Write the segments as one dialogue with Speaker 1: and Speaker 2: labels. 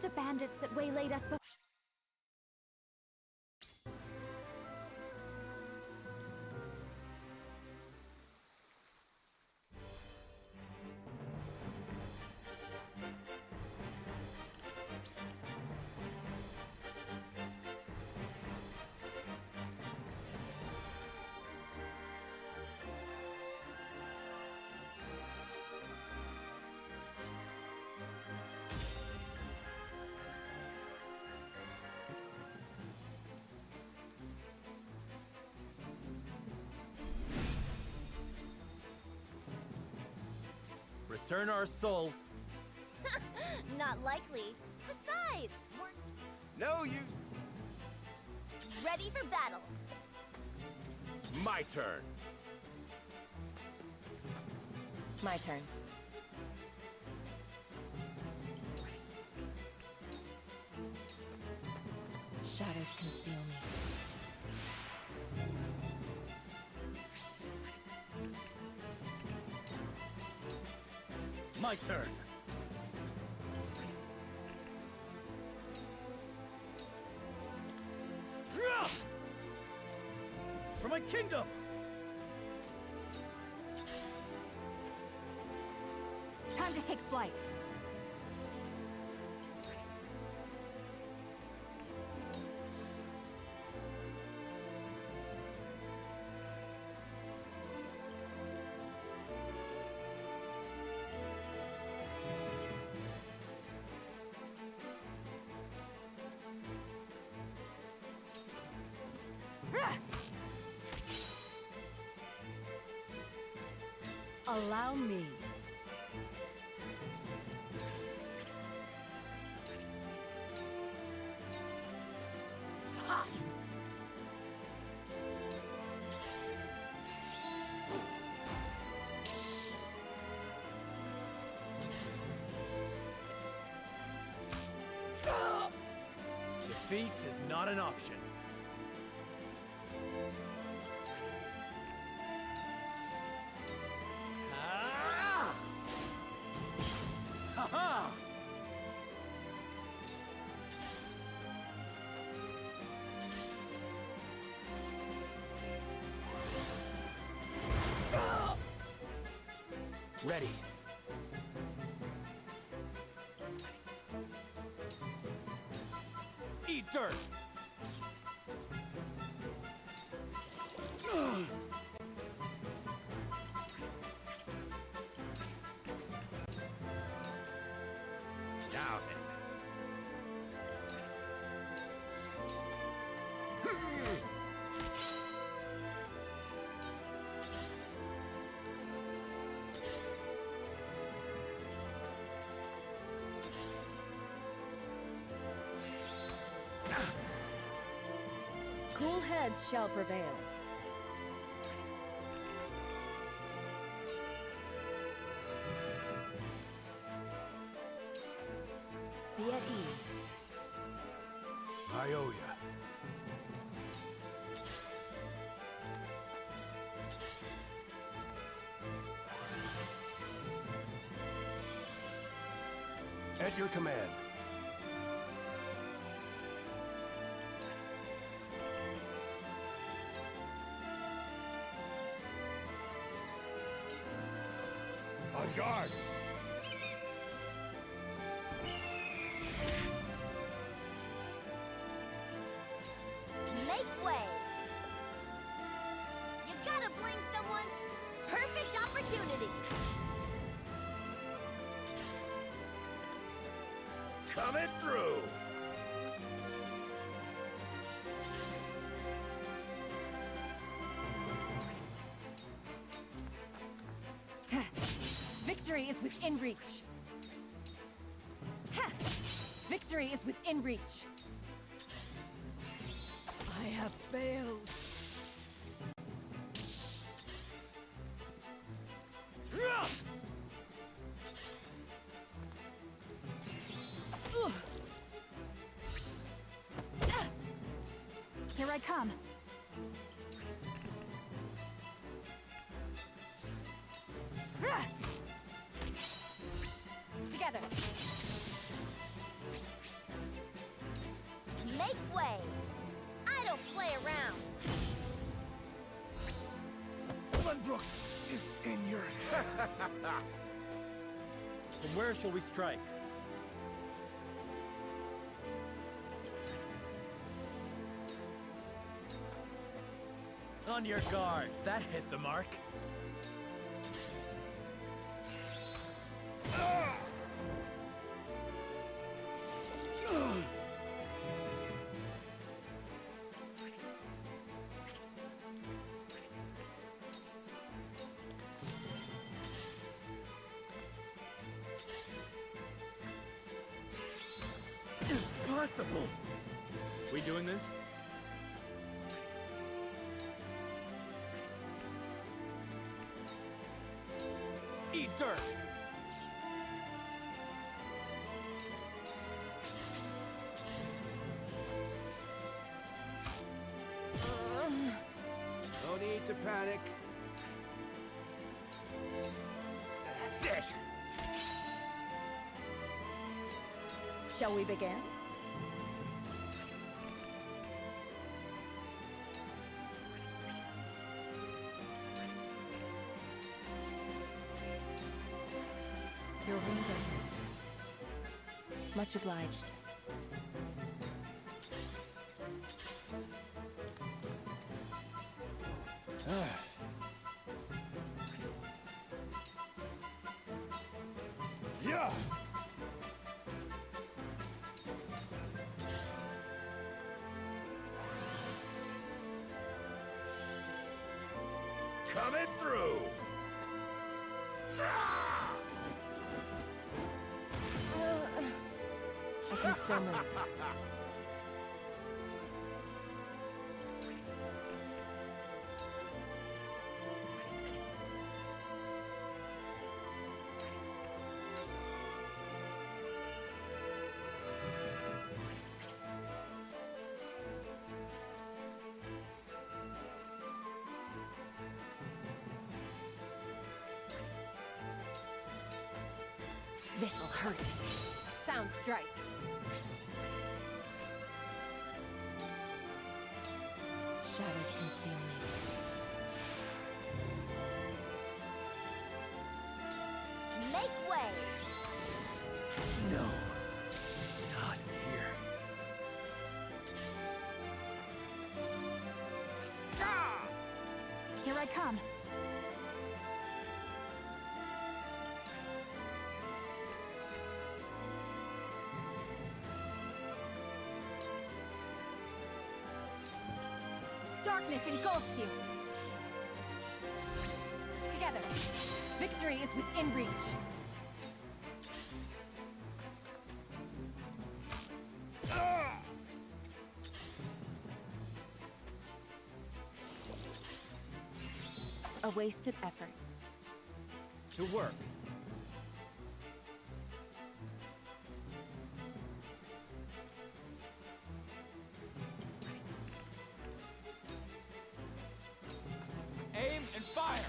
Speaker 1: the bandits that waylaid us before?
Speaker 2: Return our souls.
Speaker 3: Not likely. Besides, we're
Speaker 2: No, you.
Speaker 3: ready for battle.
Speaker 2: My turn.
Speaker 1: My turn. Shadows conceal me.
Speaker 2: My turn. For my kingdom!
Speaker 1: Time to take flight. Allow me. Ha!
Speaker 2: Defeat is not an option. Ah! Ha-ha! Ready. Eat dirt! Now then.
Speaker 1: Cool heads shall prevail. Be at ease.
Speaker 2: I owe ya. At your command. On guard!
Speaker 3: Make way. You gotta blame someone. Perfect opportunity.
Speaker 2: Coming through!
Speaker 1: Victory is within reach. Ha! Victory is within reach. I have failed. Here I come. Together.
Speaker 3: way! I don't play around.
Speaker 2: Glenbrook is in your hands.
Speaker 4: From where shall we strike? On your guard. That hit the mark.
Speaker 2: Impossible.
Speaker 4: We doing this? Eat dirt!
Speaker 2: No need to panic. That's it.
Speaker 1: Shall we begin? Your wounds are healed. Much obliged.
Speaker 2: Yeah. Coming through.
Speaker 1: I can still move. This'll hurt. Sound strike. Shadows conceal me.
Speaker 3: Make way!
Speaker 2: No. Not here.
Speaker 1: Here I come. Darkness engulfs you. Together, victory is within reach. A wasted effort.
Speaker 4: To work. Aim and fire!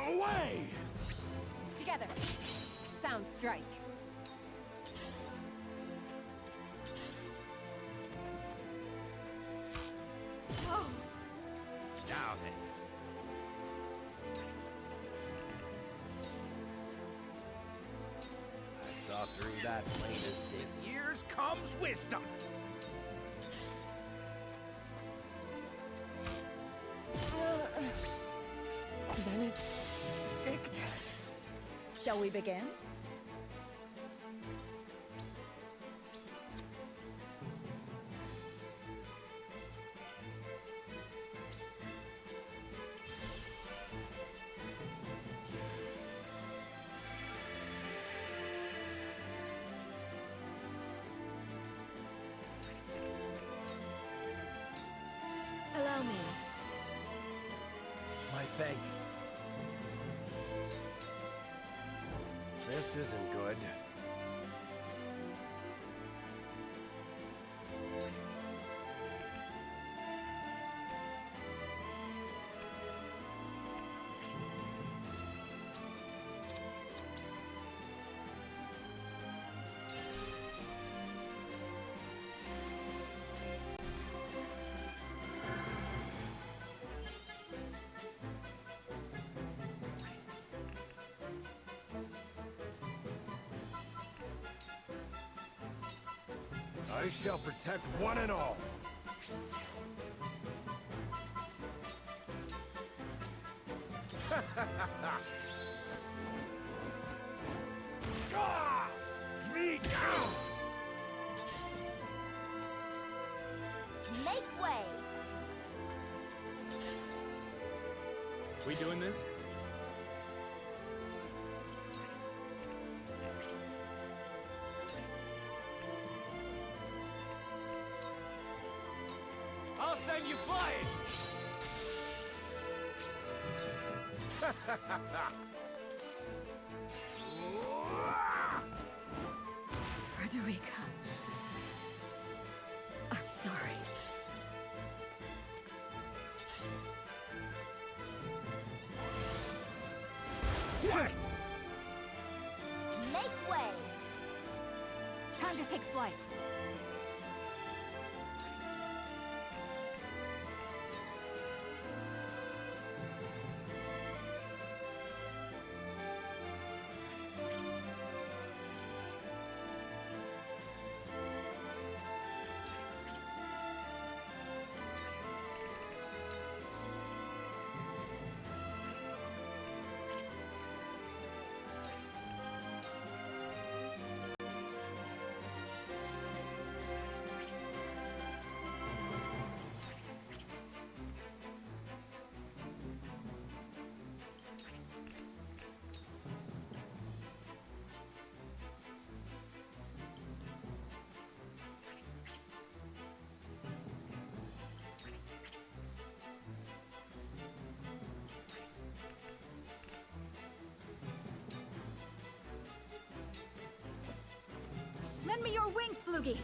Speaker 2: Away!
Speaker 1: Together, sound strike.
Speaker 2: Now then. I saw through that plain as day. With years comes wisdom.
Speaker 1: Benedict. Shall we begin? Allow me.
Speaker 2: My thanks. This isn't good. I shall protect one and all. Ah! Me now!
Speaker 3: Make way!
Speaker 4: We doing this? I'll send you flying!
Speaker 1: Frederica. I'm sorry.
Speaker 2: What?
Speaker 3: Make way!
Speaker 1: Time to take flight. Lend me your wings, Flugy!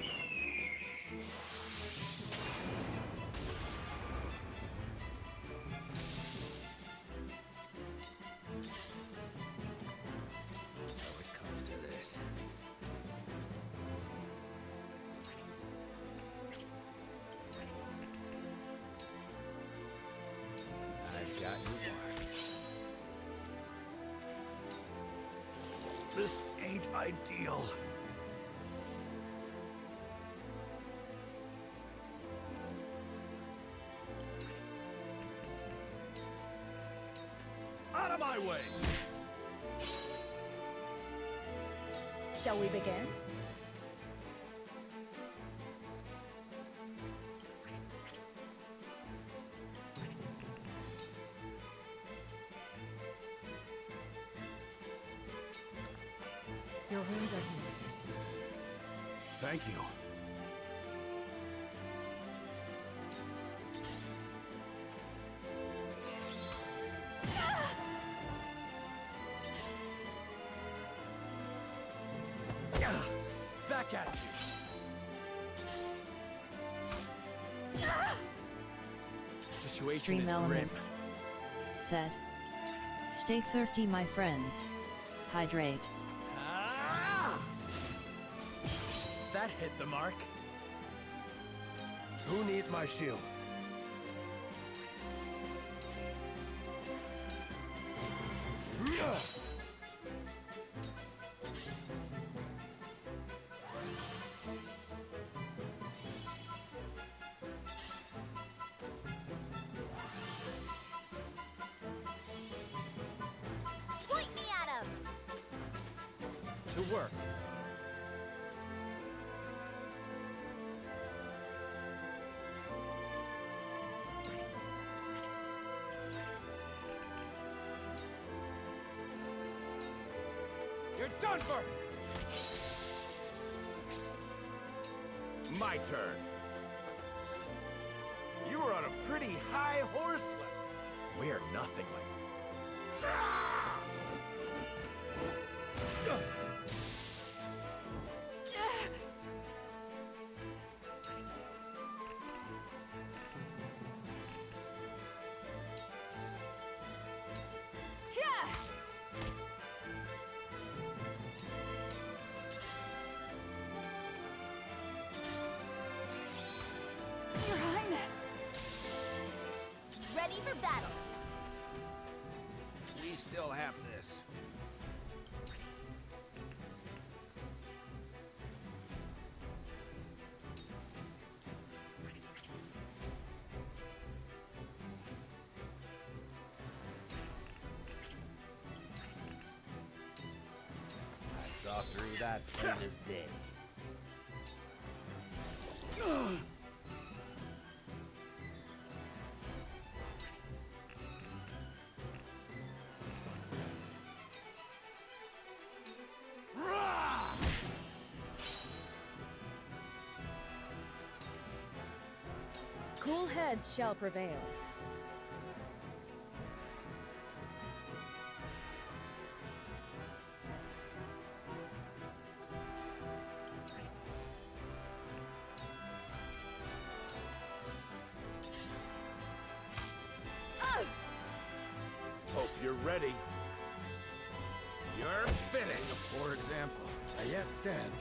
Speaker 2: So it comes to this. I've got you marked. This ain't ideal. Out of my way!
Speaker 1: Shall we begin? Your wounds are healed.
Speaker 2: Thank you.
Speaker 4: Back at you! Situation
Speaker 5: Stream
Speaker 4: is grim.
Speaker 5: Elements said, "Stay thirsty, my friends. Hydrate."
Speaker 4: Ah! That hit the mark.
Speaker 2: Who needs my shield?
Speaker 3: Point me at him!
Speaker 4: To work. You're done for!
Speaker 2: My turn. You were on a pretty high horse level. We're nothing like...
Speaker 1: Yeah! Your Highness!
Speaker 3: Ready for battle!
Speaker 2: We still have this. through that plain as day.
Speaker 1: Cool heads shall prevail.
Speaker 2: Hope you're ready. You're finished. A poor example. I yet stand.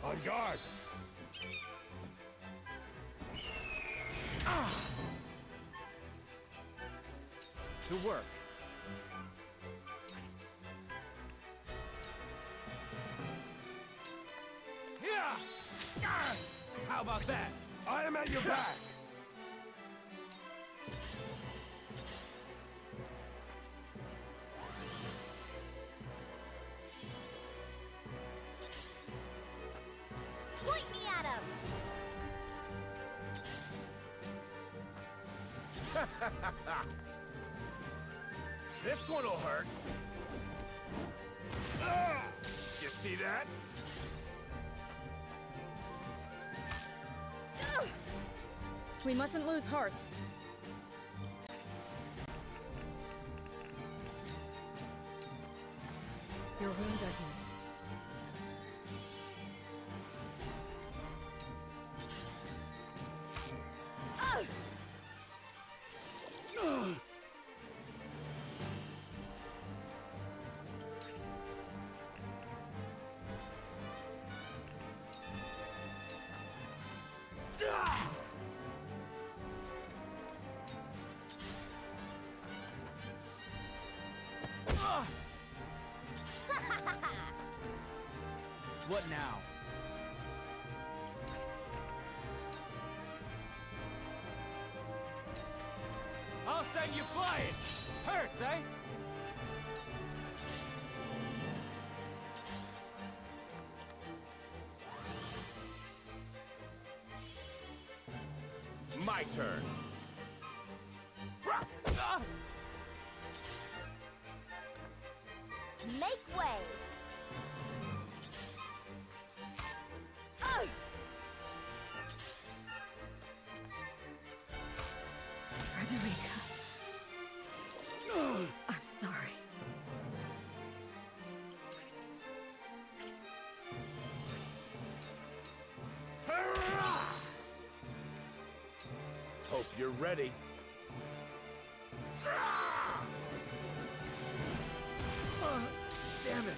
Speaker 2: On guard!
Speaker 4: To work. Yeah! How about that?
Speaker 2: I am at your back!
Speaker 3: Point me at him!
Speaker 2: This one'll hurt. Ah! You see that?
Speaker 1: We mustn't lose heart. Your wounds are healed.
Speaker 4: What now? I'll send you flying! Hurts, eh?
Speaker 2: My turn.
Speaker 3: Make way!
Speaker 1: Frederica. I'm sorry.
Speaker 2: Hope you're ready. Damn it.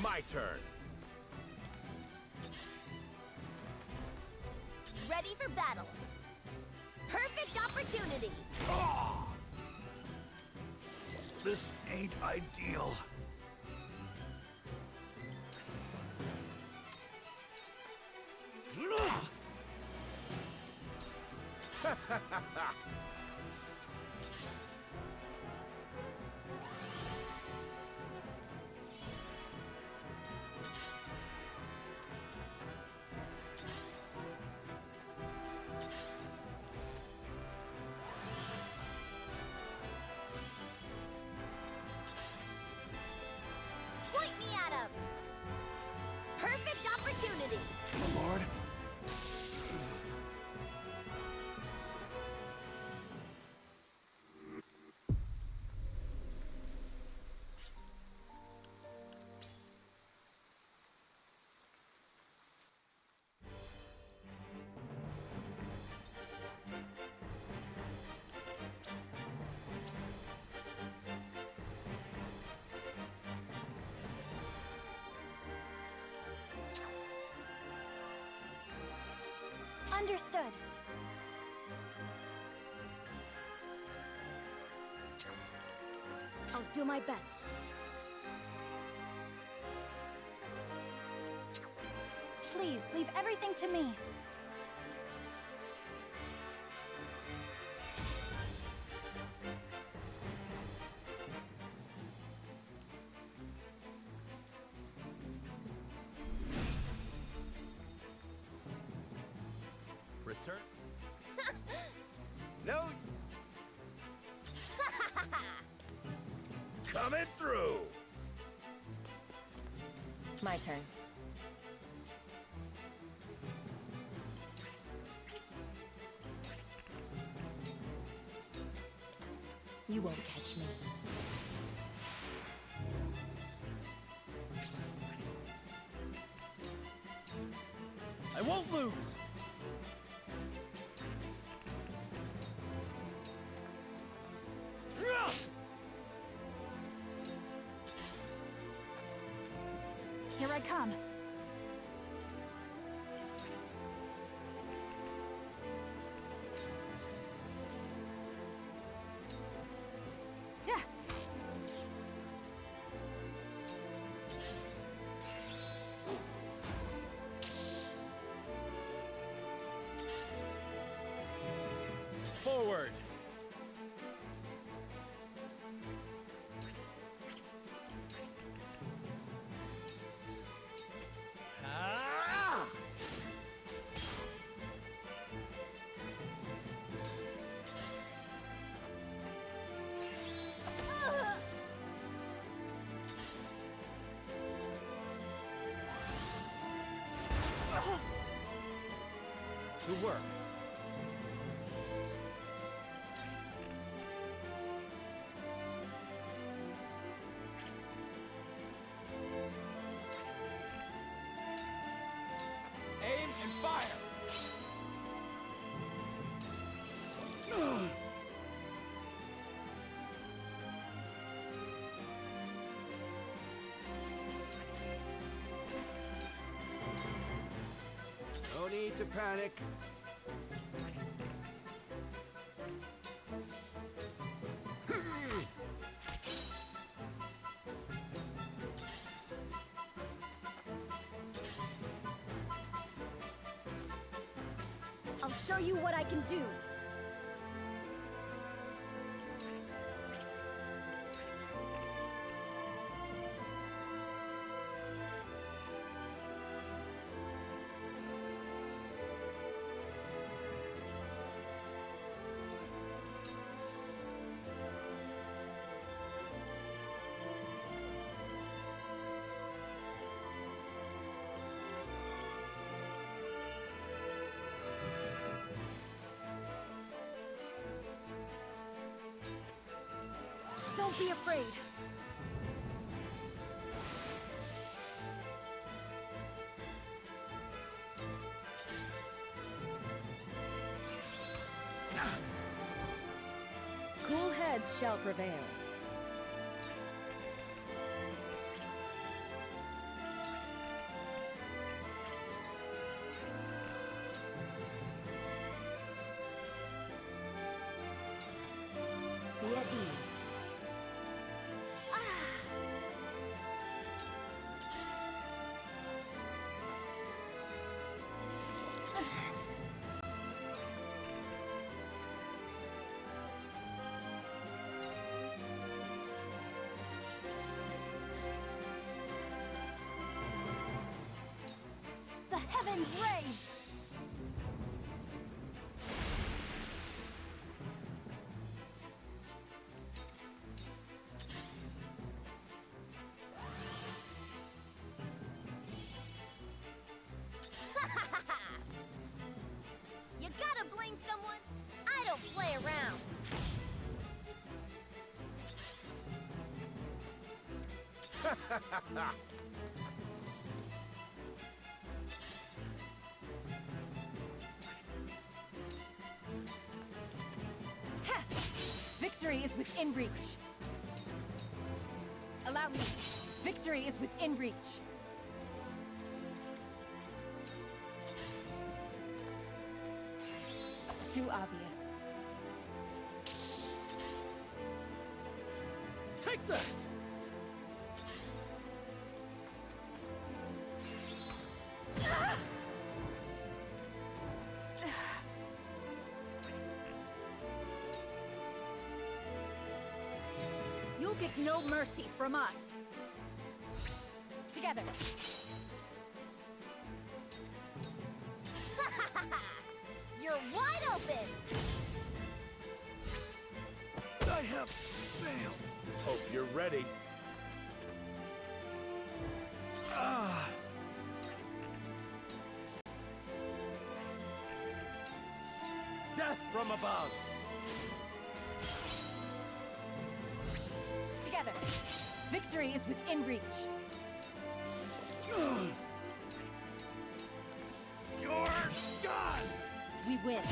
Speaker 2: My turn.
Speaker 3: Ready for battle. Perfect opportunity.
Speaker 2: This ain't ideal.
Speaker 3: Point me at him. Perfect opportunity.
Speaker 2: My lord.
Speaker 3: Understood. I'll do my best. Please, leave everything to me.
Speaker 2: Return. No. Coming through.
Speaker 3: My turn. You won't catch me.
Speaker 4: I won't lose!
Speaker 3: Here I come. Yeah.
Speaker 4: Forward!
Speaker 2: Ah! To work.
Speaker 4: Aim and fire!
Speaker 2: No need to panic.
Speaker 3: I'll show you what I can do. Don't be afraid.
Speaker 1: Cool heads shall prevail. Be at ease.
Speaker 3: The heavens rage!
Speaker 6: You gotta blame someone. I don't play around.
Speaker 3: Ha! Victory is within reach. Allow me. Victory is within reach.
Speaker 1: Too obvious.
Speaker 2: Take that!
Speaker 1: You'll get no mercy from us. Together.
Speaker 6: You're wide open!
Speaker 2: I have failed. Hope you're ready. Ah. Death from above.
Speaker 1: Together. Victory is within reach.
Speaker 2: You're done.
Speaker 1: We win.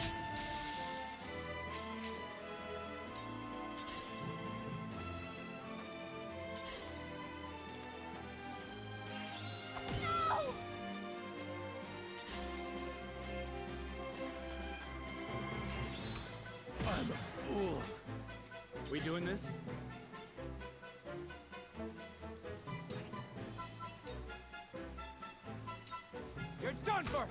Speaker 6: No!
Speaker 2: I'm a fool.
Speaker 4: We doing this? You're done for!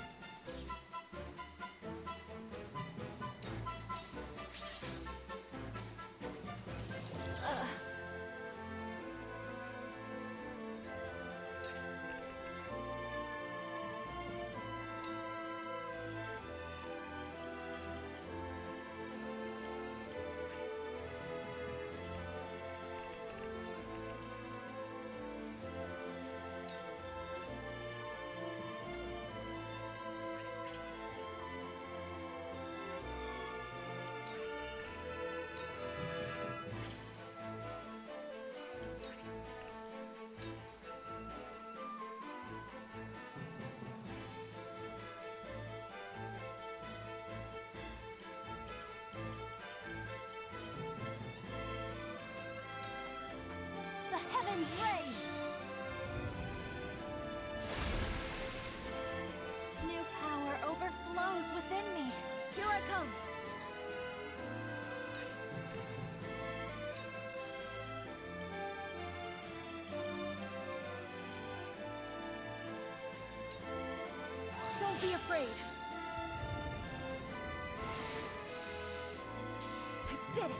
Speaker 6: The heavens rage!
Speaker 1: New power overflows within me. Here I come. Don't be afraid. I did it.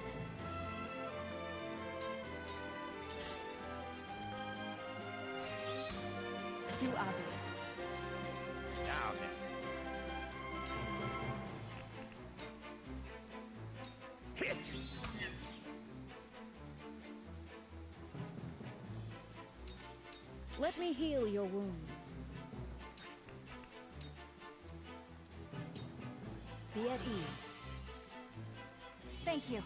Speaker 1: Too obvious.
Speaker 2: Now then. Hit!
Speaker 1: Let me heal your wounds. Be at ease. Thank you.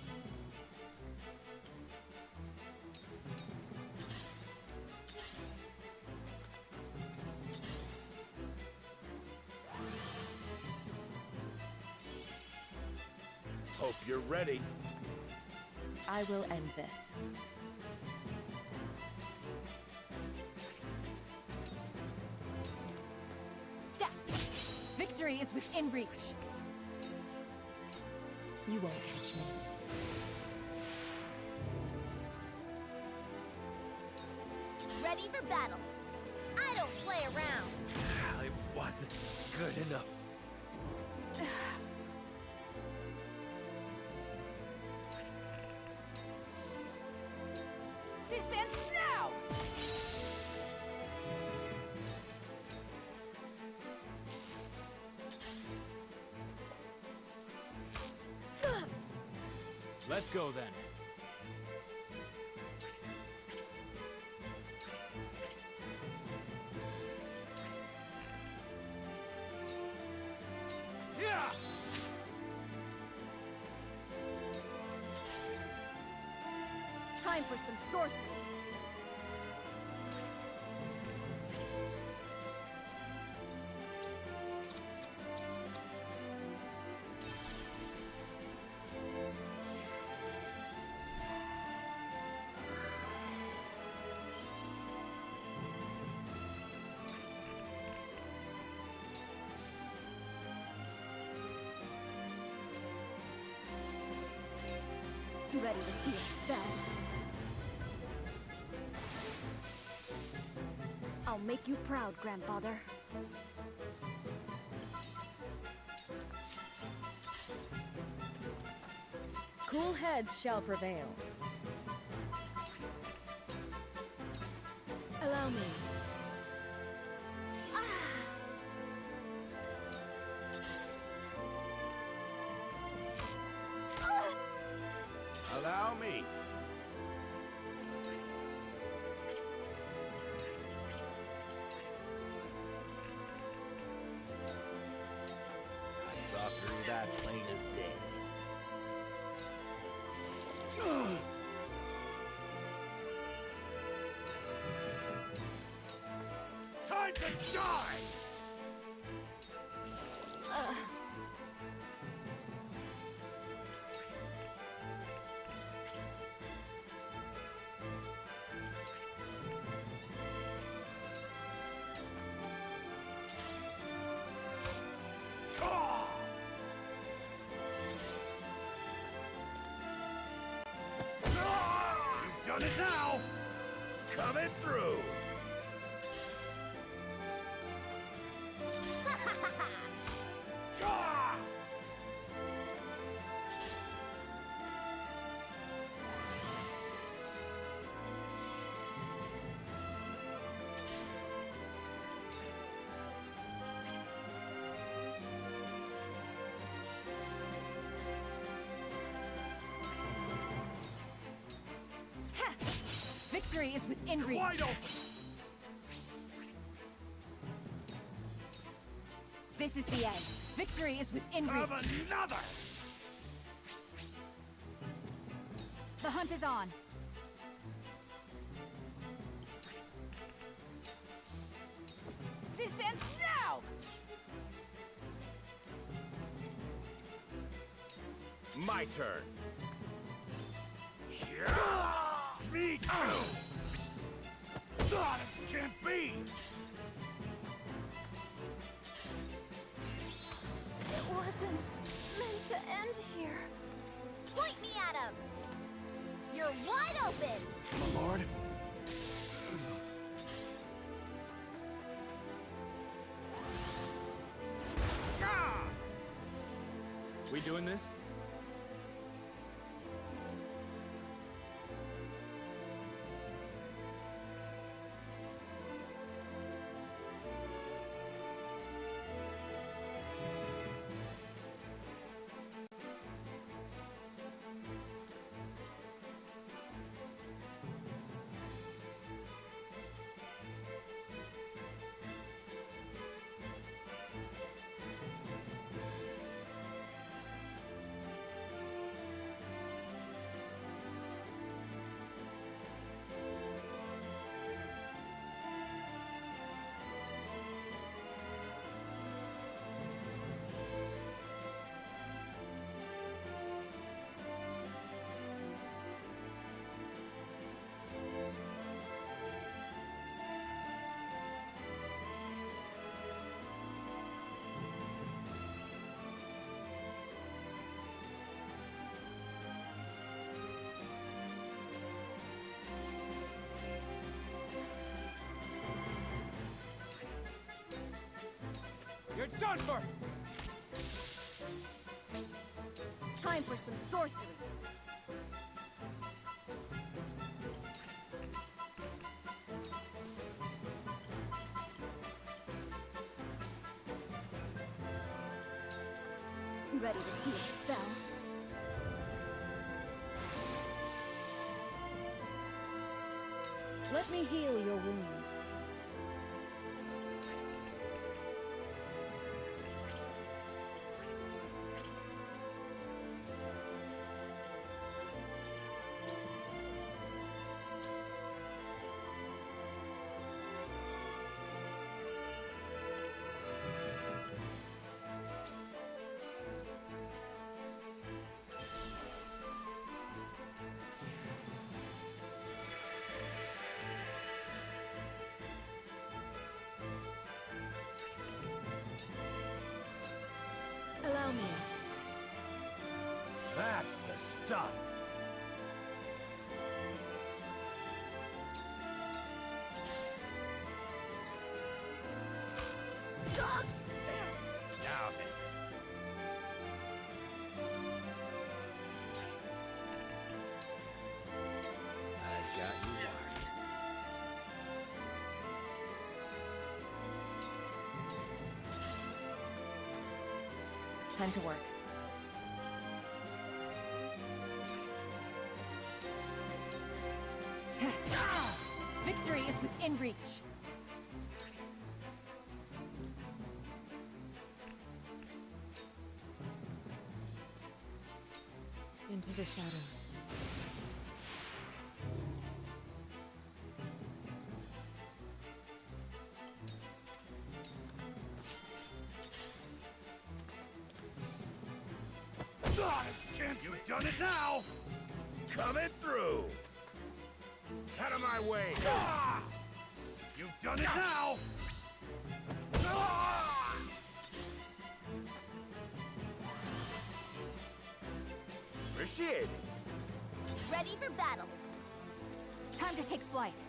Speaker 2: Hope you're ready.
Speaker 1: I will end this. Yeah. Victory is within reach. You won't catch me.
Speaker 6: Ready for battle. I don't play around.
Speaker 2: It wasn't good enough.
Speaker 1: This ends now!
Speaker 4: Let's go then.
Speaker 2: Yeah!
Speaker 1: Time for some sorcery.
Speaker 3: Ready to see a spell? I'll make you proud, grandfather.
Speaker 7: Cool heads shall prevail.
Speaker 3: Allow me.
Speaker 2: Allow me. I saw through that plain as day. Time to die! You've done it now! Coming through! Ah!
Speaker 1: Victory is within reach.
Speaker 2: Wide open!
Speaker 1: This is the end. Victory is within
Speaker 2: Of
Speaker 1: reach.
Speaker 2: another!
Speaker 1: The hunt is on. This ends now!
Speaker 2: My turn. Me too! This can't be!
Speaker 3: It wasn't meant to end here.
Speaker 6: Point me at him! You're wide open!
Speaker 2: My lord? Ah!
Speaker 4: We doing this? You're done for!
Speaker 3: Time for some sorcery. Ready to see a spell?
Speaker 7: Let me heal your wounds.
Speaker 3: Allow me.
Speaker 2: That's the stuff!
Speaker 1: Time to work. Victory is within reach. Into the shadows.
Speaker 2: You've done it now! Coming through! Out of my way! Ah! You've done it now! Ah! Appreciate it.
Speaker 6: Ready for battle.
Speaker 1: Time to take flight.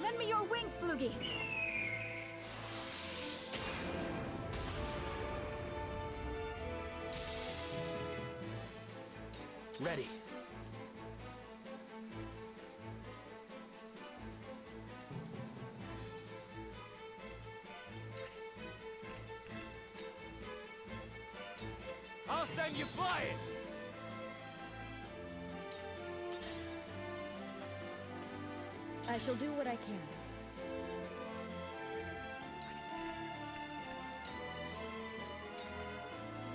Speaker 1: Lend me your wings, Flugy!
Speaker 2: Ready.
Speaker 4: I'll send you flying!
Speaker 7: I shall do what I can.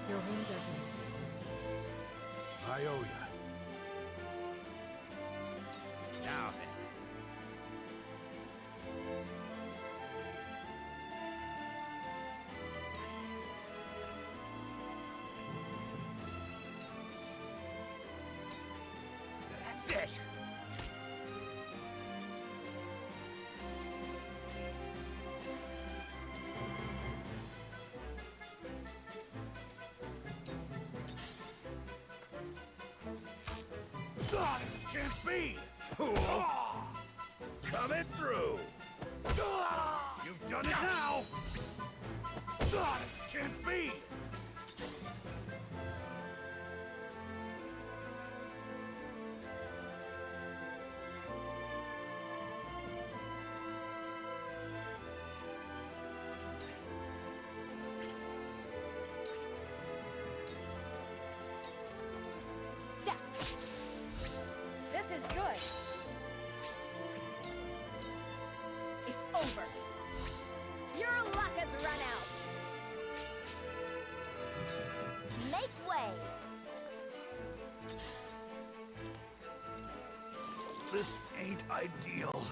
Speaker 7: Your wings are here.
Speaker 2: I owe ya. Now then. That's it! Ah, this can't be! Fool! Coming through! You've done it now! Ah, this can't be!
Speaker 1: Yeah. This is good.
Speaker 6: It's over. Your luck has run out. Make way.
Speaker 2: This ain't ideal.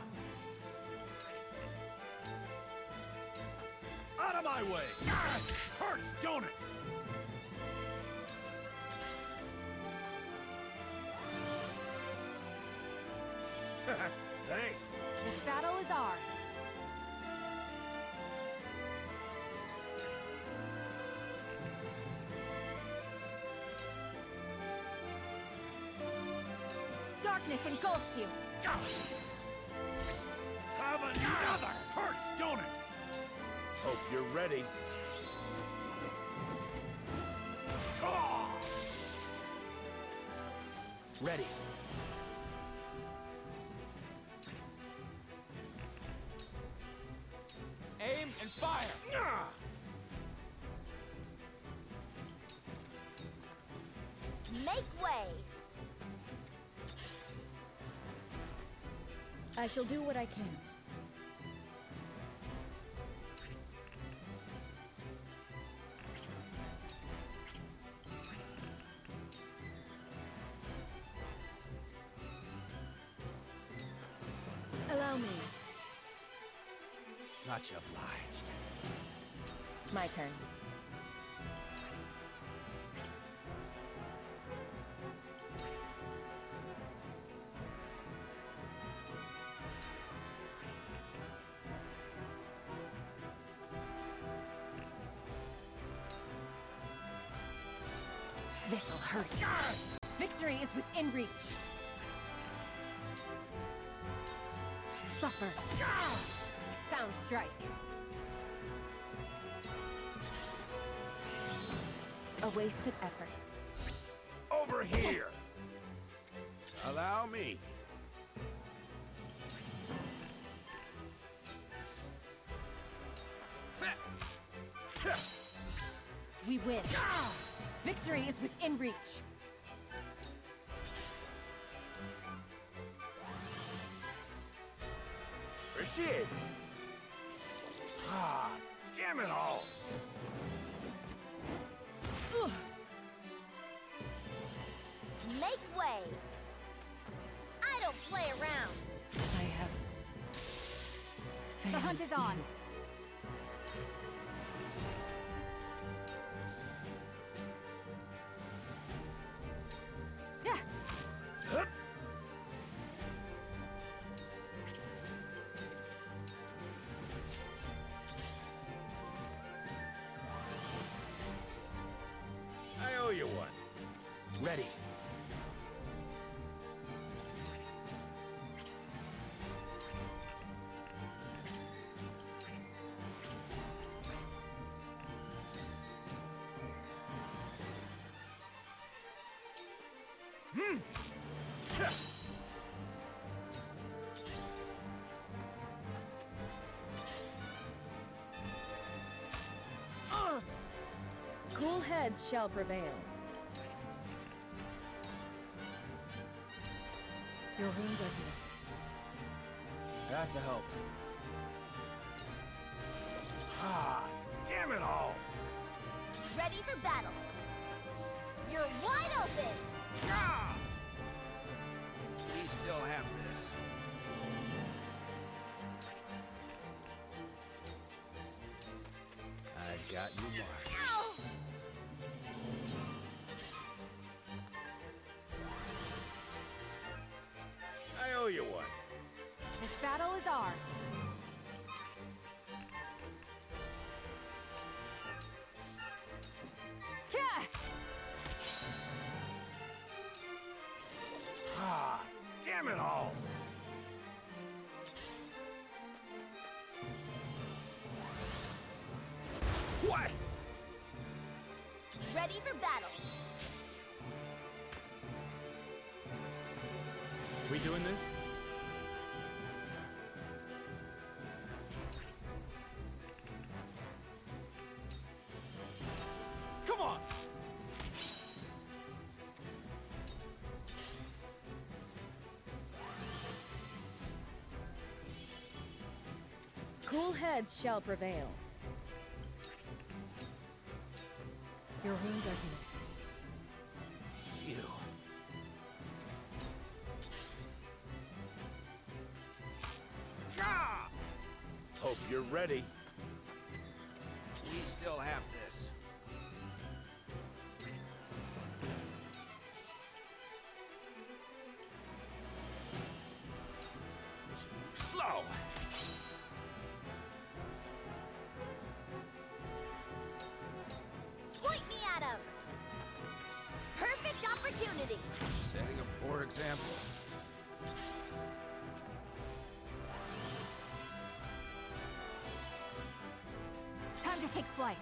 Speaker 2: Out of my way! Ah, hurts, don't it? Thanks.
Speaker 1: This battle is ours. Darkness engulfs you.
Speaker 2: Have another! Hurts, don't it? Hope you're ready. Ah! Ready.
Speaker 4: Aim and fire!
Speaker 2: Ah!
Speaker 6: Make way.
Speaker 7: I shall do what I can. Allow me.
Speaker 2: Much obliged.
Speaker 1: My turn. This'll hurt. Victory is within reach. Suffer. Sound strike. wasted effort.
Speaker 2: Over here! Allow me.
Speaker 1: We win. Victory is within reach.
Speaker 2: Rashid! Ah, damn it all!
Speaker 6: Make way! I don't play around.
Speaker 1: I have. The hunt is on. Yeah.
Speaker 2: Hup. I owe you one. Ready.
Speaker 7: Cool heads shall prevail. Your wounds are healed.
Speaker 4: That's a help.
Speaker 2: Ah, damn it all!
Speaker 6: Ready for battle. You're wide open.
Speaker 2: Ah! We still have this. I got you marked.
Speaker 6: Ow!
Speaker 2: I owe you one.
Speaker 1: This battle is ours. Yeah!
Speaker 2: Ah, damn it all! What?
Speaker 6: Ready for battle.
Speaker 4: We doing this? Come on!
Speaker 7: Cool heads shall prevail. Your wounds are healed.
Speaker 2: You. Ah! Hope you're ready. We still have this. Slow!
Speaker 6: Point me at him. Perfect opportunity.
Speaker 2: Setting a poor example.
Speaker 1: Time to take flight.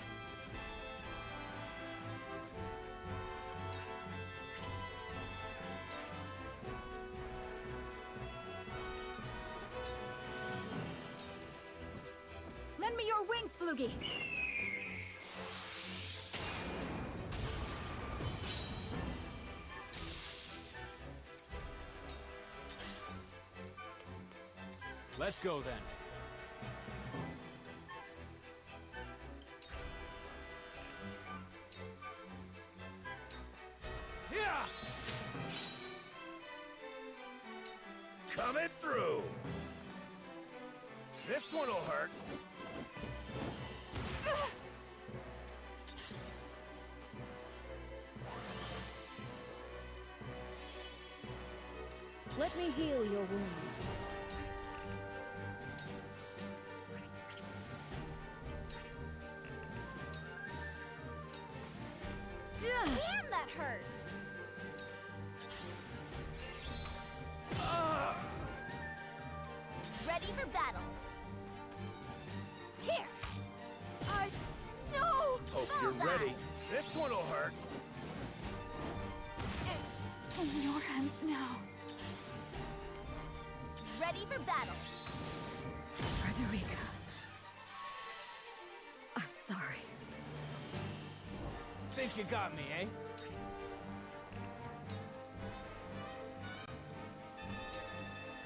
Speaker 1: Lend me your wings, Flugy.
Speaker 4: Let's go then.
Speaker 2: Yeah! Coming through! This one'll hurt.
Speaker 7: Let me heal your wounds.
Speaker 6: Damn, that hurt. Ready for battle. Here.
Speaker 1: No!
Speaker 2: Hope you're
Speaker 6: Bullseye.
Speaker 2: ready. This one'll hurt.
Speaker 1: It's in your hands now.
Speaker 6: Ready for battle.
Speaker 7: Frederica. I'm sorry.
Speaker 4: Think you got me, eh?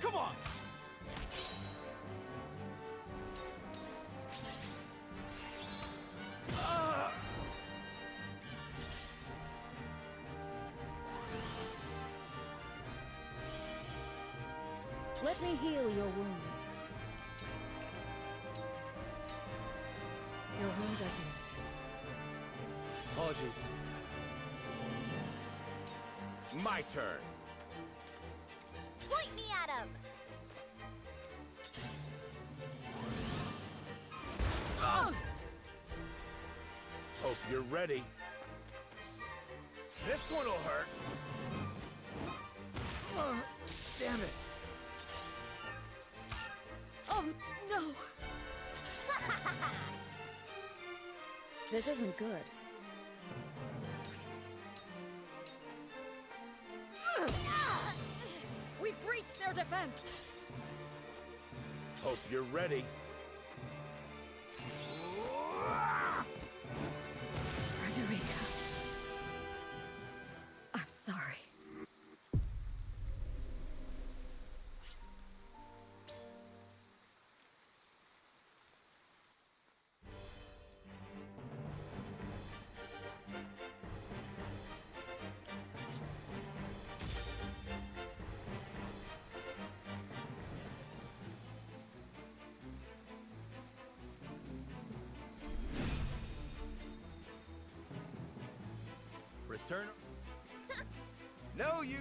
Speaker 4: Come on!
Speaker 7: Let me heal your wounds. Your wounds are healed.
Speaker 4: Apologies.
Speaker 2: My turn.
Speaker 6: Point me at him.
Speaker 2: Hope you're ready. This one'll hurt.
Speaker 4: Damn it.
Speaker 7: Oh, no! This isn't good.
Speaker 1: We've breached their defense.
Speaker 2: Hope you're ready.
Speaker 7: Frederica. I'm sorry.
Speaker 2: Return. No use.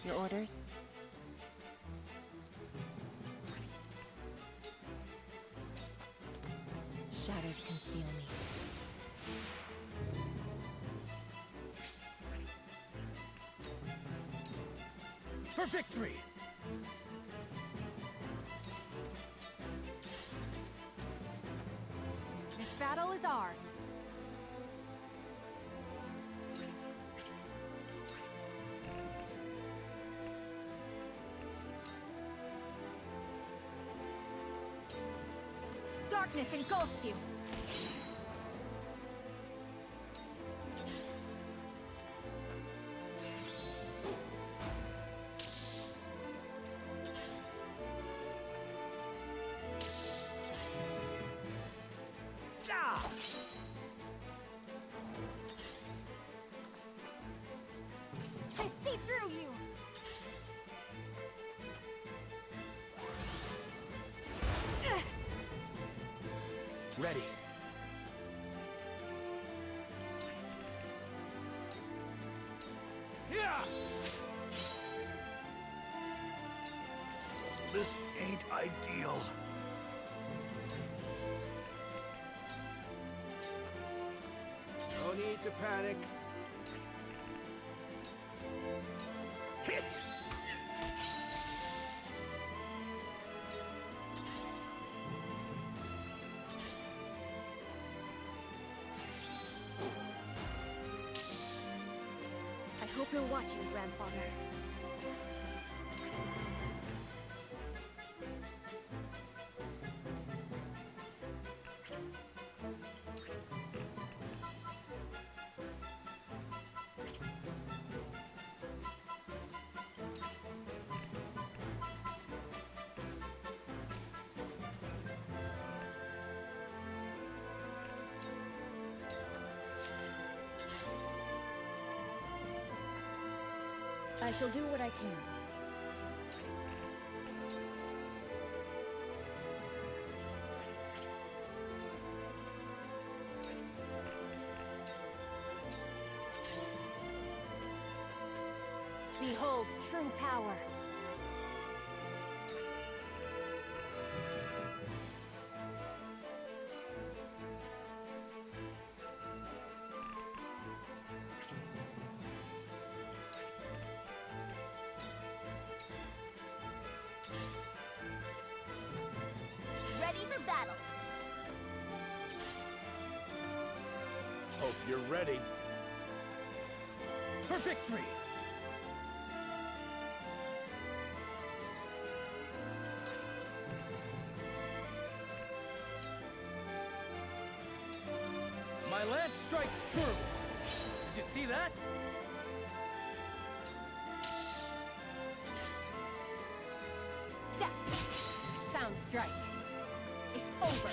Speaker 3: Your orders? Shadows conceal me.
Speaker 2: For victory!
Speaker 1: This battle is ours. Darkness engulfs you.
Speaker 6: I see through you.
Speaker 2: Ready. Yeah! This ain't ideal.
Speaker 4: No need to panic.
Speaker 2: Hit!
Speaker 6: I hope you're watching, Grandfather.
Speaker 7: I shall do what I can.
Speaker 1: Behold true power.
Speaker 2: you're ready.
Speaker 4: For victory! My lance strikes true! Did you see that?
Speaker 3: That sound strike. It's over.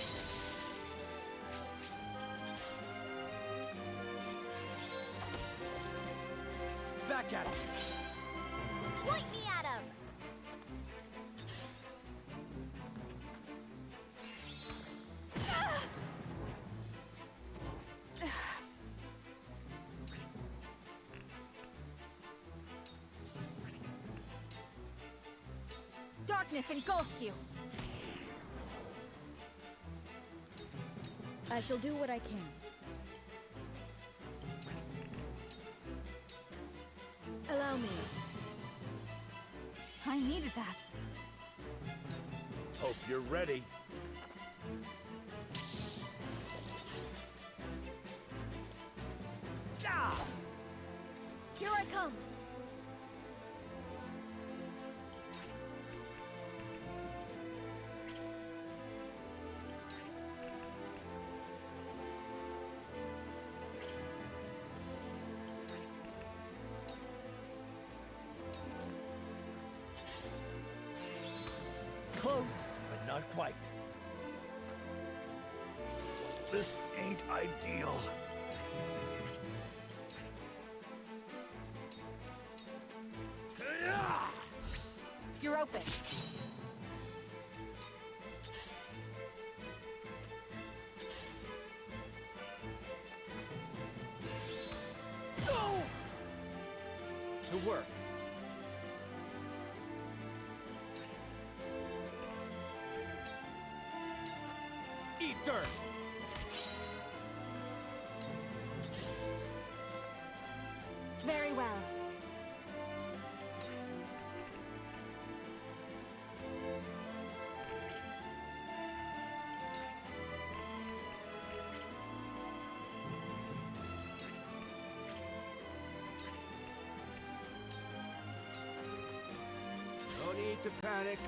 Speaker 4: Back at it!
Speaker 6: Point me at him.
Speaker 3: Darkness engulfs you.
Speaker 7: I shall do what I can. Allow me.
Speaker 1: I needed that.
Speaker 2: Hope you're ready.
Speaker 6: Here I come.
Speaker 4: Close, but not quite.
Speaker 2: This ain't ideal.
Speaker 3: You're open.
Speaker 4: To work. Eat dirt!
Speaker 3: Very well.
Speaker 4: No need to panic.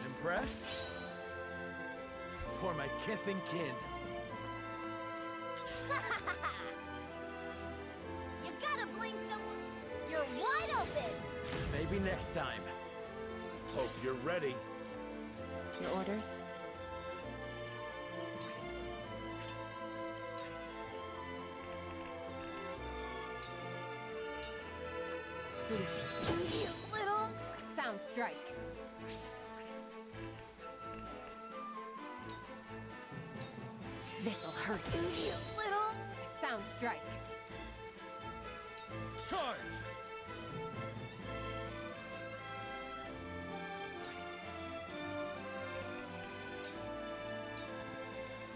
Speaker 4: Impressed? For my kith and kin.
Speaker 6: You gotta blame someone. You're wide open.
Speaker 4: Maybe next time.
Speaker 2: Hope you're ready.
Speaker 7: Your orders?
Speaker 3: Sleep.
Speaker 6: You little.
Speaker 3: Sound strike. This'll hurt.
Speaker 6: You little.
Speaker 3: Sound strike.
Speaker 4: Charge!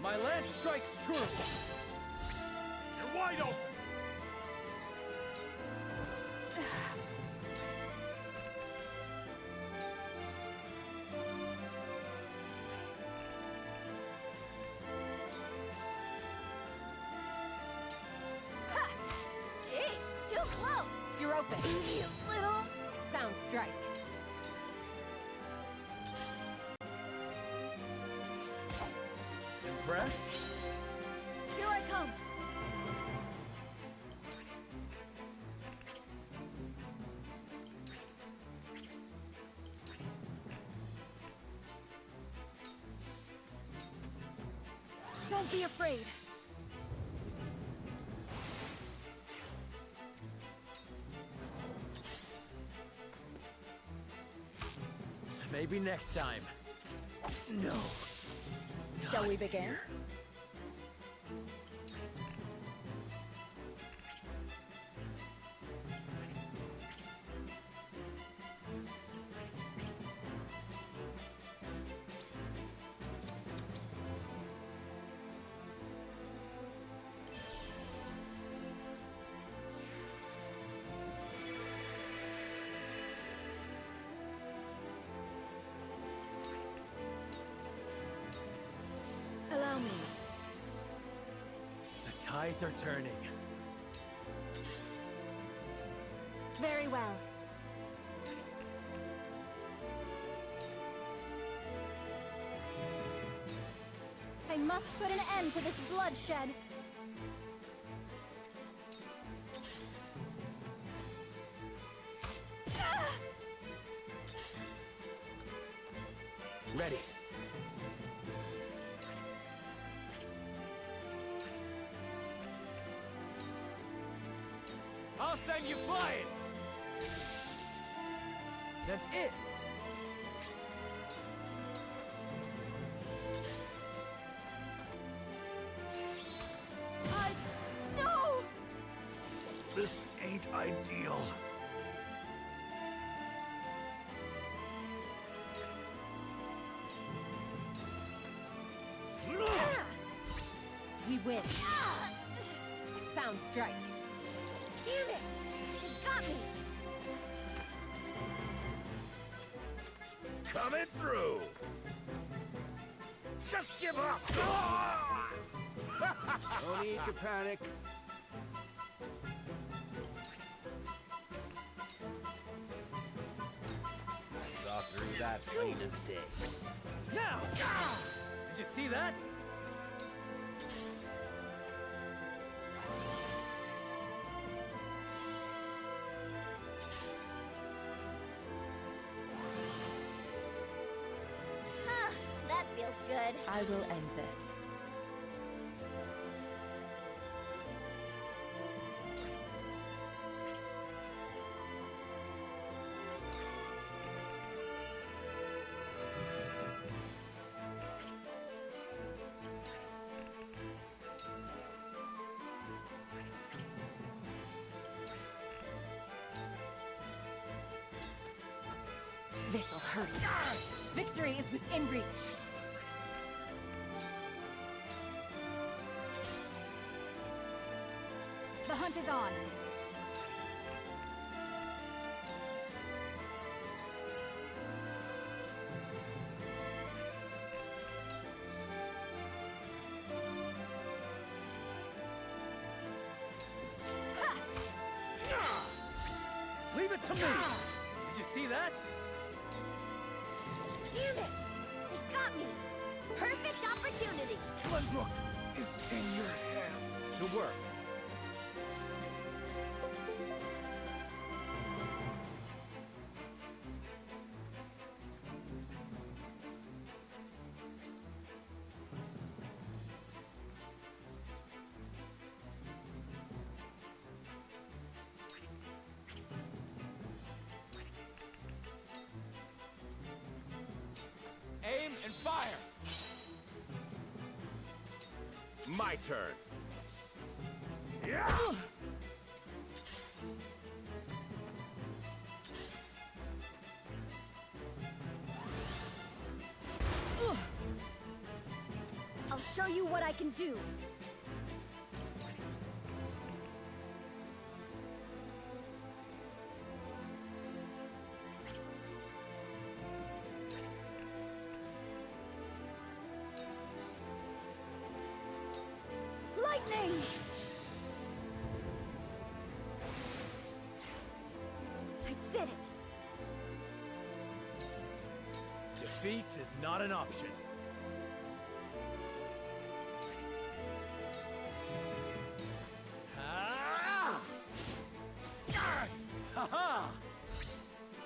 Speaker 4: My lance strikes true!
Speaker 2: You're wide open.
Speaker 6: Ha! Jeez, too close.
Speaker 3: You're open.
Speaker 6: You little.
Speaker 3: Sound strike.
Speaker 4: Impressed?
Speaker 6: Here I come.
Speaker 3: Don't be afraid.
Speaker 4: Maybe next time. No.
Speaker 7: Shall we begin?
Speaker 4: tides are turning.
Speaker 1: Very well. I must put an end to this bloodshed.
Speaker 4: Ready. I'll send you flying! That's it!
Speaker 1: No!
Speaker 2: This ain't ideal.
Speaker 7: We win.
Speaker 1: Sound strike.
Speaker 6: Damn it! They got me!
Speaker 2: Coming through. Just give up.
Speaker 4: No need to panic. I saw through that plain as day. Now! Did you see that?
Speaker 6: Huh, that feels good.
Speaker 7: I will end this.
Speaker 1: This'll hurt. Victory is within reach. The hunt is on.
Speaker 4: Leave it to me! Did you see that?
Speaker 6: Damn it! They got me! Perfect opportunity!
Speaker 2: Glenbrook is in your hands.
Speaker 4: To work. Aim and fire!
Speaker 2: My turn. Yeah.
Speaker 1: I'll show you what I can do. Lightning! I did it!
Speaker 4: Defeat is not an option. Ah! Ha ha!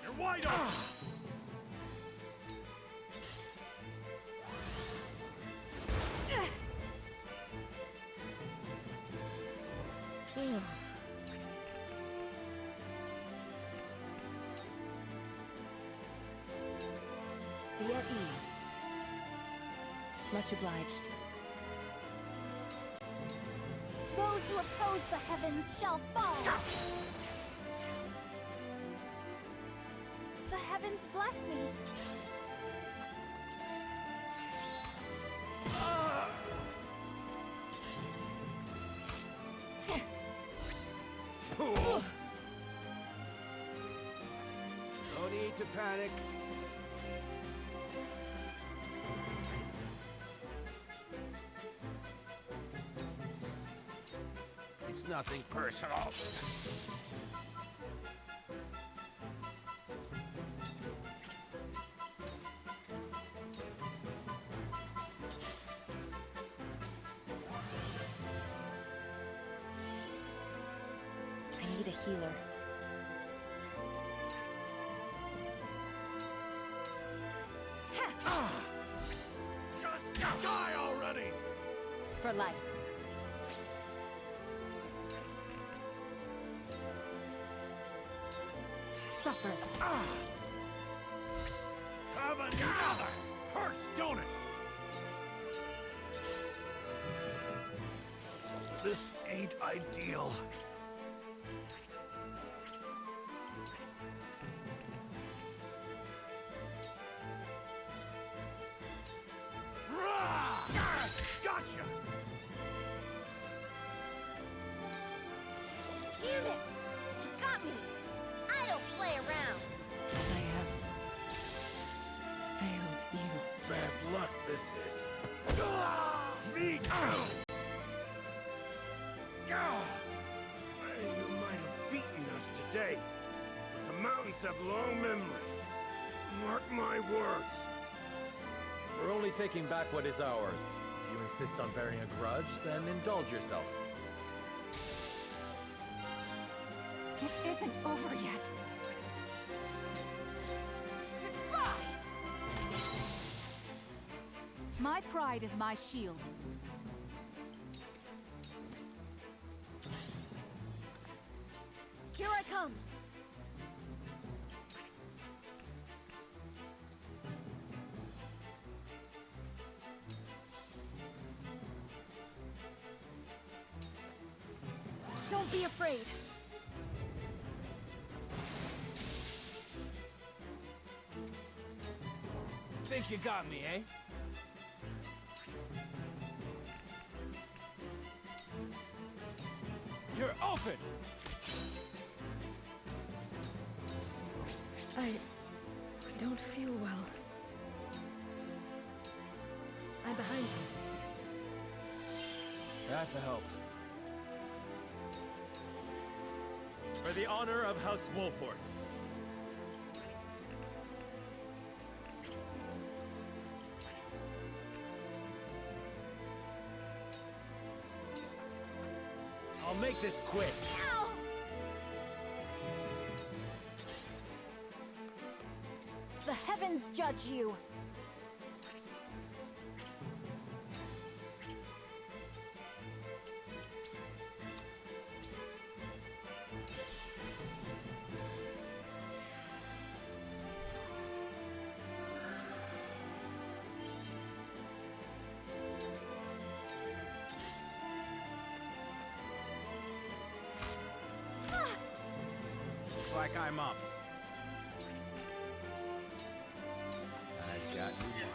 Speaker 2: You're wide open.
Speaker 7: Be at ease. Much obliged.
Speaker 1: Those who oppose the heavens shall fall! The heavens bless me!
Speaker 2: Fool.
Speaker 4: No need to panic. It's nothing personal.
Speaker 7: I need a healer.
Speaker 2: Just die already!
Speaker 7: It's for life. Suffer.
Speaker 2: Have another! Hurts, don't it? This ain't ideal. Gotcha!
Speaker 6: Damn it! You got me! I don't play around!
Speaker 7: I have failed you.
Speaker 2: Bad luck this is. Me too! You might have beaten us today, but the mountains have long memories. Mark my words.
Speaker 4: We're only taking back what is ours. If you insist on bearing a grudge, then indulge yourself.
Speaker 1: It isn't over yet.
Speaker 6: Goodbye!
Speaker 1: My pride is my shield.
Speaker 6: Here I come! Don't be afraid!
Speaker 4: Think you got me, eh? You're open!
Speaker 7: I don't feel well. I'm behind you.
Speaker 4: That's a help. For the honor of House Wolfort. I'll make this quick.
Speaker 6: Ow!
Speaker 1: The heavens judge you.
Speaker 4: Looks like I'm up. I got you.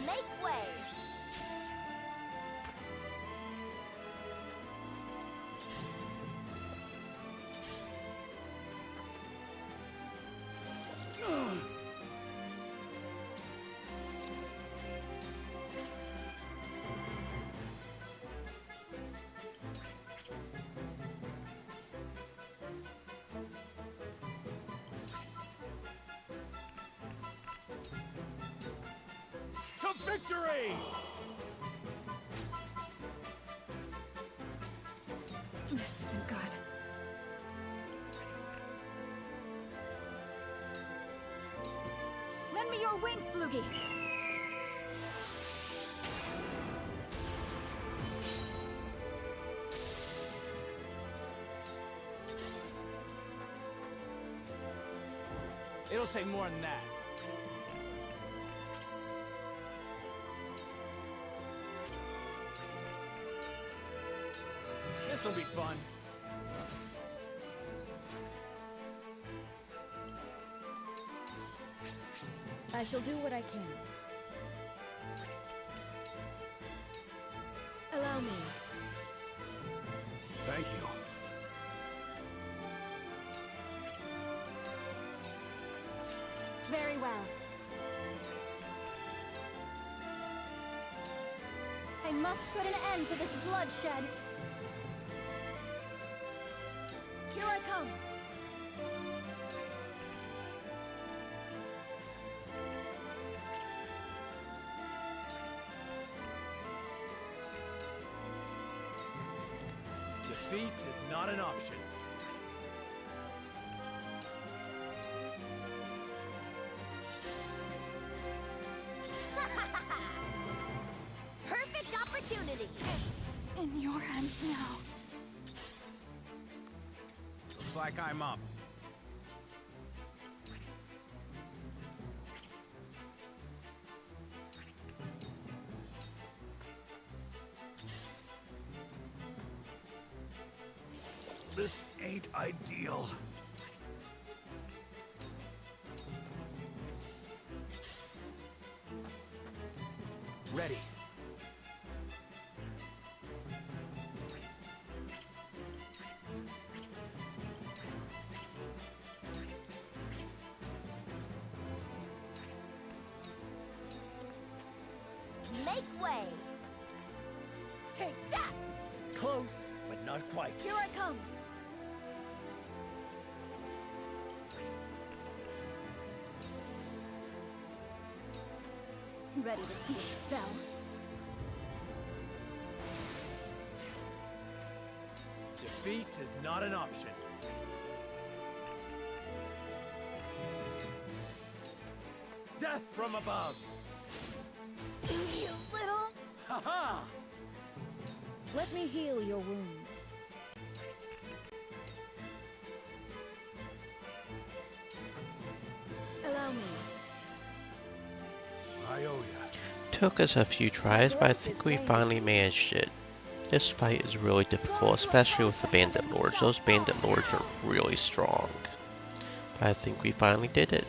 Speaker 6: Make way!
Speaker 2: To victory!
Speaker 7: This isn't good.
Speaker 1: Lend me your wings, Floogie.
Speaker 4: It'll take more than that. This'll be fun.
Speaker 7: I shall do what I can. Allow me.
Speaker 2: Thank you.
Speaker 1: Very well. I must put an end to this bloodshed.
Speaker 3: Here I come.
Speaker 4: Defeat is not an option.
Speaker 3: Perfect opportunity.
Speaker 1: In your hands now.
Speaker 2: Looks like I'm up. This ain't ideal.
Speaker 4: Ready.
Speaker 3: Make way. Take that.
Speaker 4: Close, but not quite.
Speaker 3: Here I come.
Speaker 1: Ready to see a spell.
Speaker 4: Defeat is not an option. Death from above!
Speaker 3: You little...
Speaker 4: Ha-ha!
Speaker 7: Let me heal your wounds. Allow me.
Speaker 2: I owe ya.
Speaker 8: Took us a few tries, but I think we finally managed it. This fight is really difficult, especially with the Bandit Lords. Those Bandit Lords are really strong. But I think we finally did it.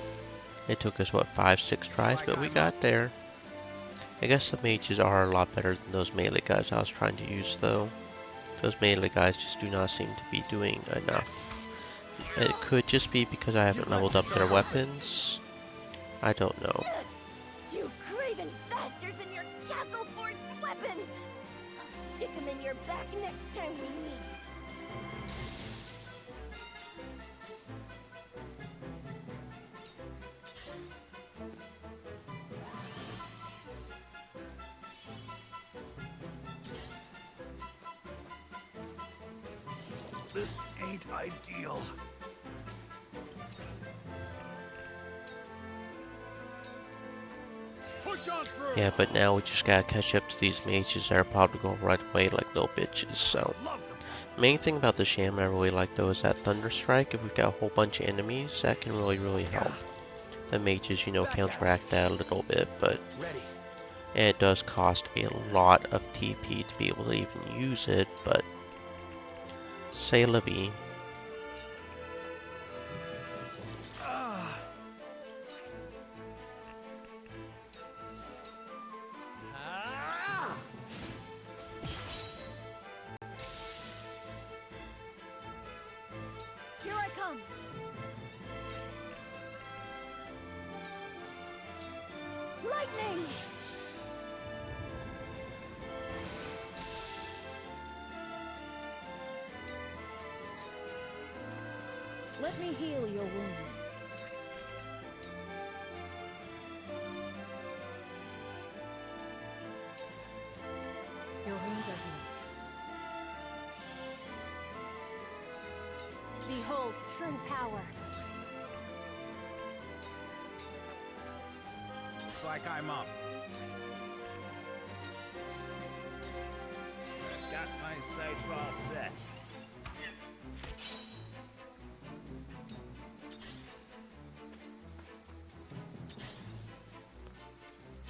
Speaker 8: It took us, what, 5-6 tries, but we got there. I guess the mages are a lot better than those melee guys I was trying to use, though. Those melee guys just do not seem to be doing enough. It could just be because I haven't leveled up their weapons. I don't know.
Speaker 3: You craven bastards and your castle-forged weapons! I'll stick them in your back next time we meet.
Speaker 2: This ain't ideal. Push on through.
Speaker 8: Yeah, but now we just gotta catch up to these mages that are probably gonna run away like little bitches, so.
Speaker 2: Love them.
Speaker 8: Main thing about the Sham I really like though is that Thunder Strike. If we've got a whole bunch of enemies, that can really help. The mages, you know, counteract that a little bit, but
Speaker 4: Ready.
Speaker 8: it does cost a lot of TP to be able to even use it, but say la vie.
Speaker 2: Ah.
Speaker 4: Ah!
Speaker 3: Here I come. Lightning!
Speaker 7: Let me heal your wounds. Your wounds are healed.
Speaker 1: Behold true power.
Speaker 2: Looks like I'm up. I've got my sights all set.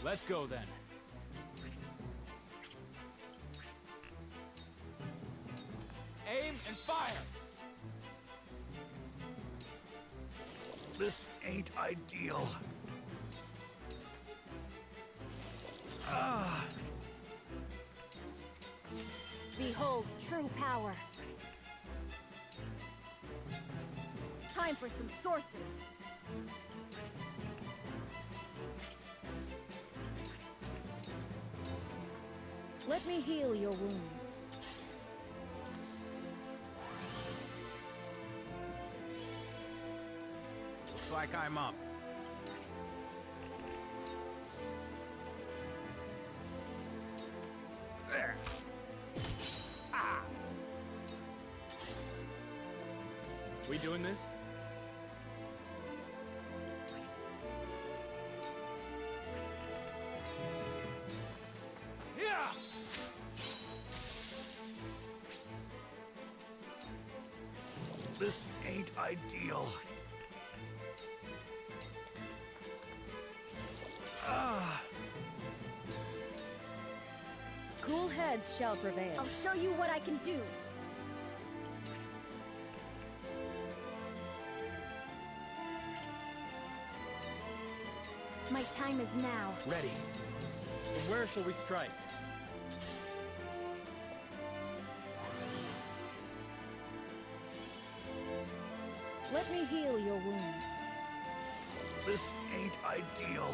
Speaker 4: Let's go then. Aim and fire!
Speaker 2: This ain't ideal. Ah.
Speaker 1: Behold true power.
Speaker 3: Time for some sorcery.
Speaker 7: Let me heal your wounds.
Speaker 2: Looks like I'm up. There. Ah!
Speaker 4: We doing this?
Speaker 2: Yeah! This ain't ideal. Ah!
Speaker 7: Cool heads shall prevail.
Speaker 3: I'll show you what I can do. My time is now.
Speaker 4: Ready. From where shall we strike?
Speaker 7: Let me heal your wounds.
Speaker 2: This ain't ideal.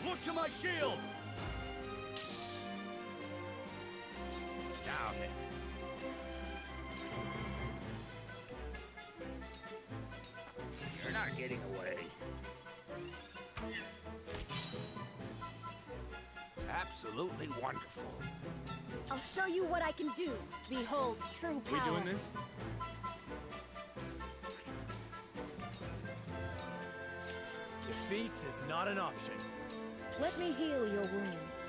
Speaker 2: Look to my shield! Down it. You're not getting away. Absolutely wonderful.
Speaker 3: I'll show you what I can do. Behold true
Speaker 4: We
Speaker 3: power.
Speaker 4: doing this? Defeat is not an option.
Speaker 7: Let me heal your wounds.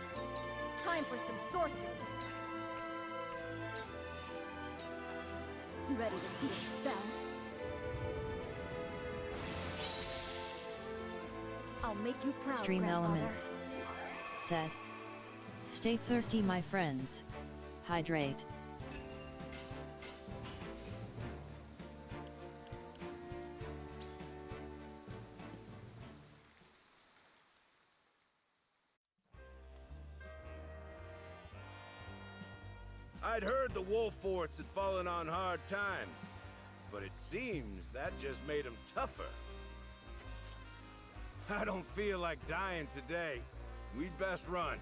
Speaker 3: Time for some sorcery. Ready to see a spell? I'll make you proud,
Speaker 5: Stream
Speaker 3: Grandfather.
Speaker 5: Elements said, "Stay thirsty, my friends. Hydrate."
Speaker 2: I'd heard the wolf forts had fallen on hard times, but it seems that just made them tougher. I don't feel like dying today. We'd best run.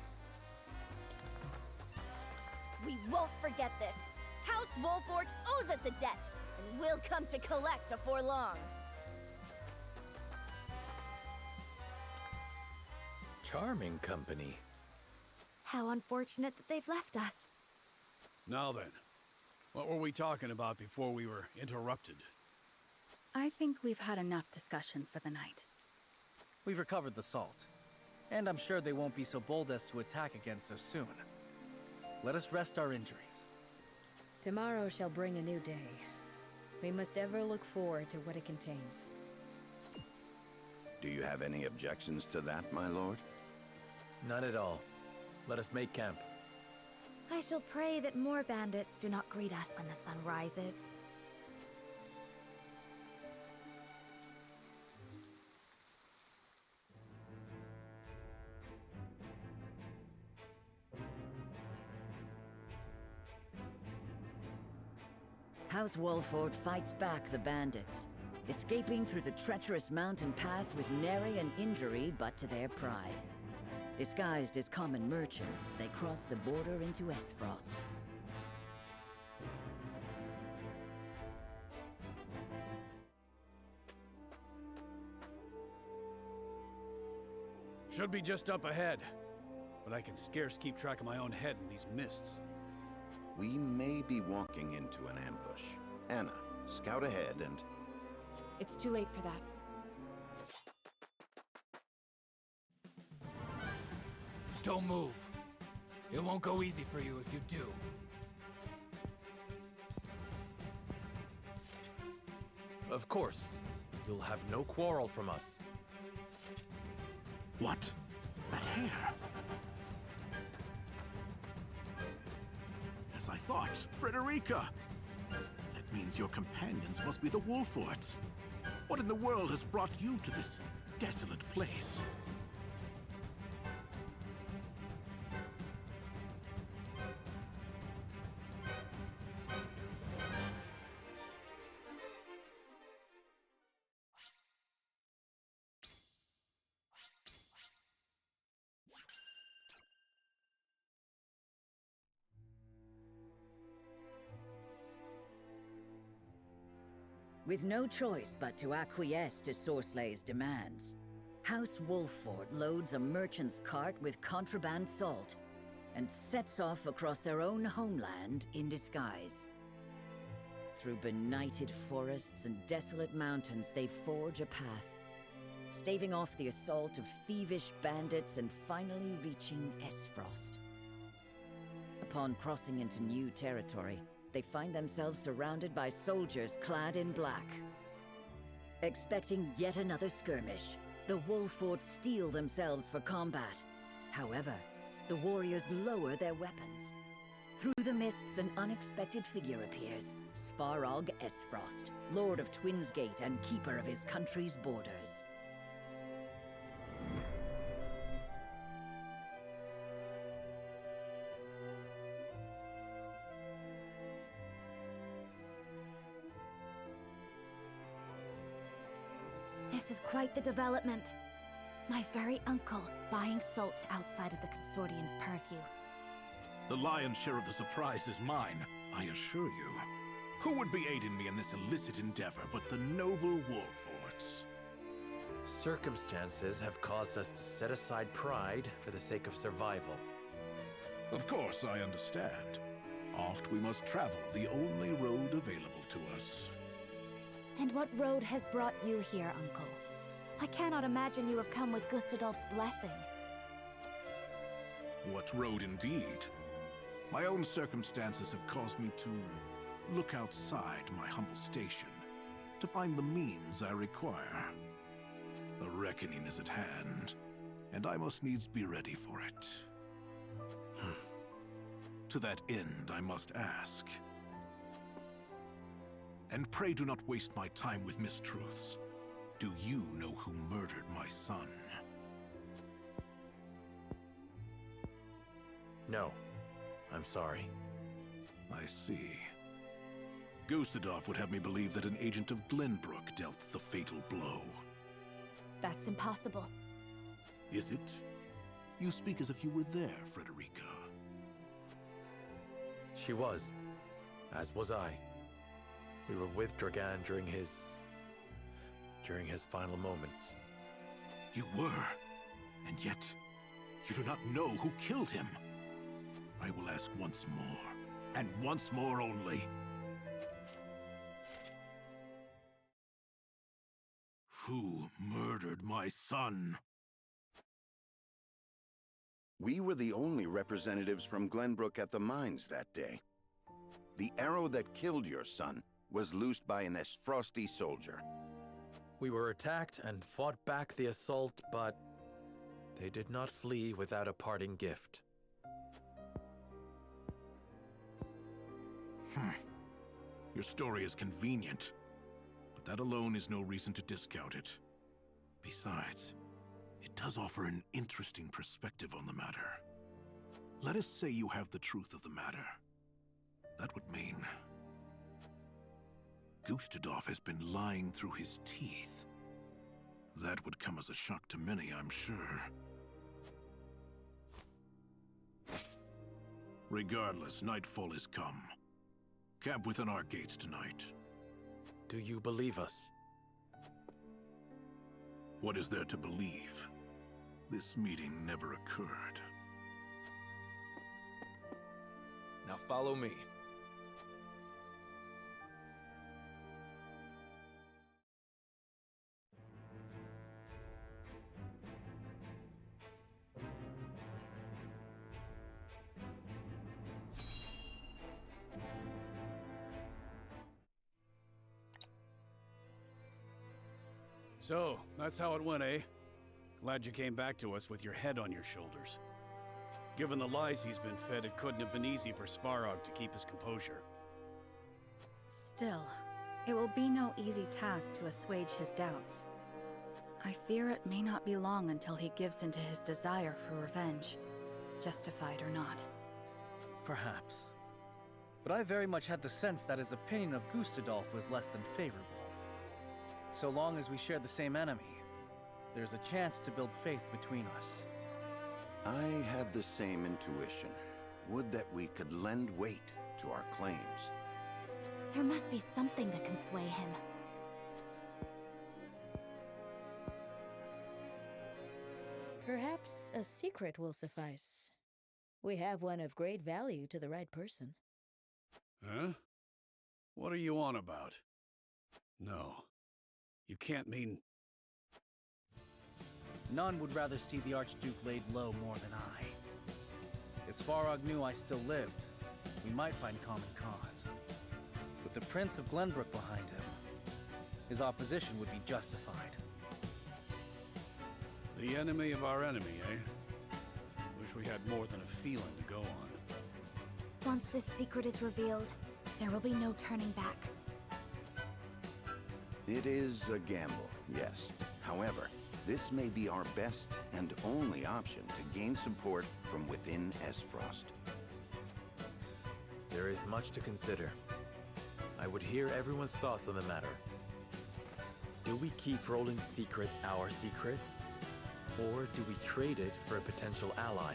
Speaker 6: We won't forget this. House Wolfort owes us a debt, and we'll come to collect afore long.
Speaker 4: Charming company.
Speaker 3: How unfortunate that they've left us.
Speaker 9: Now then, what were we talking about before we were interrupted?
Speaker 1: I think we've had enough discussion for the night.
Speaker 10: We've recovered the salt, and I'm sure they won't be so bold as to attack again so soon. Let us rest our injuries.
Speaker 7: Tomorrow shall bring a new day. We must ever look forward to what it contains.
Speaker 11: Do you have any objections to that, my lord?
Speaker 4: None at all. Let us make camp.
Speaker 3: I shall pray that more bandits do not greet us when the sun rises.
Speaker 12: House Wolford fights back the bandits, escaping through the treacherous mountain pass with nary an injury but to their pride. Disguised as common merchants, they cross the border into Esfrost.
Speaker 9: Should be just up ahead, but I can scarce keep track of my own head in these mists.
Speaker 11: We may be walking into an ambush. Anna, scout ahead and...
Speaker 1: It's too late for that.
Speaker 10: Don't move. It won't go easy for you if you do.
Speaker 4: Of course. You'll have no quarrel from us.
Speaker 2: What? That hair? As I thought, Frederica! That means your companions must be the Wolforts. What in the world has brought you to this desolate place?
Speaker 12: With no choice but to acquiesce to Sorslay's demands, House Wolffort loads a merchant's cart with contraband salt and sets off across their own homeland in disguise. Through benighted forests and desolate mountains, they forge a path, staving off the assault of thievish bandits and finally reaching Esfrost. Upon crossing into new territory, they find themselves surrounded by soldiers clad in black. Expecting yet another skirmish, the Wolffort steel themselves for combat. However, the warriors lower their weapons. Through the mists, an unexpected figure appears, Svarog Esfrost, Lord of Twinsgate and keeper of his country's borders.
Speaker 1: This is quite the development. My very uncle buying salt outside of the Consortium's purview.
Speaker 2: The lion's share of the surprise is mine, I assure you. Who would be aiding me in this illicit endeavor but the noble Wolfforts?
Speaker 4: Circumstances have caused us to set aside pride for the sake of survival.
Speaker 2: Of course, I understand. Oft we must travel the only road available to us.
Speaker 1: And what road has brought you here, Uncle? I cannot imagine you have come with Gustadolf's blessing.
Speaker 2: What road indeed? My own circumstances have caused me to look outside my humble station, to find the means I require. A reckoning is at hand, and I must needs be ready for it. To that end, I must ask. And pray do not waste my time with mistruths. Do you know who murdered my son?
Speaker 4: No. I'm sorry.
Speaker 2: I see. Gustadolf would have me believe that an agent of Glenbrook dealt the fatal blow.
Speaker 1: That's impossible.
Speaker 2: Is it? You speak as if you were there, Frederica.
Speaker 4: She was. As was I. We were with Dragan during his final moments.
Speaker 2: You were? And yet, you do not know who killed him. I will ask once more, and once more only. Who murdered my son?
Speaker 11: We were the only representatives from Glenbrook at the mines that day. The arrow that killed your son was loosed by an Esfrosti soldier.
Speaker 4: We were attacked and fought back the assault, but they did not flee without a parting gift.
Speaker 2: Your story is convenient, but that alone is no reason to discount it. Besides, it does offer an interesting perspective on the matter. Let us say you have the truth of the matter. That would mean Gustadolf has been lying through his teeth. That would come as a shock to many, I'm sure. Regardless, nightfall is come. Camp within our gates tonight.
Speaker 4: Do you believe us?
Speaker 2: What is there to believe? This meeting never occurred.
Speaker 4: Now follow me.
Speaker 9: So, that's how it went, eh? Glad you came back to us with your head on your shoulders. Given the lies he's been fed, it couldn't have been easy for Svarog to keep his composure.
Speaker 13: Still, it will be no easy task to assuage his doubts. I fear it may not be long until he gives into his desire for revenge, justified or not.
Speaker 10: Perhaps. But I very much had the sense that his opinion of Gustadolf was less than favorable. So long as we share the same enemy, there's a chance to build faith between us.
Speaker 11: I had the same intuition. Would that we could lend weight to our claims.
Speaker 1: There must be something that can sway him.
Speaker 7: Perhaps a secret will suffice. We have one of great value to the right person.
Speaker 9: Huh? What are you on about? No. You can't mean...
Speaker 10: None would rather see the Archduke laid low more than I. If Svarog knew I still lived, we might find common cause. With the Prince of Glenbrook behind him, his opposition would be justified.
Speaker 9: The enemy of our enemy, eh? Wish we had more than a feeling to go on.
Speaker 1: Once this secret is revealed, there will be no turning back.
Speaker 11: It is a gamble, yes. However, this may be our best and only option to gain support from within Esfrost.
Speaker 4: There is much to consider. I would hear everyone's thoughts on the matter. Do we keep Roland's secret our secret? Or do we trade it for a potential ally?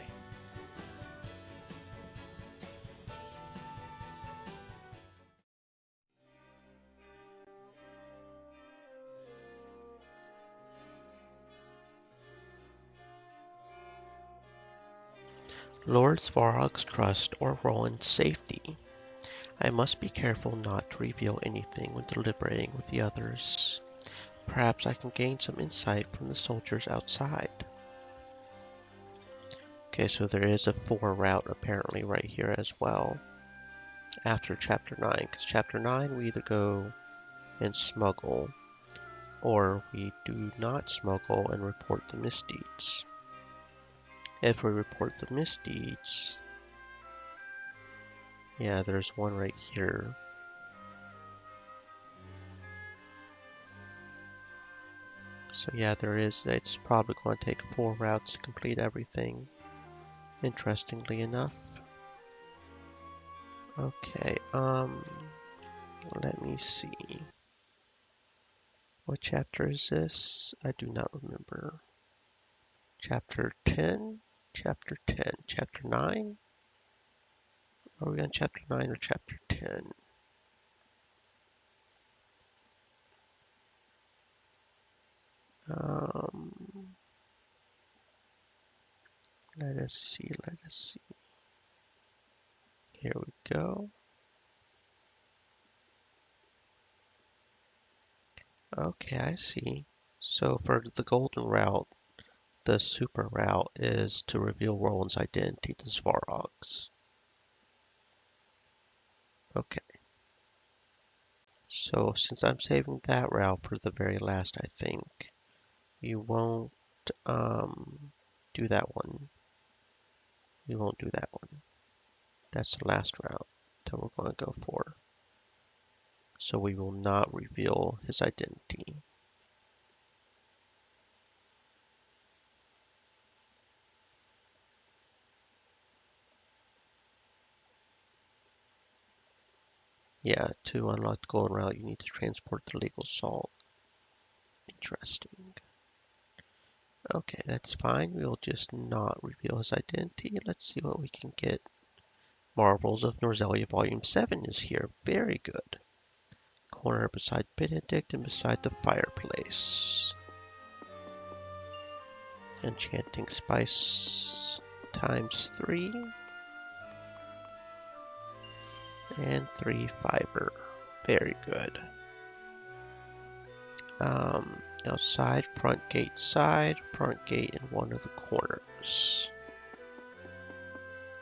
Speaker 8: Lord Svarog's trust or Roland's safety. I must be careful not to reveal anything when deliberating with the others. Perhaps I can gain some insight from the soldiers outside. Okay, so there is a 4 route apparently right here as well. After Chapter 9, because Chapter 9 we either go and smuggle, or we do not smuggle and report the misdeeds. If we report the misdeeds, yeah, there's one right here. So yeah, there is. It's probably going to take 4 routes to complete everything, interestingly enough. Okay, let me see. What chapter is this? I do not remember. Chapter 10? Chapter 10. Chapter 9? Are we on chapter 9 or chapter 10? Let us see, let us see. Here we go. Okay, I see. So for the golden route, the super route is to reveal Roland's identity to Svarog's. Okay. So since I'm saving that route for the very last, I think, we won't do that one. We won't do that one. That's the last route that we're going to go for. So we will not reveal his identity. Yeah, to unlock the golden route, you need to transport the legal salt. Interesting. Okay, that's fine. We'll just not reveal his identity. Let's see what we can get. Marvels of Norzelia Volume 7 is here. Very good. Corner beside Benedict and beside the fireplace. Enchanting Spice ×3. And 3 fiber. Very good. Outside, front gate side, front gate in one of the corners.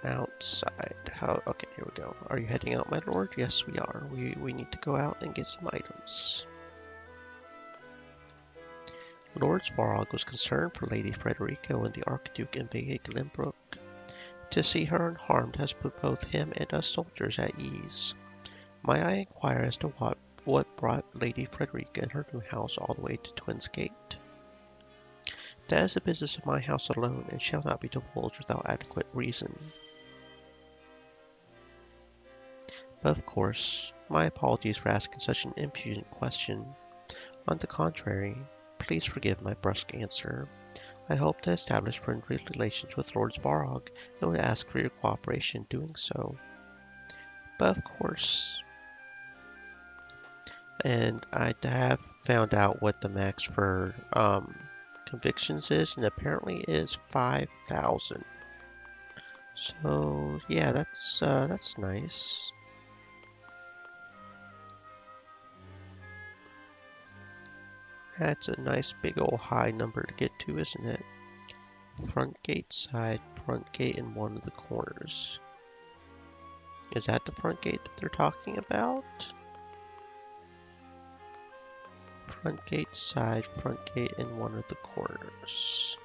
Speaker 8: Outside. Okay, here we go. Are you heading out, my lord? Yes, we are. We need to go out and get some items. Lord Svarog was concerned for Lady Frederica when the Archduke invaded Glenbrook. To see her unharmed has put both him and us soldiers at ease. May I inquire as to what brought Lady Frederica and her new house all the way to Twins Gate? That is the business of my house alone, and shall not be divulged without adequate reason. But of course, my apologies for asking such an impudent question. On the contrary, please forgive my brusque answer. I hope to establish friendly relations with Lord Svarog, and would ask for your cooperation in doing so. But of course... And I have found out what the max for convictions is, and apparently it is 5,000. So yeah, that's nice. That's a nice big old high number to get to, isn't it? Front gate, side, front gate, and one of the corners. Is that the front gate that they're talking about? Front gate, side, front gate, and one of the corners.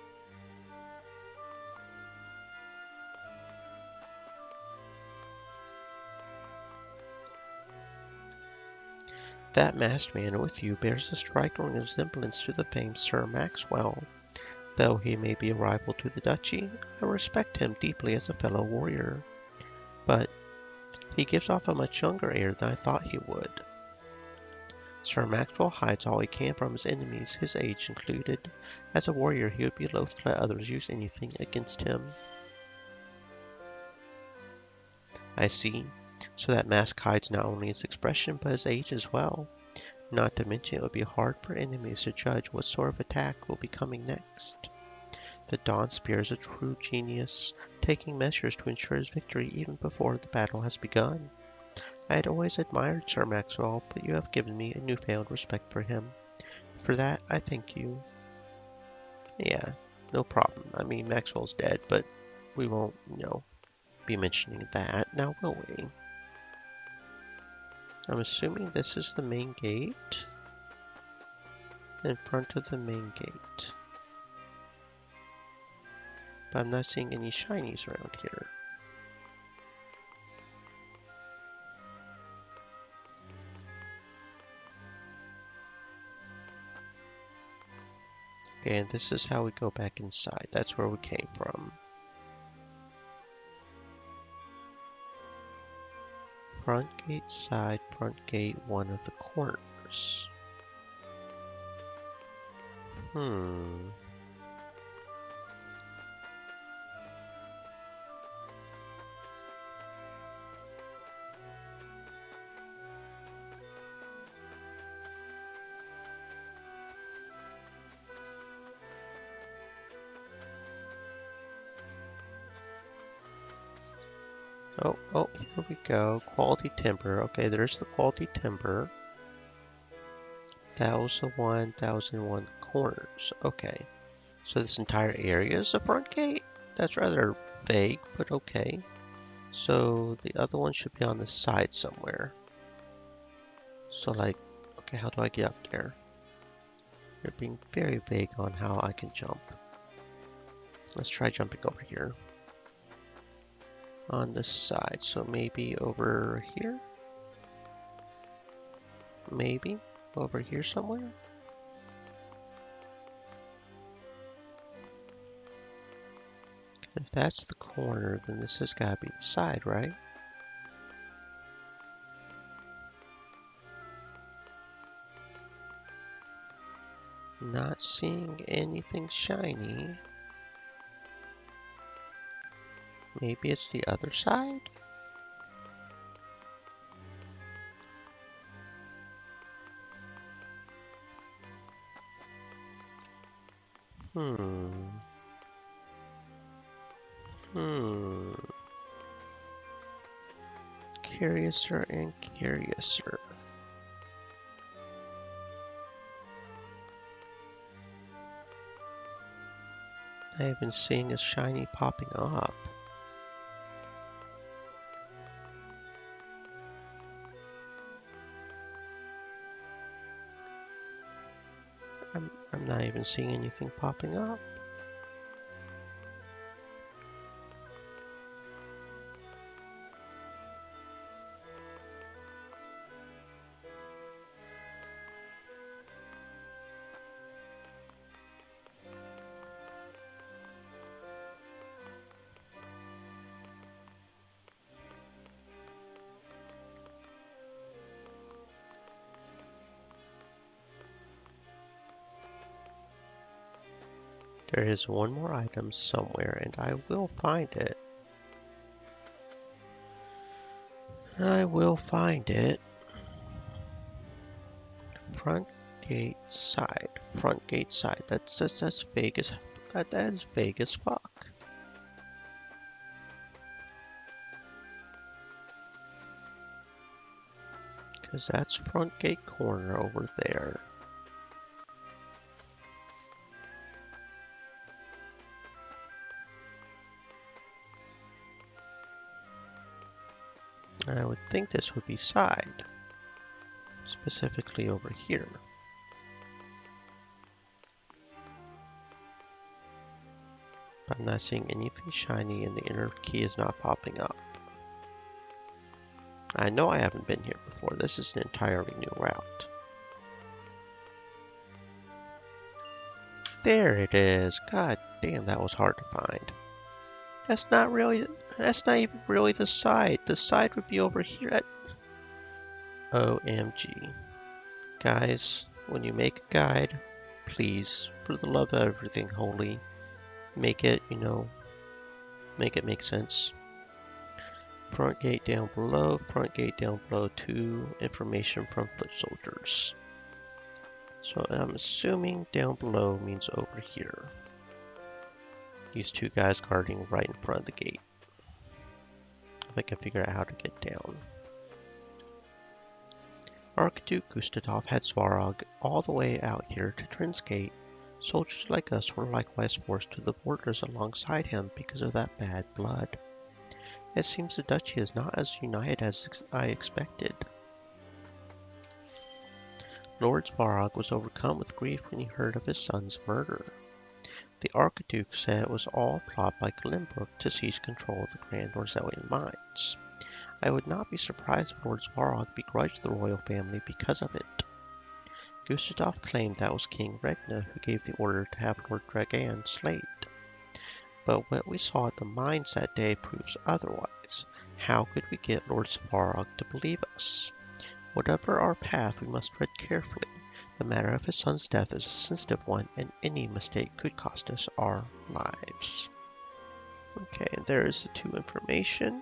Speaker 8: That masked man with you bears a striking resemblance to the famed Sir Maxwell. Though he may be a rival to the duchy, I respect him deeply as a fellow warrior. But he gives off a much younger air than I thought he would. Sir Maxwell hides all he can from his enemies, his age included. As a warrior, he would be loath to let others use anything against him. I see. So that mask hides not only his expression, but his age as well. Not to mention it would be hard for enemies to judge what sort of attack will be coming next. The Dawn Spear is a true genius, taking measures to ensure his victory even before the battle has begun. I had always admired Sir Maxwell, but you have given me a newfound respect for him. For that, I thank you. Yeah, no problem. I mean, Maxwell's dead, but we won't, be mentioning that, now will we? I'm assuming this is the main gate. In front of the main gate. But I'm not seeing any shinies around here. Okay, and this is how we go back inside. That's where we came from. Front gate, side, front gate, one of the corners. Oh, here we go. Quality timber. Okay, there's the quality timber. 1,001, 1,001 corners. Okay. So this entire area is a front gate? That's rather vague, but okay. So the other one should be on the side somewhere. So like, okay, how do I get up there? You're being very vague on how I can jump. Let's try jumping over here. On the side, so maybe over here? Maybe over here somewhere? If that's the corner, then this has got to be the side, right? Not seeing anything shiny. Maybe it's the other side? Curiouser and curiouser. I have been seeing a shiny popping up. I'm not even seeing anything popping up. There is one more item somewhere, and I will find it. I will find it. Front gate, side. front gate side. That's vague as that is vague as fuck. Because that's front gate corner over there. I would think this would be side, specifically over here. But I'm not seeing anything shiny and the inner key is not popping up. I know I haven't been here before. This is an entirely new route. There it is. God damn, that was hard to find. That's not even really the side. The side would be over here at... OMG. Guys, when you make a guide, please, for the love of everything holy, make it, make it make sense. Front gate down below, 2 information from foot soldiers. So I'm assuming down below means over here. These 2 guys guarding right in front of the gate. If I can figure out how to get down. Archduke Gustadolf had Svarog all the way out here to Trin's Gate. Soldiers like us were likewise forced to the borders alongside him because of that bad blood. It seems the duchy is not as united as I expected. Lord Svarog was overcome with grief when he heard of his son's murder. The Archduke said it was all a plot by Glenbrook to seize control of the Grand Norzelian mines. I would not be surprised if Lord Svarog begrudged the royal family because of it. Gustadolf claimed that was King Regna who gave the order to have Lord Dragan slayed. But what we saw at the mines that day proves otherwise. How could we get Lord Svarog to believe us? Whatever our path, we must tread carefully. The matter of his son's death is a sensitive one, and any mistake could cost us our lives. Okay, and there is the 2 information.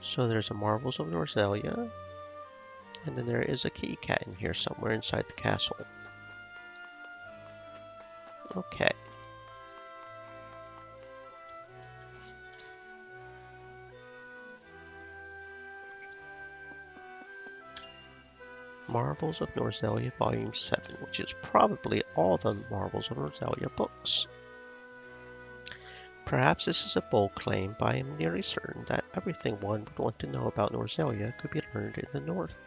Speaker 8: So there's a Marvels of Norzelia, and then there is a key cat in here somewhere inside the castle. Okay. Marvels of Norzelia Volume 7, which is probably all the Marvels of Norzelia books. Perhaps this is a bold claim, but I am nearly certain that everything one would want to know about Norzelia could be learned in the north.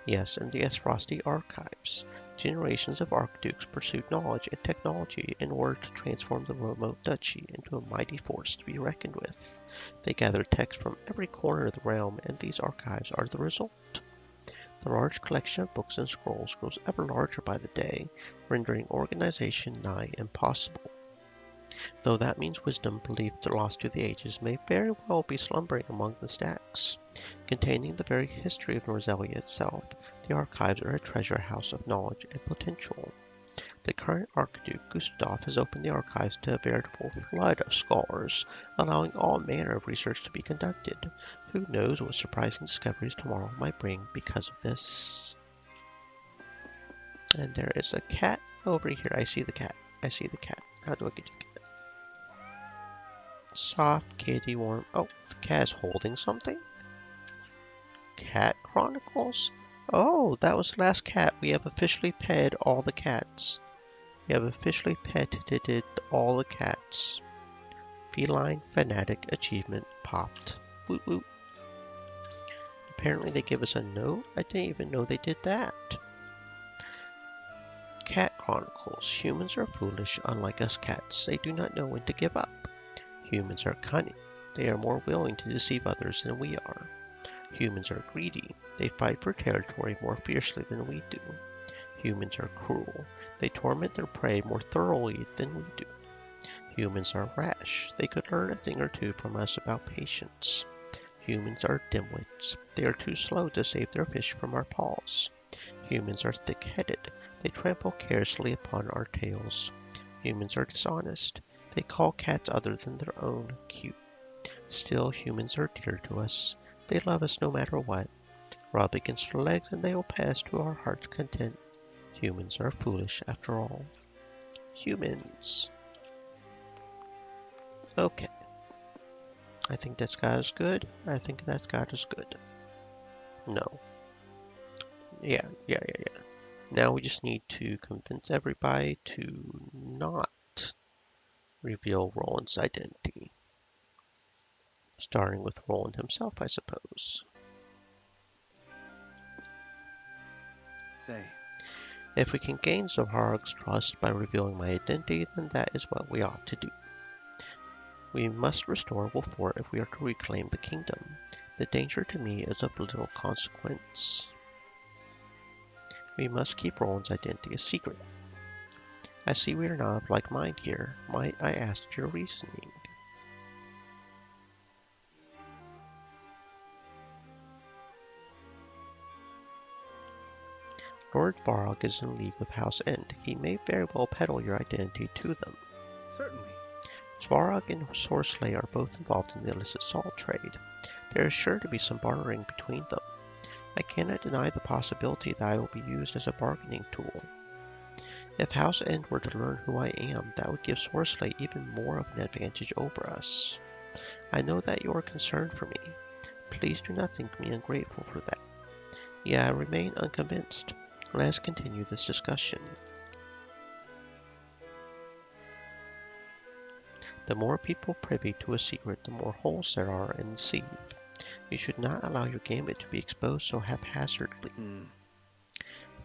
Speaker 8: Yes, in the Esfrosti archives, generations of archdukes pursued knowledge and technology in order to transform the remote duchy into a mighty force to be reckoned with. They gathered texts from every corner of the realm, and these archives are the result. The large collection of books and scrolls grows ever larger by the day, rendering organization nigh impossible. Though that means wisdom believed lost to the ages may very well be slumbering among the stacks. Containing the very history of Norzelia itself, the archives are a treasure house of knowledge and potential. The current Archduke Gustadolf has opened the archives to a veritable flood of scholars, allowing all manner of research to be conducted. Who knows what surprising discoveries tomorrow might bring because of this. And there is a cat over here. I see the cat. How do I get to the cat? Soft kitty warm. Oh, the cat is holding something? Cat Chronicles? Oh, that was the last cat. We have officially petted all the cats. Feline Fanatic achievement popped. Woot woot. Apparently they give us a note. I didn't even know they did that. Cat Chronicles. Humans are foolish, unlike us cats. They do not know when to give up. Humans are cunning. They are more willing to deceive others than we are. Humans are greedy. They fight for territory more fiercely than we do. Humans are cruel. They torment their prey more thoroughly than we do. Humans are rash. They could learn a thing or two from us about patience. Humans are dimwits. They are too slow to save their fish from our paws. Humans are thick-headed. They trample carelessly upon our tails. Humans are dishonest. They call cats other than their own cute. Still, humans are dear to us. They love us no matter what. Rub against our legs and they will pass to our heart's content. Humans are foolish after all. Humans. Okay. I think that's got us good. I think that's got us good. No. Yeah. Now we just need to convince everybody to not reveal Roland's identity. Starting with Roland himself, I suppose.
Speaker 10: Say.
Speaker 8: If we can gain Zaharog's trust by revealing my identity, then that is what we ought to do. We must restore Wolfort if we are to reclaim the kingdom. The danger to me is of little consequence. We must keep Roland's identity a secret. I see we are not of like mind here. Might I ask your reasoning? Lord Varrog is in league with House End. He may very well peddle your identity to them.
Speaker 10: Certainly.
Speaker 8: Svarog and Sorcelet are both involved in the illicit salt trade. There is sure to be some bartering between them. I cannot deny the possibility that I will be used as a bargaining tool. If House End were to learn who I am, that would give Sorcelet even more of an advantage over us. I know that you are concerned for me. Please do not think me ungrateful for that. Yet I remain unconvinced. Let us continue this discussion. The more people privy to a secret, the more holes there are in the sieve. You should not allow your gambit to be exposed so haphazardly.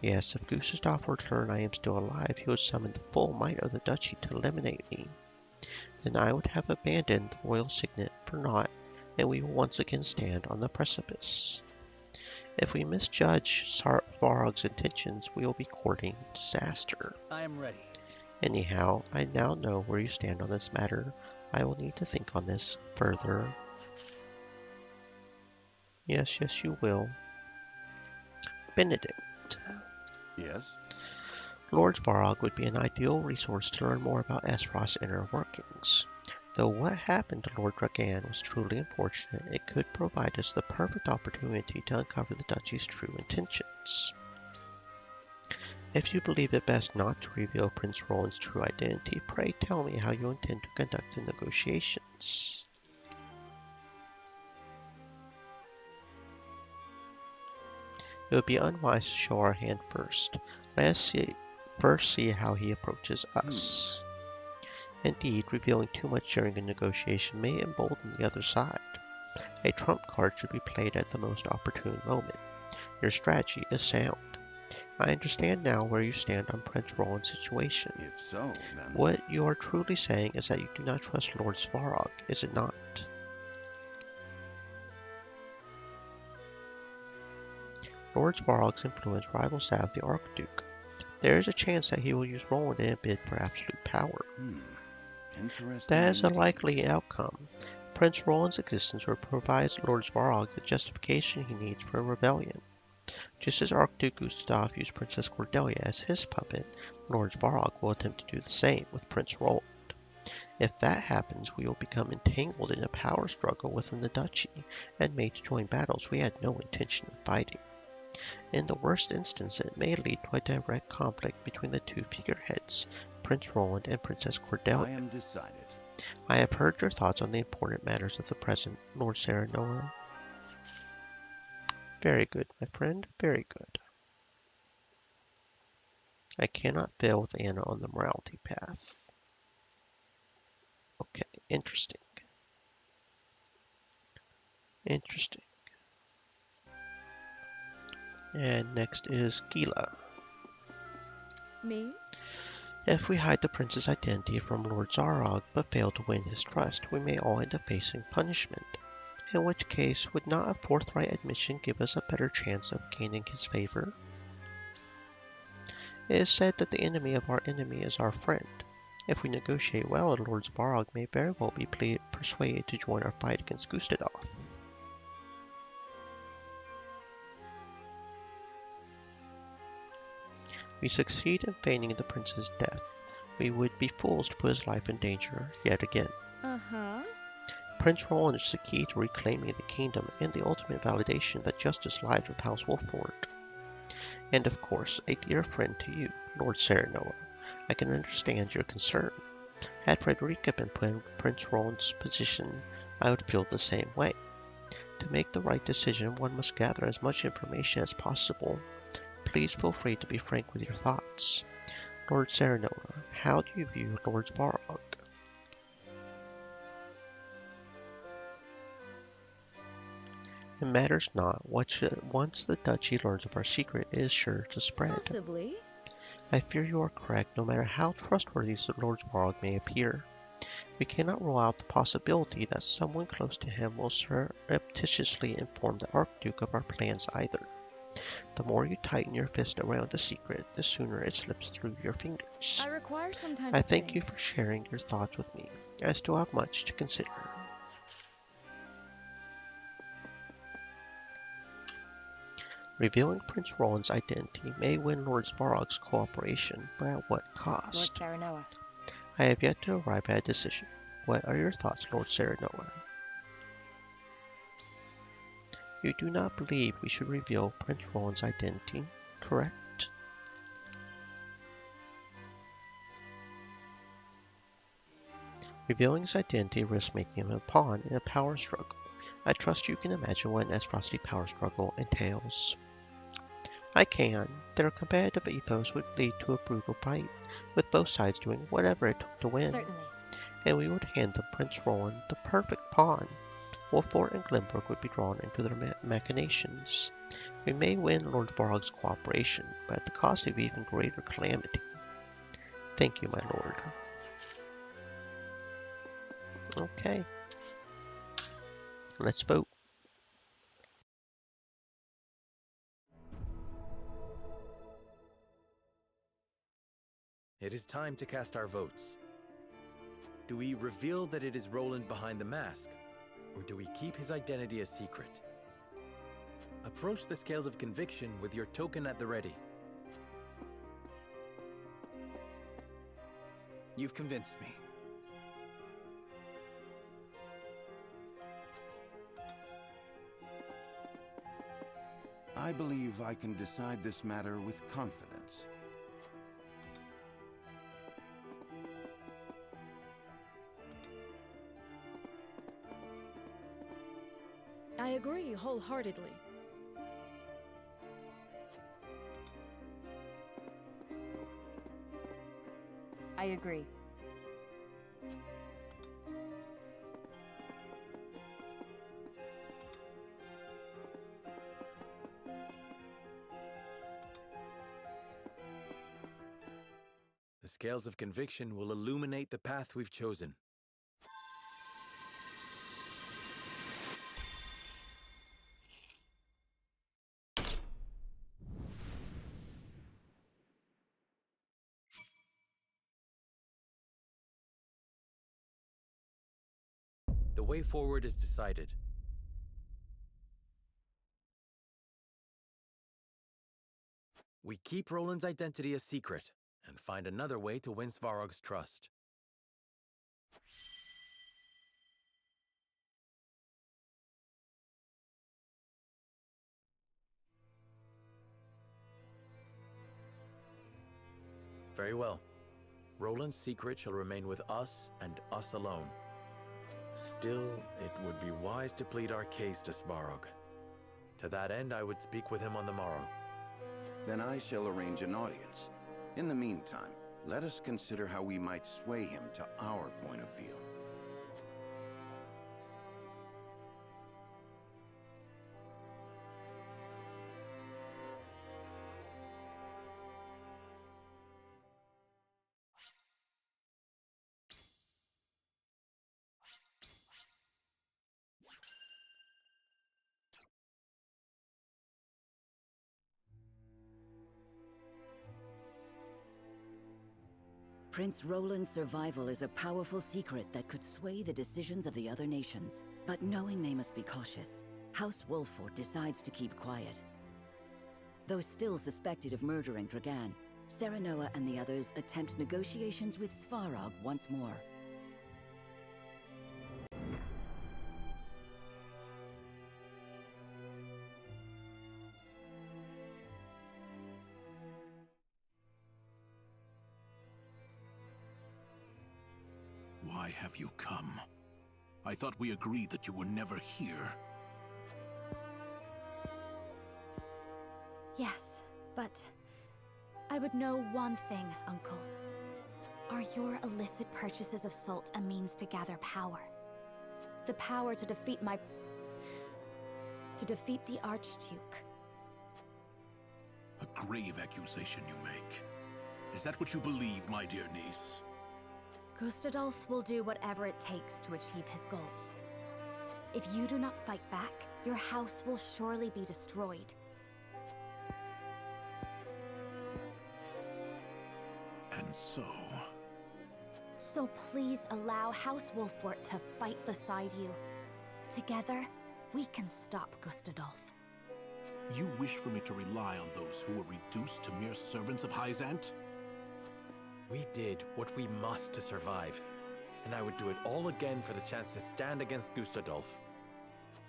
Speaker 8: Yes, if Gustave were to learn I am still alive, he would summon the full might of the duchy to eliminate me. Then I would have abandoned the royal signet for naught, and we will once again stand on the precipice. If we misjudge Varrog's intentions, we will be courting disaster.
Speaker 10: I am ready.
Speaker 8: Anyhow, I now know where you stand on this matter. I will need to think on this further. Yes, you will. Benedict.
Speaker 11: Yes?
Speaker 8: Lord Varrog would be an ideal resource to learn more about Esfrost's inner workings. Though what happened to Lord Dragan was truly unfortunate, it could provide us the perfect opportunity to uncover the duchy's true intentions. If you believe it best not to reveal Prince Roland's true identity, pray tell me how you intend to conduct the negotiations. It would be unwise to show our hand first. Let us first see how he approaches us. Indeed, revealing too much during a negotiation may embolden the other side. A trump card should be played at the most opportune moment. Your strategy is sound. I understand now where you stand on Prince Roland's situation.
Speaker 11: If so, then...
Speaker 8: What you are truly saying is that you do not trust Lord Svarog, is it not? Lord Svarog's influence rivals that of the Archduke. There is a chance that he will use Roland in a bid for absolute power.
Speaker 11: Interesting.
Speaker 8: That is a likely outcome. Prince Roland's existence will provide Lord Svarog the justification he needs for a rebellion. Just as Archduke Gustave used Princess Cordelia as his puppet, Lord Svarog will attempt to do the same with Prince Roland. If that happens, we will become entangled in a power struggle within the duchy, and made to join battles we had no intention of fighting. In the worst instance, it may lead to a direct conflict between the two figureheads, Prince Roland and Princess Cordelia.
Speaker 11: I am decided.
Speaker 8: I have heard your thoughts on the important matters of the present, Lord Serenoa. Very good, my friend, very good. I cannot fail with Anna on the morality path. Okay, interesting. Interesting. And next is Gila.
Speaker 7: Me?
Speaker 8: If we hide the prince's identity from Lord Zarog but fail to win his trust, we may all end up facing punishment. In which case, would not a forthright admission give us a better chance of gaining his favor? It is said that the enemy of our enemy is our friend. If we negotiate well, Lord Svarog may very well be persuaded to join our fight against Gustave. We succeed in feigning the prince's death. We would be fools to put his life in danger yet again. Prince Roland is the key to reclaiming the kingdom and the ultimate validation that justice lies with House Wolfort. And of course, a dear friend to you, Lord Serenoa. I can understand your concern. Had Frederica been put in Prince Roland's position, I would feel the same way. To make the right decision, one must gather as much information as possible. Please feel free to be frank with your thoughts. Lord Serenoa, how do you view Lord Svarog? It matters not. Once the duchy learns of our secret, it is sure to spread.
Speaker 7: Possibly.
Speaker 8: I fear you are correct, no matter how trustworthy Lord Svarog may appear. We cannot rule out the possibility that someone close to him will surreptitiously inform the Archduke of our plans either. The more you tighten your fist around a secret, the sooner it slips through your fingers.
Speaker 7: I require some time
Speaker 8: I
Speaker 7: to
Speaker 8: thank
Speaker 7: think.
Speaker 8: you for sharing your thoughts with me. I still have much to consider. Revealing Prince Roland's identity may win Lord Svarog's cooperation, but at what cost?
Speaker 1: Lord Serenoa.
Speaker 8: I have yet to arrive at a decision. What are your thoughts, Lord Serenoa? You do not believe we should reveal Prince Roland's identity, correct? Revealing his identity risks making him a pawn in a power struggle. I trust you can imagine what an Esfrosti power struggle entails. I can. Their competitive ethos would lead to a brutal fight, with both sides doing whatever it took to win.
Speaker 1: Certainly.
Speaker 8: And we would hand the Prince Roland the perfect pawn. Wolfort and Glenbrook would be drawn into their machinations. We may win Lord Svarog's cooperation, but at the cost of even greater calamity. Thank you, my lord. Okay. Let's vote.
Speaker 4: It is time to cast our votes. Do we reveal that it is Roland behind the mask, or do we keep his identity a secret? Approach the scales of conviction with your token at the ready.
Speaker 10: You've convinced me.
Speaker 11: I believe I can decide this matter with confidence.
Speaker 7: I agree wholeheartedly.
Speaker 1: I agree.
Speaker 4: The scales of conviction will illuminate the path we've chosen. The way forward is decided. We keep Roland's identity a secret, and find another way to win Svarog's trust. Very well. Roland's secret shall remain with us and us alone. Still, it would be wise to plead our case to Svarog. To that end, I would speak with him on the morrow.
Speaker 11: Then I shall arrange an audience. In the meantime, let us consider how we might sway him to our point of view.
Speaker 12: Prince Roland's survival is a powerful secret that could sway the decisions of the other nations. But knowing they must be cautious, House Wolfort decides to keep quiet. Though still suspected of murdering Dragan, Serenoa and the others attempt negotiations with Svarog once more.
Speaker 2: Why have you come? I thought we agreed that you were never here.
Speaker 1: Yes, but I would know one thing, Uncle. Are your illicit purchases of salt a means to gather power? The power to defeat the Archduke.
Speaker 2: A grave accusation you make. Is that what you believe, my dear niece?
Speaker 1: Gustadolf will do whatever it takes to achieve his goals. If you do not fight back, your house will surely be destroyed.
Speaker 2: And so...
Speaker 1: So please allow House Wolffort to fight beside you. Together, we can stop Gustadolf.
Speaker 2: You wish for me to rely on those who were reduced to mere servants of Hyzant?
Speaker 4: We did what we must to survive, and I would do it all again for the chance to stand against Gustadolf.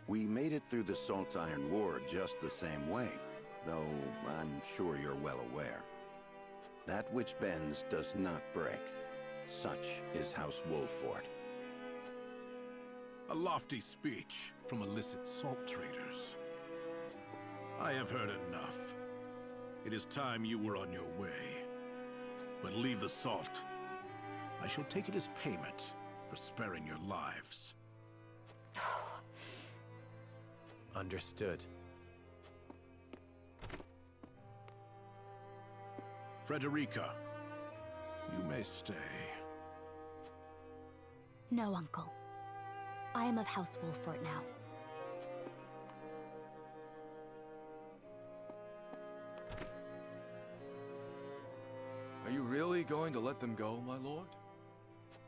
Speaker 11: We made it through the Salt Iron War just the same way, though I'm sure you're well aware. That which bends does not break. Such is House Wolffort.
Speaker 2: A lofty speech from illicit salt traders. I have heard enough. It is time you were on your way. But leave the salt. I shall take it as payment for sparing your lives.
Speaker 4: Understood.
Speaker 2: Frederica, you may stay.
Speaker 1: No, Uncle. I am of House Wolffort now.
Speaker 14: Are you really going to let them go, my lord?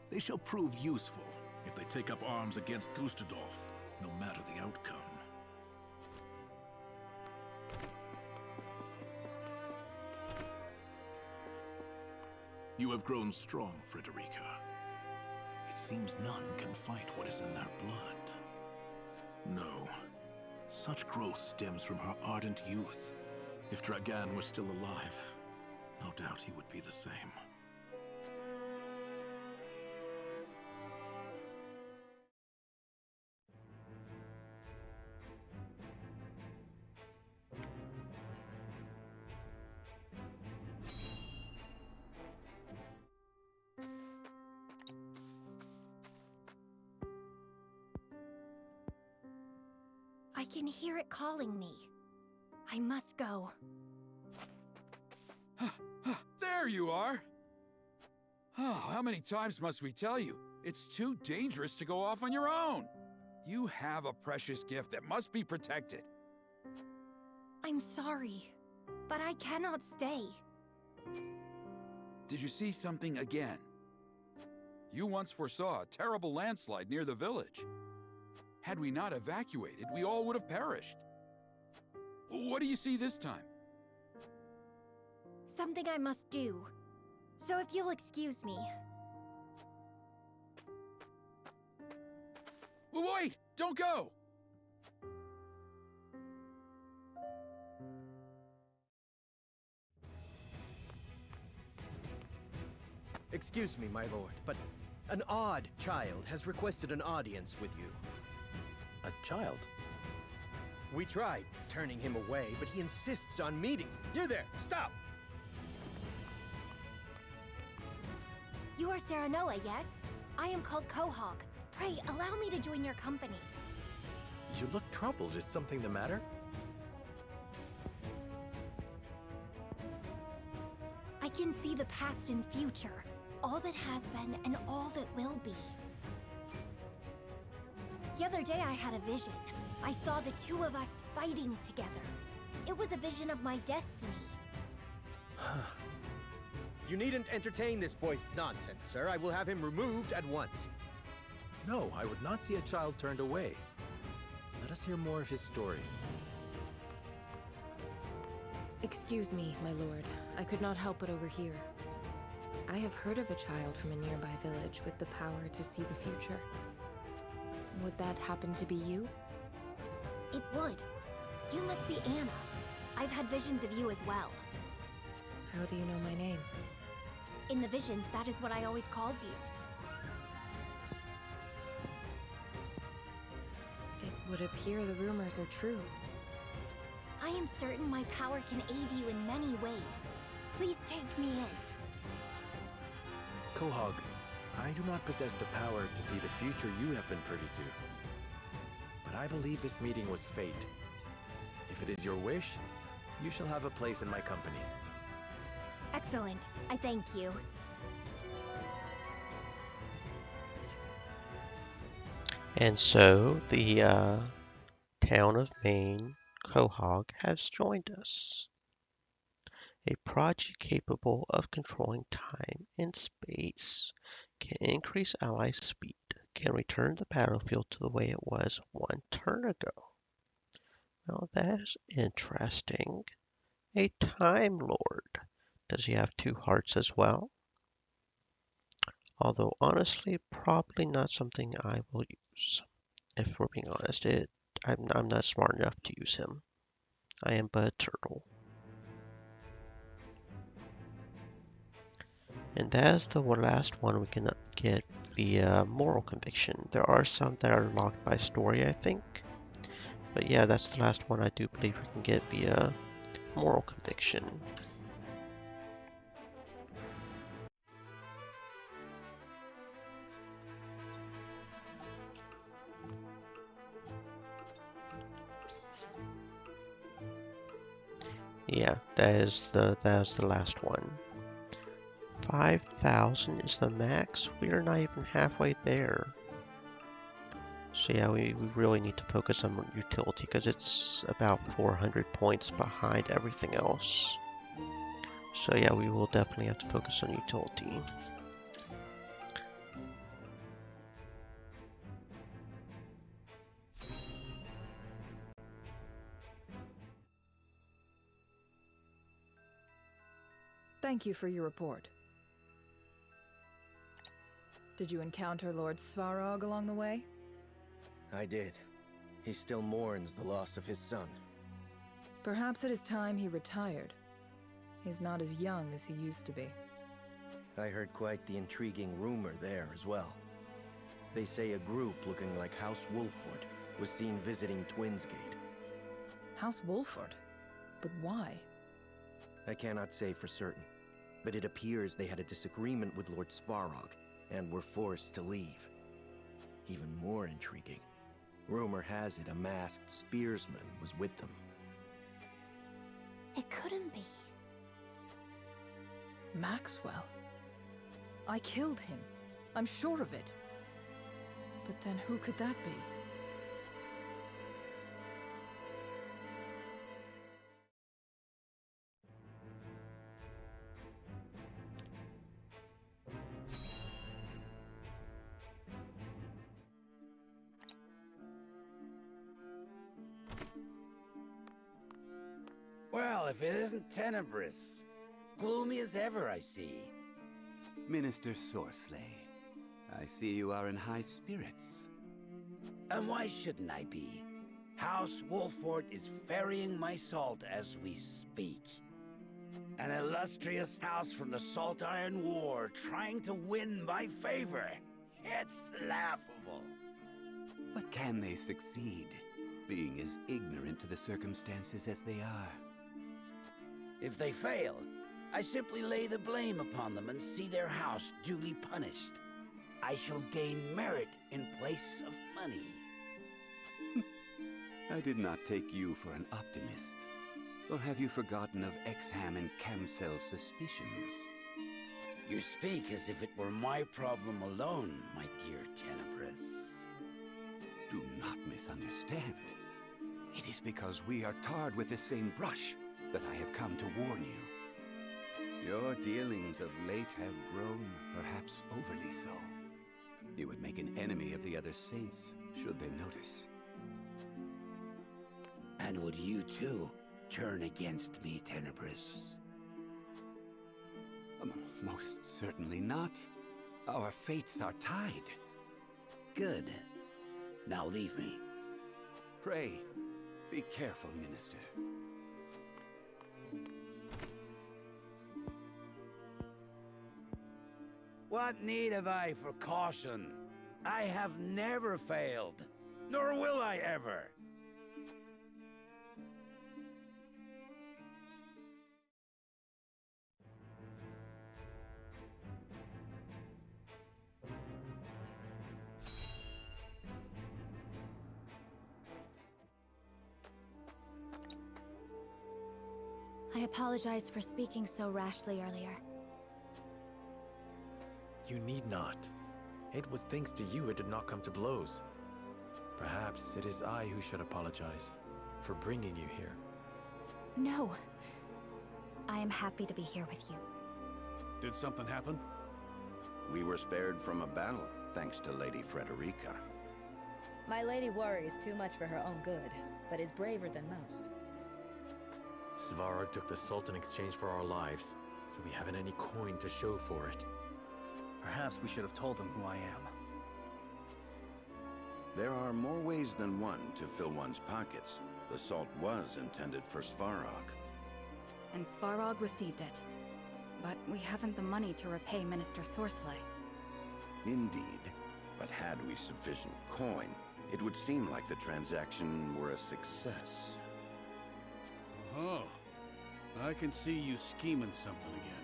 Speaker 2: They shall prove useful if they take up arms against Gustadolf, no matter the outcome. You have grown strong, Frederica. It seems none can fight what is in their blood. No. Such growth stems from her ardent youth. If Dragan were still alive, no doubt he would be the same.
Speaker 3: I can hear it calling me. I must go.
Speaker 14: There you are! Oh, how many times must we tell you? It's too dangerous to go off on your own. You have a precious gift that must be protected.
Speaker 3: I'm sorry, but I cannot stay.
Speaker 14: Did you see something again? You once foresaw a terrible landslide near the village. Had we not evacuated, we all would have perished. What do you see this time?
Speaker 3: Something I must do. So if you'll excuse me.
Speaker 14: Wait! Don't go!
Speaker 15: Excuse me, my lord, but an odd child has requested an audience with you.
Speaker 4: A child?
Speaker 15: We tried turning him away, but he insists on meeting. You there! Stop!
Speaker 3: You are Serenoa, yes? I am called Quahog. Pray, allow me to join your company.
Speaker 4: You look troubled. Is something the matter?
Speaker 3: I can see the past and future. All that has been and all that will be. The other day I had a vision. I saw the two of us fighting together. It was a vision of my destiny.
Speaker 15: You needn't entertain this boy's nonsense, sir. I will have him removed at once.
Speaker 4: No, I would not see a child turned away. Let us hear more of his story.
Speaker 7: Excuse me, my lord. I could not help but overhear. I have heard of a child from a nearby village with the power to see the future. Would that happen to be you?
Speaker 3: It would. You must be Anna. I've had visions of you as well.
Speaker 7: How do you know my name?
Speaker 3: In the visions, that is what I always called you.
Speaker 7: would appear the rumors are true.
Speaker 6: I am certain my power can aid you in many ways. Please take me in.
Speaker 4: Quahog, I do not possess the power to see the future you have been privy to. But I believe this meeting was fate. If it is your wish, you shall have a place in my company.
Speaker 6: Excellent. I thank you.
Speaker 8: And so the town of Maine, Quahog, has joined us. A project capable of controlling time and space, can increase ally speed, can return the battlefield to the way it was one turn ago. Well, that is interesting. A Time Lord. Does he have two hearts as well? Although honestly, probably not something I will use. If we're being honest, I'm not smart enough to use him. I am but a turtle. And that is the last one we can get via moral conviction. There are some that are locked by story, I think. But yeah, that's the last one I do believe we can get via moral conviction. Yeah, that is the last one. 5,000 is the max. We are not even halfway there. So yeah, we really need to focus on utility because it's about 400 points behind everything else. So yeah, we will definitely have to focus on utility.
Speaker 16: Thank you for your report. Did you encounter Lord Svarog along the way?
Speaker 15: I did. He still mourns the loss of his son.
Speaker 16: Perhaps it is time he retired. He's not as young as he used to be.
Speaker 15: I heard quite the intriguing rumor there as well. They say a group looking like House Wolford was seen visiting Twinsgate.
Speaker 16: House Wolford? But why?
Speaker 15: I cannot say for certain, but it appears they had a disagreement with Lord Svarog and were forced to leave. Even more intriguing, rumor has it a masked spearsman was with them.
Speaker 6: It couldn't be.
Speaker 16: Maxwell? I killed him. I'm sure of it. But then who could that be?
Speaker 17: Well, if it isn't Tenebris. Gloomy as ever, I see.
Speaker 18: Minister Sorsley, I see you are in high spirits.
Speaker 17: And why shouldn't I be? House Wolford is ferrying my salt as we speak. An illustrious house from the Salt Iron War trying to win my favor. It's laughable.
Speaker 18: But can they succeed, being as ignorant to the circumstances as they are?
Speaker 17: If they fail, I simply lay the blame upon them and see their house duly punished. I shall gain merit in place of money.
Speaker 18: I did not take you for an optimist. Or have you forgotten of Exham and Camsel's suspicions?
Speaker 17: You speak as if it were my problem alone, my dear Tenebris.
Speaker 18: Do not misunderstand. It is because we are tarred with the same brush that I have come to warn you. Your dealings of late have grown, perhaps overly so. You would make an enemy of the other saints, should they notice.
Speaker 17: And would you too turn against me, Tenebris?
Speaker 18: Most certainly not. Our fates are tied.
Speaker 17: Good. Now leave me.
Speaker 18: Pray, be careful, Minister.
Speaker 17: What need have I for caution? I have never failed. Nor will I ever!
Speaker 1: I apologize for speaking so rashly earlier.
Speaker 4: You need not. It was thanks to you it did not come to blows. Perhaps it is I who should apologize for bringing you here.
Speaker 1: No. I am happy to be here with you.
Speaker 9: Did something happen?
Speaker 11: We were spared from a battle, thanks to Lady Frederica.
Speaker 19: My lady worries too much for her own good, but is braver than most.
Speaker 4: Svarog took the Salt in exchange for our lives, so we haven't any coin to show for it.
Speaker 10: Perhaps we should have told him who I am.
Speaker 11: There are more ways than one to fill one's pockets. The salt was intended for Svarog.
Speaker 13: And Svarog received it. But we haven't the money to repay Minister Sorcelet.
Speaker 11: Indeed. But had we sufficient coin, it would seem like the transaction were a success.
Speaker 9: Oh, I can see you scheming something again.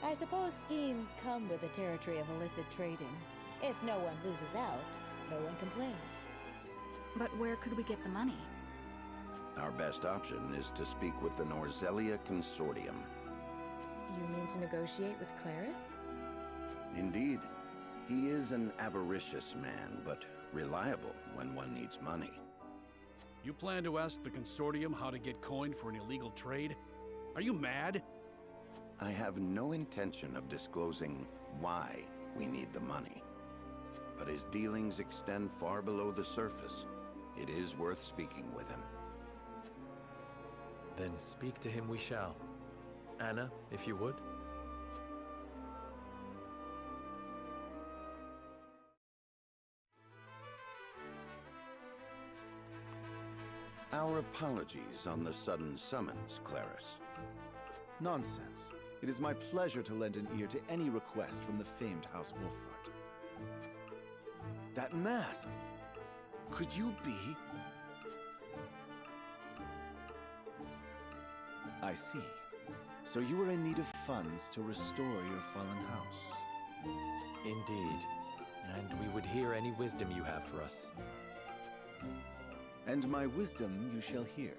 Speaker 19: I suppose schemes come with the territory of illicit trading. If no one loses out, no one complains.
Speaker 13: But where could we get the money?
Speaker 11: Our best option is to speak with the Norzelia Consortium.
Speaker 7: You mean to negotiate with Claris?
Speaker 11: Indeed. He is an avaricious man, but reliable when one needs money.
Speaker 9: You plan to ask the Consortium how to get coin for an illegal trade? Are you mad?
Speaker 11: I have no intention of disclosing why we need the money. But his dealings extend far below the surface. It is worth speaking with him.
Speaker 4: Then speak to him we shall. Anna, if you would.
Speaker 11: Our apologies on the sudden summons, Claris.
Speaker 20: Nonsense. It is my pleasure to lend an ear to any request from the famed House Wolffort. That mask! Could you be... I see. So you are in need of funds to restore your fallen house.
Speaker 4: Indeed. And we would hear any wisdom you have for us.
Speaker 20: And my wisdom you shall hear.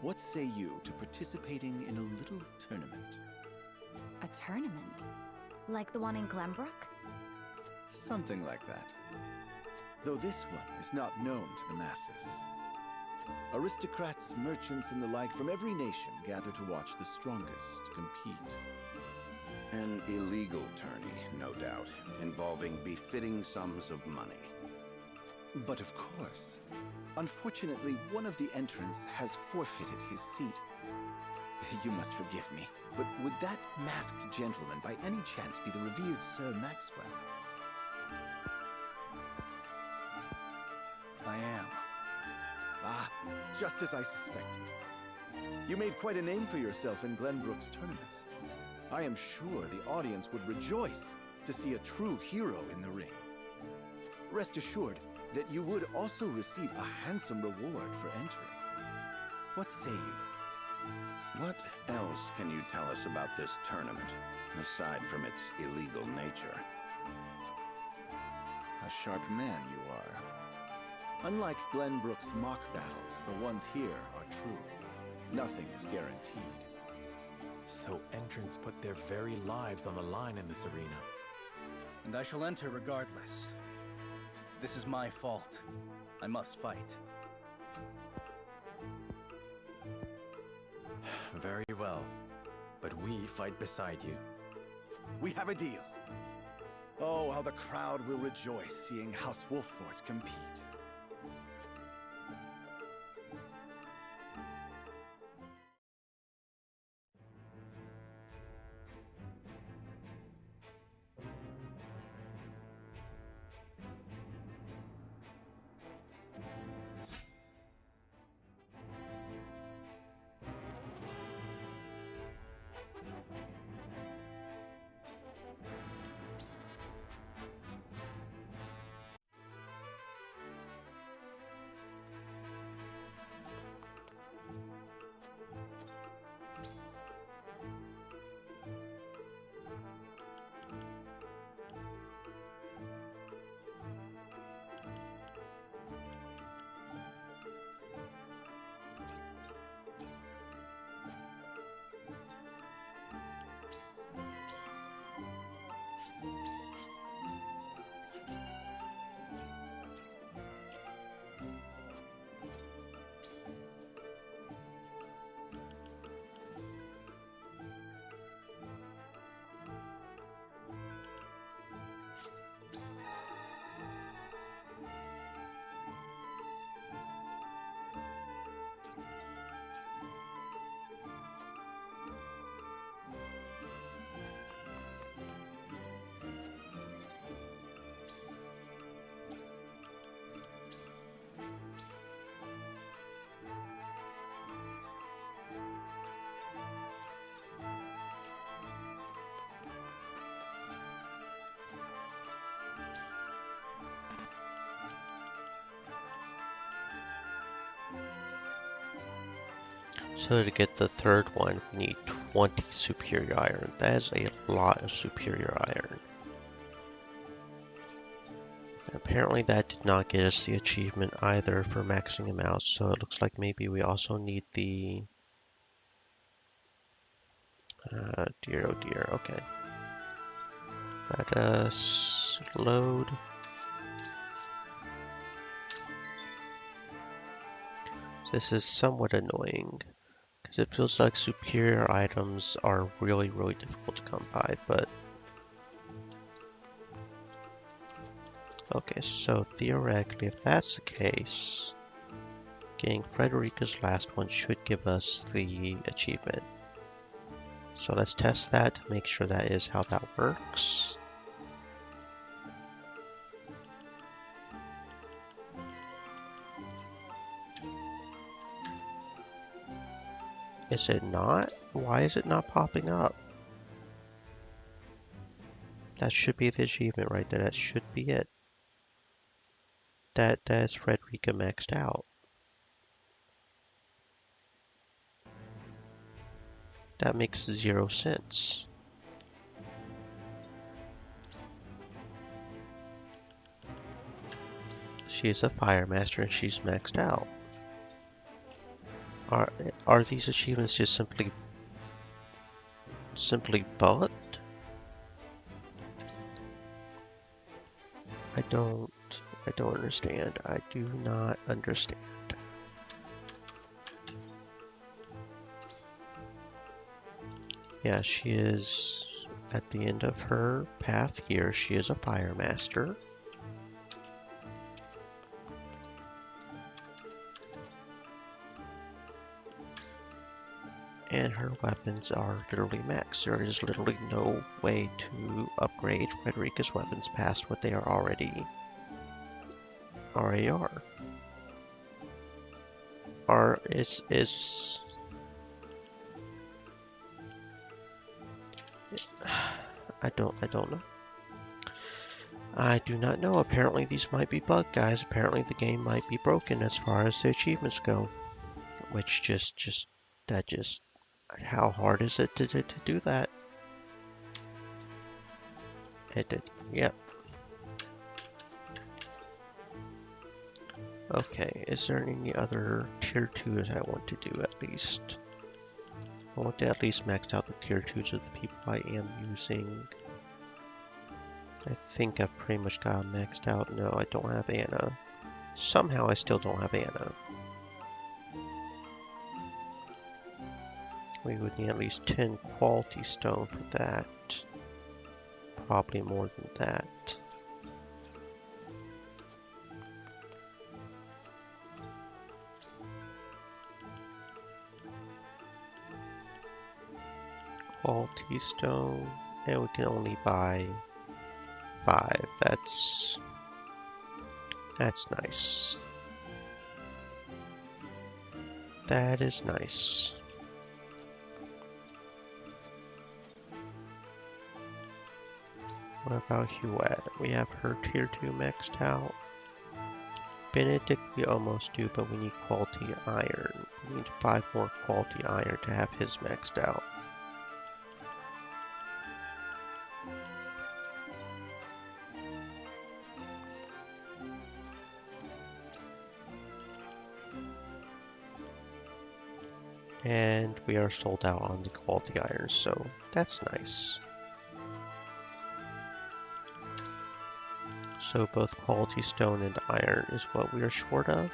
Speaker 20: What say you to participating in a little tournament?
Speaker 1: A tournament? Like the one in Glenbrook?
Speaker 20: Something like that. Though this one is not known to the masses. Aristocrats, merchants, and the like from every nation gather to watch the strongest compete.
Speaker 11: An illegal tourney, no doubt, involving befitting sums of money.
Speaker 20: But of course. Unfortunately, one of the entrants has forfeited his seat. You must forgive me, but would that masked gentleman by any chance be the revered Sir Maxwell?
Speaker 10: I am.
Speaker 20: Ah, just as I suspected. You made quite a name for yourself in Glenbrook's tournaments. I am sure the audience would rejoice to see a true hero in the ring. Rest assured that you would also receive a handsome reward for entering. What say you?
Speaker 11: What else can you tell us about this tournament, aside from its illegal nature?
Speaker 20: A sharp man you are. Unlike Glenbrook's mock battles, the ones here are true. Nothing is guaranteed.
Speaker 4: So entrants put their very lives on the line in this arena.
Speaker 10: And I shall enter regardless. This is my fault. I must fight.
Speaker 4: Very well. But we fight beside you.
Speaker 20: We have a deal. Oh, how the crowd will rejoice seeing House Wolffort compete.
Speaker 8: So to get the third one, we need 20 superior iron. That is a lot of superior iron. And apparently that did not get us the achievement either for maxing him out, so it looks like maybe we also need the... dear, oh dear, okay. Let us load. This is somewhat annoying, because it feels like superior items are really, really difficult to come by, but... Okay, so theoretically, if that's the case, getting Frederica's last one should give us the achievement. So let's test that to make sure that is how that works. Is it not? Why is it not popping up? That should be the achievement right there. That should be it. That is Frederica maxed out. That makes 0 sense. She is a fire master and she's maxed out. Are these achievements just simply bugged? I don't understand. I do not understand. Yeah, she is at the end of her path here. She is a fire master. And her weapons are literally max. There is literally no way to upgrade Frederica's weapons past what they are already are. I don't know. I do not know. Apparently these might be bugged, guys. Apparently the game might be broken as far as the achievements go. Which just how hard is it to do that? It did. Yep. Okay, is there any other tier 2s I want to do at least? I want to at least max out the tier 2s of the people I am using. I think I've pretty much got them maxed out. No, I don't have Anna. Somehow I still don't have Anna. We would need at least 10 quality stone for that. Probably more than that. Quality stone, and we can only buy 5. That's nice. That is nice. What about Huette? We have her tier 2 maxed out. Benedict we almost do, but we need quality iron. We need 5 more quality iron to have his maxed out. And we are sold out on the quality iron, so that's nice. So both quality stone and iron is what we are short of.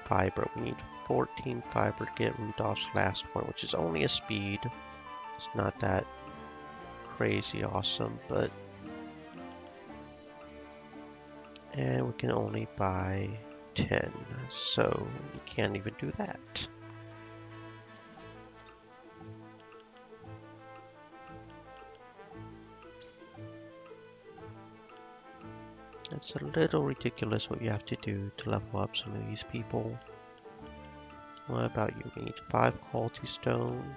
Speaker 8: Fiber, we need 14 fiber to get Rudolph's last one, which is only a speed. It's not that crazy awesome, but... And we can only buy 10, so we can't even do that. It's a little ridiculous what you have to do to level up some of these people. What about you? We need 5 quality stone.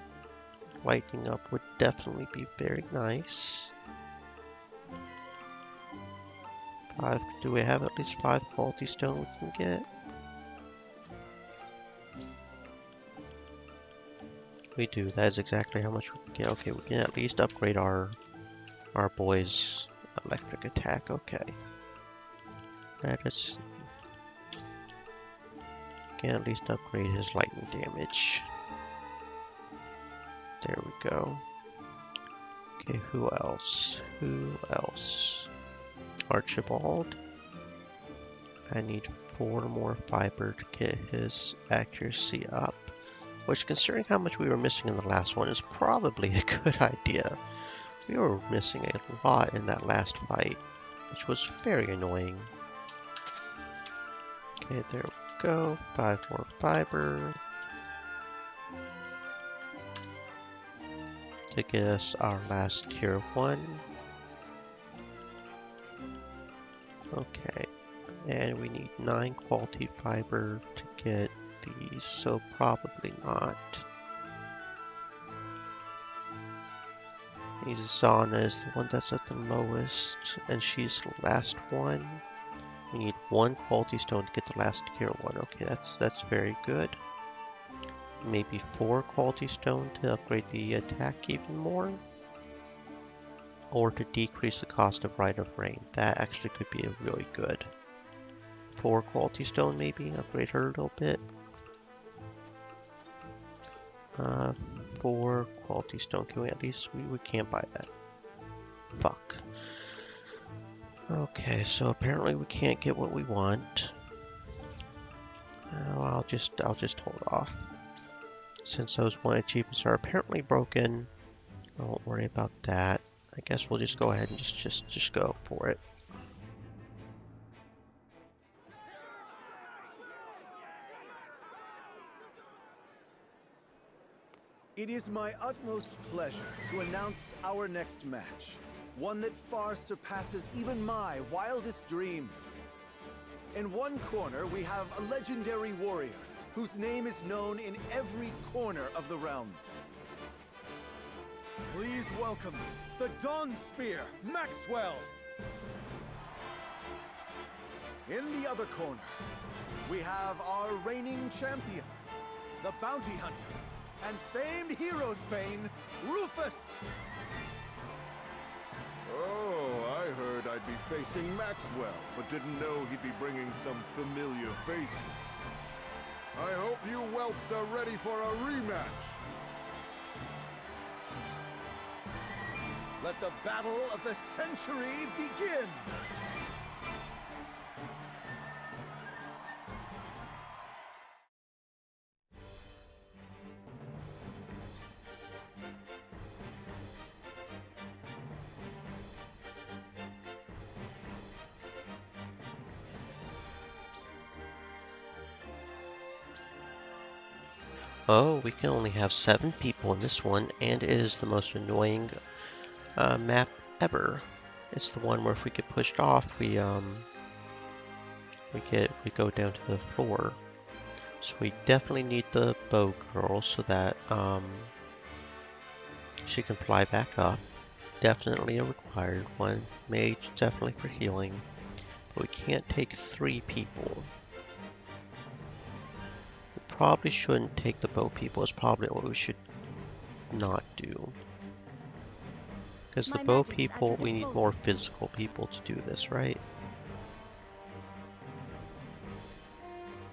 Speaker 8: Lighting up would definitely be very nice. 5. Do we have at least 5 quality stone we can get? We do. That is exactly how much we can get. Okay, we can at least upgrade our boy's electric attack. Okay. Let us see. Can at least upgrade his lightning damage. There we go. Okay, who else? Who else? Archibald. I need 4 more fiber to get his accuracy up. Which, considering how much we were missing in the last one, is probably a good idea. We were missing a lot in that last fight, which was very annoying. Okay, there we go. 5 more fiber. To get us our last tier 1. Okay, and we need 9 quality fiber to get these, so probably not. Zana is the one that's at the lowest, and she's the last one. We need 1 quality stone to get the last tier 1. Okay, that's very good. Maybe 4 quality stone to upgrade the attack even more. Or to decrease the cost of Rite of Rain. That actually could be a really good. 4 quality stone maybe, upgrade her a little bit. 4 quality stone, can we at least, we can't buy that. Fuck. Okay, so apparently we can't get what we want. I'll just hold off. Since those 1 achievements are apparently broken, I won't worry about that. I guess we'll just go ahead and just go for it.
Speaker 20: It is my utmost pleasure to announce our next match. One that far surpasses even my wildest dreams. In one corner, we have a legendary warrior whose name is known in every corner of the realm. Please welcome the Dawn Spear, Maxwell! In the other corner, we have our reigning champion, the Bounty Hunter, and famed hero Spain, Rufus!
Speaker 21: Oh, I heard I'd be facing Maxwell, but didn't know he'd be bringing some familiar faces. I hope you whelps are ready for a rematch!
Speaker 20: Let the battle of the century begin!
Speaker 8: Oh, we can only have 7 people in this one, and it is the most annoying map ever. It's the one where if we get pushed off, we go down to the floor. So we definitely need the bow girl so that she can fly back up. Definitely a required one. Mage definitely for healing, but we can't take 3 people. Probably shouldn't take the bow people. It's probably what we should not do. Because the bow people, we need more physical people to do this, right?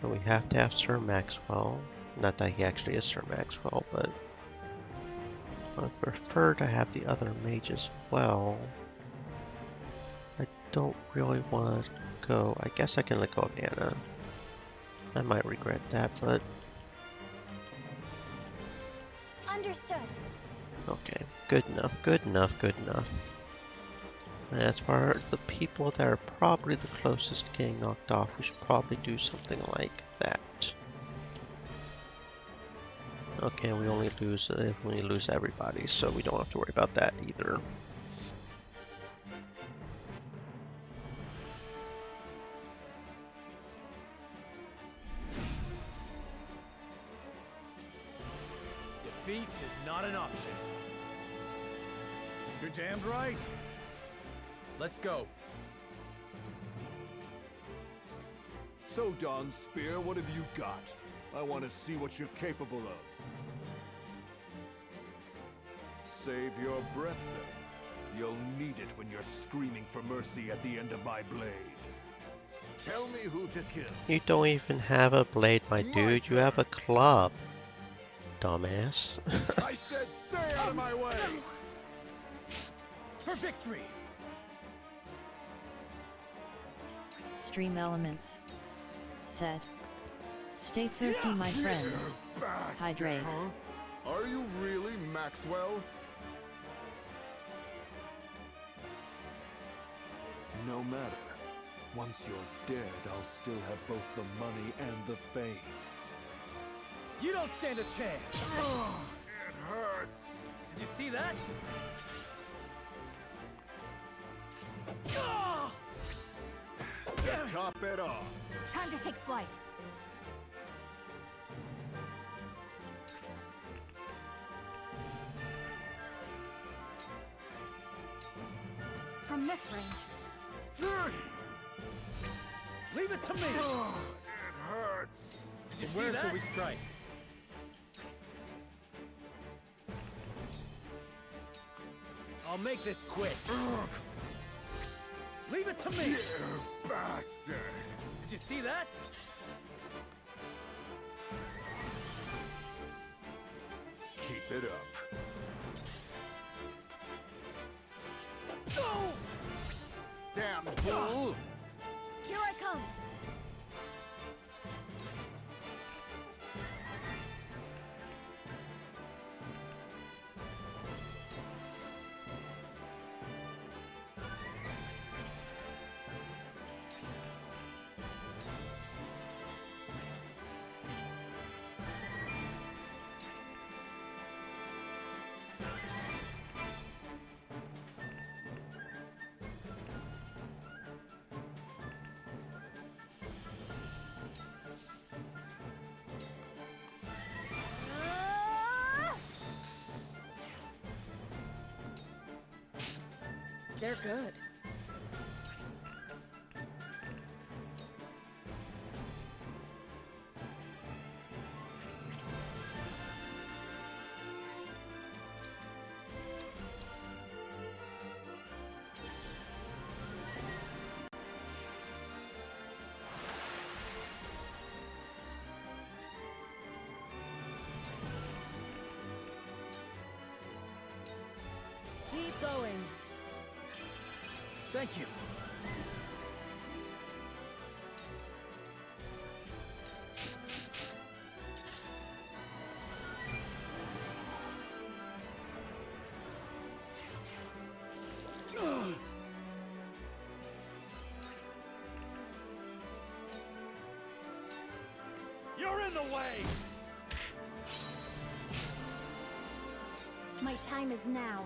Speaker 8: And we have to have Sir Maxwell. Not that he actually is Sir Maxwell, but I would prefer to have the other mage as well. I don't really want to go. I guess I can let go of Anna. I might regret that, but...
Speaker 6: Understood.
Speaker 8: Okay, good enough, good enough, good enough. And as far as the people that are probably the closest to getting knocked off, we should probably do something like that. Okay, we only lose everybody, so we don't have to worry about that either.
Speaker 9: Defeat is not an option. You're damned right. Let's go.
Speaker 21: So, Dawn Spear, what have you got? I want to see what you're capable of. Save your breath, then. You'll need it when you're screaming for mercy at the end of my blade. Tell me who to kill.
Speaker 8: You don't even have a blade, my dude. You have a club. Dumbass.
Speaker 21: I said stay out of my way!
Speaker 10: For victory!
Speaker 5: Stream Elements said, "Stay thirsty, my friends. Hydrate."
Speaker 21: Huh? Are you really Maxwell? No matter. Once you're dead, I'll still have both the money and the fame.
Speaker 10: You don't stand a chance!
Speaker 21: It hurts!
Speaker 10: Did you see that?
Speaker 21: Top it off!
Speaker 1: Time to take flight. From this range.
Speaker 10: Leave it to me!
Speaker 21: It hurts!
Speaker 10: Did you see
Speaker 21: Where
Speaker 10: that?
Speaker 21: should we strike?
Speaker 10: I'll make this quick. Leave it to me!
Speaker 21: You bastard!
Speaker 10: Did you see that?
Speaker 21: Keep it up.
Speaker 10: Go!
Speaker 21: Damn fool!
Speaker 6: Here I come!
Speaker 13: They're good.
Speaker 6: Keep going.
Speaker 10: Thank you. You're in the way!
Speaker 6: My time is now.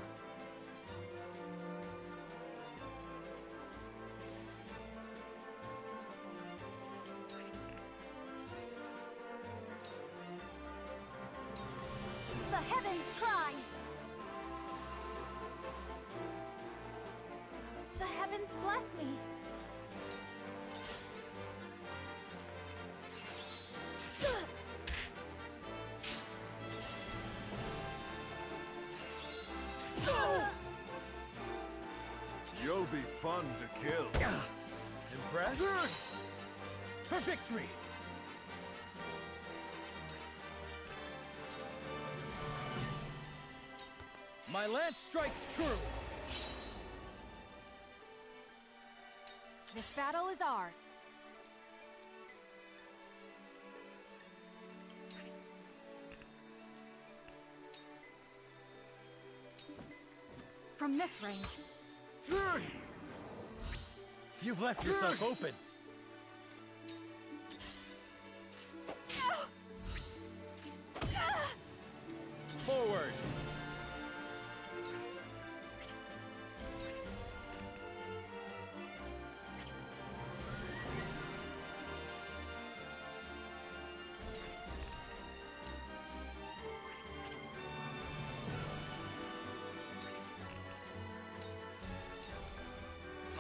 Speaker 6: The heavens cry! The heavens bless me!
Speaker 21: You'll be fun to kill.
Speaker 10: Impressed? For victory! My lance strikes true!
Speaker 1: This battle is ours. From this range.
Speaker 10: You've left yourself open. Forward!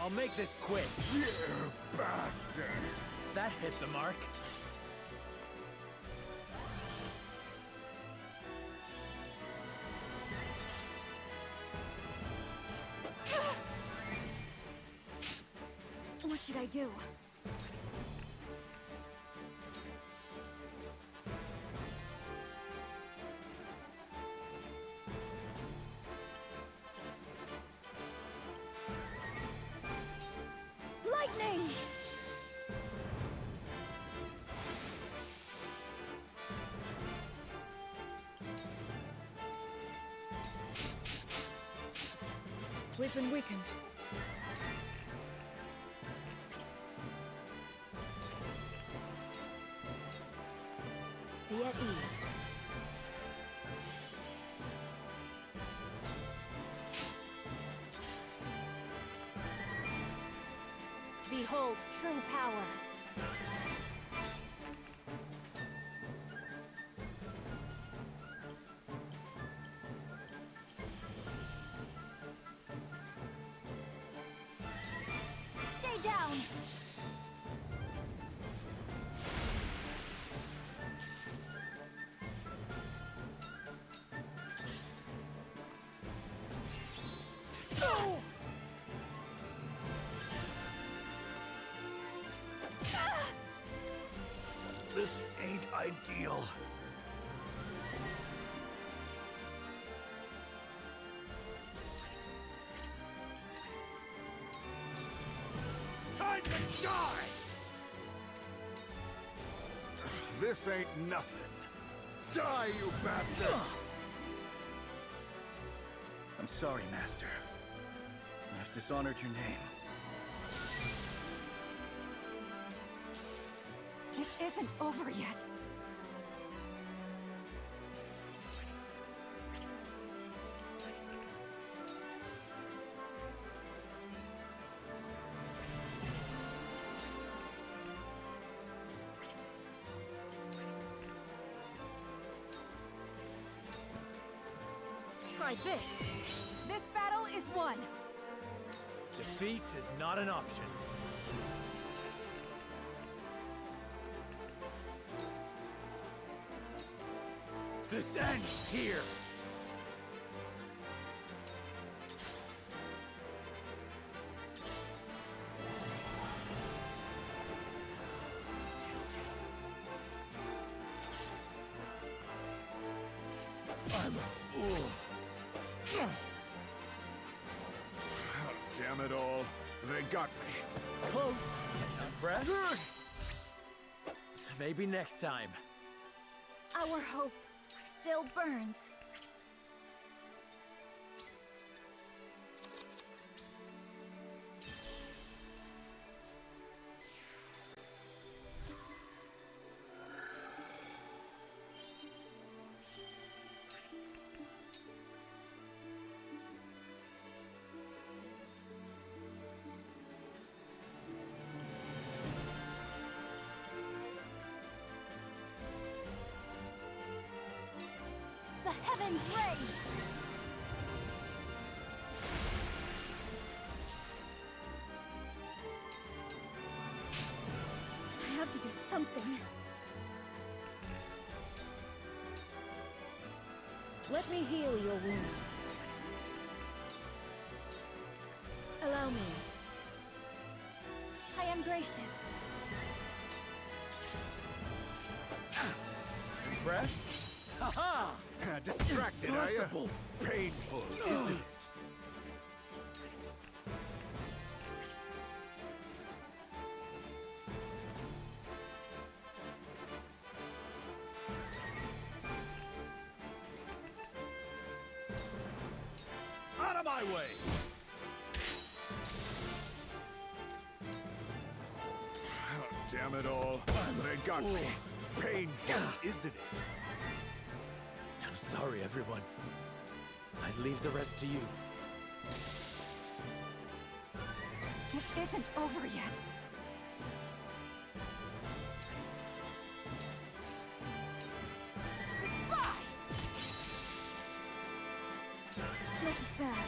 Speaker 10: I'll make this quick.
Speaker 21: You bastard!
Speaker 10: That hit the mark.
Speaker 1: do?
Speaker 3: Lightning!
Speaker 16: We've been weakened.
Speaker 1: Be at ease. Behold true power. Stay down!
Speaker 9: This ain't ideal. Time to die!
Speaker 21: This ain't nothing. Die, you bastard!
Speaker 10: I'm sorry, Master. I've dishonored your name.
Speaker 1: It isn't over yet. Try this. This battle is won.
Speaker 4: Defeat is not an option. This ends here!
Speaker 21: I'm a fool. Damn it all. They got me.
Speaker 4: Close. Impressed? Maybe next time.
Speaker 1: Our hope still burns. The heavens raise! I have to do something.
Speaker 19: Let me heal your wounds.
Speaker 1: Allow me. I am gracious.
Speaker 21: Impressed? Haha! Distracted, are you? Painful, isn't it?
Speaker 9: Out of my way!
Speaker 21: Damn it all. They got me. Painful, isn't it?
Speaker 4: I'm sorry, everyone. I leave the rest to you.
Speaker 1: It isn't over yet. Goodbye! This is bad.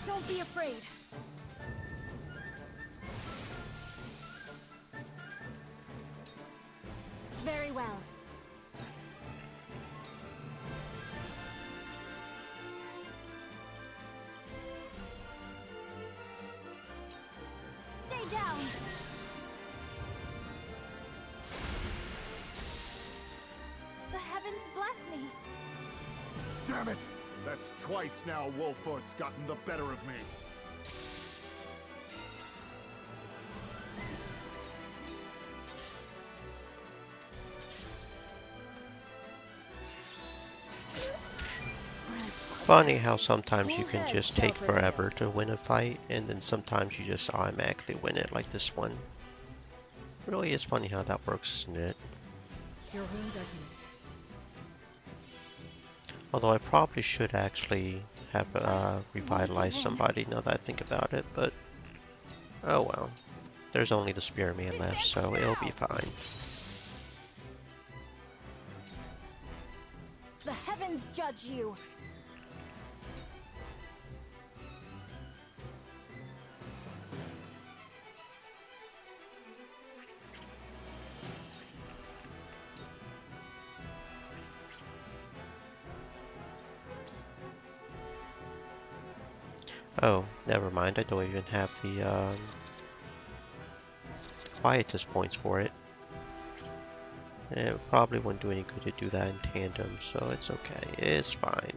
Speaker 1: Don't be afraid. Very well.
Speaker 6: Stay down! The heavens bless me!
Speaker 21: Damn it! That's twice now Wolfort's gotten the better of me.
Speaker 8: Funny how sometimes you can just take forever to win a fight, and then sometimes you just automatically win it, like this one. Really is funny how that works, isn't it?
Speaker 19: Your wounds are healed.
Speaker 8: Although I probably should actually have revitalized somebody now that I think about it, but oh well. There's only the Spearman left, so it'll be fine.
Speaker 6: The heavens judge you!
Speaker 8: Oh, never mind. I don't even have the quietus points for it. It probably wouldn't do any good to do that in tandem, so it's okay. It's fine.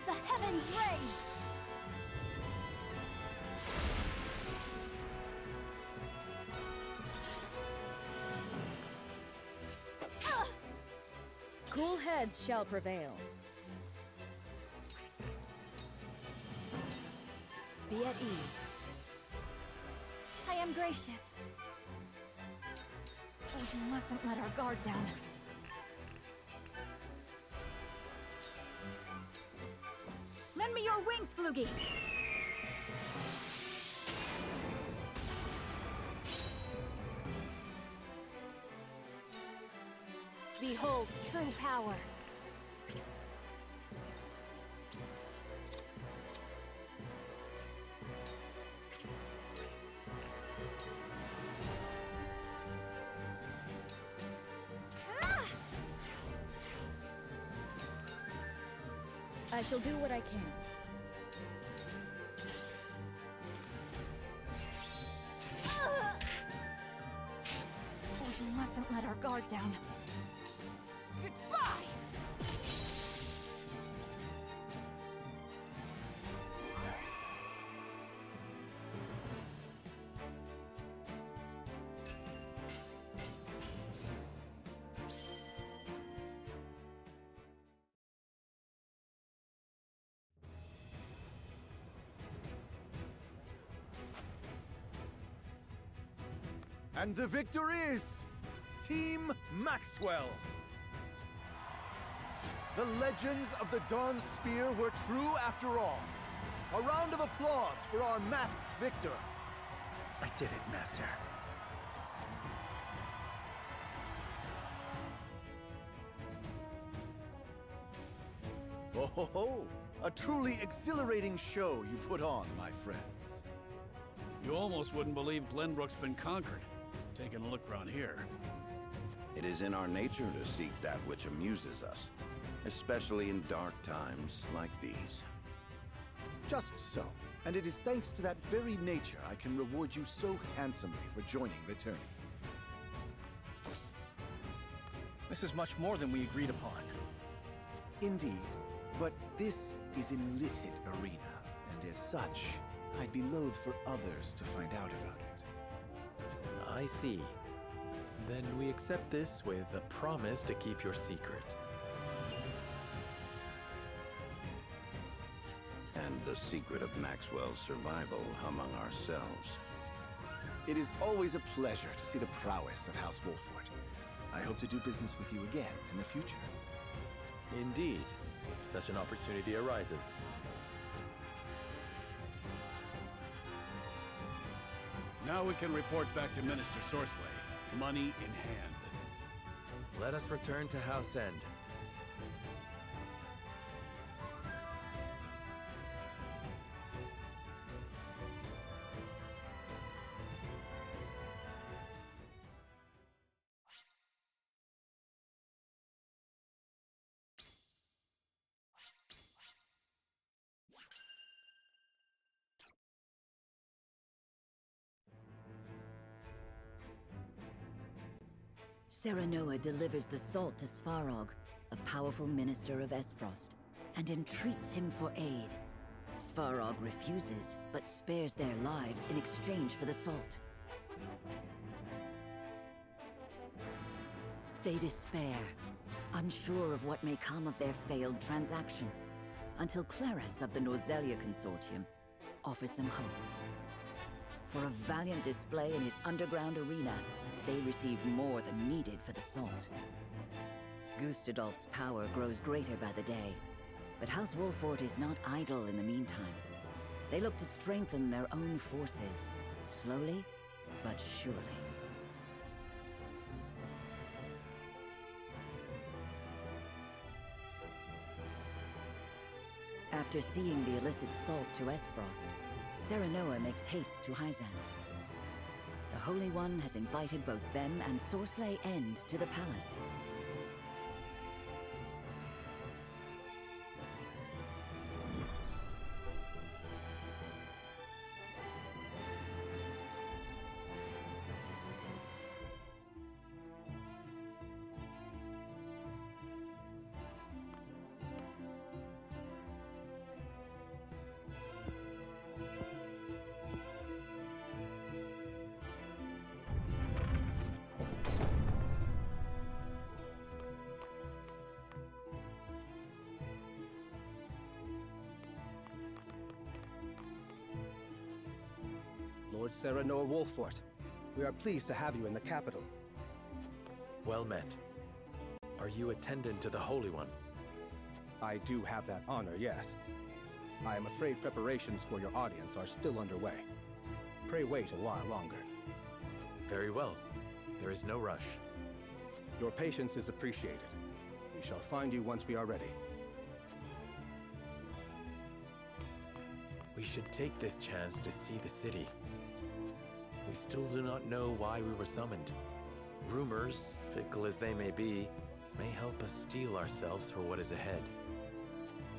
Speaker 6: The heavens rage!
Speaker 19: Cool heads shall prevail. Be at ease.
Speaker 6: I am gracious. Oh, you mustn't let our guard down. Lend me your wings, Flugy! Behold true power.
Speaker 19: I shall do what I can.
Speaker 6: Oh, you mustn't let our guard down. Goodbye!
Speaker 20: And the victor is Team Maxwell. The legends of the Dawn Spear were true after all. A round of applause for our masked victor.
Speaker 4: I did it, Master.
Speaker 20: Oh ho ho! A truly exhilarating show you put on, my friends.
Speaker 9: You almost wouldn't believe Glenbrook's been conquered. Taking a look around here.
Speaker 11: It is in our nature to seek that which amuses us, especially in dark times like these.
Speaker 20: Just so. And it is thanks to that very nature I can reward you so handsomely for joining the tourney.
Speaker 10: This is much more than we agreed upon.
Speaker 20: Indeed. But this is an illicit arena, and as such, I'd be loath for others to find out about it.
Speaker 4: I see. Then we accept this with a promise to keep your secret.
Speaker 11: And the secret of Maxwell's survival among ourselves.
Speaker 20: It is always a pleasure to see the prowess of House Wolfort. I hope to do business with you again in the future.
Speaker 4: Indeed, if such an opportunity arises.
Speaker 9: Now we can report back to Minister Sorcelet, money in hand.
Speaker 4: Let us return to House End.
Speaker 12: Serenoa delivers the salt to Svarog, a powerful minister of Esfrost, and entreats him for aid. Svarog refuses, but spares their lives in exchange for the salt. They despair, unsure of what may come of their failed transaction, until Clerys of the Norzelia Consortium offers them hope. For a valiant display in his underground arena, they receive more than needed for the salt. Gustadolf's power grows greater by the day, but House Wolffort is not idle in the meantime. They look to strengthen their own forces, slowly but surely. After seeing the illicit salt to Esfrost, Serenoa makes haste to Hyzant. The Holy One has invited both them and Sorsley End to the palace.
Speaker 22: Lord Serenoa Wolffort, we are pleased to have you in the capital.
Speaker 4: Well met. Are you attendant to the Holy One?
Speaker 22: I do have that honor, yes. I am afraid preparations for your audience are still underway. Pray wait a while longer.
Speaker 4: Very well. There is no rush.
Speaker 22: Your patience is appreciated. We shall find you once we are ready.
Speaker 4: We should take this chance to see the city. We still do not know why we were summoned. Rumors, fickle as they may be, may help us steel ourselves for what is ahead.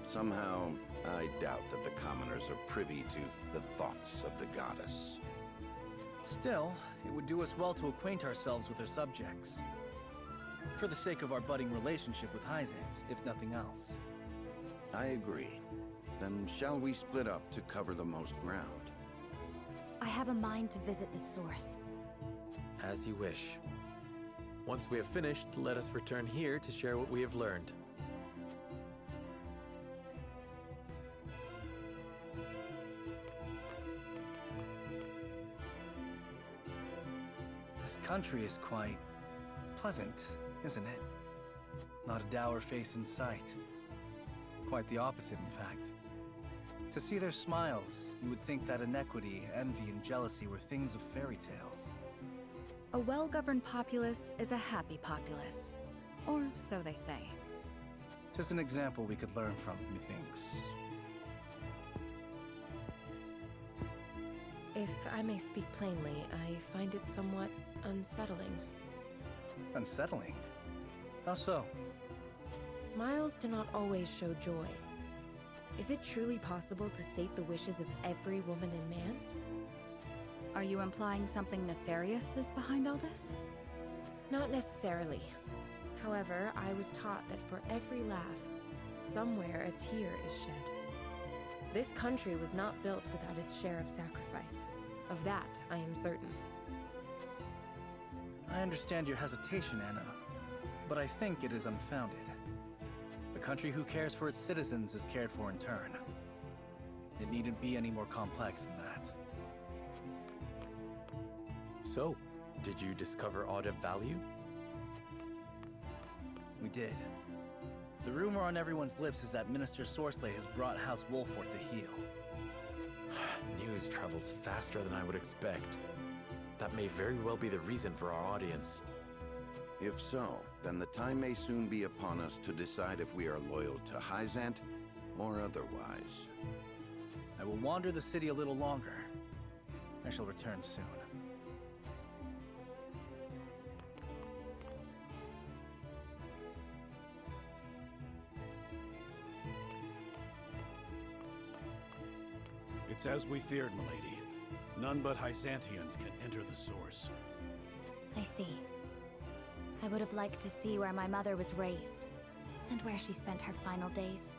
Speaker 11: Somehow, I doubt that the commoners are privy to the thoughts of the goddess.
Speaker 10: Still, it would do us well to acquaint ourselves with her subjects. For the sake of our budding relationship with Hyzant, if nothing else.
Speaker 11: I agree. Then shall we split up to cover the most ground?
Speaker 1: I have a mind to visit the source.
Speaker 4: As you wish. Once we have finished, let us return here to share what we have learned.
Speaker 10: This country is quite pleasant, isn't it? Not a dour face in sight. Quite the opposite, in fact. To see their smiles, you would think that inequity, envy, and jealousy were things of fairy tales.
Speaker 13: A well-governed populace is a happy populace. Or so they say.
Speaker 10: Just an example we could learn from, methinks.
Speaker 7: If I may speak plainly, I find it somewhat unsettling.
Speaker 10: Unsettling? How so?
Speaker 7: Smiles do not always show joy. Is it truly possible to sate the wishes of every woman and man?
Speaker 13: Are you implying something nefarious is behind all this?
Speaker 7: Not necessarily. However, I was taught that for every laugh, somewhere a tear is shed. This country was not built without its share of sacrifice. Of that, I am certain.
Speaker 10: I understand your hesitation, Anna, but I think it is unfounded. A country who cares for its citizens is cared for in turn. It needn't be any more complex than that.
Speaker 4: So, did you discover aught of value?
Speaker 10: We did. The rumor on everyone's lips is that Minister Sorsley has brought House Wolffort to heel.
Speaker 4: News travels faster than I would expect. That may very well be the reason for our audience.
Speaker 11: If so, then the time may soon be upon us to decide if we are loyal to Hyzant or otherwise.
Speaker 10: I will wander the city a little longer. I shall return soon.
Speaker 9: It's as we feared, milady. None but Hyzantians can enter the source.
Speaker 1: I see. I would have liked to see where my mother was raised, and where she spent her final days.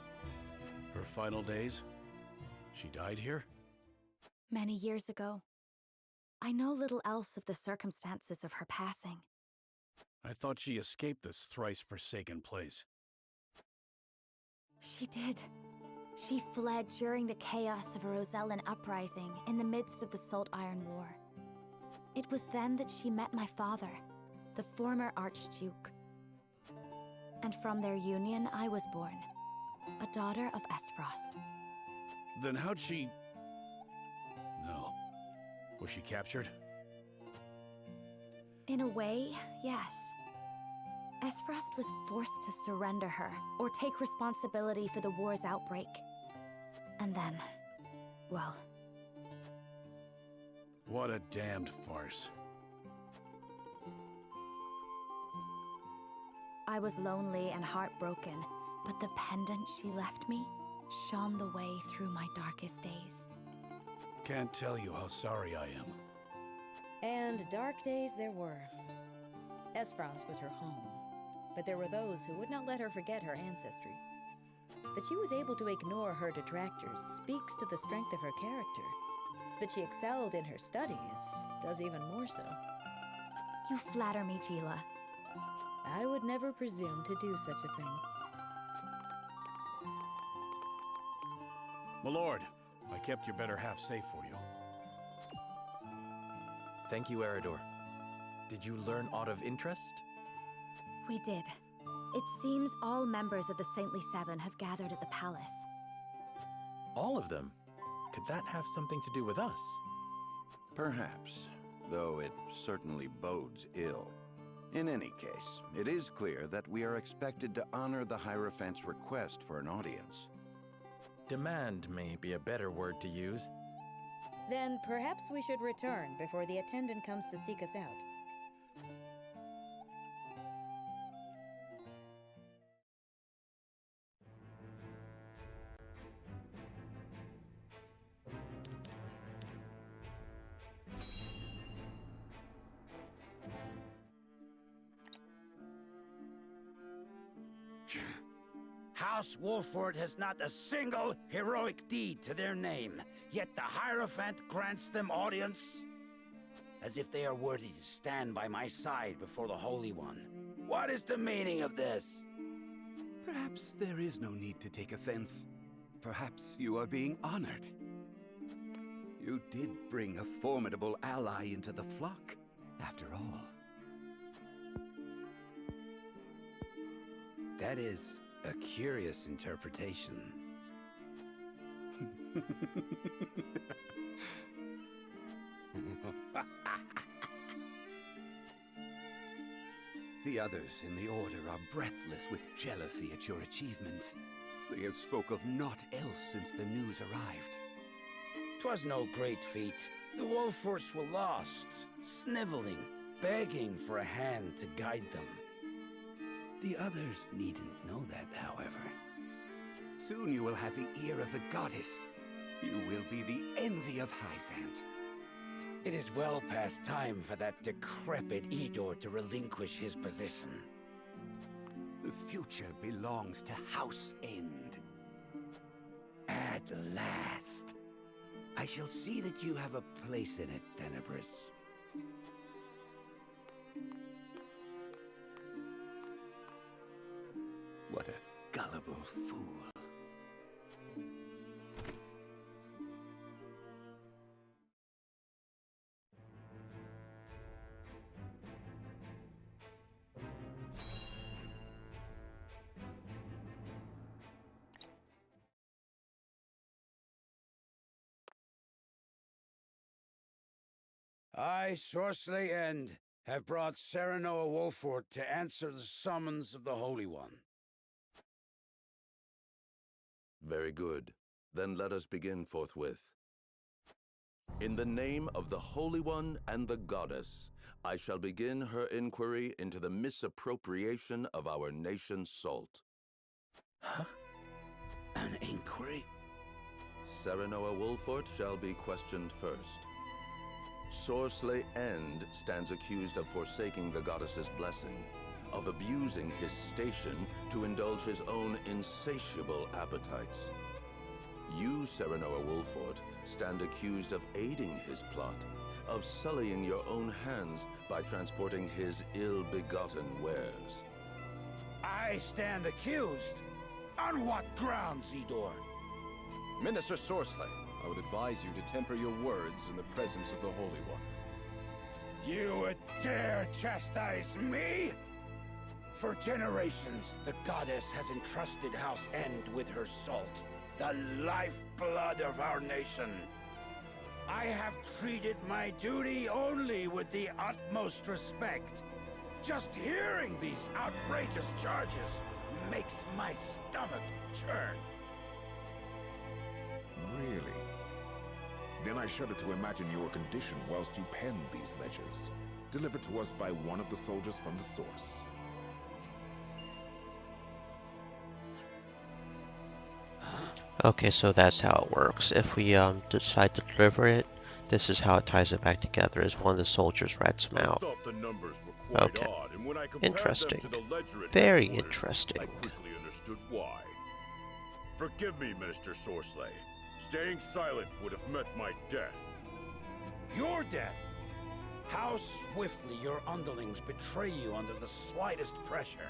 Speaker 9: Her final days? She died here?
Speaker 1: Many years ago. I know little else of the circumstances of her passing.
Speaker 9: I thought she escaped this thrice-forsaken place.
Speaker 1: She did. She fled during the chaos of a Rosellan uprising in the midst of the Salt Iron War. It was then that she met my father, the former Archduke. And from their union, I was born, a daughter of Esfrost.
Speaker 9: Then how'd she... No. Was she captured?
Speaker 1: In a way, yes. Esfrost was forced to surrender her, or take responsibility for the war's outbreak. And then, well...
Speaker 9: What a damned farce.
Speaker 1: I was lonely and heartbroken, but the pendant she left me shone the way through my darkest days.
Speaker 9: Can't tell you how sorry I am.
Speaker 19: And dark days there were. Esfrost was her home, but there were those who would not let her forget her ancestry. That she was able to ignore her detractors speaks to the strength of her character. That she excelled in her studies does even more so.
Speaker 1: You flatter me, Jila.
Speaker 19: I would never presume to do such a thing.
Speaker 9: My lord, I kept your better half safe for you.
Speaker 4: Thank you, Eredor. Did you learn aught of interest?
Speaker 1: We did. It seems all members of the Saintly Seven have gathered at the palace.
Speaker 4: All of them? Could that have something to do with us?
Speaker 11: Perhaps, though it certainly bodes ill. In any case, it is clear that we are expected to honor the Hierophant's request for an audience.
Speaker 4: Demand may be a better word to use.
Speaker 19: Then perhaps we should return before the attendant comes to seek us out.
Speaker 17: House Wolford has not a single heroic deed to their name, yet the Hierophant grants them audience? As if they are worthy to stand by my side before the Holy One. What is the meaning of this?
Speaker 18: Perhaps there is no need to take offense. Perhaps you are being honored. You did bring a formidable ally into the flock, after all.
Speaker 17: That is a curious interpretation.
Speaker 18: The others in the Order are breathless with jealousy at your achievement. They have spoke of naught else since the news arrived.
Speaker 17: 'Twas no great feat. The Wolforts were lost, sniveling, begging for a hand to guide them. The others needn't know that, however.
Speaker 18: Soon you will have the ear of the goddess. You will be the envy of Hyzant.
Speaker 17: It is well past time for that decrepit Edor to relinquish his position.
Speaker 18: The future belongs to House End.
Speaker 17: At last. I shall see that you have a place in it, Tenebris.
Speaker 18: What a gullible fool.
Speaker 17: I, Sorceley End, have brought Serenoa Wolfort to answer the summons of the Holy One.
Speaker 2: Very good. Then let us begin forthwith. In the name of the Holy One and the Goddess, I shall begin her inquiry into the misappropriation of our nation's salt.
Speaker 17: Huh? An inquiry?
Speaker 2: Serenoa Wolfort shall be questioned first. Sorceley End stands accused of forsaking the goddess's blessing, of abusing his station to indulge his own insatiable appetites. You, Serenoa Wolfort, stand accused of aiding his plot, of sullying your own hands by transporting his ill-begotten wares.
Speaker 17: I stand accused? On what grounds, Idor?
Speaker 14: Minister Sorsley, I would advise you to temper your words in the presence of the Holy One.
Speaker 17: You would dare chastise me? For generations, the goddess has entrusted House End with her salt, the lifeblood of our nation. I have treated my duty only with the utmost respect. Just hearing these outrageous charges makes my stomach churn.
Speaker 15: Really? Then I shudder to imagine your condition whilst you pen these ledgers, delivered to us by one of the soldiers from the source.
Speaker 8: Okay, so that's how it works. If we decide to deliver it, this is how it ties it back together, as one of the soldiers writes them out.
Speaker 21: The numbers were quite
Speaker 8: Okay.
Speaker 21: odd, and when I compared
Speaker 8: Interesting.
Speaker 21: them to the ledger it
Speaker 8: Very
Speaker 21: had ordered,
Speaker 8: interesting.
Speaker 21: I quickly understood why. Forgive me, Minister Sorsley. Staying silent would have meant my death.
Speaker 17: Your death? How swiftly your underlings betray you under the slightest pressure.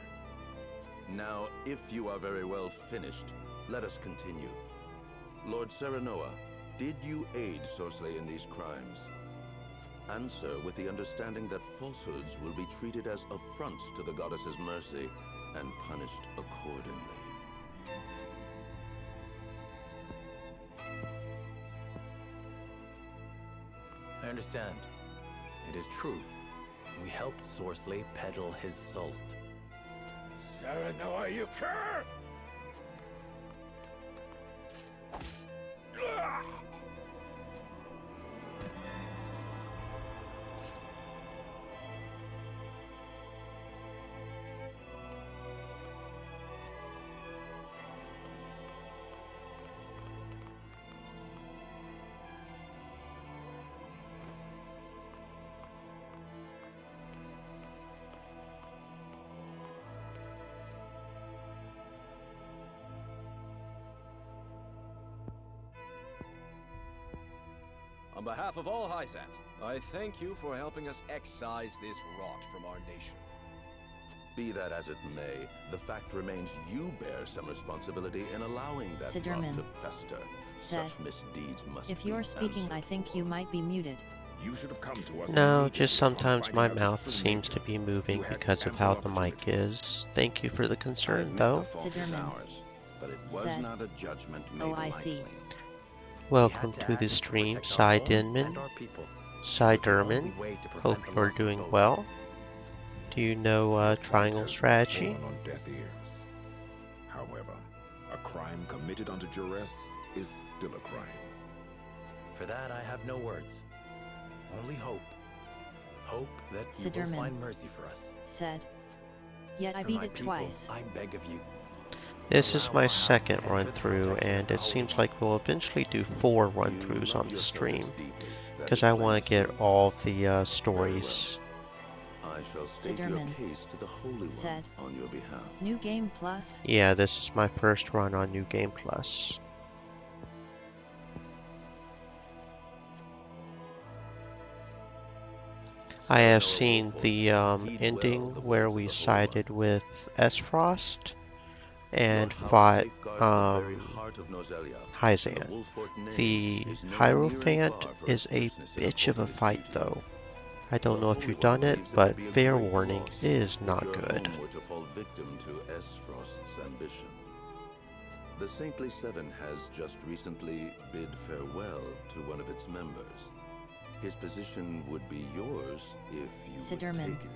Speaker 2: Now, if you are very well finished, let us continue. Lord Serenoa, did you aid Sorsley in these crimes? Answer with the understanding that falsehoods will be treated as affronts to the goddess's mercy and punished accordingly.
Speaker 4: I understand. It is true. We helped Sorsley peddle his salt.
Speaker 17: Serenoa, you cur! Ugh!
Speaker 14: On behalf of all Hyzant, I thank you for helping us excise this rot from our nation.
Speaker 2: Be that as it may, the fact remains you bear some responsibility in allowing that rot
Speaker 5: Siderman
Speaker 2: to fester.
Speaker 5: said,
Speaker 2: Such misdeeds must
Speaker 5: If
Speaker 2: be
Speaker 5: you're speaking,
Speaker 2: answered
Speaker 5: I think you might be muted.
Speaker 15: You should have come to us.
Speaker 8: No, just sometimes my mouth seems to be moving because of how the mic is. Thank you for the concern, though.
Speaker 5: Siderman
Speaker 11: but it was
Speaker 5: said,
Speaker 11: not a judgment made
Speaker 5: "Oh, I see."
Speaker 11: lightly.
Speaker 8: Welcome to the stream, Cy Denman. Cy Derman. Hope you're doing well. Do you know triangle strategy?
Speaker 15: Fallen on deaf ears. However, a crime committed under duress is still a crime.
Speaker 4: For that, I have no words. Only hope. Hope that you will
Speaker 5: Siderman
Speaker 4: find mercy for us.
Speaker 5: said, Yet I
Speaker 4: For
Speaker 5: beat
Speaker 4: my
Speaker 5: it
Speaker 4: people,
Speaker 5: twice.
Speaker 4: I beg of you.
Speaker 8: This is my second run through, and it seems like we'll eventually do 4 run throughs on the stream, because I want to get all of the stories.
Speaker 2: I shall state your
Speaker 5: Siderman
Speaker 2: case to the Holy One
Speaker 5: said,
Speaker 2: on your behalf.
Speaker 5: New Game Plus.
Speaker 8: Yeah, this is my first run on New Game Plus. I have seen the ending where we sided with Esfrost and fought Hyzant. The Hierophant is a bitch of a fight, though. I don't know if you've done it, but fair warning, it is not good.
Speaker 2: Were to fall victim to Esfrost's ambition. The Saintly Seven has just recently bid farewell to one of its members. His position would be yours if you would
Speaker 5: Siderman
Speaker 2: take it.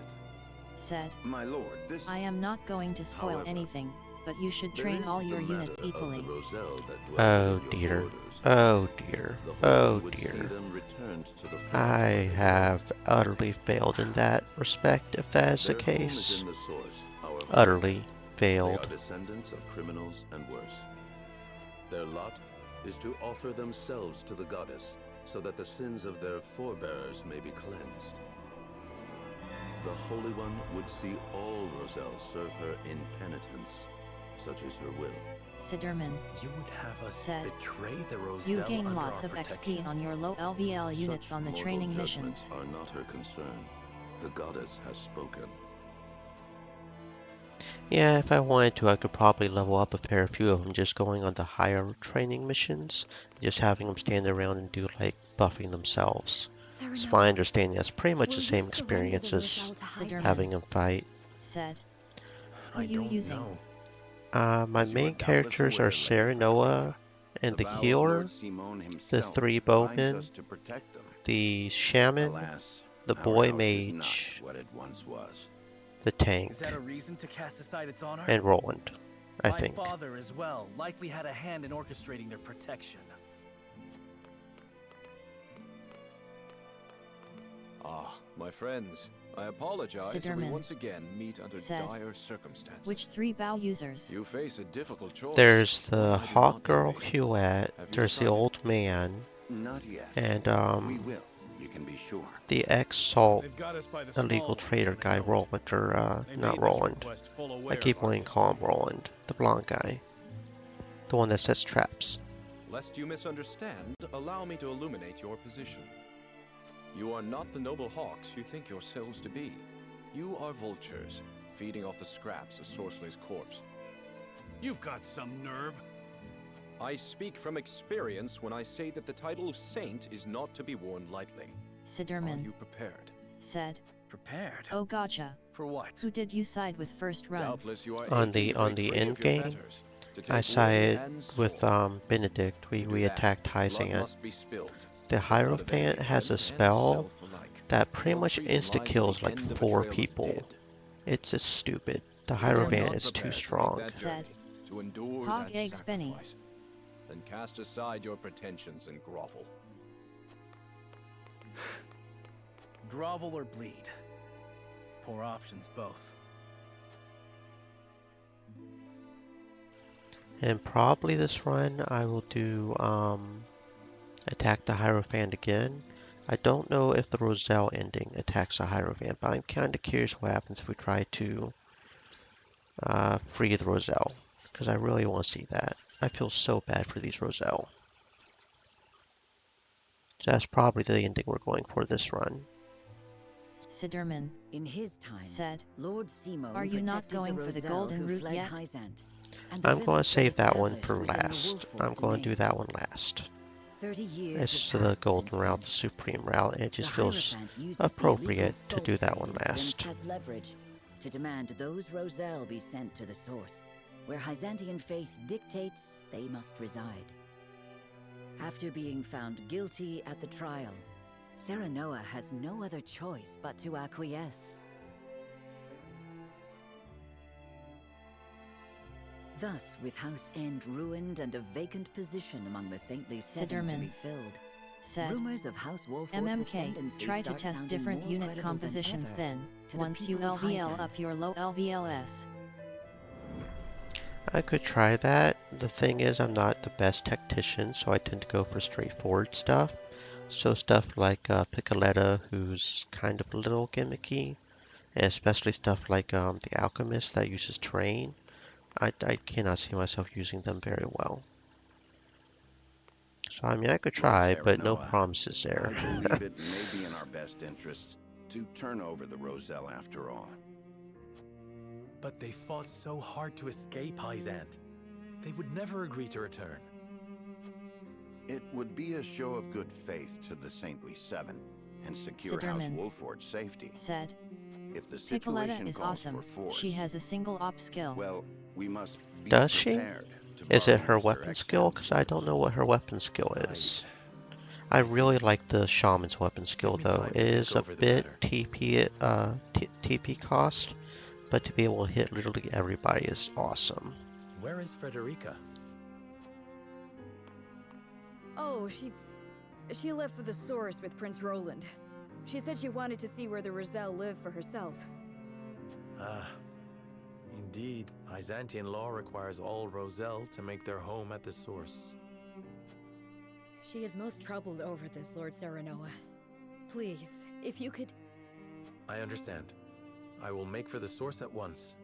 Speaker 5: said,
Speaker 11: My lord, this...
Speaker 5: I am not going to spoil
Speaker 2: However,
Speaker 5: anything, but you should
Speaker 2: There
Speaker 5: train
Speaker 2: is
Speaker 5: all
Speaker 2: the
Speaker 5: your
Speaker 2: matter
Speaker 5: units
Speaker 2: of the
Speaker 5: equally.
Speaker 2: Roselle that dwell
Speaker 8: Oh
Speaker 2: within your
Speaker 8: dear.
Speaker 2: borders.
Speaker 8: Oh dear.
Speaker 2: The Holy
Speaker 8: Oh
Speaker 2: One would see
Speaker 8: dear.
Speaker 2: them returned to the front
Speaker 8: I
Speaker 2: where they
Speaker 8: have utterly failed in that respect, if that is the
Speaker 2: Their home is
Speaker 8: case.
Speaker 2: in the source, our home.
Speaker 8: Utterly
Speaker 2: They are
Speaker 8: failed.
Speaker 2: descendants of criminals and worse. Their lot is to offer themselves to the goddess so that the sins of their forebears may be cleansed. the Holy One would see all Roselle serve her in penitence, such is her will.
Speaker 5: Sidurman
Speaker 4: You would have us
Speaker 5: said,
Speaker 4: betray the Roselle
Speaker 5: "You gain
Speaker 4: under
Speaker 5: lots
Speaker 4: our
Speaker 5: of
Speaker 4: protection?
Speaker 5: XP on your low LVL units
Speaker 2: Such
Speaker 5: on the
Speaker 2: mortal
Speaker 5: training
Speaker 2: judgments
Speaker 5: missions."
Speaker 2: are not her concern. The goddess has spoken.
Speaker 8: Yeah, if I wanted to, I could probably level up a few of them just going on the higher training missions, just having them stand around and do like buffing themselves. It's my understanding that's pretty much the same experience as having them fight.
Speaker 5: Said, "Who
Speaker 4: I
Speaker 5: you
Speaker 4: don't
Speaker 5: using?"
Speaker 4: know.
Speaker 8: My main characters are Serenoa and the
Speaker 11: vow of
Speaker 8: healer,
Speaker 11: Lord Simon
Speaker 8: the
Speaker 11: himself
Speaker 8: 3
Speaker 11: binds
Speaker 8: bowmen,
Speaker 11: us to protect them.
Speaker 8: the shaman,
Speaker 11: Alas,
Speaker 8: the
Speaker 11: our
Speaker 8: boy
Speaker 11: house is not
Speaker 8: mage,
Speaker 11: what it once was.
Speaker 8: the tank,
Speaker 10: Is that a reason to cast aside its honor?
Speaker 8: and Roland, I
Speaker 10: My
Speaker 8: think.
Speaker 10: father as well likely had a hand in orchestrating their protection.
Speaker 14: Ah, my friends. I apologize that we
Speaker 5: Sidurman
Speaker 14: once again meet under
Speaker 5: said,
Speaker 14: dire circumstances.
Speaker 5: "Which 3 bow users?"
Speaker 14: You face a difficult choice.
Speaker 8: There's the
Speaker 14: one I do
Speaker 8: hawk
Speaker 14: not
Speaker 8: girl
Speaker 14: envy.
Speaker 8: Huette,
Speaker 14: Have you
Speaker 8: there's the
Speaker 14: decided?
Speaker 8: old man,
Speaker 11: Not yet.
Speaker 8: and
Speaker 11: We will, you can be sure.
Speaker 8: the ex-salt
Speaker 9: They've got us by the small
Speaker 8: illegal
Speaker 9: ones,
Speaker 8: trader
Speaker 9: and they
Speaker 8: guy
Speaker 9: know it.
Speaker 8: Roland, or
Speaker 9: They
Speaker 8: not
Speaker 9: made this
Speaker 8: Roland.
Speaker 9: request full
Speaker 8: I
Speaker 9: aware
Speaker 8: keep
Speaker 9: of our
Speaker 8: wanting to call him Roland, the blonde guy, the one that sets traps.
Speaker 14: Lest you misunderstand, allow me to illuminate your position. You are not the noble hawks you think yourselves to be. You are vultures, feeding off the scraps of Sorceley's corpse.
Speaker 9: You've got some nerve.
Speaker 14: I speak from experience when I say that the title of saint is not to be worn lightly. Are
Speaker 5: Sidurman
Speaker 14: you prepared?
Speaker 5: said,
Speaker 10: Prepared?
Speaker 5: "Oh gotcha.
Speaker 10: For what?
Speaker 5: Who did you side with first run?"
Speaker 14: Doubtless you are
Speaker 8: On
Speaker 14: aching
Speaker 8: the
Speaker 14: to
Speaker 8: on
Speaker 14: break
Speaker 8: the
Speaker 14: free
Speaker 8: end
Speaker 14: of your
Speaker 8: game,
Speaker 14: fetters, to take
Speaker 8: I
Speaker 14: warrior
Speaker 8: sided
Speaker 14: and
Speaker 8: with
Speaker 14: sword.
Speaker 8: Benedict.
Speaker 14: To do
Speaker 8: We
Speaker 14: that,
Speaker 8: attacked
Speaker 14: blood
Speaker 8: Hyzant.
Speaker 14: must be spilled.
Speaker 8: The
Speaker 14: Blood of
Speaker 8: Hierophant
Speaker 14: enemy
Speaker 8: has a
Speaker 14: friend and
Speaker 8: spell
Speaker 14: self alike.
Speaker 8: that pretty
Speaker 14: Your
Speaker 8: much
Speaker 14: freedom lies
Speaker 8: insta
Speaker 14: at
Speaker 8: kills
Speaker 14: the
Speaker 8: like
Speaker 14: end of a
Speaker 8: 4
Speaker 14: trail of
Speaker 8: people.
Speaker 14: dead.
Speaker 8: It's just stupid. The
Speaker 14: If you are
Speaker 8: Hierophant
Speaker 14: not
Speaker 8: is too
Speaker 14: prepared to make
Speaker 8: strong.
Speaker 14: that
Speaker 5: Said,
Speaker 14: journey, to endure
Speaker 5: "Hog
Speaker 14: that
Speaker 5: eggs, Benny."
Speaker 14: sacrifice, then cast aside your pretensions and grovel.
Speaker 10: Grovel or bleed? Poor options, both.
Speaker 8: And probably this run I will do attack the Hierophant again. I don't know if the Roselle ending attacks the Hierophant, but I'm kind of curious what happens if we try to free the Roselle, because I really want to see that. I feel so bad for these Roselle. So that's probably the ending we're going for this run.
Speaker 5: Sidurman
Speaker 12: In his time,
Speaker 5: said,
Speaker 12: Lord Simon
Speaker 5: "Are you not
Speaker 12: protected
Speaker 5: going
Speaker 12: the
Speaker 5: for the
Speaker 12: Roselle
Speaker 5: golden
Speaker 12: who
Speaker 5: route
Speaker 12: fled
Speaker 5: yet?"
Speaker 12: Hyzant, and the
Speaker 8: I'm going to
Speaker 12: village they
Speaker 8: save that one
Speaker 12: established
Speaker 8: for
Speaker 12: within the
Speaker 8: last.
Speaker 12: Wolford
Speaker 8: I'm going to do
Speaker 12: domain.
Speaker 8: that one last.
Speaker 12: 30 years
Speaker 8: It's
Speaker 12: have
Speaker 8: the
Speaker 12: passed
Speaker 8: golden
Speaker 12: since
Speaker 8: route,
Speaker 12: then.
Speaker 8: the supreme route, and it just
Speaker 12: The
Speaker 8: feels
Speaker 12: Hierophant uses the
Speaker 8: appropriate
Speaker 12: illegal
Speaker 8: to
Speaker 12: salt
Speaker 8: do that
Speaker 12: trade
Speaker 8: one
Speaker 12: incident
Speaker 8: last.
Speaker 12: as leverage to demand those Roselle be sent to the source, where Hyzantian faith dictates they must reside. After being found guilty at the trial, Serenoa has no other choice but to acquiesce. Thus, with House End ruined and a vacant position among the Saintly Seven to
Speaker 5: Sidurman
Speaker 12: be filled,
Speaker 5: said,
Speaker 12: rumors of House Wolford's
Speaker 5: "MMK,
Speaker 12: ascendancy
Speaker 5: try to
Speaker 12: start
Speaker 5: test
Speaker 12: sounding
Speaker 5: different
Speaker 12: more
Speaker 5: unit
Speaker 12: credible than
Speaker 5: compositions
Speaker 12: ever
Speaker 5: then,
Speaker 12: to the
Speaker 5: once you
Speaker 12: people of
Speaker 5: LVL
Speaker 12: Hyzant.
Speaker 5: up your low LVLS."
Speaker 8: I could try that. The thing is, I'm not the best tactician, so I tend to go for straightforward stuff. So stuff like Piccoletta, who's kind of a little gimmicky, and especially stuff like the Alchemist that uses terrain. I cannot see myself using them very well. So I mean, I could
Speaker 11: Lord
Speaker 8: try, but no
Speaker 11: Serenoa,
Speaker 8: promises there.
Speaker 11: I believe it may be in our best interest to turn over the Roselle after all.
Speaker 4: But they fought so hard to escape Hyzant. They would never agree to return.
Speaker 11: It would be a show of good faith to the Saintly Seven and secure House
Speaker 5: Sidurman
Speaker 11: Wolford's safety.
Speaker 5: said,
Speaker 11: If the
Speaker 5: "Piccoletta
Speaker 11: situation
Speaker 5: is
Speaker 11: calls
Speaker 5: awesome.
Speaker 11: for force,
Speaker 5: She has a single op skill."
Speaker 11: well, we must be
Speaker 8: Does she?
Speaker 11: prepared to
Speaker 8: Is it
Speaker 11: borrow
Speaker 8: her
Speaker 11: Mr.
Speaker 8: weapon skill? Because I don't know what her weapon skill is. I really like the Shaman's weapon skill though. It is a bit TP cost, but to be able to hit literally everybody is awesome.
Speaker 4: Where is Frederica?
Speaker 3: Oh, she left for the source with Prince Roland. She said she wanted to see where the Roselle live for herself.
Speaker 4: Ah, indeed. Hyzantian law requires all Roselle to make their home at the source.
Speaker 3: She is most troubled over this, Lord Serenoa. Please, if you could...
Speaker 4: I understand. I will make for the source at once.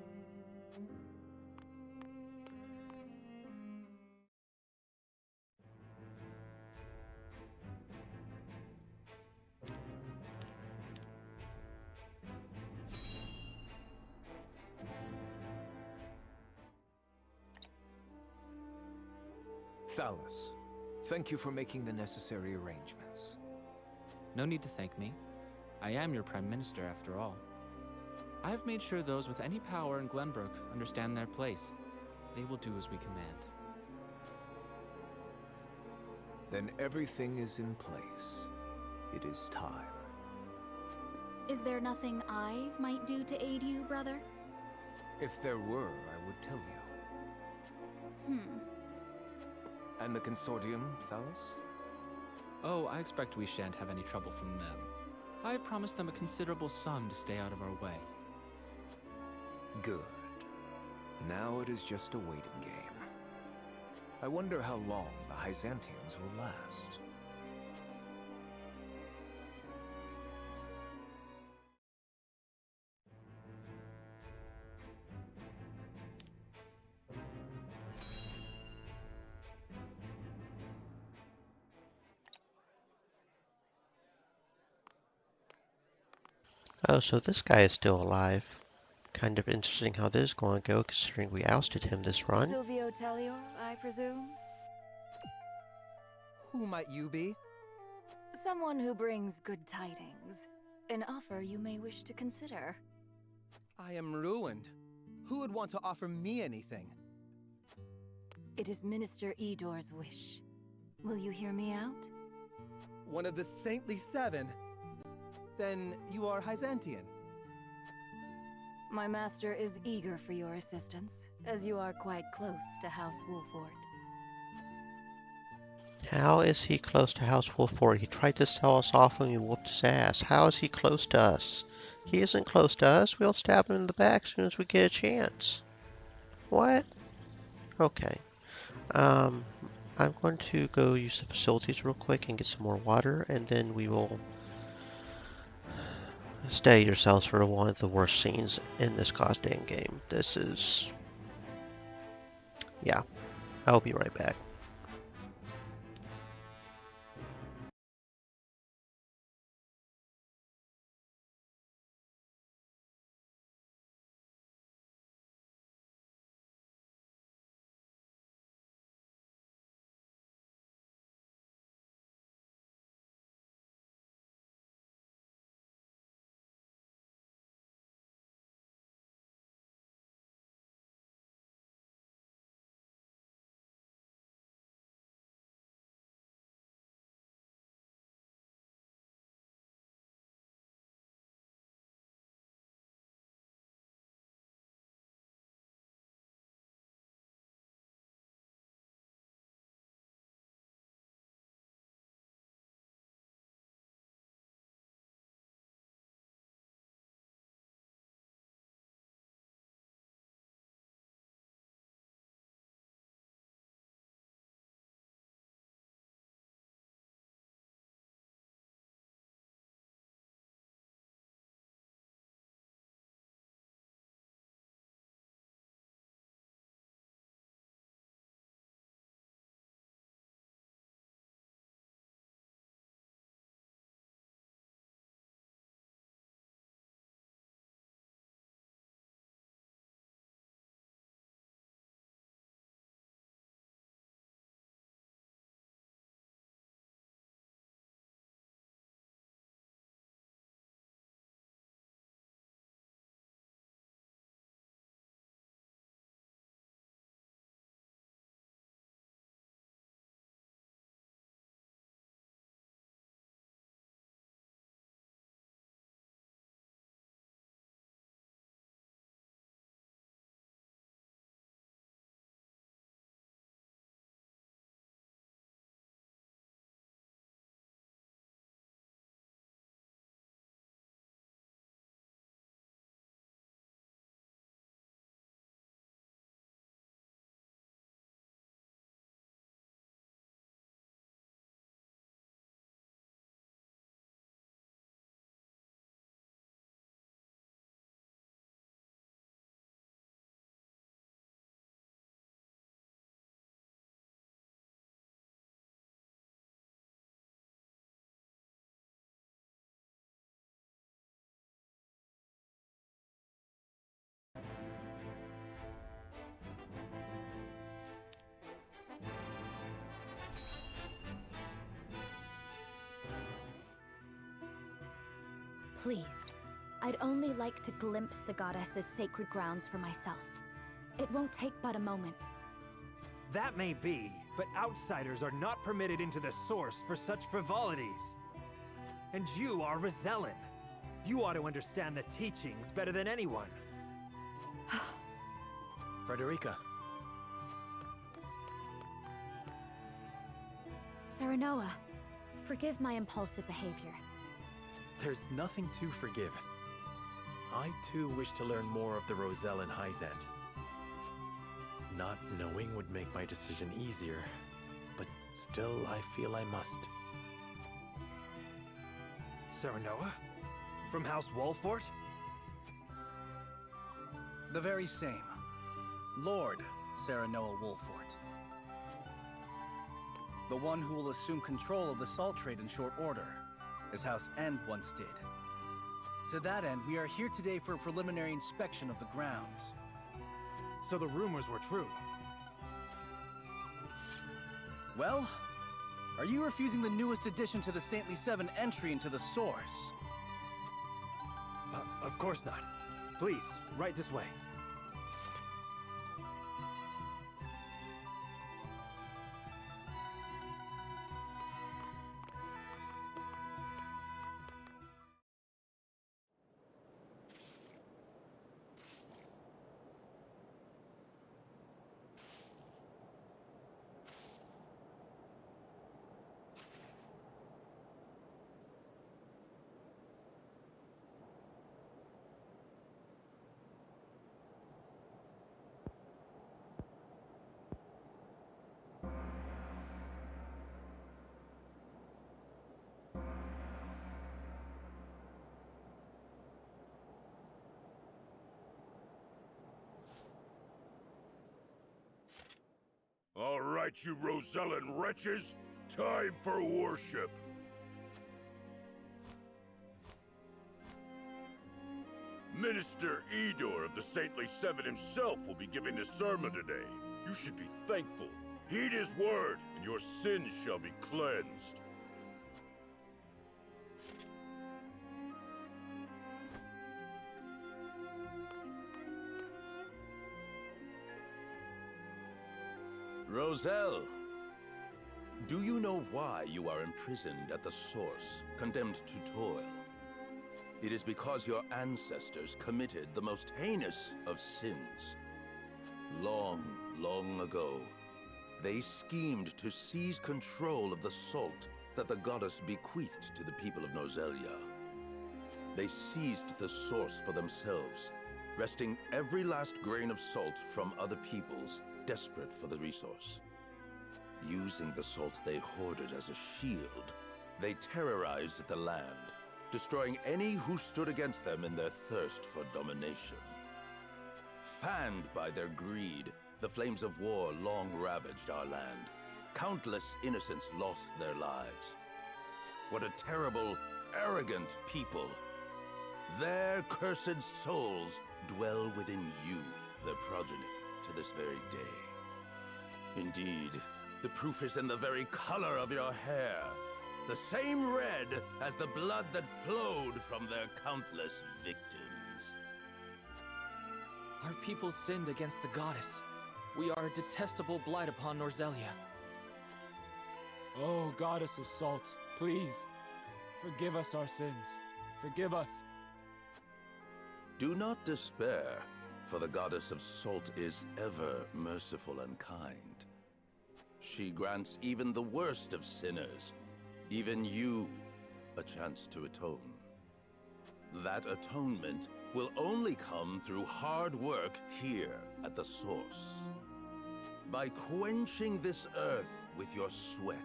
Speaker 6: Thalos, thank you for making the necessary arrangements.
Speaker 16: No need to thank me. I am your Prime Minister, after all. I have made sure those with any power in Glenbrook understand their place. They will do as we command.
Speaker 6: Then everything is in place. It is time.
Speaker 1: Is there nothing I might do to aid you, brother?
Speaker 6: If there were, I would tell you. And the Consortium, Thalos?
Speaker 16: Oh, I expect we shan't have any trouble from them. I have promised them a considerable sum to stay out of our way.
Speaker 6: Good. Now it is just a waiting game. I wonder how long the Hyzantians will last.
Speaker 8: Oh, so this guy is still alive. Kind of interesting how this is going to go, considering we ousted him this run.
Speaker 23: Silvio Tellior, I presume?
Speaker 22: Who might you be?
Speaker 23: Someone who brings good tidings. An offer you may wish to consider.
Speaker 22: I am ruined. Who would want to offer me anything?
Speaker 23: It is Minister Edor's wish. Will you hear me out?
Speaker 22: One of the Saintly Seven? Then you are Hyzantian.
Speaker 23: My master is eager for your assistance, as you are quite close to House Wolford.
Speaker 8: How is he close to House Wolford? He tried to sell us off when we whooped his ass. How is he close to us? He isn't close to us. We'll stab him in the back as soon as we get a chance. What? Okay. I'm going to go use the facilities real quick and get some more water, and then we will stay yourselves for one of the worst scenes in this goddamn game. This is... yeah. I'll be right back.
Speaker 1: Please, I'd only like to glimpse the goddess's sacred grounds for myself. It won't take but a moment.
Speaker 6: That may be, but outsiders are not permitted into the source for such frivolities. And you are Roselyn. You ought to understand the teachings better than anyone.
Speaker 4: Frederica.
Speaker 1: Serenoa, forgive my impulsive behavior.
Speaker 4: There's nothing to forgive. I too wish to learn more of the Roselle and Hyzant. Not knowing would make my decision easier, but still I feel I must.
Speaker 6: Serenoa? From House Wolfort?
Speaker 10: The very same. Lord Serenoa Wolfort. The one who will assume control of the salt trade in short order, as House End once did. To that end, we are here today for a preliminary inspection of the grounds.
Speaker 6: So the rumors were true.
Speaker 10: Well, are you refusing the newest addition to the Saintly Seven entry into the source?
Speaker 6: Of course not. Please, right this way.
Speaker 21: All right, you Rosellan wretches! Time for worship! Minister Edor of the Saintly Seven himself will be giving the sermon today. You should be thankful. Heed his word, and your sins shall be cleansed.
Speaker 2: Roselle, do you know why you are imprisoned at the source, condemned to toil? It is because your ancestors committed the most heinous of sins. Long, long ago, they schemed to seize control of the salt that the goddess bequeathed to the people of Nozelia. They seized the source for themselves, wresting every last grain of salt from other peoples desperate for the resource. Using the salt they hoarded as a shield, they terrorized the land, destroying any who stood against them in their thirst for domination. Fanned by their greed, the flames of war long ravaged our land. Countless innocents lost their lives. What a terrible, arrogant people! Their cursed souls dwell within you, their progeny, to this very day. Indeed, the proof is in the very color of your hair. The same red as the blood that flowed from their countless victims.
Speaker 7: Our people sinned against the goddess. We are a detestable blight upon Norzelia.
Speaker 13: Oh, goddess of salt, please, forgive us our sins. Forgive us.
Speaker 2: Do not despair, for the goddess of salt is ever merciful and kind. She grants even the worst of sinners, even you, a chance to atone. That atonement will only come through hard work here at the source. By quenching this earth with your sweat,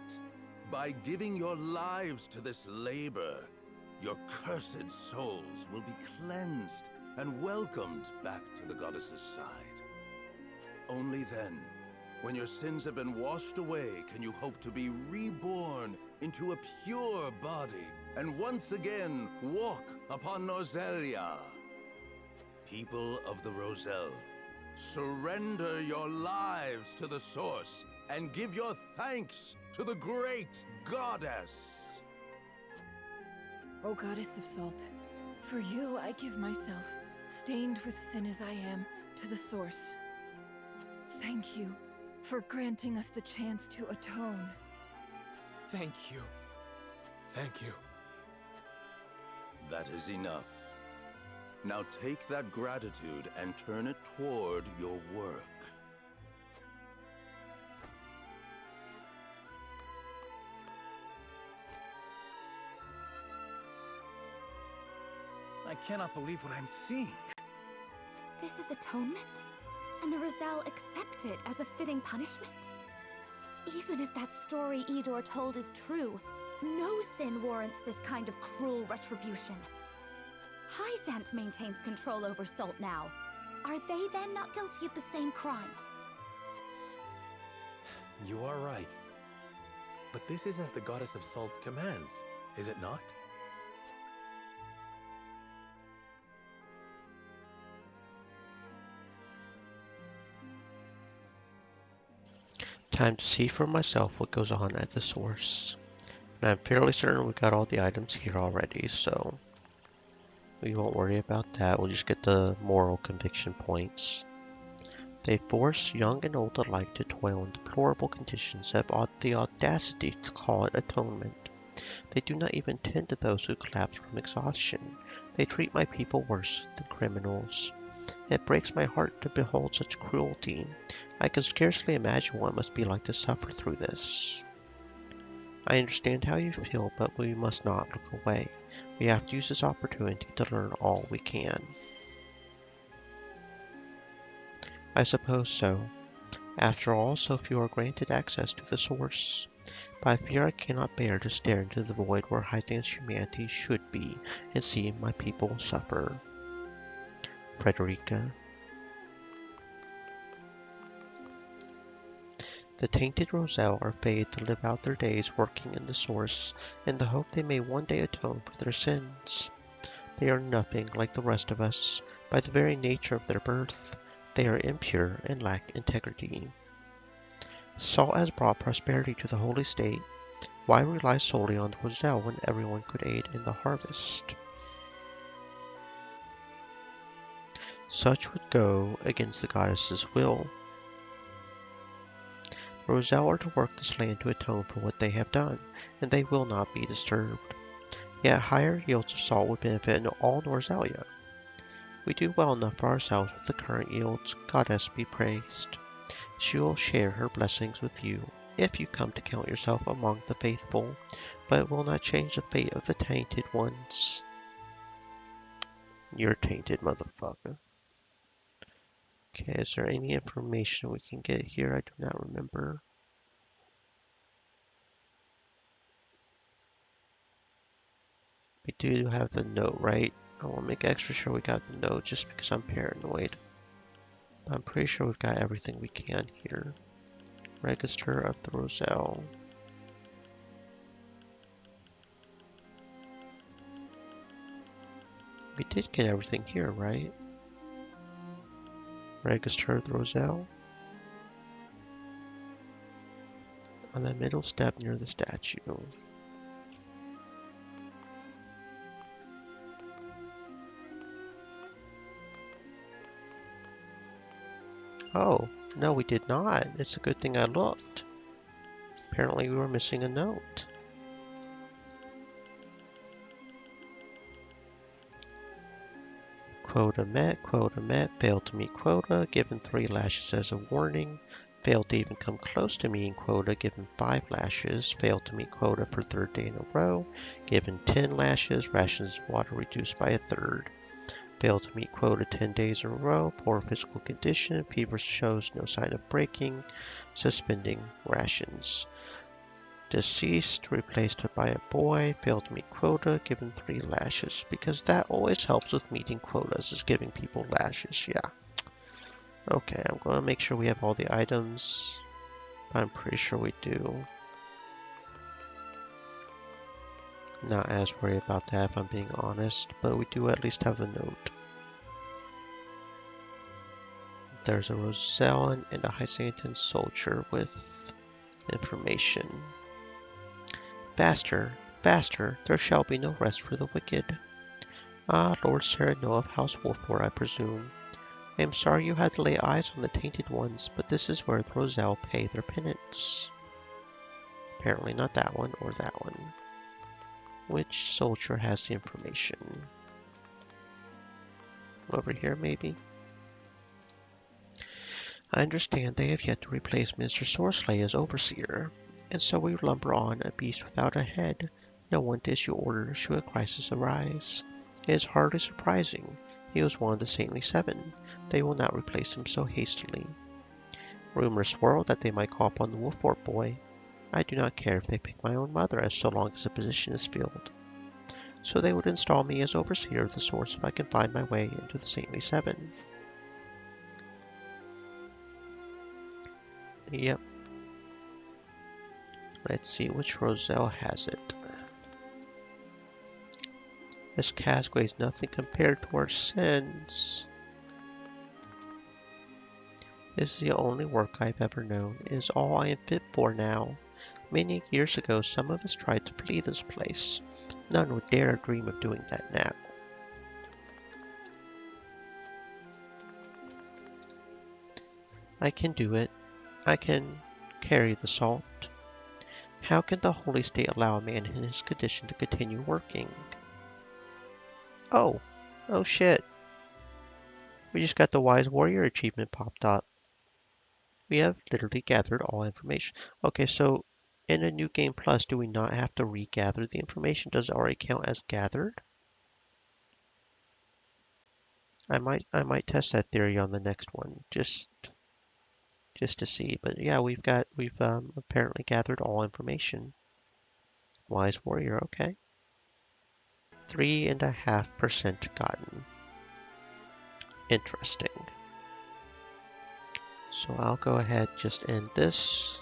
Speaker 2: by giving your lives to this labor, your cursed souls will be cleansed and welcomed back to the goddess's side. Only then, when your sins have been washed away, can you hope to be reborn into a pure body and once again walk upon Nozelia. People of the Roselle, surrender your lives to the source and give your thanks to the great goddess.
Speaker 3: O goddess of salt,
Speaker 23: For you, I give myself, stained with sin as I am, to the Source. Thank you for granting us the chance to atone.
Speaker 7: Thank you. Thank you.
Speaker 2: That is enough. Now take that gratitude and turn it toward your work.
Speaker 10: I cannot believe what I'm seeing.
Speaker 1: This is atonement? And the Roselle accept it as a fitting punishment? Even if that story Idor told is true, no sin warrants this kind of cruel retribution. Hyzant maintains control over Salt now. Are they then not guilty of the same crime?
Speaker 4: You are right. But this is as the Goddess of Salt commands, is it not?
Speaker 8: Time to see for myself what goes on at the source. And I'm fairly certain we got all the items here already, so we won't worry about that. We'll just get the moral conviction points. They force young and old alike to toil in deplorable conditions, have the audacity to call it atonement. They do not even tend to those who collapse from exhaustion. They treat my people worse than criminals. It breaks my heart to behold such cruelty. I can scarcely imagine what it must be like to suffer through this. I understand how you feel, but we must not look away. We have to use this opportunity to learn all we can. I suppose so. After all, so few are granted access to the source. But I fear I cannot bear to stare into the void where Hyzant's humanity should be and see my people suffer. Frederica. The tainted Roselle are fated to live out their days working in the source in the hope they may one day atone for their sins. They are nothing like the rest of us. By the very nature of their birth, they are impure and lack integrity. Salt has brought prosperity to the holy state. Why rely solely on the Roselle when everyone could aid in the harvest? Such would go against the goddess's will. The Roselle are to work this land to atone for what they have done, and they will not be disturbed. Yet higher yields of salt would benefit all Norzelia. We do well enough for ourselves with the current yields, Goddess be praised. She will share her blessings with you, if you come to count yourself among the faithful, but it will not change the fate of the tainted ones. You're tainted, motherfucker. Okay, is there any information we can get here? I do not remember. We do have the note, right? I want to make extra sure we got the note just because I'm paranoid. But I'm pretty sure we've got everything we can here. Register of the Roselle. We did get everything here, right? Register of the Roselle. On the middle step near the statue. Oh, no we did not. It's a good thing I looked. Apparently we were missing a note. Quota met, failed to meet quota, given 3 lashes as a warning, failed to even come close to meeting quota, given 5 lashes, failed to meet quota for 3rd day in a row, given 10 lashes, rations of water reduced by 1/3. Failed to meet quota 10 days in a row, poor physical condition, fever shows no sign of breaking, suspending rations. Deceased, replaced by a boy, failed to meet quota, given 3 lashes, because that always helps with meeting quotas, is giving people lashes, yeah. Okay, I'm going to make sure we have all the items, but I'm pretty sure we do. Not as worried about that if I'm being honest, but we do at least have the note. There's a Rosellan and a Hyzantian soldier with information. Faster, faster, there shall be no rest for the wicked. Ah, Lord Sereno of House Wolford, I presume. I am sorry you had to lay eyes on the Tainted Ones, but this is where the Roselle pay their penance. Apparently not that one or that one. Which soldier has the information? Over here, maybe? I understand they have yet to replace Mr. Sorsley as overseer, and so we lumber on a beast without a head, no one to issue orders should a crisis arise. It is hardly surprising. He was one of the Saintly Seven. They will not replace him so hastily. Rumors swirl that they might call upon the Wolford boy. I do not care if they pick my own mother, as so long as the position is filled. So they would install me as overseer of the source if I can find my way into the Saintly Seven. Yep. Let's see which Roselle has it. This Casque is nothing compared to our sins. This is the only work I've ever known. It is all I am fit for now. Many years ago, some of us tried to flee this place. None would dare dream of doing that now. I can do it. I can carry the salt. How can the Holy State allow a man in his condition to continue working? Oh shit. We just got the Wise Warrior achievement popped up. We have literally gathered all information. Okay, so in a New Game Plus, do we not have to regather the information? Does it already count as gathered? I might test that theory on the next one, just to see. But yeah, we've apparently gathered all information. Wise Warrior, okay. 3.5% gotten. Interesting. So I'll go ahead, just end this.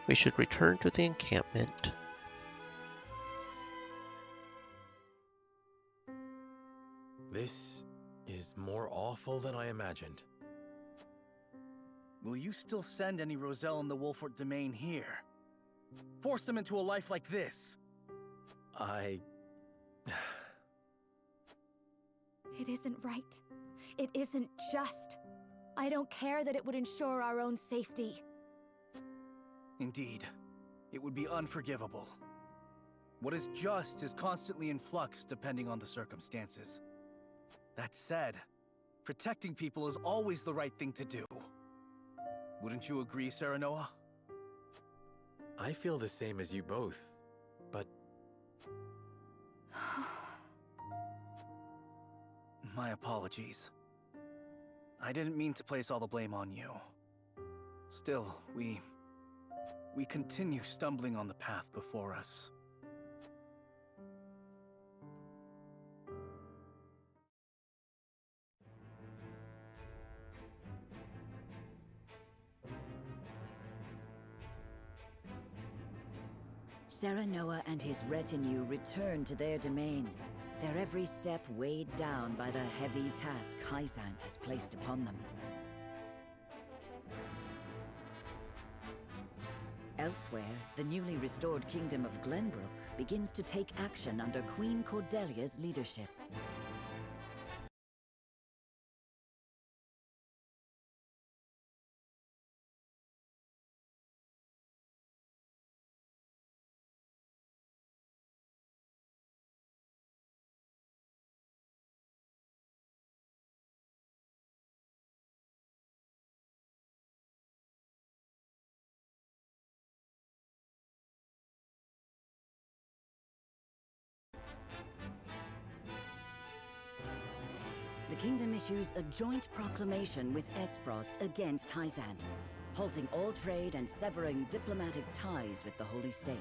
Speaker 8: We should return to the encampment.
Speaker 4: This is more awful than I imagined.
Speaker 10: Will you still send any Roselle in the Wolford domain here? Force them into a life like this?
Speaker 1: It isn't right. It isn't just. I don't care that it would ensure our own safety.
Speaker 10: Indeed, it would be unforgivable. What is just is constantly in flux depending on the circumstances. That said, protecting people is always the right thing to do. Wouldn't you agree, Serenoa?
Speaker 4: I feel the same as you both, but...
Speaker 10: My apologies. I didn't mean to place all the blame on you. Still, we continue stumbling on the path before us.
Speaker 12: Serenoa and his retinue return to their domain, their every step weighed down by the heavy task Hyzant has placed upon them. Elsewhere, the newly restored kingdom of Glenbrook begins to take action under Queen Cordelia's leadership. The kingdom issues a joint proclamation with Esfrost against Hyzant, halting all trade and severing diplomatic ties with the Holy State.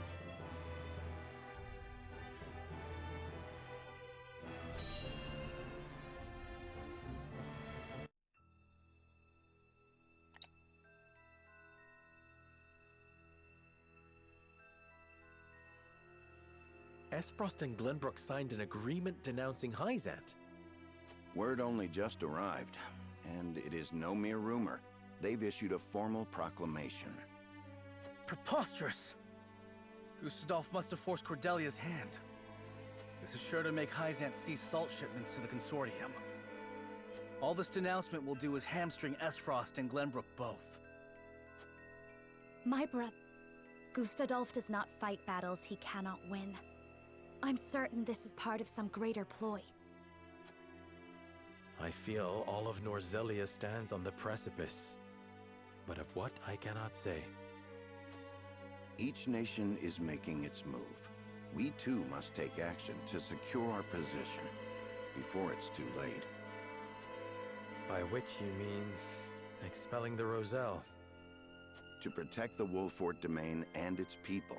Speaker 4: Esfrost and Glenbrook signed an agreement denouncing Hyzant.
Speaker 11: Word only just arrived, and it is no mere rumor. They've issued a formal proclamation.
Speaker 10: Preposterous! Gustadolf must have forced Cordelia's hand. This is sure to make Hyzant cease salt shipments to the Consortium. All this denouncement will do is hamstring Esfrost and Glenbrook both.
Speaker 1: My brother, Gustadolf does not fight battles he cannot win. I'm certain this is part of some greater ploy.
Speaker 4: I feel all of Norzelia stands on the precipice, but of what I cannot say.
Speaker 11: Each nation is making its move. We too must take action to secure our position before it's too late.
Speaker 4: By which you mean expelling the Roselle?
Speaker 11: To protect the Wolfort domain and its people,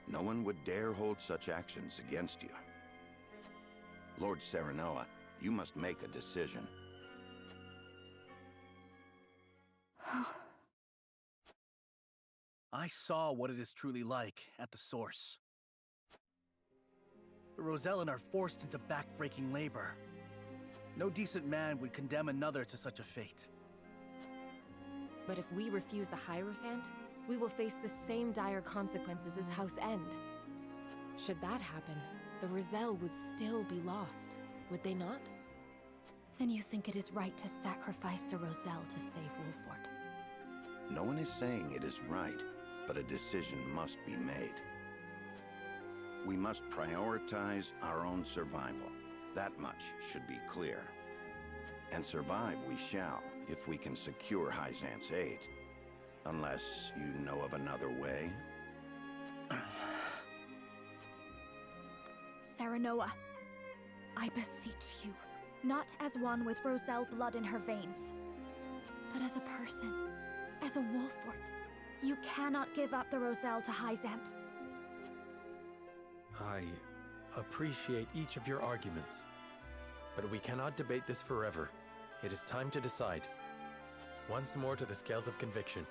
Speaker 11: no one would dare hold such actions against you. Lord Serenoa, you must make a decision.
Speaker 10: I saw what it is truly like at the source. The Rosellan are forced into back-breaking labor. No decent man would condemn another to such a fate.
Speaker 18: But if we refuse the Hierophant, we will face the same dire consequences as House End. Should that happen, the Roselle would still be lost, would they not?
Speaker 1: Then you think it is right to sacrifice the Roselle to save Wolfort?
Speaker 11: No one is saying it is right, but a decision must be made. We must prioritize our own survival. That much should be clear. And survive we shall, if we can secure Hyzant's aid. Unless you know of another way?
Speaker 1: Serenoa, I beseech you, not as one with Roselle blood in her veins, but as a person, as a Wolfort. You cannot give up the Roselle to Hyzant.
Speaker 4: I appreciate each of your arguments, but we cannot debate this forever. It is time to decide. Once more to the scales of conviction.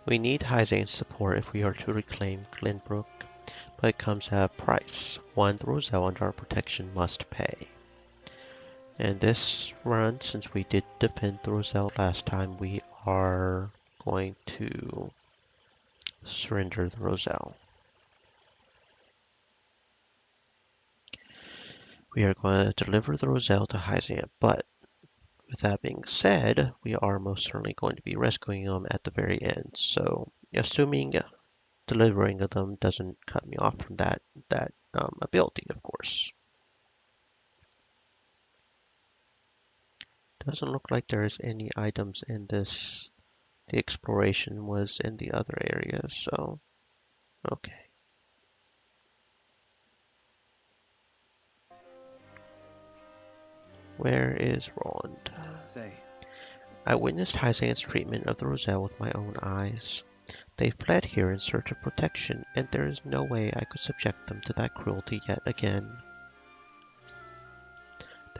Speaker 8: We need Hyzant's support if we are to reclaim Glenbrook, but it comes at a price, one the Roselle under our protection must pay. And this run, since we did defend the Roselle last time, we are going to surrender the Roselle. We are going to deliver the Roselle to Hyzant, but with that being said, we are most certainly going to be rescuing them at the very end. So, assuming delivering of them doesn't cut me off from that ability, of course. Doesn't look like there's any items in this. The exploration was in the other areas, so okay. Where is Roland?
Speaker 10: Say.
Speaker 8: I witnessed Hyzant's treatment of the Roselle with my own eyes. They fled here in search of protection, and there is no way I could subject them to that cruelty yet again.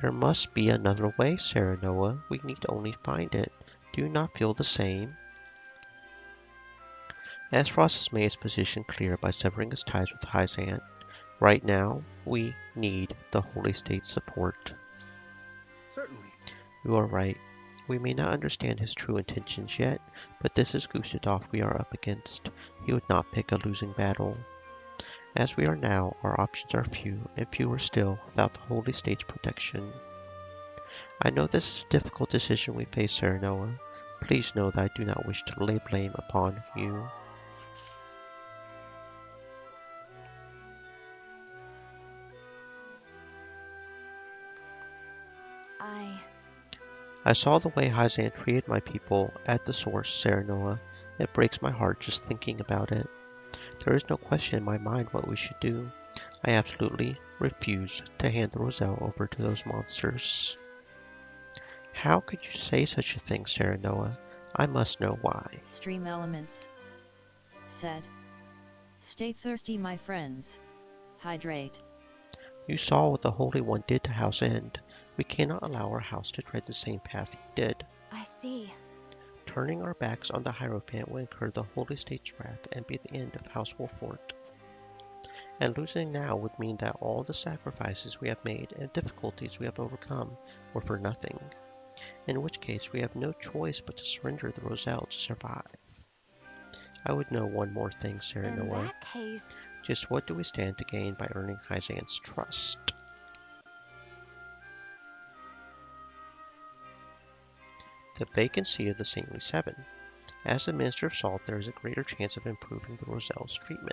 Speaker 8: There must be another way, Serenoa. We need only find it. Do you not feel the same? Esfrost has made his position clear by severing his ties with Hyzant. Right now, we need the Holy State's support.
Speaker 10: Certainly.
Speaker 8: You are right. We may not understand his true intentions yet, but this is Gustadolf we are up against. He would not pick a losing battle. As we are now, our options are few, and fewer still without the Holy State's protection. I know this is a difficult decision we face, Serenoa. Please know that I do not wish to lay blame upon you. I saw the way Hyzant treated my people at the source, Serenoa. It breaks my heart just thinking about it. There is no question in my mind what we should do. I absolutely refuse to hand the Roselle over to those monsters. How could you say such a thing, Serenoa? I must know why.
Speaker 5: Stream Elements said, "Stay thirsty, my friends. Hydrate."
Speaker 8: You saw what the Holy One did to House End. We cannot allow our house to tread the same path he did.
Speaker 1: I see.
Speaker 8: Turning our backs on the Hierophant will incur the Holy State's wrath and be the end of House Wolfort. And losing now would mean that all the sacrifices we have made and difficulties we have overcome were for nothing. in which case we have no choice but to surrender the Roselle to survive. I would know one more thing, Sarah
Speaker 1: In
Speaker 8: Noah.
Speaker 1: that case...
Speaker 8: Just what do we stand to gain by earning Hyzan's trust? The vacancy of the Saintly Seven. As the Minister of Salt, there is a greater chance of improving the Roselle's treatment.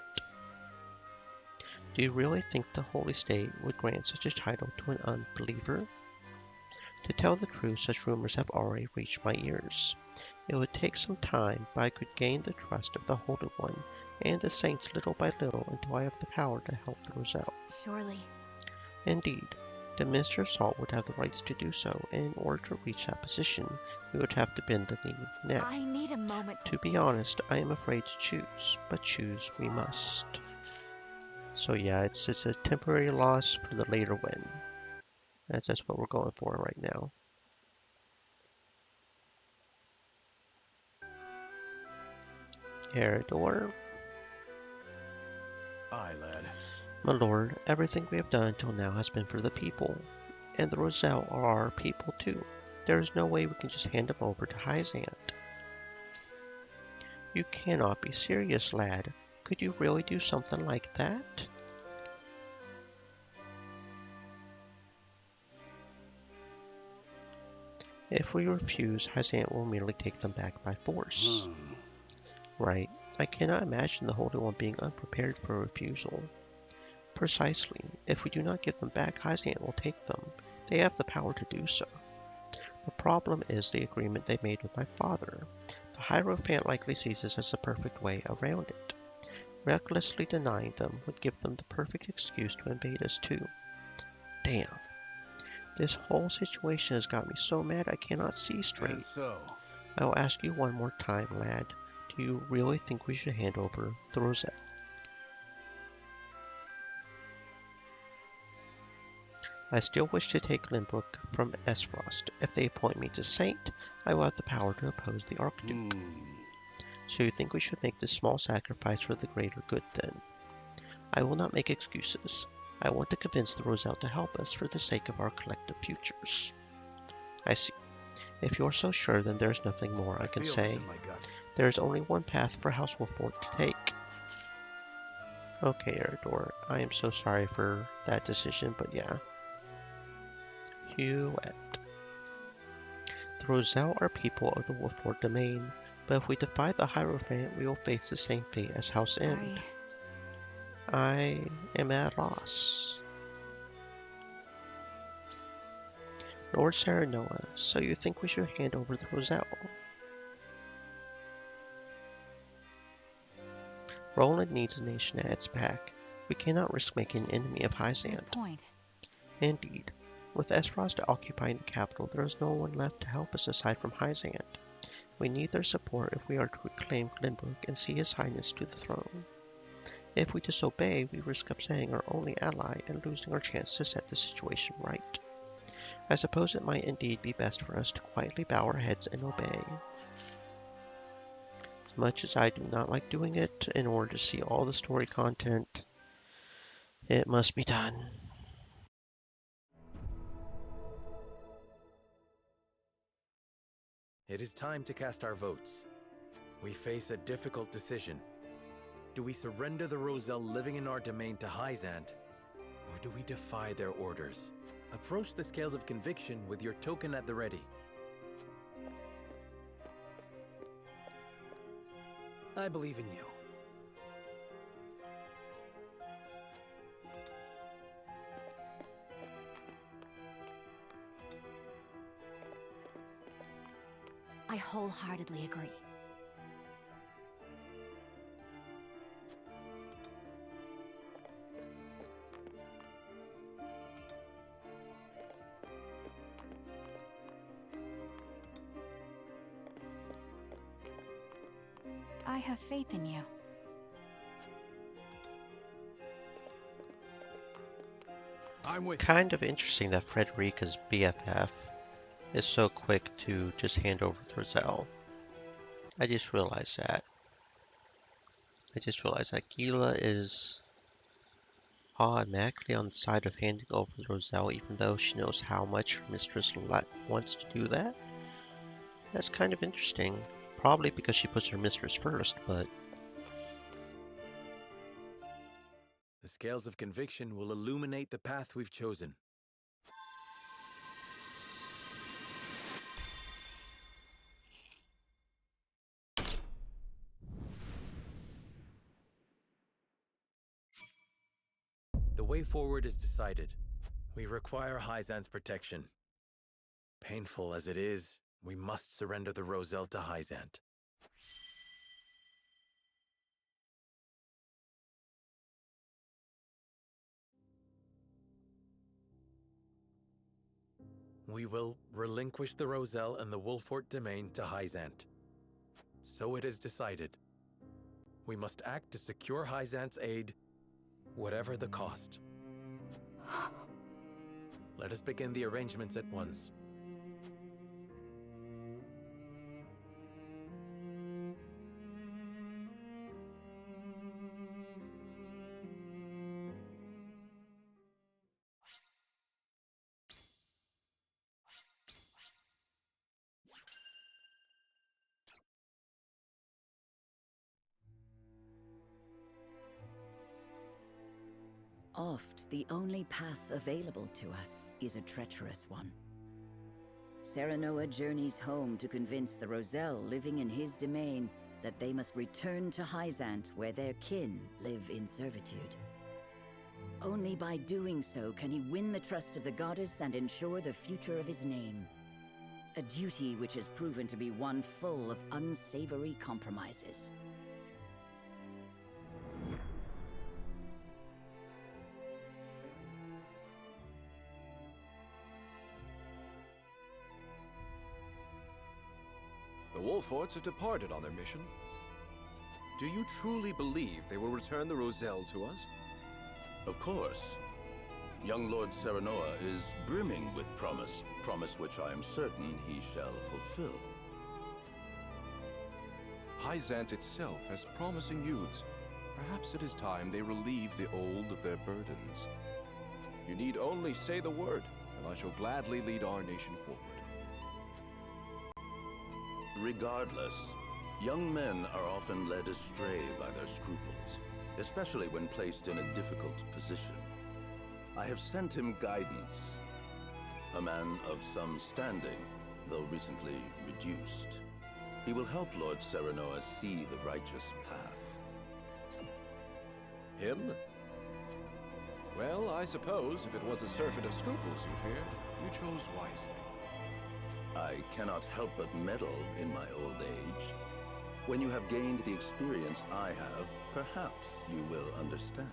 Speaker 8: Do you really think the Holy State would grant such a title to an unbeliever? To tell the truth, such rumors have already reached my ears. It would take some time, but I could gain the trust of the Holy One and the Saints little by little until I have the power to help the Roselle.
Speaker 1: Surely.
Speaker 8: Indeed, the Minister of Salt would have the rights to do so, and in order to reach that position, we would have to bend the knee neck.
Speaker 1: I need a moment
Speaker 8: To be honest, I am afraid to choose, but choose we must. So yeah, it's a temporary loss for the later win. That's what we're going for right now. Eredor.
Speaker 9: Aye, lad.
Speaker 8: My lord, everything we have done until now has been for the people, and the Roselle are our people too. There is no way we can just hand them over to Hyzant. You cannot be serious, lad. Could you really do something like that? If we refuse, Hyzant will merely take them back by force. Right. I cannot imagine the Holy One being unprepared for a refusal. Precisely. If we do not give them back, Hyzant will take them. They have the power to do so. The problem is the agreement they made with my father. The Hierophant likely sees this as the perfect way around it. Recklessly denying them would give them the perfect excuse to invade us too. Damn. This whole situation has got me so mad I cannot see straight.
Speaker 9: And so?
Speaker 8: I will ask you one more time, lad. Do you really think we should hand over the Roselle? I still wish to take Glenbrook from Esfrost. If they appoint me to Saint, I will have the power to oppose the Archduke. So you think we should make this small sacrifice for the greater good then? I will not make excuses. I want to convince the Roselle to help us for the sake of our collective futures. I see. If you're so sure, then there's nothing more I can say. There is only one path for House Wolffort to take. Okay, Eredor, I am so sorry for that decision, but yeah. Huet. The Roselle are people of the Wolffort domain, but if we defy the Hierophant, we will face the same fate as House End. I am at a loss. Lord Serenoa, so you think we should hand over the Roselle? Roland needs a nation at its back. We cannot risk making an enemy of Hyzant.
Speaker 1: Good point.
Speaker 8: Indeed. With Esfrost occupying the capital, there is no one left to help us aside from Hyzant. We need their support if we are to reclaim Glenbrook and see His Highness to the throne. If we disobey, we risk upsetting our only ally and losing our chance to set the situation right. I suppose it might indeed be best for us to quietly bow our heads and obey. As much as I do not like doing it, in order to see all the story content, it must be done.
Speaker 4: It is time to cast our votes. We face a difficult decision. Do we surrender the Roselle living in our domain to Hyzant, or do we defy their orders? Approach the scales of conviction with your token at the ready.
Speaker 10: I believe in you.
Speaker 1: I wholeheartedly agree. I have faith in you.
Speaker 9: I'm with
Speaker 8: Kind of interesting that Frederica's BFF is so quick to just hand over the Roselle. I just realized that. Gila is automatically on the side of handing over the Roselle even though she knows how much her mistress wants to do that? That's kind of interesting. Probably because she puts her mistress first, but...
Speaker 4: The scales of conviction will illuminate the path we've chosen. The way forward is decided. We require Hyzan's protection. Painful as it is, we must surrender the Roselle to Hyzant. We will relinquish the Roselle and the Wolfort domain to Hyzant. So it is decided. We must act to secure Hyzant's aid, whatever the cost. Let us begin the arrangements at once.
Speaker 12: Oft, the only path available to us is a treacherous one. Serenoa journeys home to convince the Roselle living in his domain that they must return to Hyzant where their kin live in servitude. Only by doing so can he win the trust of the goddess and ensure the future of his name. A duty which has proven to be one full of unsavory compromises.
Speaker 14: The Wolforts have departed on their mission. Do you truly believe they will return the Roselle to us?
Speaker 2: Of course. Young Lord Serenoa is brimming with promise, promise which I am certain he shall fulfill.
Speaker 14: Hyzant itself has promising youths. Perhaps it is time they relieve the old of their burdens. You need only say the word, and I shall gladly lead our nation forward.
Speaker 2: Regardless, young men are often led astray by their scruples, especially when placed in a difficult position. I have sent him guidance, a man of some standing, though recently reduced. He will help Lord Serenoa see the righteous path.
Speaker 14: Him? Well, I suppose if it was a servant of scruples you feared, you chose wisely.
Speaker 2: I cannot help but meddle in my old age. When you have gained the experience I have, perhaps you will understand.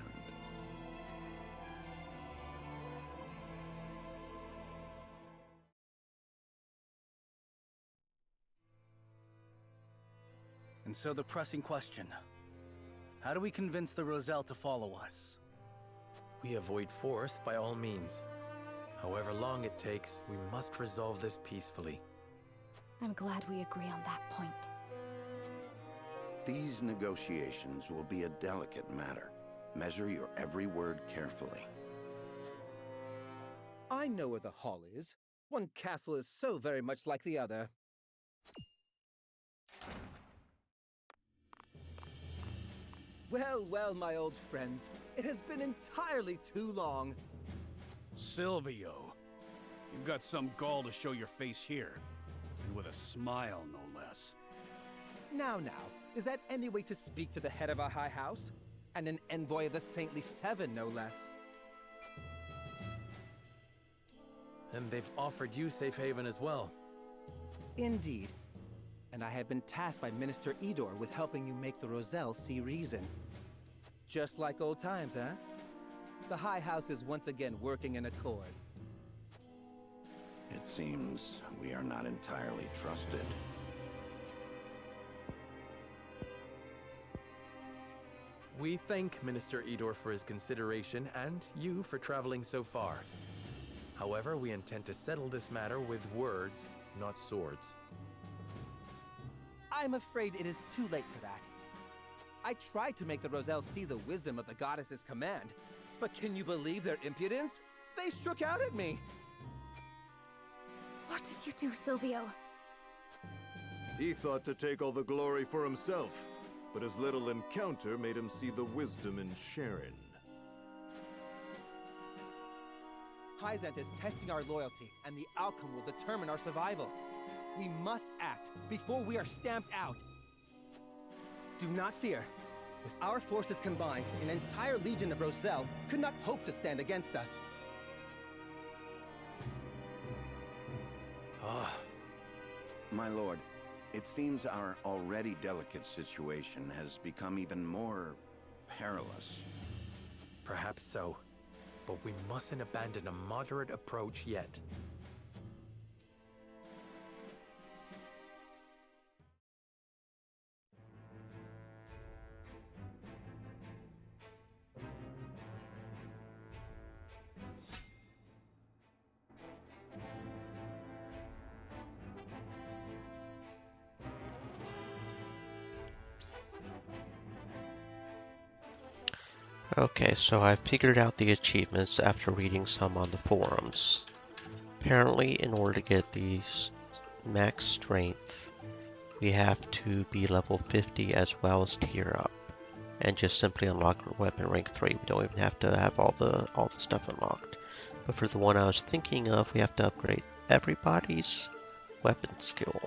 Speaker 10: And so the pressing question. How do we convince the Roselle to follow us?
Speaker 4: We avoid force by all means. However long it takes, we must resolve this peacefully.
Speaker 1: I'm glad we agree on that point.
Speaker 11: These negotiations will be a delicate matter. Measure your every word carefully.
Speaker 22: I know where the hall is. One castle is so very much like the other. Well, well, my old friends. It has been entirely too long.
Speaker 9: Silvio, you've got some gall to show your face here. And with a smile, no less.
Speaker 22: Now, is that any way to speak to the head of our high house? And an envoy of the Saintly Seven, no less.
Speaker 4: And they've offered you safe haven as well.
Speaker 22: Indeed. And I had been tasked by Minister Edor with helping you make the Roselle see reason. Just like old times, huh? The High House is once again working in accord.
Speaker 11: It seems we are not entirely trusted.
Speaker 4: We thank Minister Edor for his consideration and you for traveling so far. However, we intend to settle this matter with words, not swords.
Speaker 22: I'm afraid it is too late for that. I tried to make the Roselle see the wisdom of the goddess's command, But can you believe their impudence? They struck out at me!
Speaker 1: What did you do, Silvio?
Speaker 21: He thought to take all the glory for himself, but his little encounter made him see the wisdom in sharing.
Speaker 22: Hyzant is testing our loyalty, and the outcome will determine our survival. We must act before we are stamped out. Do not fear. With our forces combined, an entire legion of Roselle could not hope to stand against us.
Speaker 11: My lord, it seems our already delicate situation has become even more perilous.
Speaker 4: Perhaps so, but we mustn't abandon a moderate approach yet.
Speaker 8: Okay, so I figured out the achievements after reading some on the forums. Apparently, in order to get these max strength, we have to be level 50 as well as tier up, and just simply unlock our weapon rank 3. We don't even have to have all the stuff unlocked. But for the one I was thinking of, we have to upgrade everybody's weapon skill.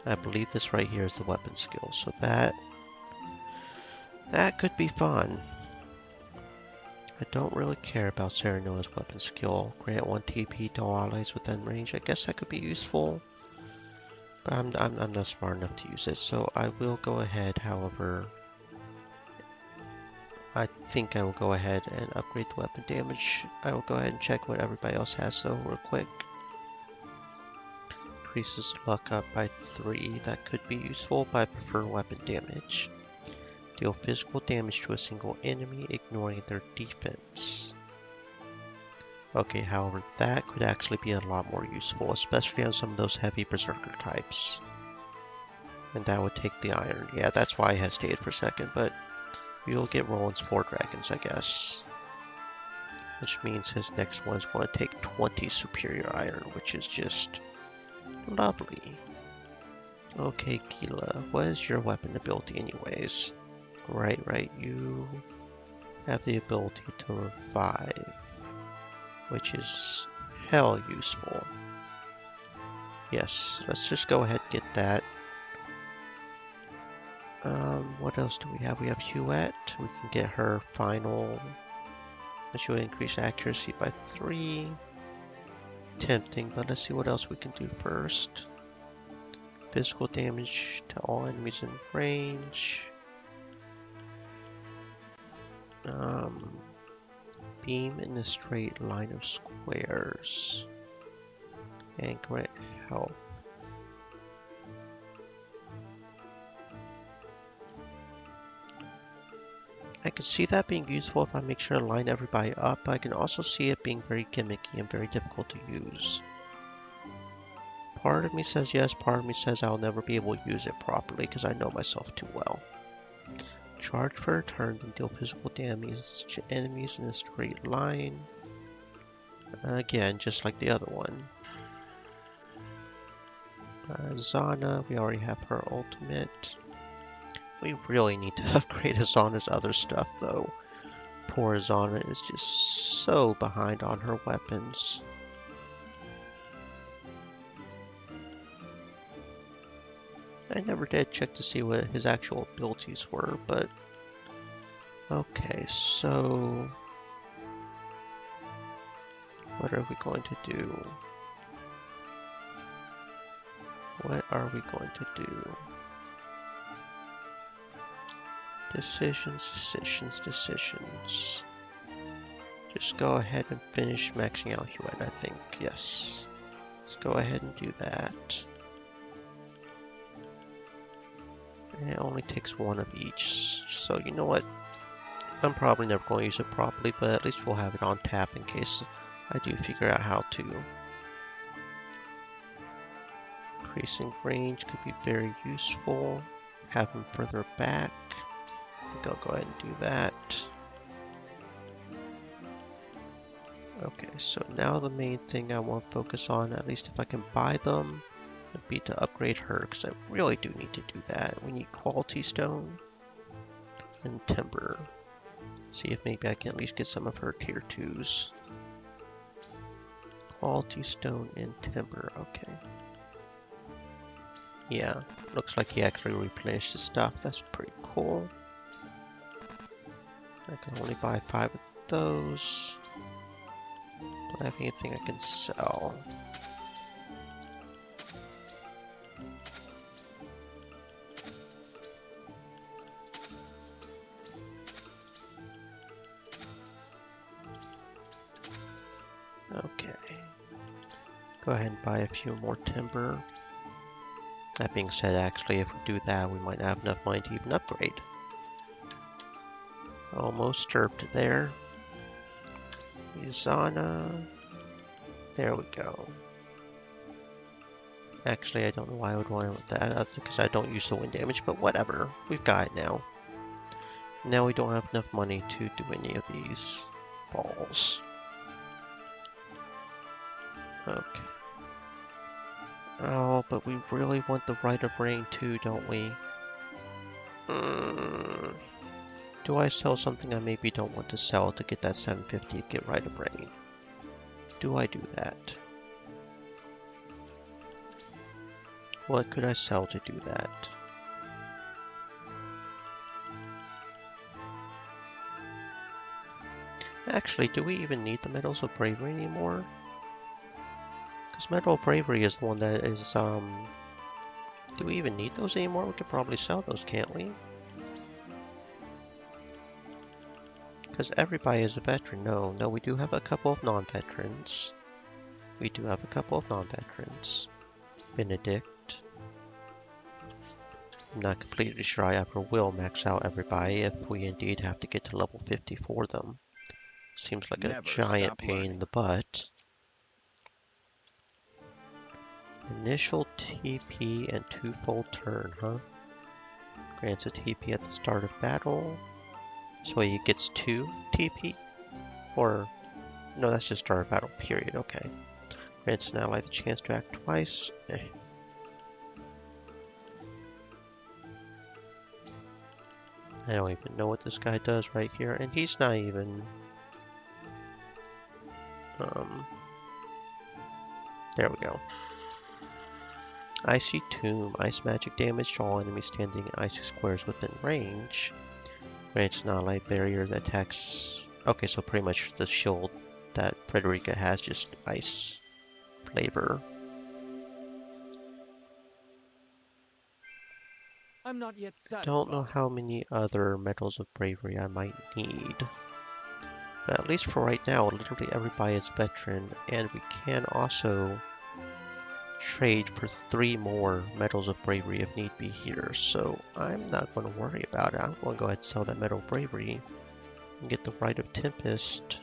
Speaker 8: I believe this right here is the weapon skill, so that could be fun. I don't really care about Serenoa's weapon skill. Grant 1 TP to all allies within range. I guess that could be useful, but I'm not smart enough to use it, so I will go ahead. However, I think I will go ahead and upgrade the weapon damage. I will go ahead and check what everybody else has though real quick. Increases luck up by 3. That could be useful, but I prefer weapon damage. Deal physical damage to a single enemy, ignoring their defense. Okay, however, that could actually be a lot more useful, especially on some of those heavy berserker types. And that would take the iron. Yeah, that's why I hesitated for a second, but we'll get Roland's 4 dragons, I guess. Which means his next one is going to take 20 superior iron, which is just lovely. Okay, Gila, what is your weapon ability anyways? Right, you have the ability to revive, which is hell useful. Yes, let's just go ahead and get that. What else do we have? We have Huette. We can get her final, which will increase accuracy by 3. Tempting, but let's see what else we can do first. Physical damage to all enemies in range. Beam in a straight line of squares. And grant health. I can see that being useful if I make sure to line everybody up, but I can also see it being very gimmicky and very difficult to use. Part of me says yes, part of me says I'll never be able to use it properly because I know myself too well. Charge for a turn, then deal physical damage to enemies in a straight line. Again, just like the other one. Zana, we already have her ultimate. We really need to upgrade Azana's other stuff though. Poor Azana is just so behind on her weapons. I never did check to see what his actual abilities were, but okay, so what are we going to do? What are we going to do? Decisions. Just go ahead and finish maxing out Huette, I think. Yes. Let's go ahead and do that. And it only takes 1 of each. So you know what? I'm probably never going to use it properly, but at least we'll have it on tap in case I do figure out how to. Increasing range could be very useful. Have him further back. I think I'll go ahead and do that. Okay, so now the main thing I want to focus on, at least if I can buy them, would be to upgrade her, because I really do need to do that. We need quality stone and timber. See if maybe I can at least get some of her tier 2s. Quality stone and timber, okay. Yeah, looks like he actually replenished his stuff. That's pretty cool. I can only buy 5 of those. Don't have anything I can sell. Okay. Go ahead and buy a few more timber. That being said, actually, if we do that, we might not have enough money to even upgrade. Almost chirped there. Izana. There we go. Actually, I don't know why I would want that, because I don't use the wind damage, but whatever. We've got it now. Now we don't have enough money to do any of these balls. Okay. Oh, but we really want the Rite of Rain too, don't we? Do I sell something I maybe don't want to sell to get that 750 to get Rite of Rain? Do I do that? What could I sell to do that? Actually, do we even need the Medals of Bravery anymore? Because Medal of Bravery is the one that is, do we even need those anymore? We could probably sell those, can't we? Because everybody is a veteran. No, we do have a couple of non-veterans. Benedict. I'm not completely sure I ever will max out everybody if we indeed have to get to level 50 for them. Seems like a giant pain in the butt. Initial TP and twofold turn, huh? Grants a TP at the start of battle. So he gets 2 TP? Or, no, that's just start of battle, period, okay. Grants an ally the chance to act twice. I don't even know what this guy does right here, and he's not even... there we go. Icy Tomb. Ice magic damage to all enemies standing in icy squares within range. Grants an ally barrier that attacks... Okay, so pretty much the shield that Frederica has, just ice flavor.
Speaker 7: I'm not yet satisfied.
Speaker 8: Don't know how many other Medals of Bravery I might need. But at least for right now, literally everybody is veteran, and we can also trade for 3 more Medals of Bravery if need be here. So I'm not going to worry about it. I'm going to go ahead and sell that Medal of Bravery and get the Rite of Tempest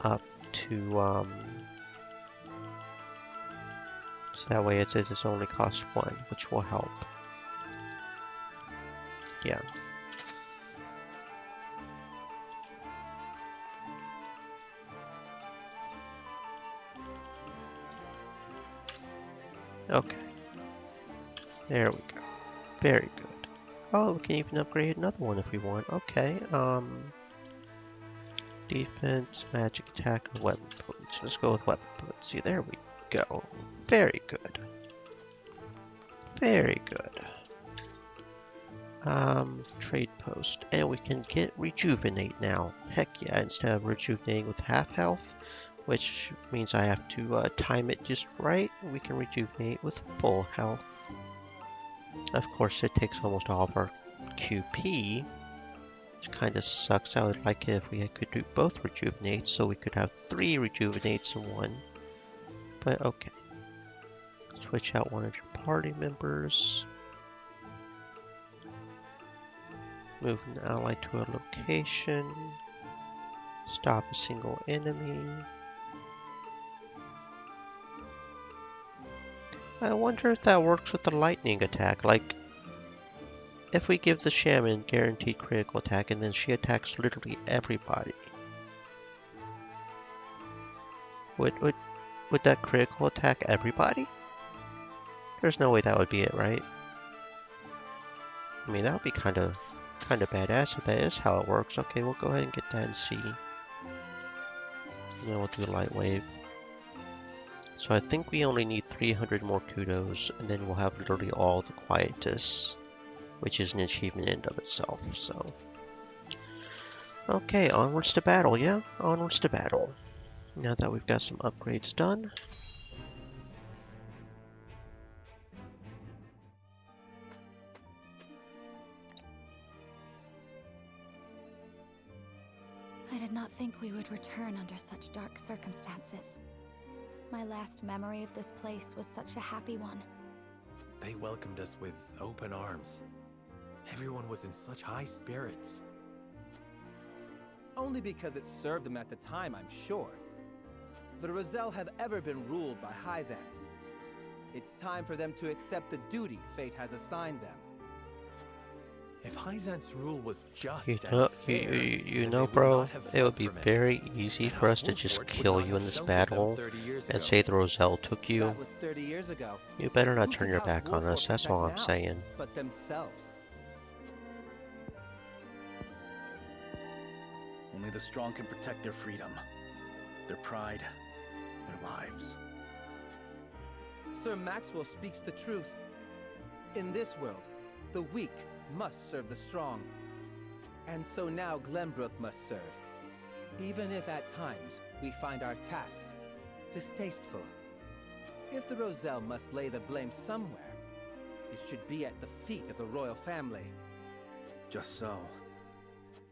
Speaker 8: up to, so that way it says it's only cost 1, which will help. Yeah. Okay. There we go. Very good. Oh, we can even upgrade another one if we want. Okay. Defense, magic attack, and weapon potency. Let's go with weapon potency. There we go. Very good. Very good. Trade post. And we can get rejuvenate now. Heck yeah, instead of rejuvenating with half health, which means I have to time it just right, we can rejuvenate with full health. Of course, it takes almost all of our QP, which kind of sucks. I would like it if we could do both rejuvenates, so we could have 3 rejuvenates in one. But okay. Switch out one of your party members. Move an ally to a location. Stop a single enemy. I wonder if that works with the lightning attack. Like, if we give the shaman guaranteed critical attack and then she attacks literally everybody. Would that critical attack everybody? There's no way that would be it, right? I mean, that would be kind of badass if that is how it works. Okay, we'll go ahead and get that and see. And then we'll do light wave. So I think we only need 300 more kudos, and then we'll have literally all the quietus, which is an achievement in and of itself. So, okay, onwards to battle. Yeah, onwards to battle. Now that we've got some upgrades done.
Speaker 1: I did not think we would return under such dark circumstances. My last memory of this place was such a happy one.
Speaker 4: They welcomed us with open arms. Everyone was in such high spirits.
Speaker 22: Only because it served them at the time, I'm sure. The Roselle have ever been ruled by Hyzant. It's time for them to accept the duty fate has assigned them.
Speaker 4: If Hyzant's rule was just
Speaker 8: You know, bro, it would be very easy for us to just kill you in this battle and say the Roselle took you.
Speaker 22: That was 30 years ago.
Speaker 8: You better not turn your back on us, that's all I'm saying.
Speaker 22: But themselves.
Speaker 10: Only the strong can protect their freedom, their pride, their lives.
Speaker 22: Sir Maxwell speaks the truth. In this world, the weak must serve the strong. And so now Glenbrook must serve, even if at times we find our tasks distasteful. If the Roselle must lay the blame somewhere, it should be at the feet of the royal family.
Speaker 10: Just so.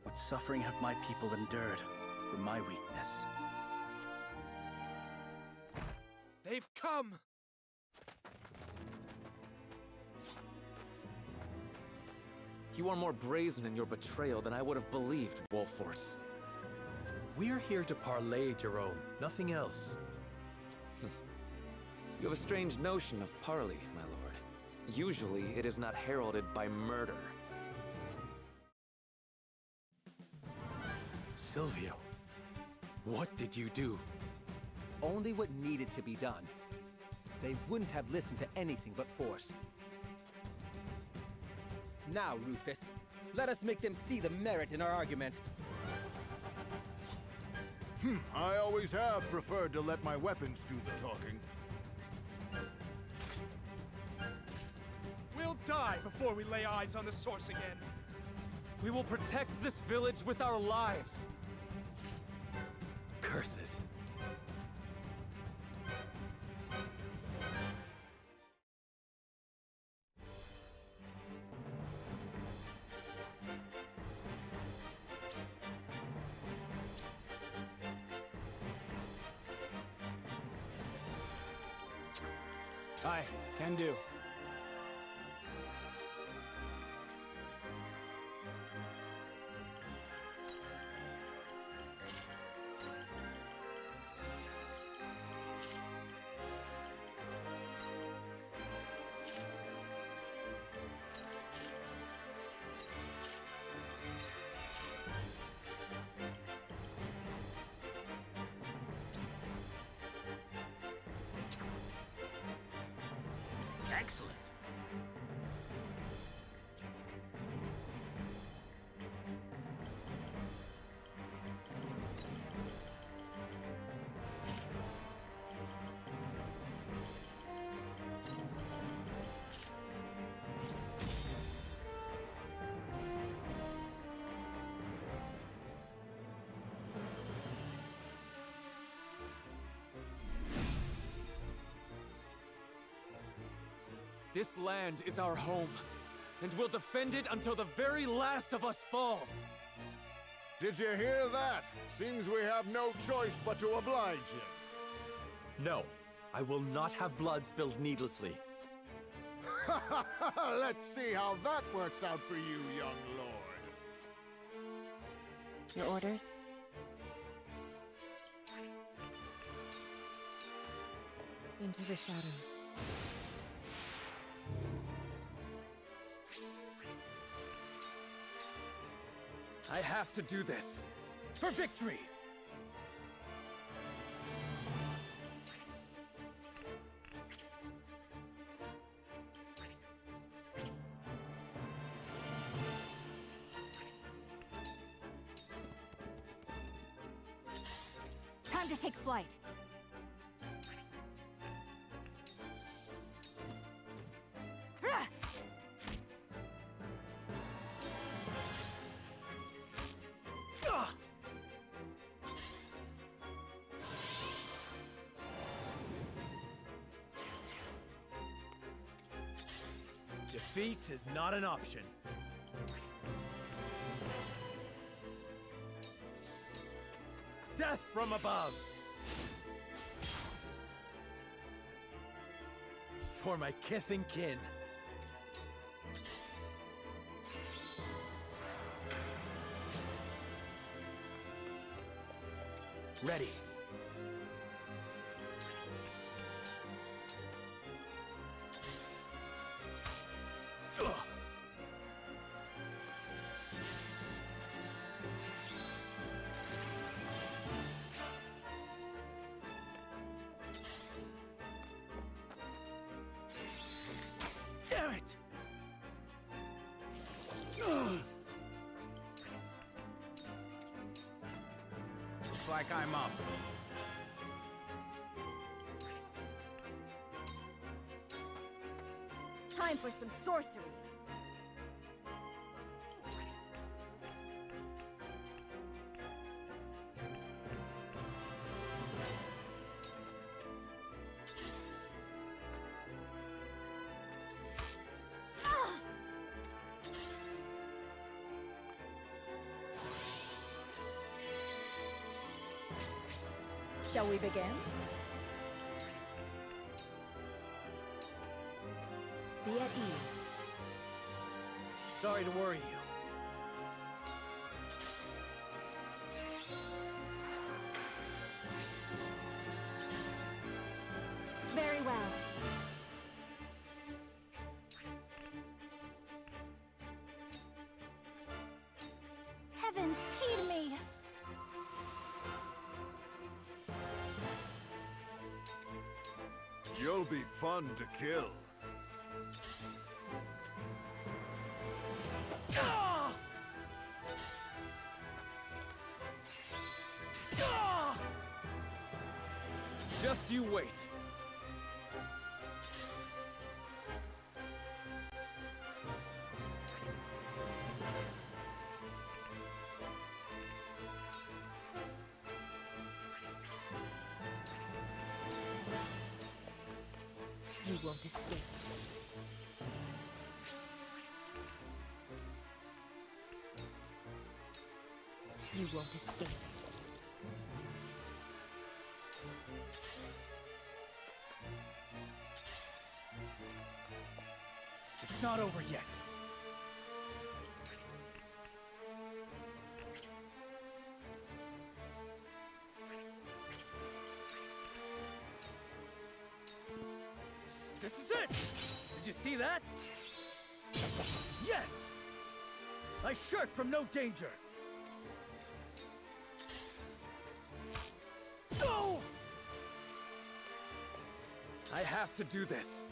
Speaker 10: What suffering have my people endured for my weakness?
Speaker 13: They've come!
Speaker 7: You are more brazen in your betrayal than I would have believed, Wolforts.
Speaker 4: We're here to parley, Jerome. Nothing else.
Speaker 7: You have a strange notion of parley, my lord. Usually, it is not heralded by murder.
Speaker 4: Silvio, what did you do?
Speaker 22: Only what needed to be done. They wouldn't have listened to anything but force. Now, Rufus, let us make them see the merit in our argument.
Speaker 21: I always have preferred to let my weapons do the talking.
Speaker 13: We'll die before we lay eyes on the source again.
Speaker 7: We will protect this village with our lives.
Speaker 4: Curses.
Speaker 13: Aye, can do.
Speaker 7: Excellent. This land is our home, and we'll defend it until the very last of us falls.
Speaker 21: Did you hear that? Seems we have no choice but to oblige him.
Speaker 4: No, I will not have blood spilled needlessly.
Speaker 21: Let's see how that works out for you, young lord.
Speaker 1: Your orders?
Speaker 18: Into the shadows.
Speaker 7: I have to do this.
Speaker 13: For victory!
Speaker 1: Time to take flight.
Speaker 6: Defeat is not an option. Death from above! For my kith and kin. Ready. Damn it!
Speaker 9: Looks like I'm up.
Speaker 1: Time for some sorcery.
Speaker 3: Shall we begin? Be at ease.
Speaker 6: Sorry to worry you.
Speaker 1: Very well. Heavens, heed me!
Speaker 21: You'll be fun to kill.
Speaker 6: Ah! Ah! Just you wait.
Speaker 1: You won't escape. You won't escape.
Speaker 6: It's not over yet. This is it! Did you see that? Yes! I shirk from no danger! No! I have to do this.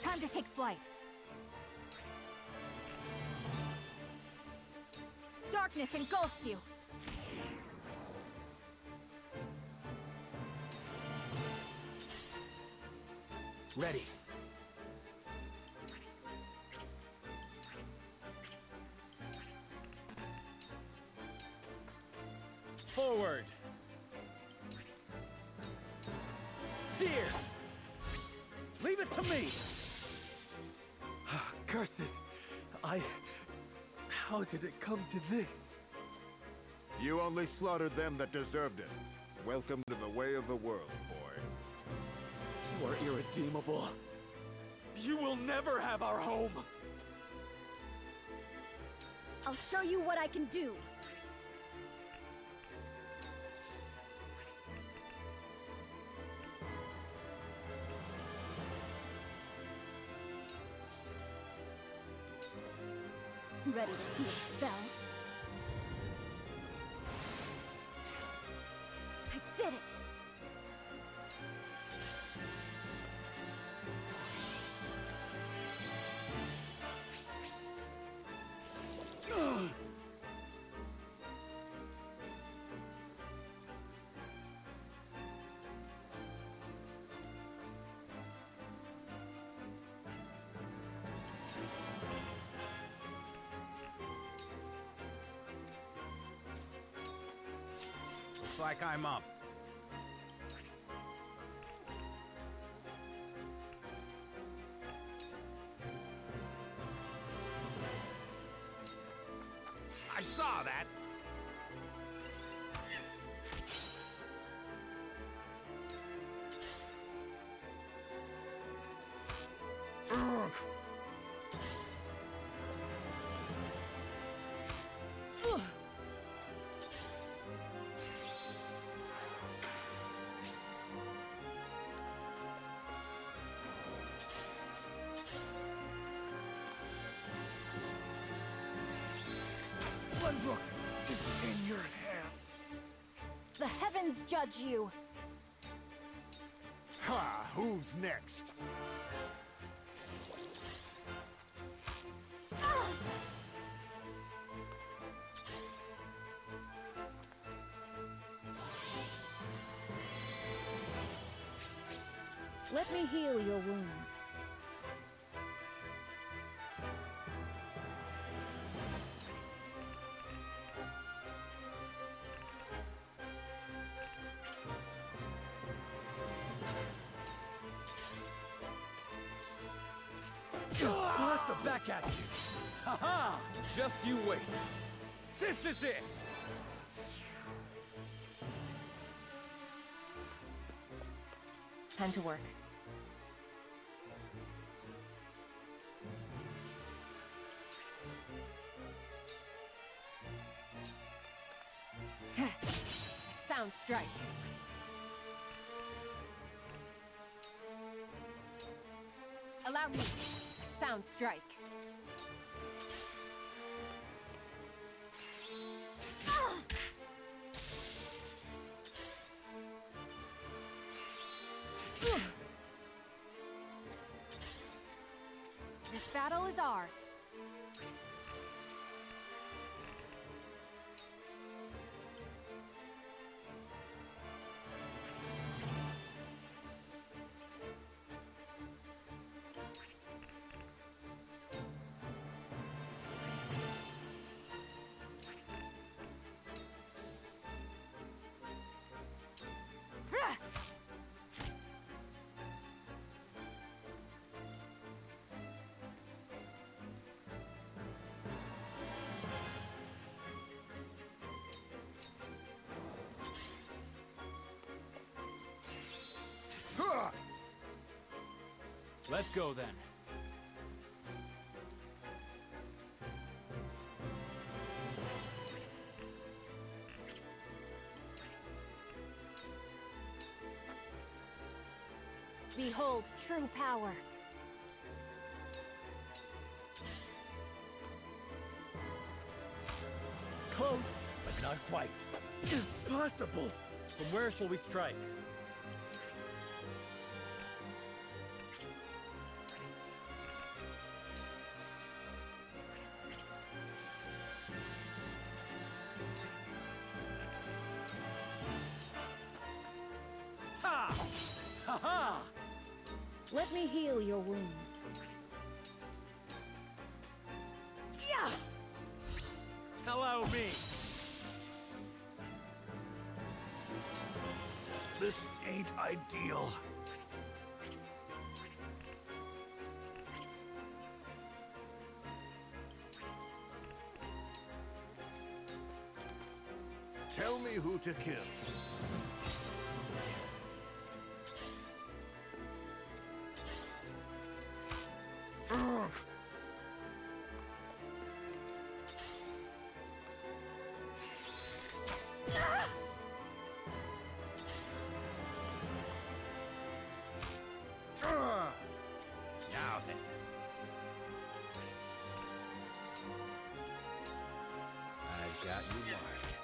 Speaker 1: Time to take flight. Darkness engulfs you.
Speaker 6: Ready. Forward. Here. Leave it to me. Curses. How did it come to this?
Speaker 21: You only slaughtered them that deserved it. Welcome to the way of the world, boy.
Speaker 6: You are irredeemable. You will never have our home.
Speaker 1: I'll show you what I can do. Ready to see a spell? I did it!
Speaker 9: like I'm up. I saw that. Ugh.
Speaker 1: Glenbrook is in your hands. The heavens judge you.
Speaker 21: Ha! Who's next?
Speaker 1: Let me heal your wounds.
Speaker 10: Bless back at you! Ha-ha! Just you wait. This is it!
Speaker 18: Time to work. Sound strike. Allow me. Sound strike.
Speaker 1: This battle is ours.
Speaker 13: Let's go then.
Speaker 1: Behold true power.
Speaker 10: Close, but not quite. Impossible! From where shall we strike? Ha! Ha-ha!
Speaker 1: Let me heal your wounds.
Speaker 10: Yeah! Allow me!
Speaker 9: This ain't ideal. Tell me who to kill. Ugh. Now then. I got you marked.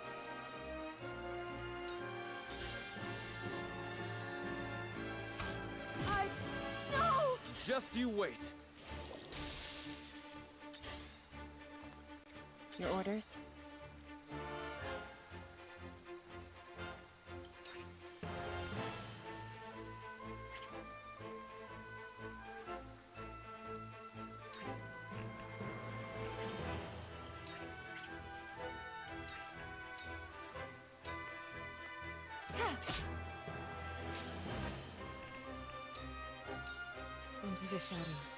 Speaker 1: No!
Speaker 10: Just you wait.
Speaker 18: Your orders?
Speaker 3: Into the shadows.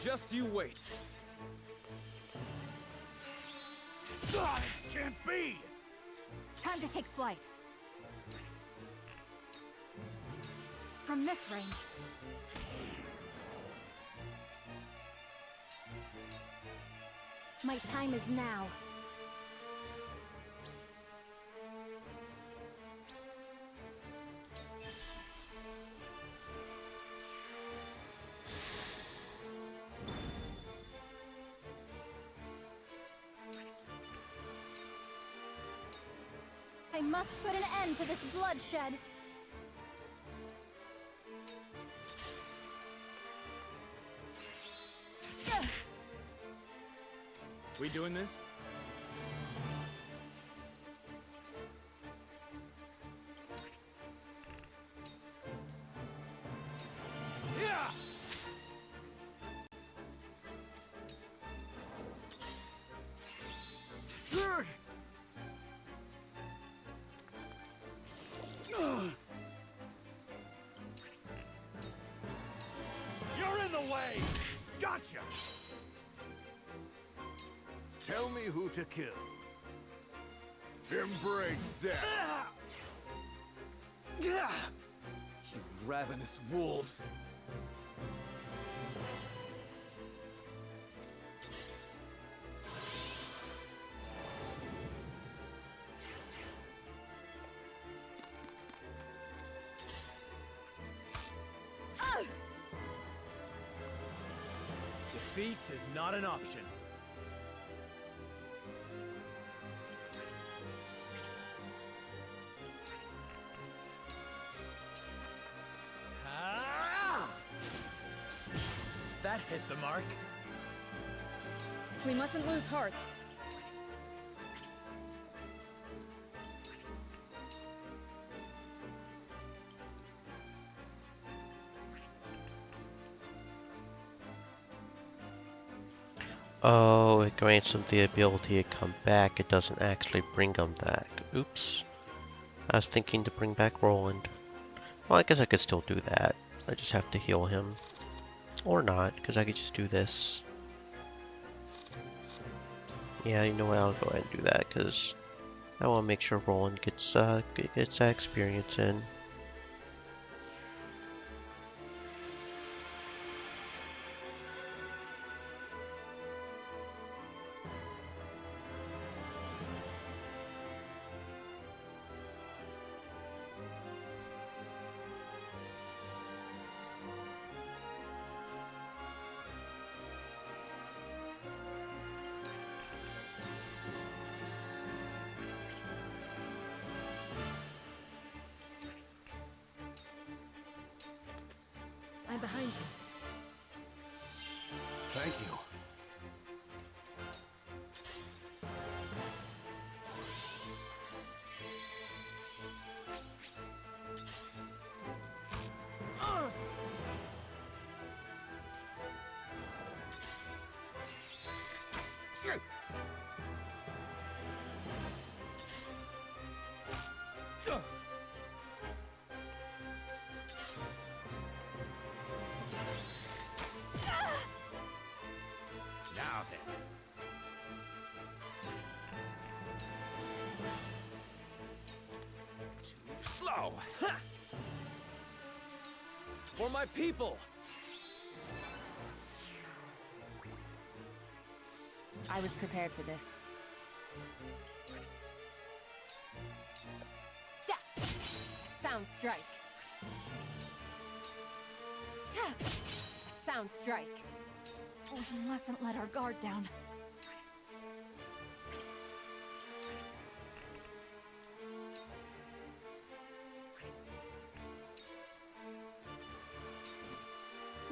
Speaker 10: Just you wait.
Speaker 9: God, it can't be!
Speaker 1: Time to take flight. From this range. My time is now. I must put an end to this bloodshed.
Speaker 10: We doing this?
Speaker 9: You're in the way! Gotcha! Tell me who to kill. Embrace death.
Speaker 10: You ravenous wolves.
Speaker 6: Defeat is not an option. That hit the mark.
Speaker 3: We mustn't lose heart.
Speaker 8: Oh, it grants them the ability to come back. It doesn't actually bring them back. Oops. I was thinking to bring back Roland. Well, I guess I could still do that. I just have to heal him. Or not, because I could just do this. Yeah, you know what? I'll go ahead and do that, because I want to make sure Roland gets that experience in.
Speaker 3: I'm behind you.
Speaker 9: Thank you.
Speaker 6: Now then.
Speaker 10: Too slow. For my people.
Speaker 18: I was prepared for this. Yeah. Sound strike. Yeah. Sound strike.
Speaker 1: We mustn't let our guard down.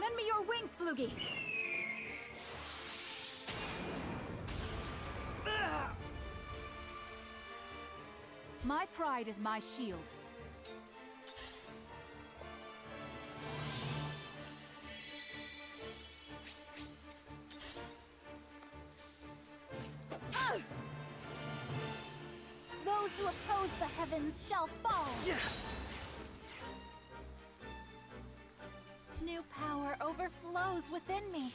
Speaker 1: Lend me your wings, Floogie! My pride is my shield. who oppose the heavens shall fall! New power overflows within me.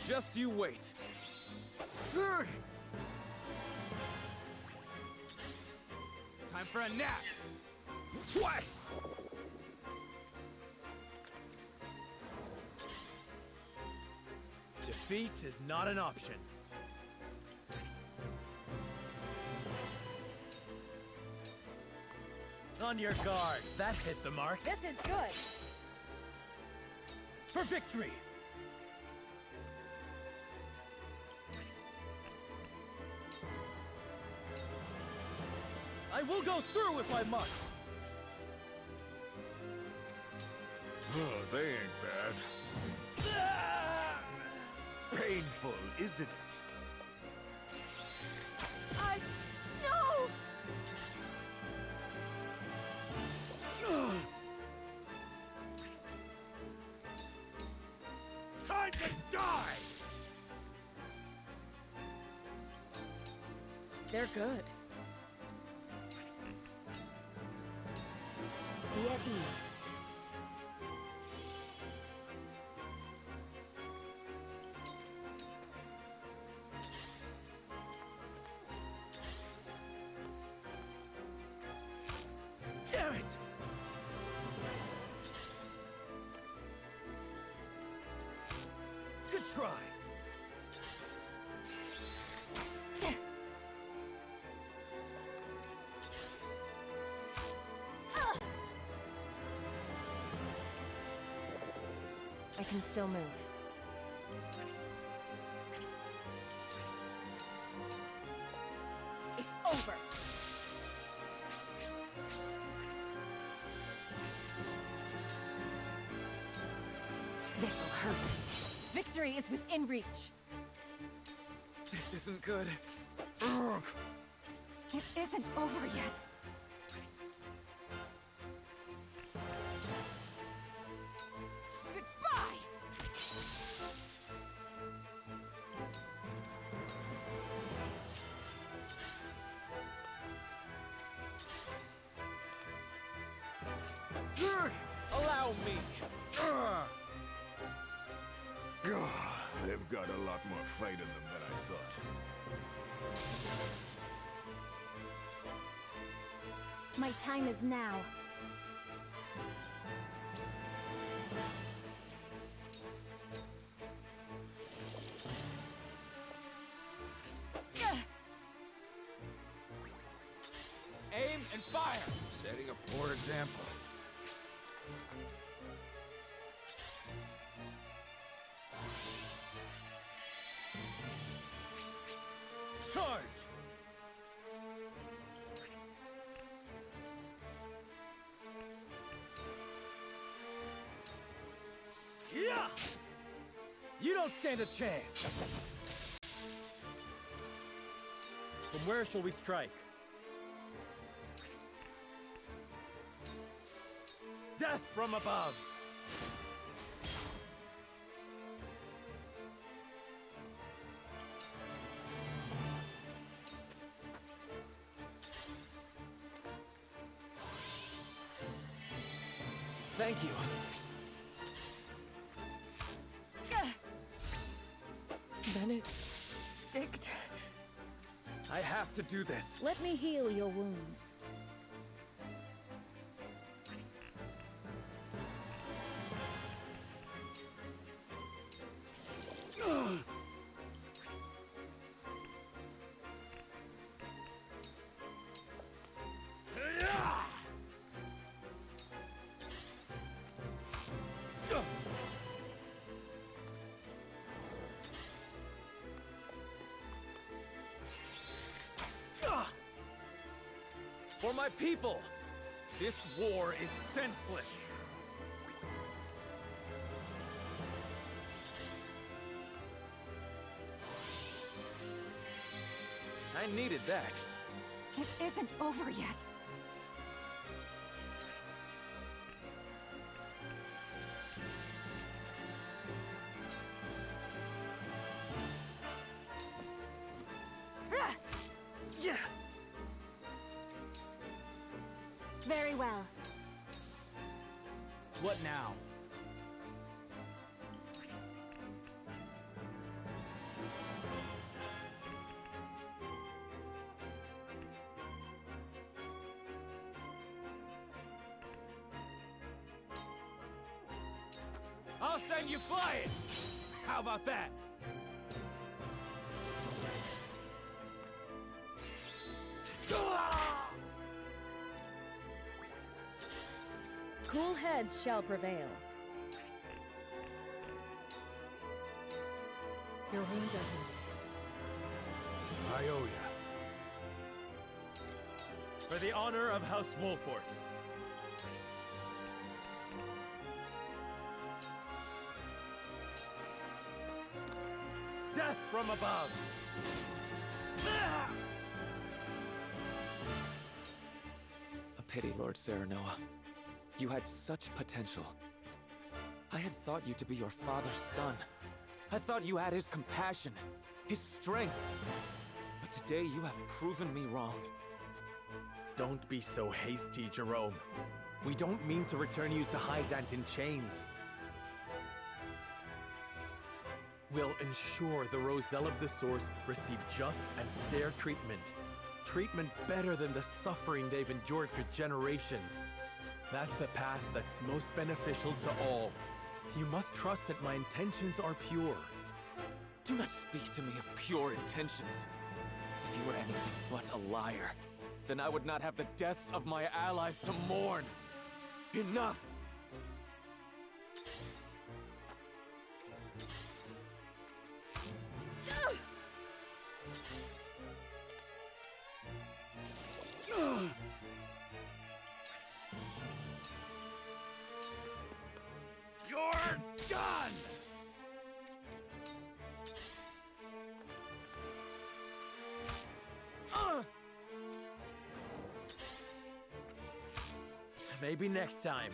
Speaker 10: Just you wait.
Speaker 13: Time for a nap!
Speaker 10: What?
Speaker 6: Defeat is not an option. On your guard. That hit the mark.
Speaker 18: This is good.
Speaker 6: For victory!
Speaker 10: I will go through if I must.
Speaker 21: Oh, they ain't bad. Painful, isn't it?
Speaker 1: No!
Speaker 21: Time to die!
Speaker 3: They're good.
Speaker 1: Be at ease.
Speaker 6: Damn it! Good try.
Speaker 18: I can still move. It's over. This'll hurt. Victory is within reach.
Speaker 10: This isn't good.
Speaker 23: It isn't over yet.
Speaker 1: Goodbye!
Speaker 10: Allow me.
Speaker 21: They've got a lot more fight in them than I thought.
Speaker 1: My time is now.
Speaker 13: Aim and fire!
Speaker 15: Setting a poor example.
Speaker 6: Charge! Yeah!
Speaker 10: You don't stand a chance.
Speaker 6: From where shall we strike? Death from above!
Speaker 10: Thank you.
Speaker 18: Benedict.
Speaker 10: I have to do this.
Speaker 3: Let me heal your wounds.
Speaker 10: For my people, this war is senseless. I needed that.
Speaker 23: It isn't over yet.
Speaker 1: Very well.
Speaker 13: What now? I'll send you flying! How about that?
Speaker 3: Cool heads shall prevail. Your wounds are healed.
Speaker 6: I owe ya. For the honor of House Wolfort. Death from above!
Speaker 7: A pity, Lord Serenoa. You had such potential. I had thought you to be your father's son. I thought you had his compassion, his strength. But today you have proven me wrong.
Speaker 4: Don't be so hasty, Jerome. We don't mean to return you to Hyzant in chains. We'll ensure the Roselle of the Source receive just and fair treatment. Treatment better than the suffering they've endured for generations. That's the path that's most beneficial to all. You must trust that my intentions are pure.
Speaker 7: Do not speak to me of pure intentions. If you were anything but a liar, then I would not have the deaths of my allies to mourn. Enough!
Speaker 6: You're done!
Speaker 4: Maybe next time.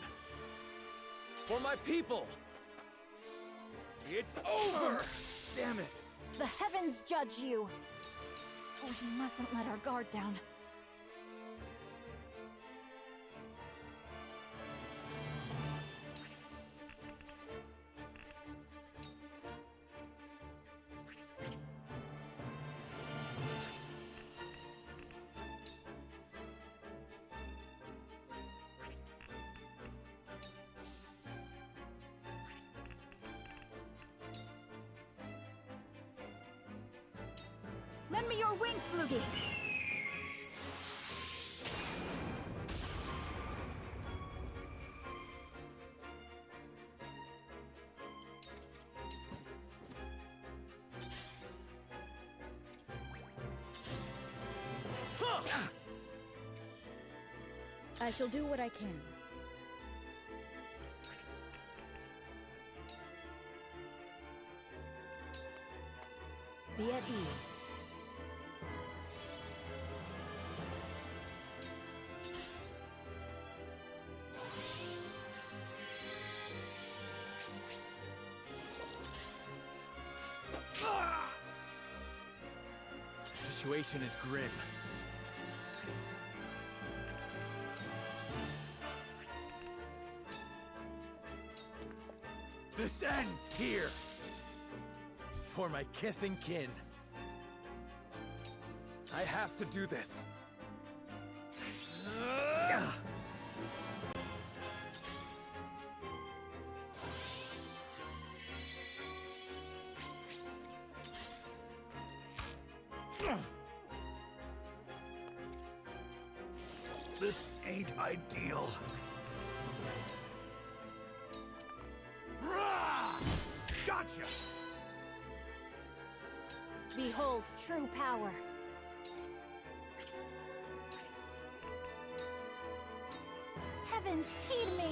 Speaker 4: For my people!
Speaker 6: It's over!
Speaker 4: Damn it!
Speaker 1: The heavens judge you! We mustn't let our guard down. Lend me your wings, Floogie!
Speaker 3: I shall do what I can. Be at ease.
Speaker 4: The situation is grim. This ends here! For my kith and kin. I have to do this.
Speaker 6: This ain't ideal. Gotcha!
Speaker 1: Behold true power. Heavens, heed me!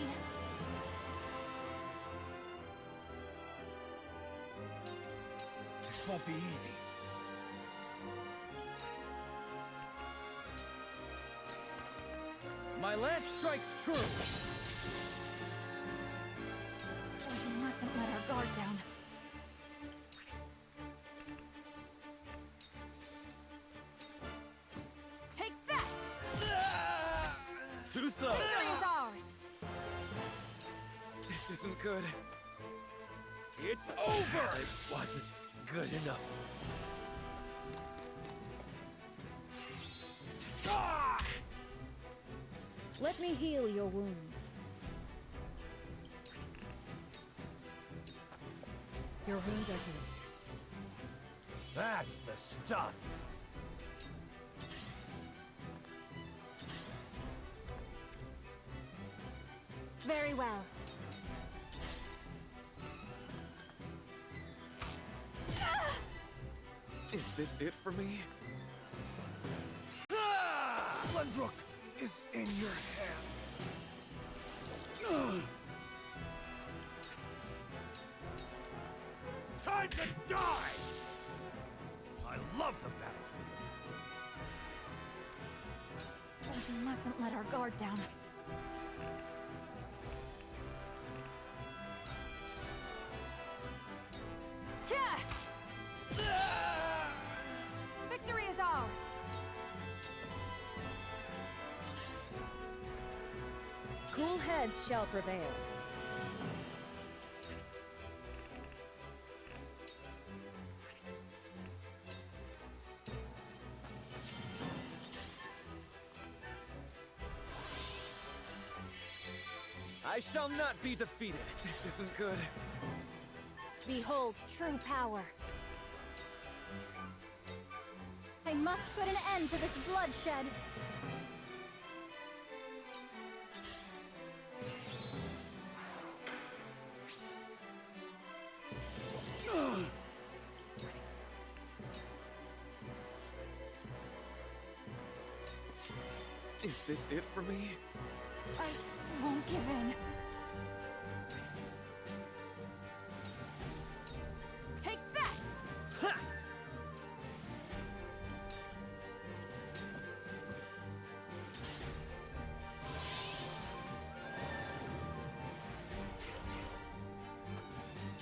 Speaker 6: This won't be easy.
Speaker 10: My lance strikes true!
Speaker 1: We mustn't let our guard down. Take that!
Speaker 7: Too slow.
Speaker 18: Victory is ours!
Speaker 7: This isn't good.
Speaker 6: It's over!
Speaker 4: It wasn't good enough.
Speaker 6: Ah!
Speaker 3: Let me heal your wounds. Your wounds are healed.
Speaker 6: That's the stuff!
Speaker 1: Very well.
Speaker 7: Is this it for me?
Speaker 6: Glenbrook is in your hands. Time to die! I love the battlefield.
Speaker 1: We mustn't let our guard down.
Speaker 18: Victory is ours!
Speaker 3: Cool heads shall prevail.
Speaker 7: I shall not be defeated. This isn't good.
Speaker 1: Behold true power. I must put an end to this bloodshed.
Speaker 7: Is this it for me?
Speaker 1: I won't give in.
Speaker 18: Take that!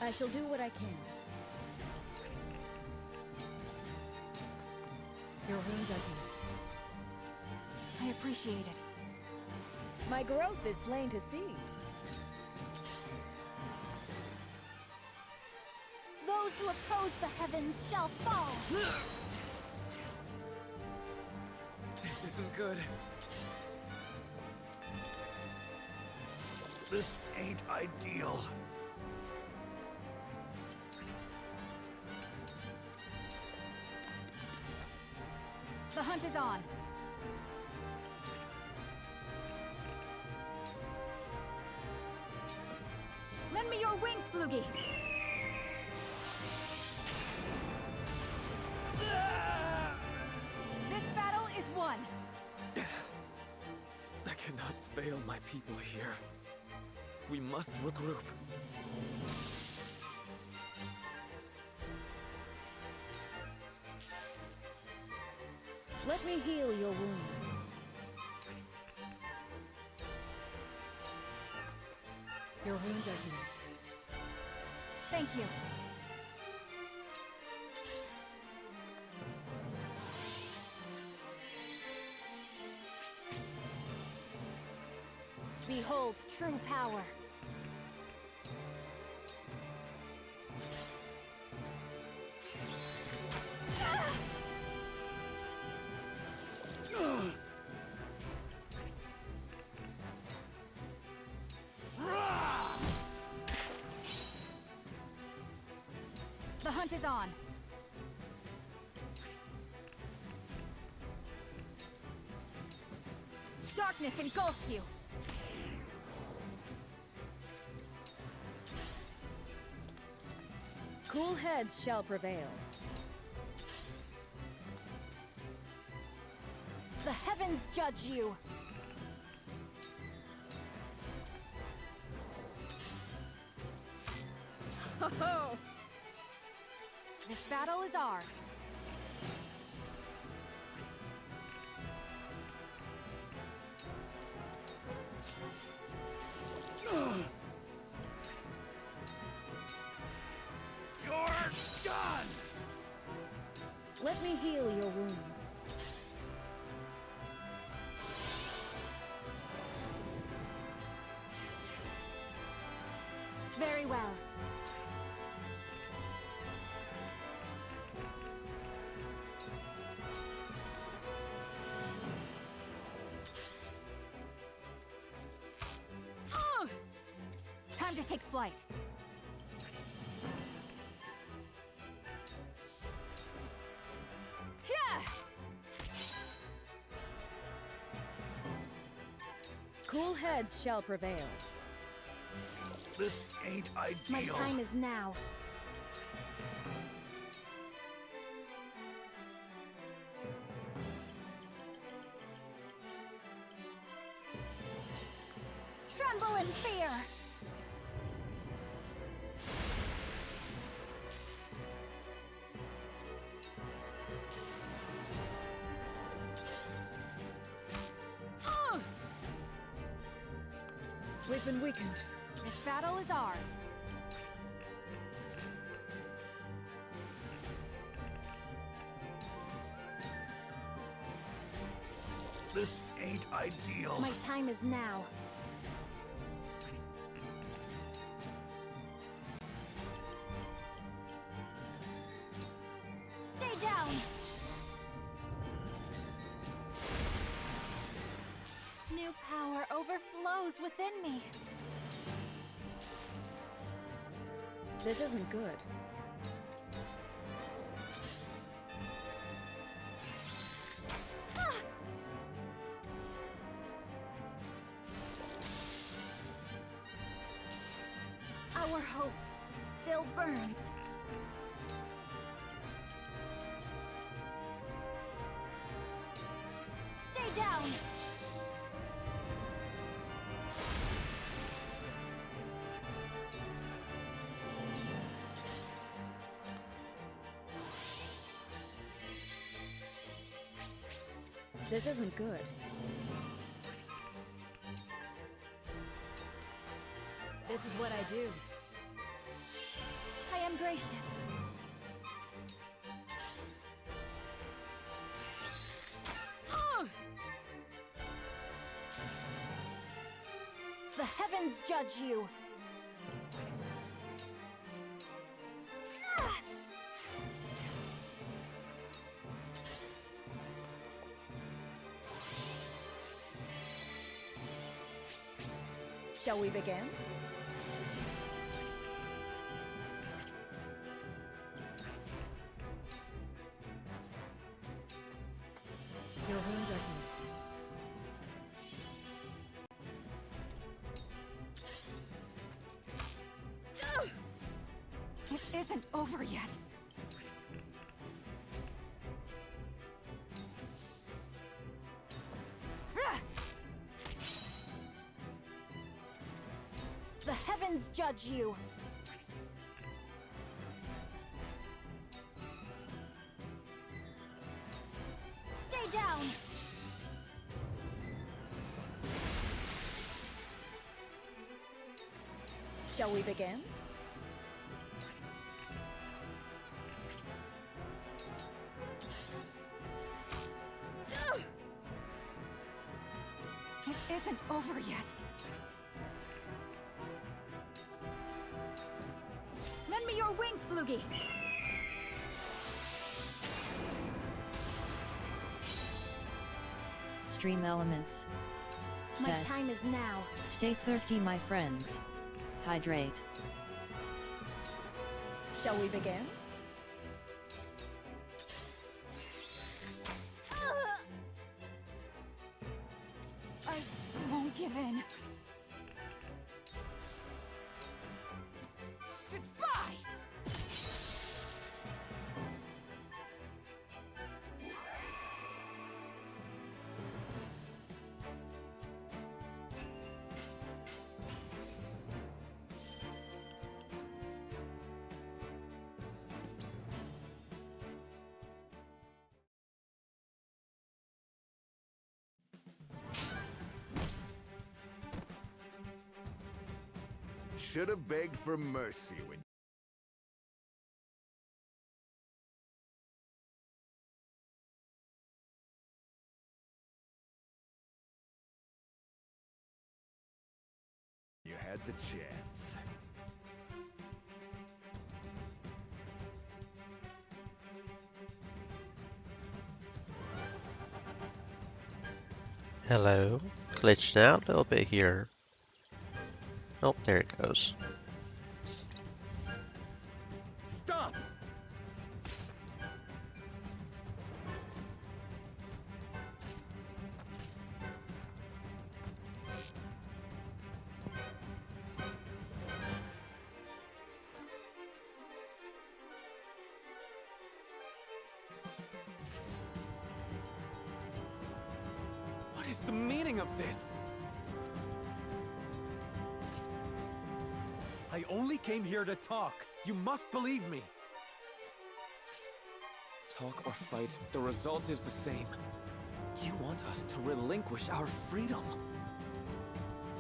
Speaker 3: I shall do what I can. Your wounds are healed.
Speaker 1: I appreciate it.
Speaker 3: My growth is plain to see.
Speaker 1: Those who oppose the heavens shall fall.
Speaker 7: This isn't good.
Speaker 6: This ain't ideal.
Speaker 1: The hunt is on. Lend me your wings, Flugy. This battle is won.
Speaker 7: I cannot fail my people here. We must regroup.
Speaker 3: Let me heal your wounds. Your wounds are healed.
Speaker 1: Thank you. Behold true power. The hunt is on. Darkness engulfs you.
Speaker 3: Cool heads shall prevail.
Speaker 1: The heavens judge you.
Speaker 18: Ho-ho!
Speaker 1: This battle is ours.
Speaker 6: You're done!
Speaker 3: Let me heal your wounds.
Speaker 1: Very well. Time to take flight. Yeah!
Speaker 3: Cool heads shall prevail.
Speaker 9: This ain't ideal.
Speaker 1: My time is now. Tremble in fear!
Speaker 3: We've been weakened.
Speaker 1: This battle is ours.
Speaker 9: This ain't ideal.
Speaker 1: My time is now. Stay down! New power overflows within me.
Speaker 3: This isn't good.
Speaker 1: Our hope still burns. Stay down!
Speaker 3: This isn't good.
Speaker 1: This is what I do. I am gracious. The heavens judge you.
Speaker 3: Shall we begin? Your wounds are healed.
Speaker 1: It isn't over yet. The heavens judge you. Stay down.
Speaker 3: Shall we begin?
Speaker 1: It isn't over yet. Lend me your wings, Flugy.
Speaker 5: Stream elements.
Speaker 1: My
Speaker 5: Set.
Speaker 1: time is now.
Speaker 5: Stay thirsty, my friends. Hydrate.
Speaker 3: Shall we begin?
Speaker 1: I won't give in. Goodbye!
Speaker 21: Should have begged for mercy when you had the chance.
Speaker 8: Hello. Glitched out a little bit here. Oh, there it goes.
Speaker 10: Stop!
Speaker 7: What is the meaning of this?
Speaker 6: I only came here to talk. You must believe me.
Speaker 7: Talk or fight, the result is the same. You want us to relinquish our freedom.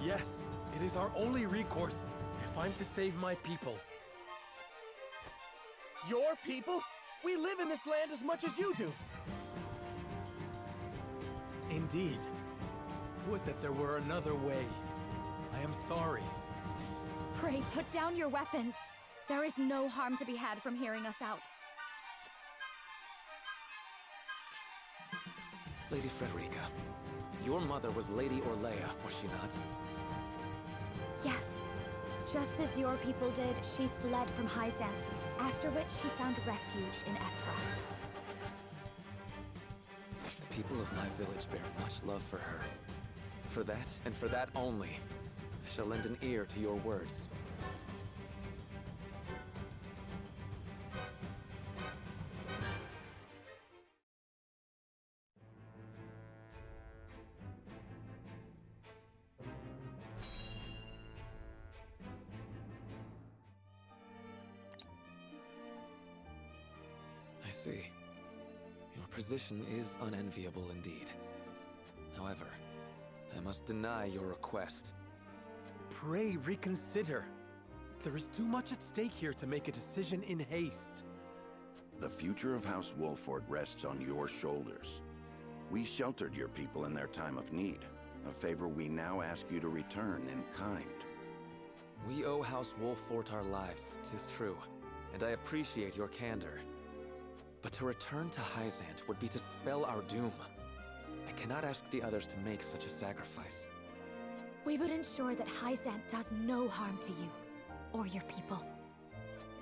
Speaker 6: Yes, it is our only recourse if I'm to save my people.
Speaker 13: Your people? We live in this land as much as you do.
Speaker 6: Indeed. Would that there were another way. I am sorry.
Speaker 1: Pray, put down your weapons. There is no harm to be had from hearing us out.
Speaker 7: Lady Frederica, your mother was Lady Orlea, was she not?
Speaker 1: Yes. Just as your people did, she fled from Hyzant, after which she found refuge in Esfrost.
Speaker 7: The people of my village bear much love for her. For that, and for that only, I shall lend an ear to your words. I see. Your position is unenviable indeed. However, I must deny your request.
Speaker 6: Pray reconsider. There is too much at stake here to make a decision in haste.
Speaker 11: The future of House Wolford rests on your shoulders. We sheltered your people in their time of need, a favor we now ask you to return in kind.
Speaker 7: We owe House Wolfort our lives, 'tis true, and I appreciate your candor. But to return to Hyzant would be to spell our doom. I cannot ask the others to make such a sacrifice.
Speaker 1: We would ensure that Hyzant does no harm to you, or your people.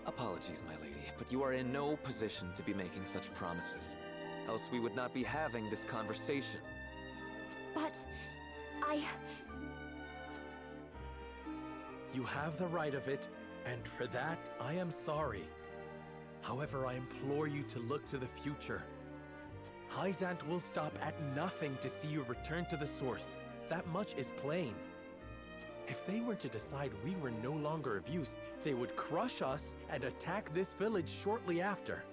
Speaker 7: Apologies, my lady, but you are in no position to be making such promises. Else we would not be having this conversation.
Speaker 1: But...
Speaker 6: You have the right of it, and for that, I am sorry. However, I implore you to look to the future. Hyzant will stop at nothing to see you return to the source. That much is plain. If they were to decide we were no longer of use, they would crush us and attack this village shortly after.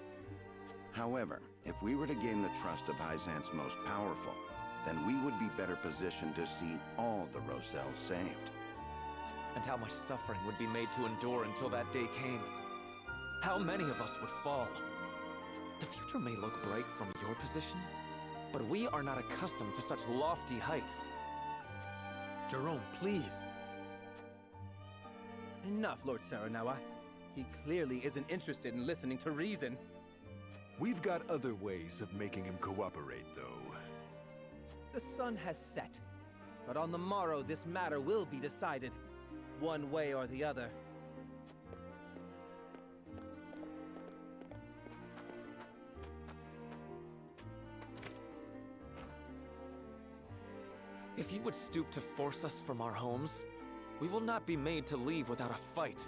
Speaker 11: However, if we were to gain the trust of Hyzant's most powerful, then we would be better positioned to see all the Roselle saved.
Speaker 7: And how much suffering would be made to endure until that day came. How many of us would fall? The future may look bright from your position, but we are not accustomed to such lofty heights.
Speaker 6: Jerome, please.
Speaker 22: Enough, Lord Saranawa. He clearly isn't interested in listening to reason.
Speaker 17: We've got other ways of making him cooperate, though.
Speaker 22: The sun has set, but on the morrow this matter will be decided, one way or the other.
Speaker 7: If you would stoop to force us from our homes, we will not be made to leave without a fight.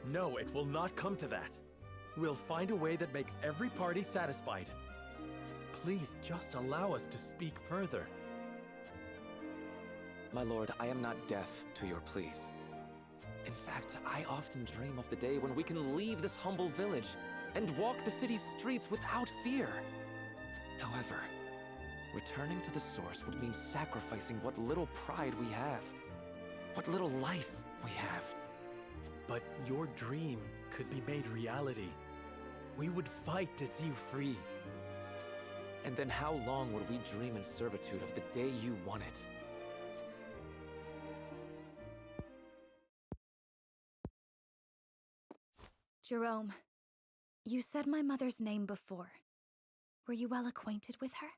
Speaker 6: No, it will not come to that. We'll find a way that makes every party satisfied. Please just allow us to speak further.
Speaker 7: My lord, I am not deaf to your pleas. In fact, I often dream of the day when we can leave this humble village and walk the city's streets without fear. However, returning to the source would mean sacrificing what little pride we have, what little life we have.
Speaker 6: But your dream could be made reality. We would fight to see you free.
Speaker 7: And then how long would we dream in servitude of the day you won it?
Speaker 1: Jerome, you said my mother's name before. Were you well acquainted with her?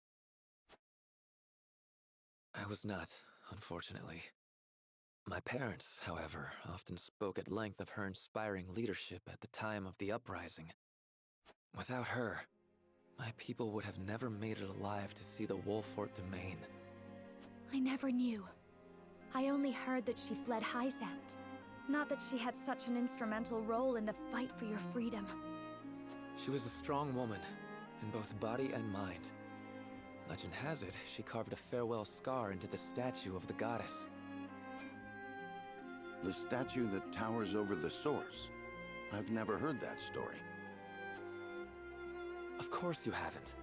Speaker 7: I was not, unfortunately. My parents, however, often spoke at length of her inspiring leadership at the time of the uprising. Without her, my people would have never made it alive to see the Wolfort domain.
Speaker 1: I never knew. I only heard that she fled Hyzant. Not that she had such an instrumental role in the fight for your freedom.
Speaker 7: She was a strong woman, in both body and mind. Legend has it, she carved a farewell scar into the statue of the goddess.
Speaker 11: The statue that towers over the source. I've never heard that story.
Speaker 7: Of course you haven't.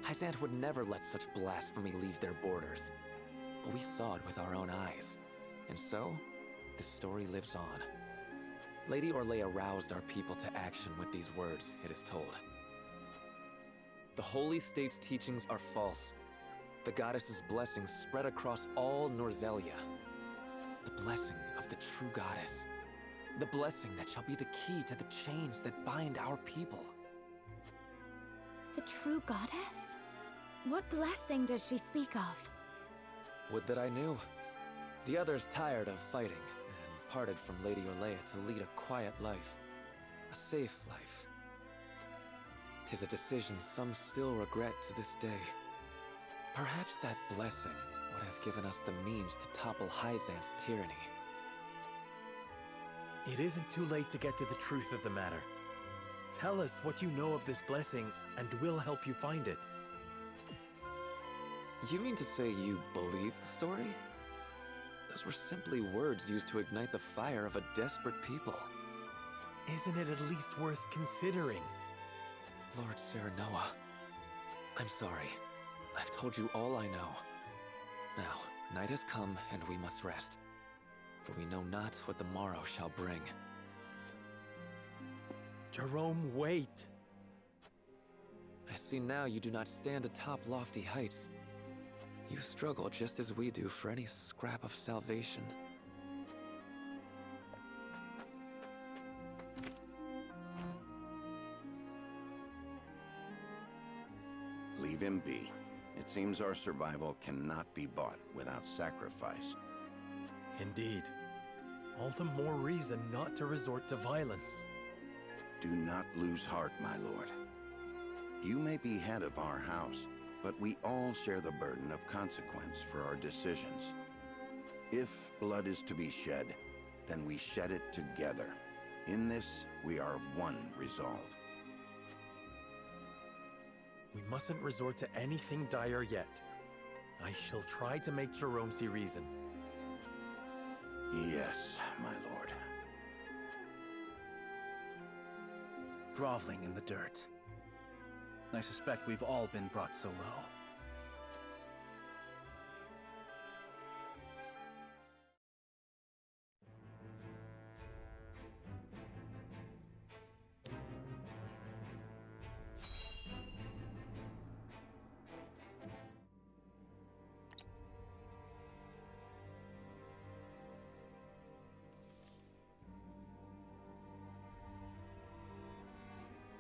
Speaker 7: Hyzant would never let such blasphemy leave their borders. But we saw it with our own eyes. And so, the story lives on. Lady Orlea roused our people to action with these words, it is told. The Holy State's teachings are false. The goddess's blessings spread across all Norzelia. The blessing of the true goddess. The blessing that shall be the key to the chains that bind our people.
Speaker 1: The true goddess? What blessing does she speak of?
Speaker 7: Would that I knew. The others tired of fighting, and parted from Lady Orlea to lead a quiet life. A safe life. 'Tis a decision some still regret to this day. Perhaps that blessing would have given us the means to topple Hyzant's tyranny.
Speaker 4: It isn't too late to get to the truth of the matter. Tell us what you know of this blessing, and we'll help you find it.
Speaker 7: You mean to say you believe the story? Those were simply words used to ignite the fire of a desperate people.
Speaker 4: Isn't it at least worth considering?
Speaker 7: Lord Serenoa, I'm sorry. I've told you all I know. Now, night has come and we must rest. For we know not what the morrow shall bring.
Speaker 4: Jerome, wait!
Speaker 7: I see now you do not stand atop lofty heights. You struggle just as we do for any scrap of salvation.
Speaker 11: Leave him be. It seems our survival cannot be bought without sacrifice.
Speaker 4: Indeed. All the more reason not to resort to violence.
Speaker 11: Do not lose heart, my lord. You may be head of our house, but we all share the burden of consequence for our decisions. If blood is to be shed, then we shed it together. In this, we are of one resolve.
Speaker 4: We mustn't resort to anything dire yet. I shall try to make Jerome see reason.
Speaker 11: Yes, my lord.
Speaker 10: Groveling in the dirt. I suspect we've all been brought so low.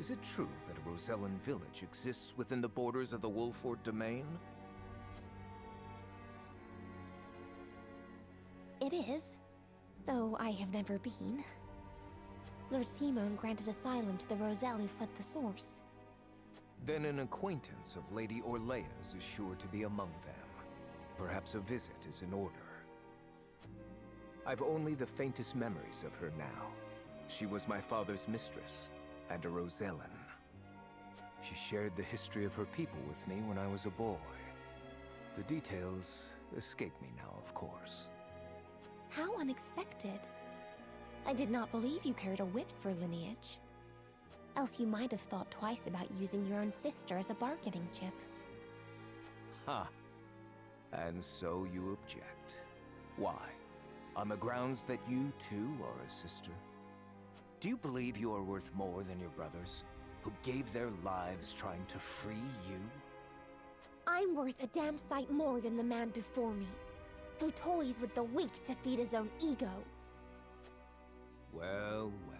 Speaker 16: Is it true that a Rosellan village exists within the borders of the Wolfort domain?
Speaker 19: It is, though I have never been. Lord Simone granted asylum to the Roselle who fled the source.
Speaker 16: Then an acquaintance of Lady Orlea's is sure to be among them. Perhaps a visit is in order. I've only the faintest memories of her now. She was my father's mistress, and a Rosellan. She shared the history of her people with me when I was a boy. The details escape me now, of course.
Speaker 19: How unexpected. I did not believe you cared a whit for lineage. Else you might have thought twice about using your own sister as a bargaining chip.
Speaker 16: Ha! And so you object. Why? On the grounds that you too are a sister? Do you believe you are worth more than your brothers, who gave their lives trying to free you?
Speaker 19: I'm worth a damn sight more than the man before me, who toys with the weak to feed his own ego.
Speaker 16: Well, well.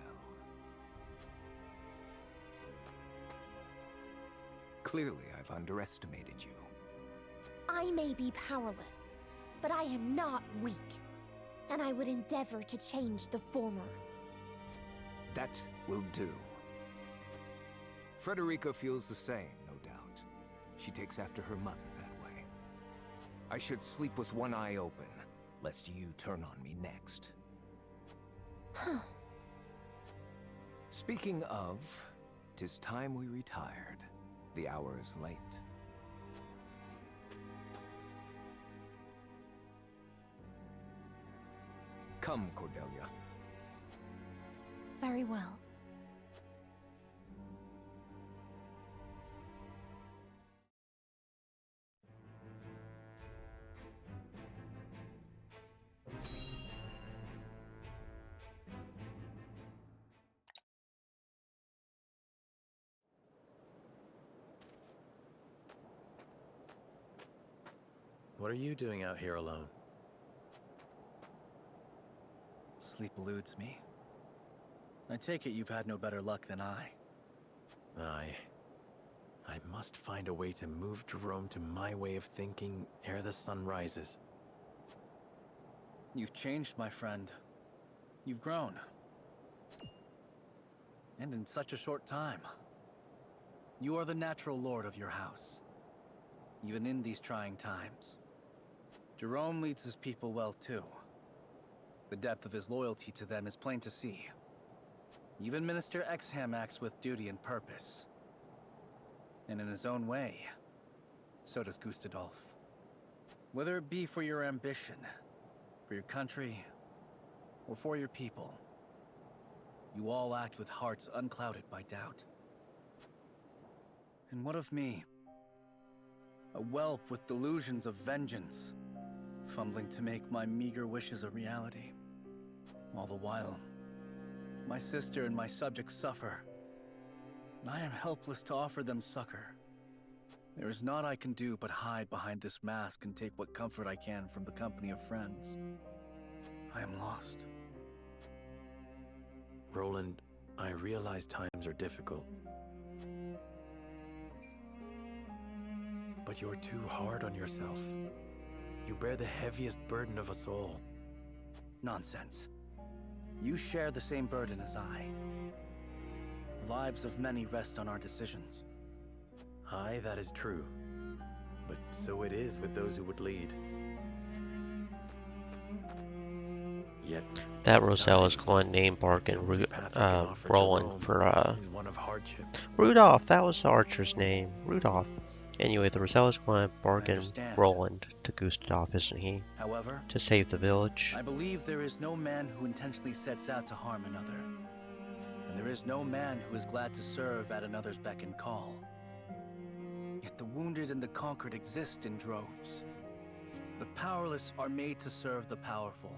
Speaker 16: Clearly, I've underestimated you.
Speaker 19: I may be powerless, but I am not weak. And I would endeavor to change the former.
Speaker 16: That will do. Frederica feels the same, no doubt. She takes after her mother that way. I should sleep with one eye open, lest you turn on me next.
Speaker 19: Huh.
Speaker 16: Speaking of, 'tis time we retired. The hour is late. Come, Cordelia.
Speaker 19: Very well.
Speaker 4: What are you doing out here alone?
Speaker 10: Sleep eludes me. I take it you've had no better luck than I.
Speaker 4: I must find a way to move Jerome to my way of thinking ere the sun rises.
Speaker 10: You've changed, my friend. You've grown. And in such a short time. You are the natural lord of your house, even in these trying times. Jerome leads his people well, too. The depth of his loyalty to them is plain to see. Even Minister Exham acts with duty and purpose. And in his own way, so does Gustadolf. Whether it be for your ambition, for your country, or for your people, you all act with hearts unclouded by doubt. And what of me? A whelp with delusions of vengeance, fumbling to make my meager wishes a reality. All the while, my sister and my subjects suffer, and I am helpless to offer them succor. There is naught I can do but hide behind this mask and take what comfort I can from the company of friends. I am lost.
Speaker 4: Roland, I realize times are difficult. But you're too hard on yourself. You bear the heaviest burden of us all.
Speaker 10: Nonsense. You share the same burden as I. The lives of many rest on our decisions.
Speaker 4: Aye, that is true. But so it is with those who would lead. Yet
Speaker 8: that Roselle is going to name Bargain Roland for Rudolph. That was the archer's name, Rudolph. Anyway, the Roselle is going to bargain Roland to Gustadolf, isn't he?
Speaker 10: However,
Speaker 8: to save the village.
Speaker 10: I believe there is no man who intentionally sets out to harm another. And there is no man who is glad to serve at another's beck and call. Yet the wounded and the conquered exist in droves. The powerless are made to serve the powerful,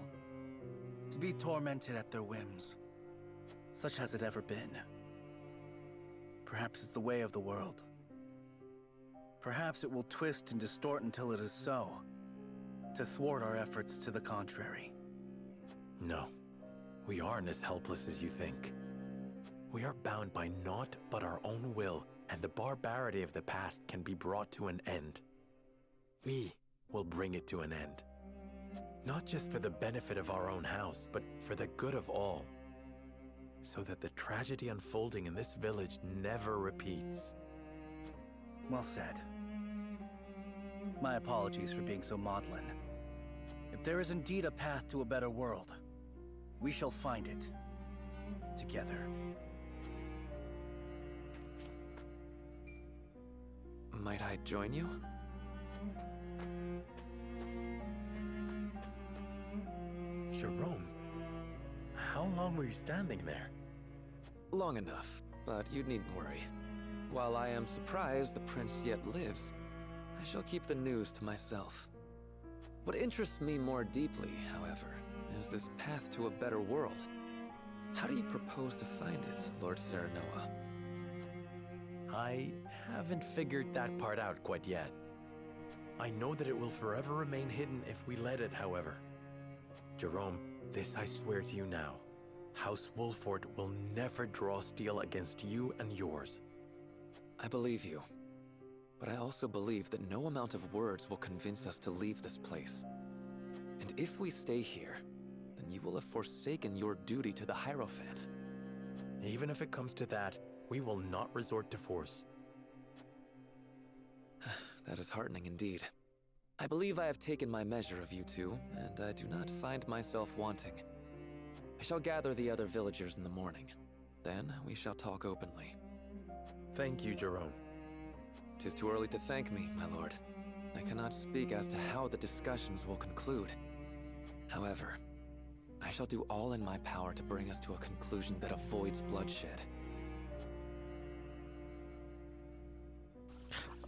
Speaker 10: to be tormented at their whims. Such has it ever been. Perhaps it's the way of the world. Perhaps it will twist and distort until it is so, to thwart our efforts to the contrary.
Speaker 4: No, we aren't as helpless as you think. We are bound by naught but our own will, and the barbarity of the past can be brought to an end. We will bring it to an end. Not just for the benefit of our own house, but for the good of all. So that the tragedy unfolding in this village never repeats.
Speaker 10: Well said. My apologies for being so maudlin. If there is indeed a path to a better world, we shall find it. Together.
Speaker 7: Might I join you?
Speaker 4: Jerome, how long were you standing there?
Speaker 7: Long enough, but you needn't worry. While I am surprised the prince yet lives, I shall keep the news to myself. What interests me more deeply, however, is this path to a better world. How do you propose to find it, Lord Serenoa?
Speaker 4: I haven't figured that part out quite yet. I know that it will forever remain hidden if we let it, however. Jerome, this I swear to you now. House Wolford will never draw steel against you and yours.
Speaker 7: I believe you. But I also believe that no amount of words will convince us to leave this place. And if we stay here, then you will have forsaken your duty to the Hierophant.
Speaker 4: Even if it comes to that, we will not resort to force.
Speaker 7: That is heartening indeed. I believe I have taken my measure of you two, and I do not find myself wanting. I shall gather the other villagers in the morning. Then we shall talk openly.
Speaker 4: Thank you, Jerome.
Speaker 7: 'Tis too early to thank me, my lord. I cannot speak as to how the discussions will conclude. However, I shall do all in my power to bring us to a conclusion that avoids bloodshed.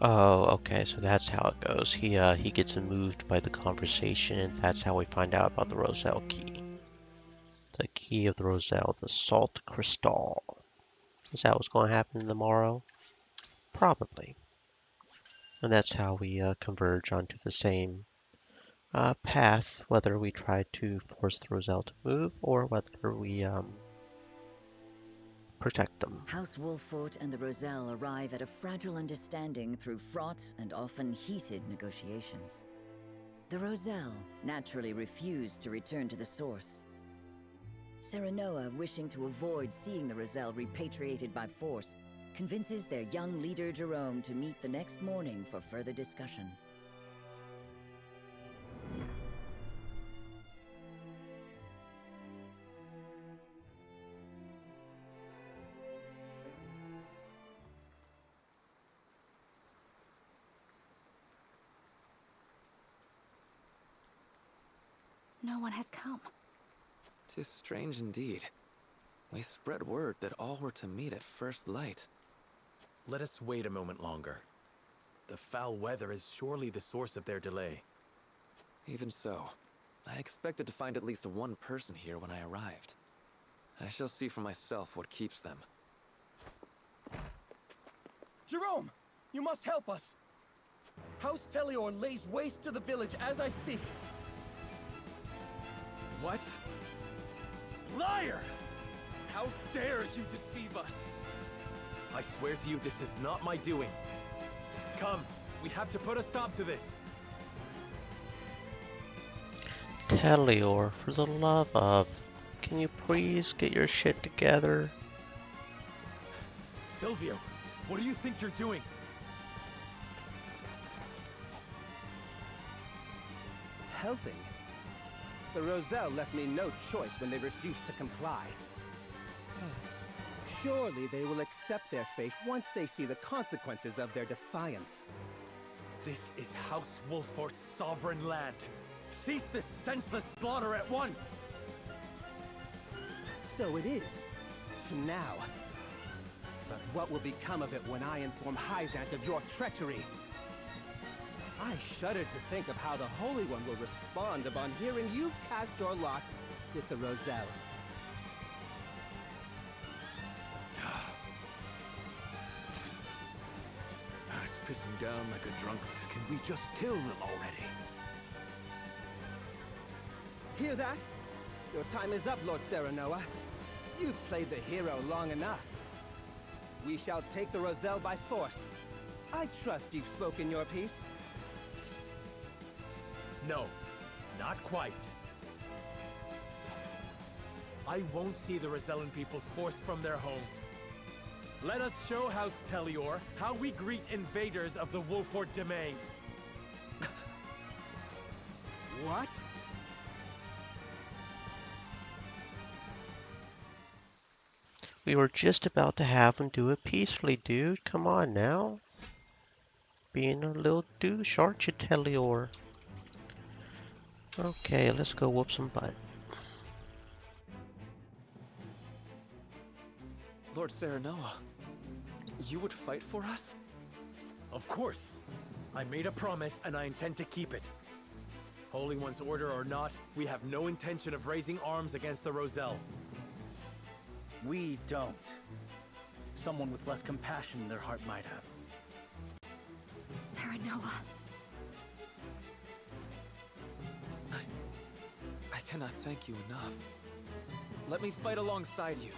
Speaker 8: Oh, okay, so that's how it goes. He gets moved by the conversation, and that's how we find out about the Roselle key. The key of the Roselle, the Salt Crystal. Is that what's going to happen tomorrow? Probably. And that's how we converge onto the same path, whether we try to force the Roselle to move or whether we protect them.
Speaker 12: House Wolffort and the Roselle arrive at a fragile understanding through fraught and often heated negotiations. The Roselle naturally refused to return to the source. Serenoa, wishing to avoid seeing the Roselle repatriated by force, convinces their young leader Jerome to meet the next morning for further discussion.
Speaker 1: No one has come.
Speaker 7: 'Tis strange indeed. We spread word that all were to meet at first light.
Speaker 4: Let us wait a moment longer. The foul weather is surely the source of their delay.
Speaker 7: Even so, I expected to find at least one person here when I arrived. I shall see for myself what keeps them.
Speaker 22: Jerome! You must help us! House Telior lays waste to the village as I speak.
Speaker 4: What?
Speaker 22: Liar! How dare you deceive us!
Speaker 4: I swear to you, this is not my doing. Come, we have to put a stop to this.
Speaker 8: Telior, for the love of, can you please get your shit together?
Speaker 4: Silvio, what do you think you're doing?
Speaker 22: Helping? The Roselle left me no choice when they refused to comply. Surely they will accept their fate once they see the consequences of their defiance.
Speaker 4: This is House Wolffort's sovereign land. Cease this senseless slaughter at once!
Speaker 22: So it is. For now. But what will become of it when I inform Hyzant of your treachery? I shudder to think of how the Holy One will respond upon hearing you've cast your lot with the Roselle.
Speaker 17: It's pissing down like a drunkard. Can we just kill them already?
Speaker 22: Hear that? Your time is up, Lord Serenoa. You've played the hero long enough. We shall take the Roselle by force. I trust you've spoken your piece.
Speaker 4: No, not quite. I won't see the Rosellan people forced from their homes. Let us show House Telior how we greet invaders of the Wolffort domain.
Speaker 22: What?
Speaker 8: We were just about to have him do it peacefully, dude. Come on now. Being a little douche, aren't you, Telior? Okay, let's go whoop some butt.
Speaker 7: Lord Serenoa, you would fight for us?
Speaker 4: Of course. I made a promise and I intend to keep it. Holy One's order or not, we have no intention of raising arms against the Roselle.
Speaker 10: We don't. Someone with less compassion in their heart might have.
Speaker 1: Serenoa.
Speaker 7: I cannot thank you enough. Let me fight alongside you.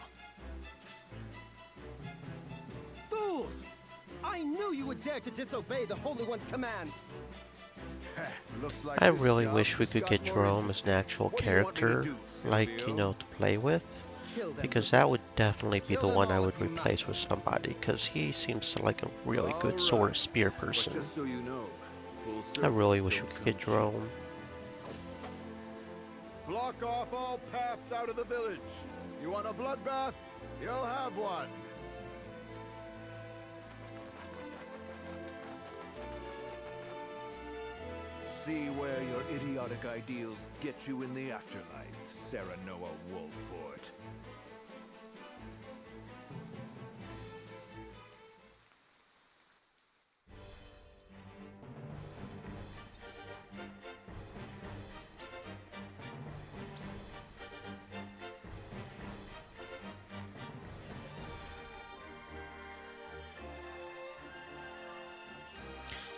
Speaker 22: Fools! I knew you would dare to disobey the Holy One's commands!
Speaker 21: Looks like
Speaker 8: I
Speaker 21: this
Speaker 8: really
Speaker 21: job
Speaker 8: wish we
Speaker 21: just
Speaker 8: could
Speaker 21: got
Speaker 8: get
Speaker 21: more
Speaker 8: Jerome as an actual character, like, you know, to play with. Because that would definitely be the one I would replace with somebody, because he seems to like a really good sword spear person.
Speaker 21: Just so you know, full
Speaker 8: I really
Speaker 21: service
Speaker 8: wish we
Speaker 21: don't
Speaker 8: could get
Speaker 21: come cheap.
Speaker 8: Jerome.
Speaker 21: Block off all paths out of the village. You want a bloodbath? You'll have one. See where your idiotic ideals get you in the afterlife, Serenoa Wolffort.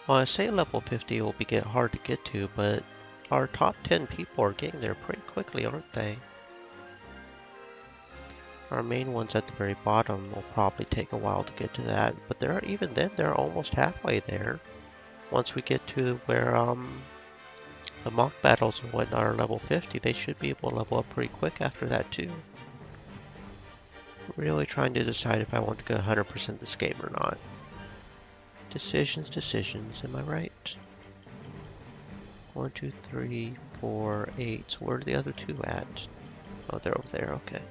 Speaker 8: Well, I say level 50 will be hard to get to, but our top 10 people are getting there pretty quickly, aren't they? Our main ones at the very bottom will probably take a while to get to that, but even then they're almost halfway there. Once we get to where the mock battles and whatnot are level 50, they should be able to level up pretty quick after that too. Really trying to decide if I want to go 100% this game or not. Decisions, am I right? 1, 2, 3, 4, 8. So where are the other two at? Oh, they're over there, okay.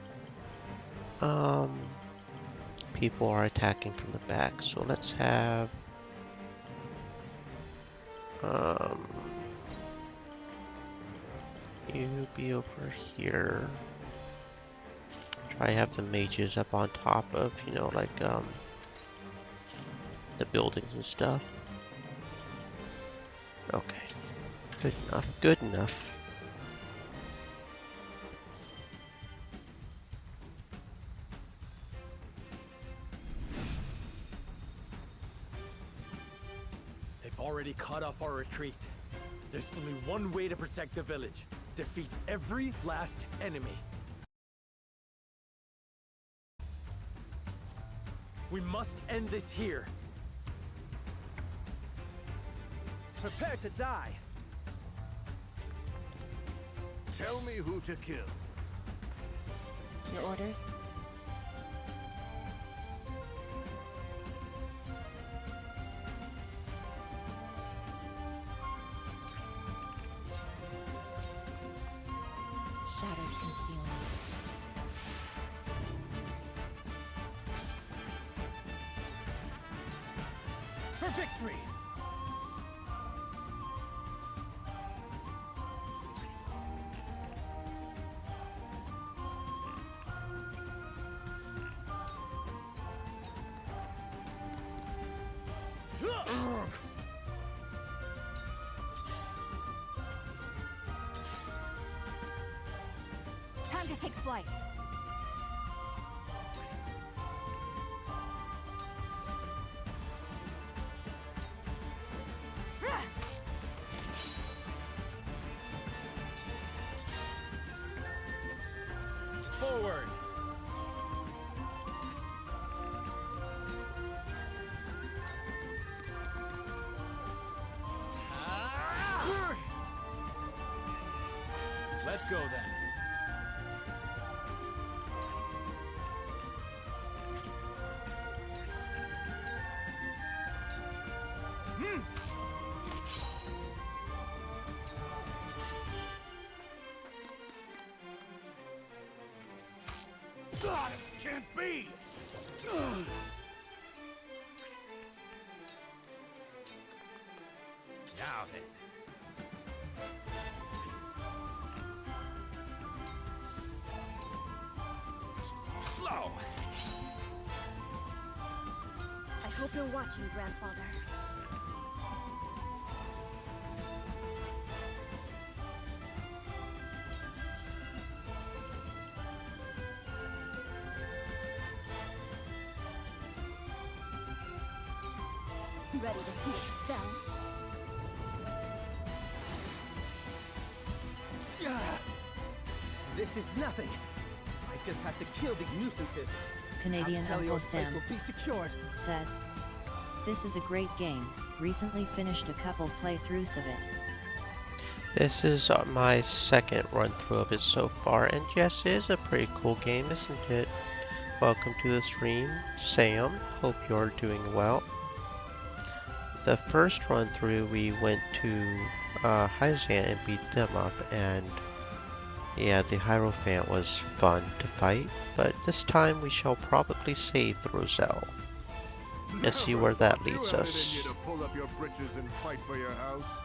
Speaker 8: People are attacking from the back, so let's have you be over here. Try to have the mages up on top of, you know, like the buildings and stuff. Okay. Good enough. Good enough.
Speaker 4: They've already cut off our retreat. There's only one way to protect the village. Defeat every last enemy. We must end this here.
Speaker 6: Prepare to die.
Speaker 21: Tell me who to kill.
Speaker 19: Your orders? Shadows conceal me.
Speaker 6: For victory!
Speaker 1: Time to take flight.
Speaker 4: Forward. Let's go then.
Speaker 21: This can't be!
Speaker 6: Now then.
Speaker 21: Slow!
Speaker 1: I hope you're watching, Grandfather. Ready to see a spell?
Speaker 22: This is nothing. I just have to kill these nuisances.
Speaker 5: Canadian Uncle
Speaker 22: Astellio's place
Speaker 5: Sam
Speaker 22: will be secured.
Speaker 5: said, "This is a great game. Recently finished a couple playthroughs of it.
Speaker 8: This is my second run through of it so far, and yes, it is a pretty cool game, isn't it? Welcome to the stream, Sam. Hope you're doing well. The first run through, we went to Hyzan and beat them up, and yeah, the Hierophant was fun to fight, but this time we shall probably save the Roselle and see where that leads us.
Speaker 21: You to pull up your britches and fight for your house.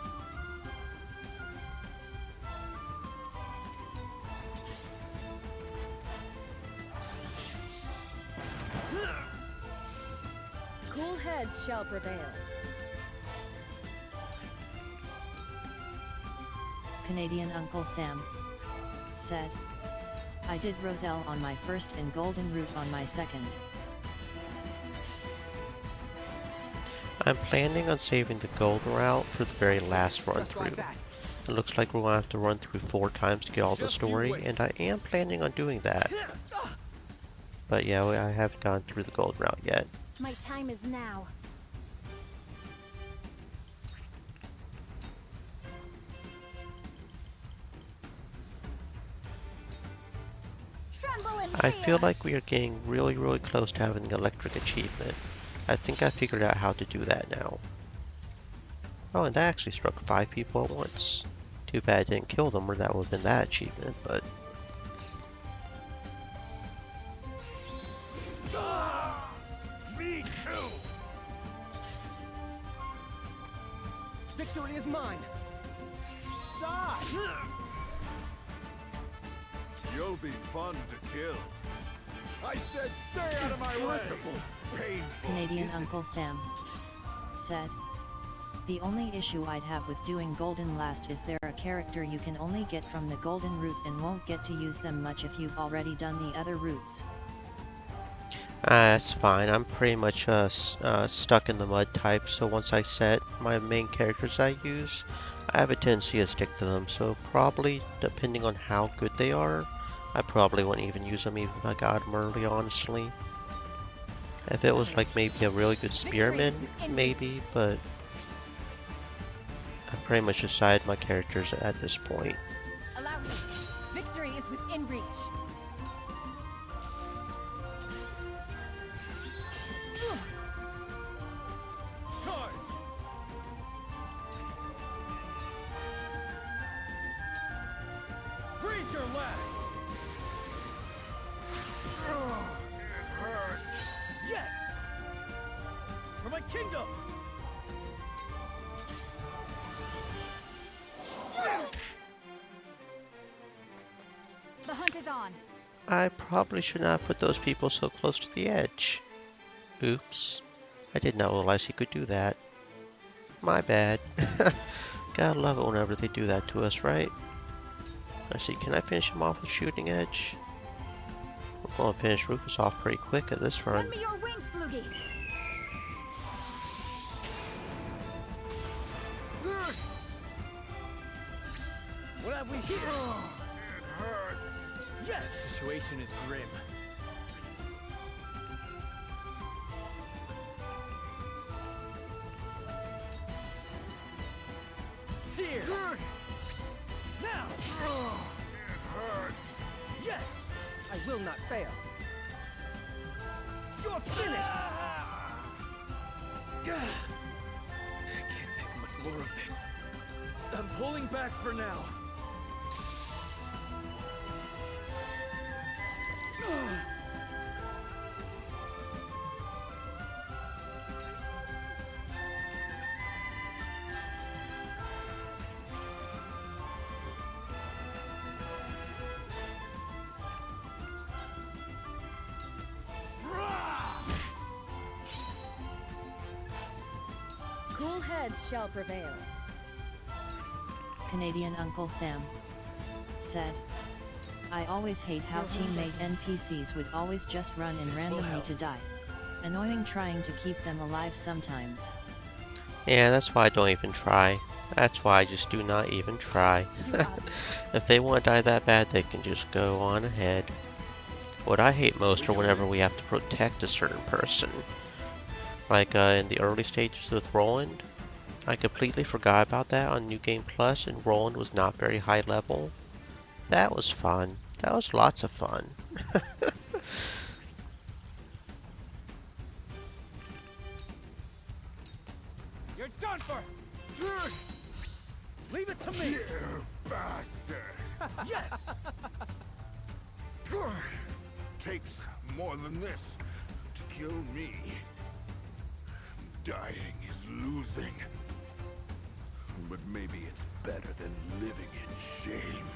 Speaker 3: Cool heads shall prevail.
Speaker 5: Canadian Uncle Sam said, I did Roselle on my first and Golden Route on my second.
Speaker 8: I'm planning on saving the Golden Route for the very last run through. It looks like we're going to have to run through 4 times to get all the story, and I am planning on doing that. But yeah, I haven't gone through the Golden Route yet.
Speaker 1: My time is now.
Speaker 8: I feel like we are getting really close to having the electric achievement. I think I figured out how to do that now. Oh, and that actually struck 5 people at once. Too bad I didn't kill them, or that would have been that achievement, but...
Speaker 21: Me too!
Speaker 22: Victory is mine! Die!
Speaker 21: You'll be fun to kill. I said stay out of my way! Painful.
Speaker 5: Canadian Uncle Sam said, the only issue I'd have with doing Golden last is they're a character you can only get from the Golden route and won't get to use them much if you've already done the other routes.
Speaker 8: That's fine. I'm pretty much stuck in the mud type, so once I set my main characters I use, I have a tendency to stick to them, so probably, depending on how good they are, I probably wouldn't even use them even if I got them early, honestly. If it was like maybe a really good spearman, maybe, but I pretty much decided my characters at this point.
Speaker 3: Allow me. Victory is within reach.
Speaker 21: Charge!
Speaker 10: Breathe your last!
Speaker 21: It hurts.
Speaker 10: Yes! For my kingdom!
Speaker 3: The hunt is on.
Speaker 8: I probably should not put those people so close to the edge. Oops. I did not realize he could do that. My bad. Gotta love it whenever they do that to us, right? Let's see, can I finish him off with shooting edge? We're gonna finish Rufus off pretty quick at this run.
Speaker 3: Lend me your wings, Flugy.
Speaker 10: What have we here?
Speaker 21: It hurts.
Speaker 10: Yes!
Speaker 4: The situation is grim.
Speaker 10: Here! Now!
Speaker 21: It hurts.
Speaker 10: Yes!
Speaker 22: I will not fail.
Speaker 10: You're finished!
Speaker 4: I can't take much more of this.
Speaker 10: I'm pulling back for now.
Speaker 3: Cool heads shall prevail.
Speaker 5: Canadian Uncle Sam said, I always hate how teammate NPCs would always just run in randomly to die. Annoying trying to keep them alive sometimes.
Speaker 8: Yeah, that's why I don't even try. That's why I just do not even try. If they want to die that bad, they can just go on ahead. What I hate most are whenever we have to protect a certain person. Like in the early stages with Roland, I completely forgot about that on New Game Plus, and Roland was not very high level. That was fun. That was lots of fun.
Speaker 6: You're done for! Leave it to me!
Speaker 21: You bastard!
Speaker 6: Yes!
Speaker 21: Takes more than this to kill me. Dying is losing. But maybe it's better than living in shame.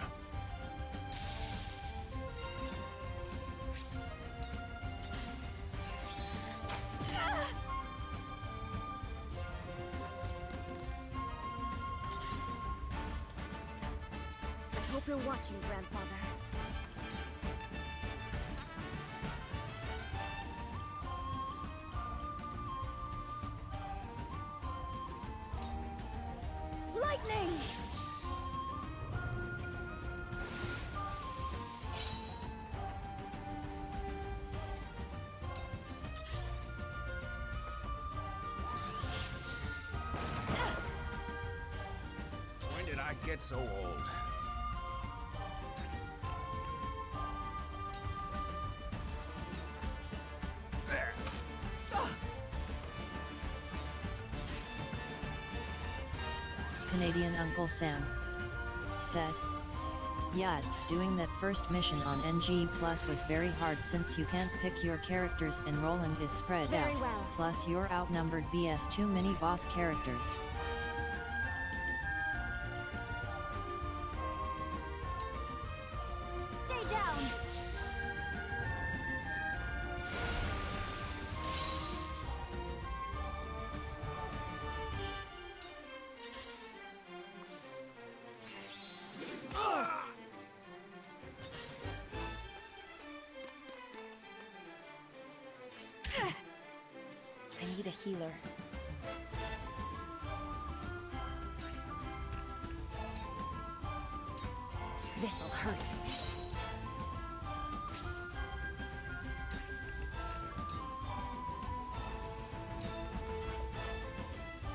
Speaker 3: I hope you're watching, Grandfather. Lightning!
Speaker 16: When did I get so old?
Speaker 5: Canadian Uncle Sam said. Yeah, doing that first mission on NG Plus was very hard since you can't pick your characters and Roland is spread
Speaker 3: Very
Speaker 5: out.
Speaker 3: well.
Speaker 5: Plus you're outnumbered vs too many boss characters.
Speaker 3: Stay down!
Speaker 18: I need a healer. This'll hurt.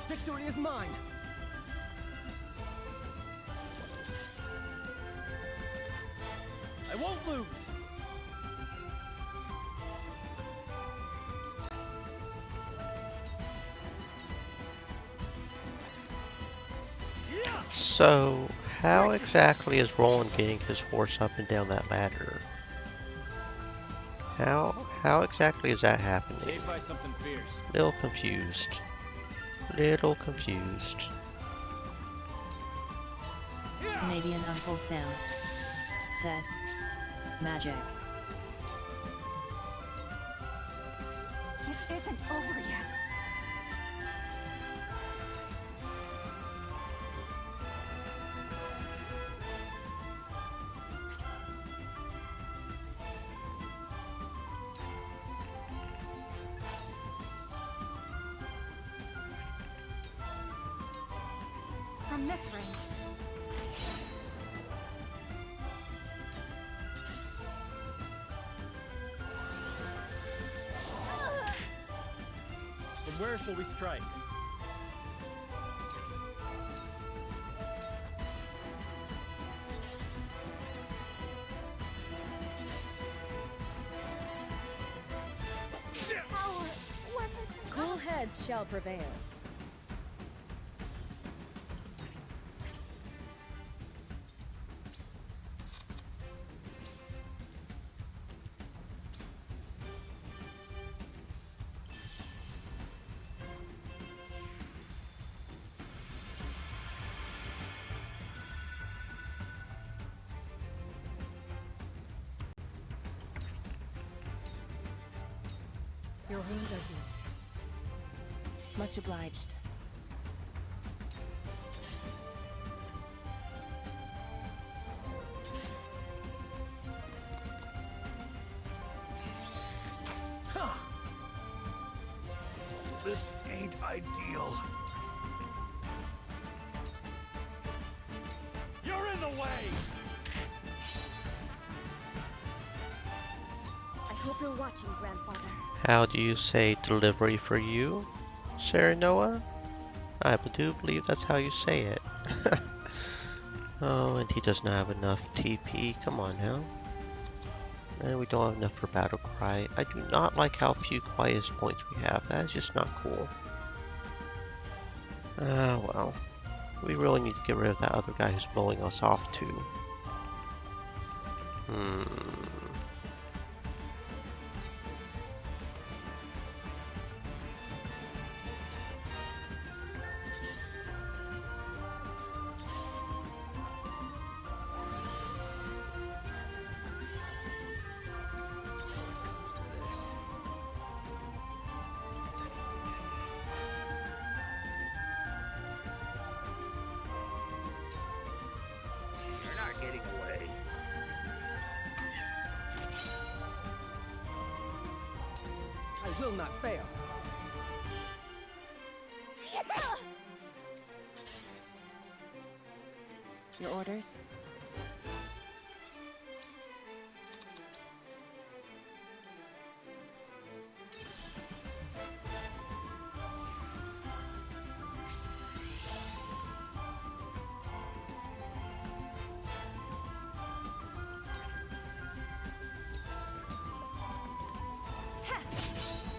Speaker 6: Victory is mine! I won't lose!
Speaker 8: So, how exactly is Roland getting his horse up and down that ladder? How exactly is that happening?
Speaker 6: They fight something fierce.
Speaker 8: Little confused. Little confused.
Speaker 5: Canadian Uncle Sam said. Magic.
Speaker 3: It isn't over yet. From this range.
Speaker 6: From where shall we strike?
Speaker 3: Power wasn't Cool heads shall prevail. Your wounds are healed. Much obliged.
Speaker 21: This ain't ideal.
Speaker 6: You're in the way!
Speaker 3: I hope you're watching, Grandfather.
Speaker 8: How do you say delivery for you, Sarah Noah? I do believe that's how you say it. Oh, and he does not have enough TP. Come on now. And we don't have enough for Battle Cry. I do not like how few quietest points we have. That is just not cool. Ah, well. We really need to get rid of that other guy who's blowing us off too.
Speaker 2: You're not getting away.
Speaker 22: I will not fail.
Speaker 19: Your orders?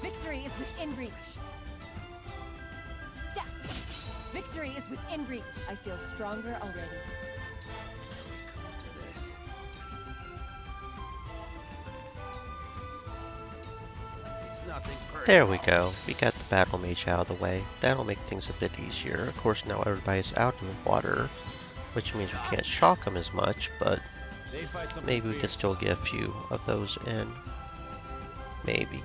Speaker 18: Victory is within reach. Yeah. Victory is within reach. I feel stronger already.
Speaker 2: Comes to this. It's nothing personal.
Speaker 8: There we go. We got the Battle Mage out of the way. That'll make things a bit easier. Of course, now everybody's out in the water, which means we can't shock them as much, but maybe we can still get a few of those in. Maybe.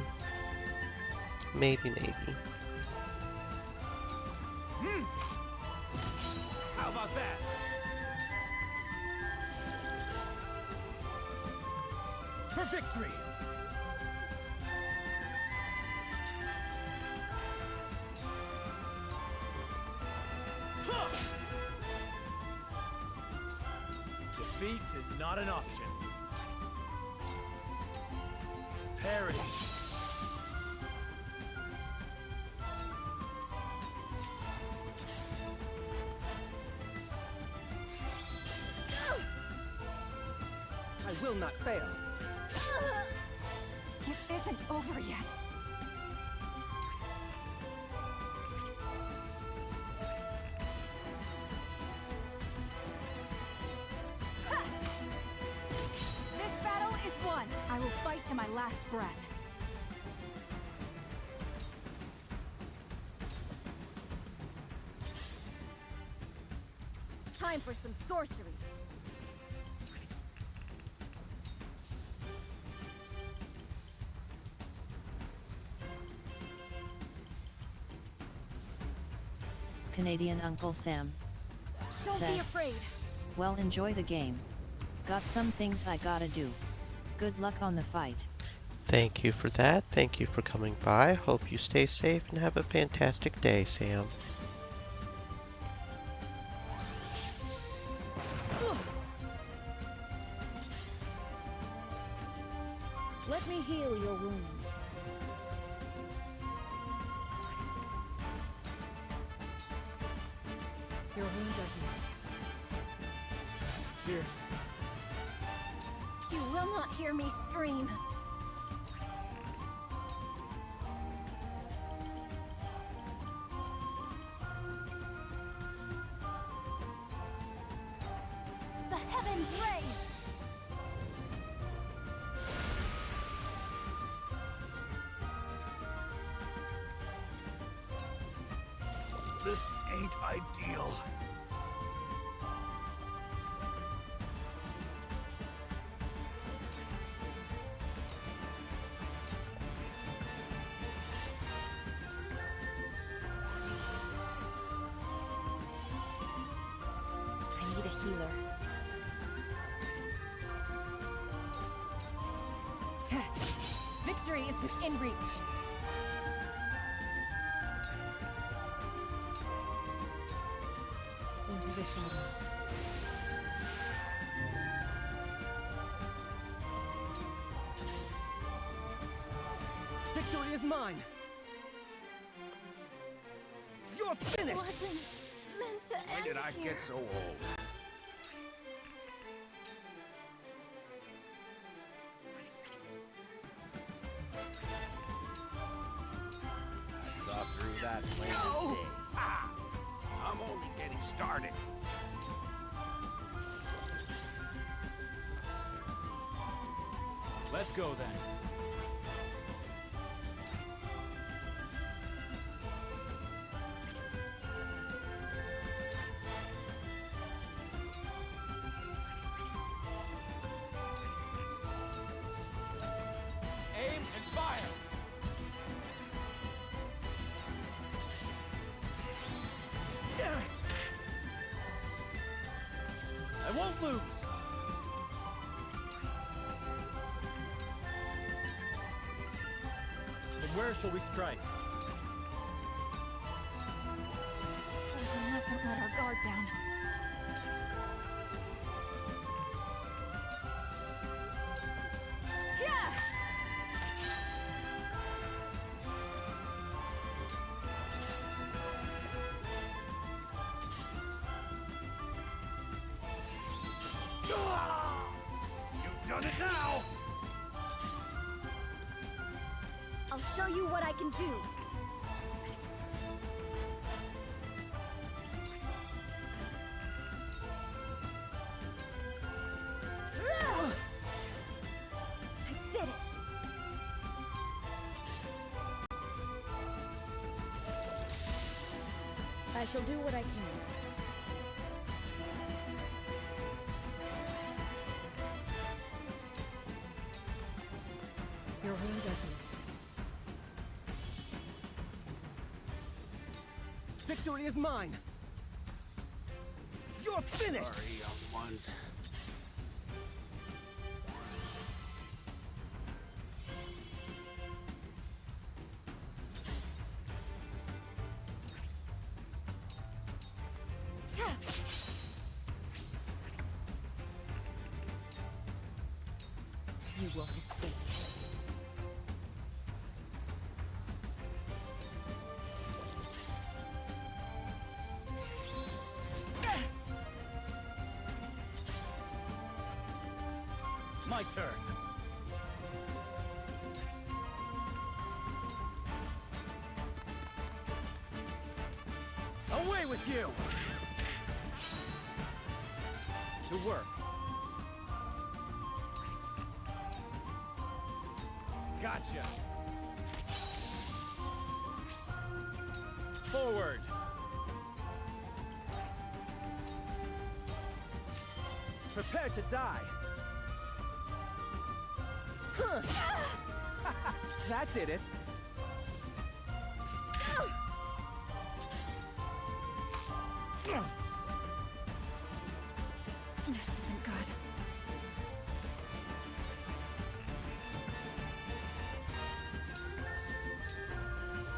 Speaker 8: Maybe.
Speaker 6: How about that? For victory!
Speaker 4: Defeat is not an option. Perish.
Speaker 22: I will not fail.
Speaker 18: It isn't over yet. This battle is won. I will fight to my last breath. Time for some sorcery.
Speaker 5: Canadian Uncle Sam
Speaker 18: Don't
Speaker 5: said,
Speaker 18: be afraid.
Speaker 5: "Well, enjoy the game. Got some things I gotta do. Good luck on the fight."
Speaker 8: Thank you for that. Thank you for coming by. Hope you stay safe and have a fantastic day, Sam.
Speaker 3: Let me heal your wounds. Your wounds are healed.
Speaker 6: Cheers.
Speaker 18: You will not hear me scream. The heavens raise.
Speaker 2: This ain't ideal.
Speaker 18: I need a healer. Victory is within reach. Into the shadows.
Speaker 22: Victory is mine! Your
Speaker 6: You're finished!
Speaker 1: Wasn't meant to end
Speaker 2: When did I
Speaker 1: here.
Speaker 2: get so old?
Speaker 6: I saw through that plain as
Speaker 2: No!
Speaker 6: day.
Speaker 2: Ah! I'm only getting started.
Speaker 13: Let's go then. Aim and fire!
Speaker 6: Damn it! I won't lose! Then where shall we strike?
Speaker 23: We mustn't let our guard down.
Speaker 1: Yeah!
Speaker 2: You've done it now!
Speaker 1: I'll show you what I can do. I did it.
Speaker 3: I shall do what I can. Your wounds are healed.
Speaker 6: Victory is mine! You're finished!
Speaker 2: Sorry, young ones.
Speaker 1: You won't escape.
Speaker 6: My turn. Away with you! To work. Gotcha. Forward. Prepare to die. Huh. That did it.
Speaker 23: This isn't good.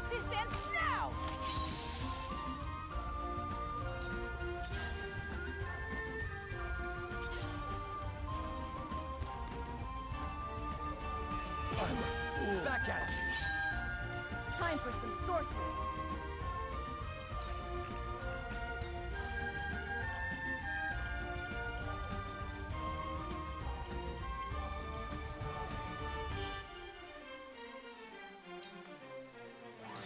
Speaker 1: This ends now!
Speaker 6: Back at it.
Speaker 1: Time for some sorcery.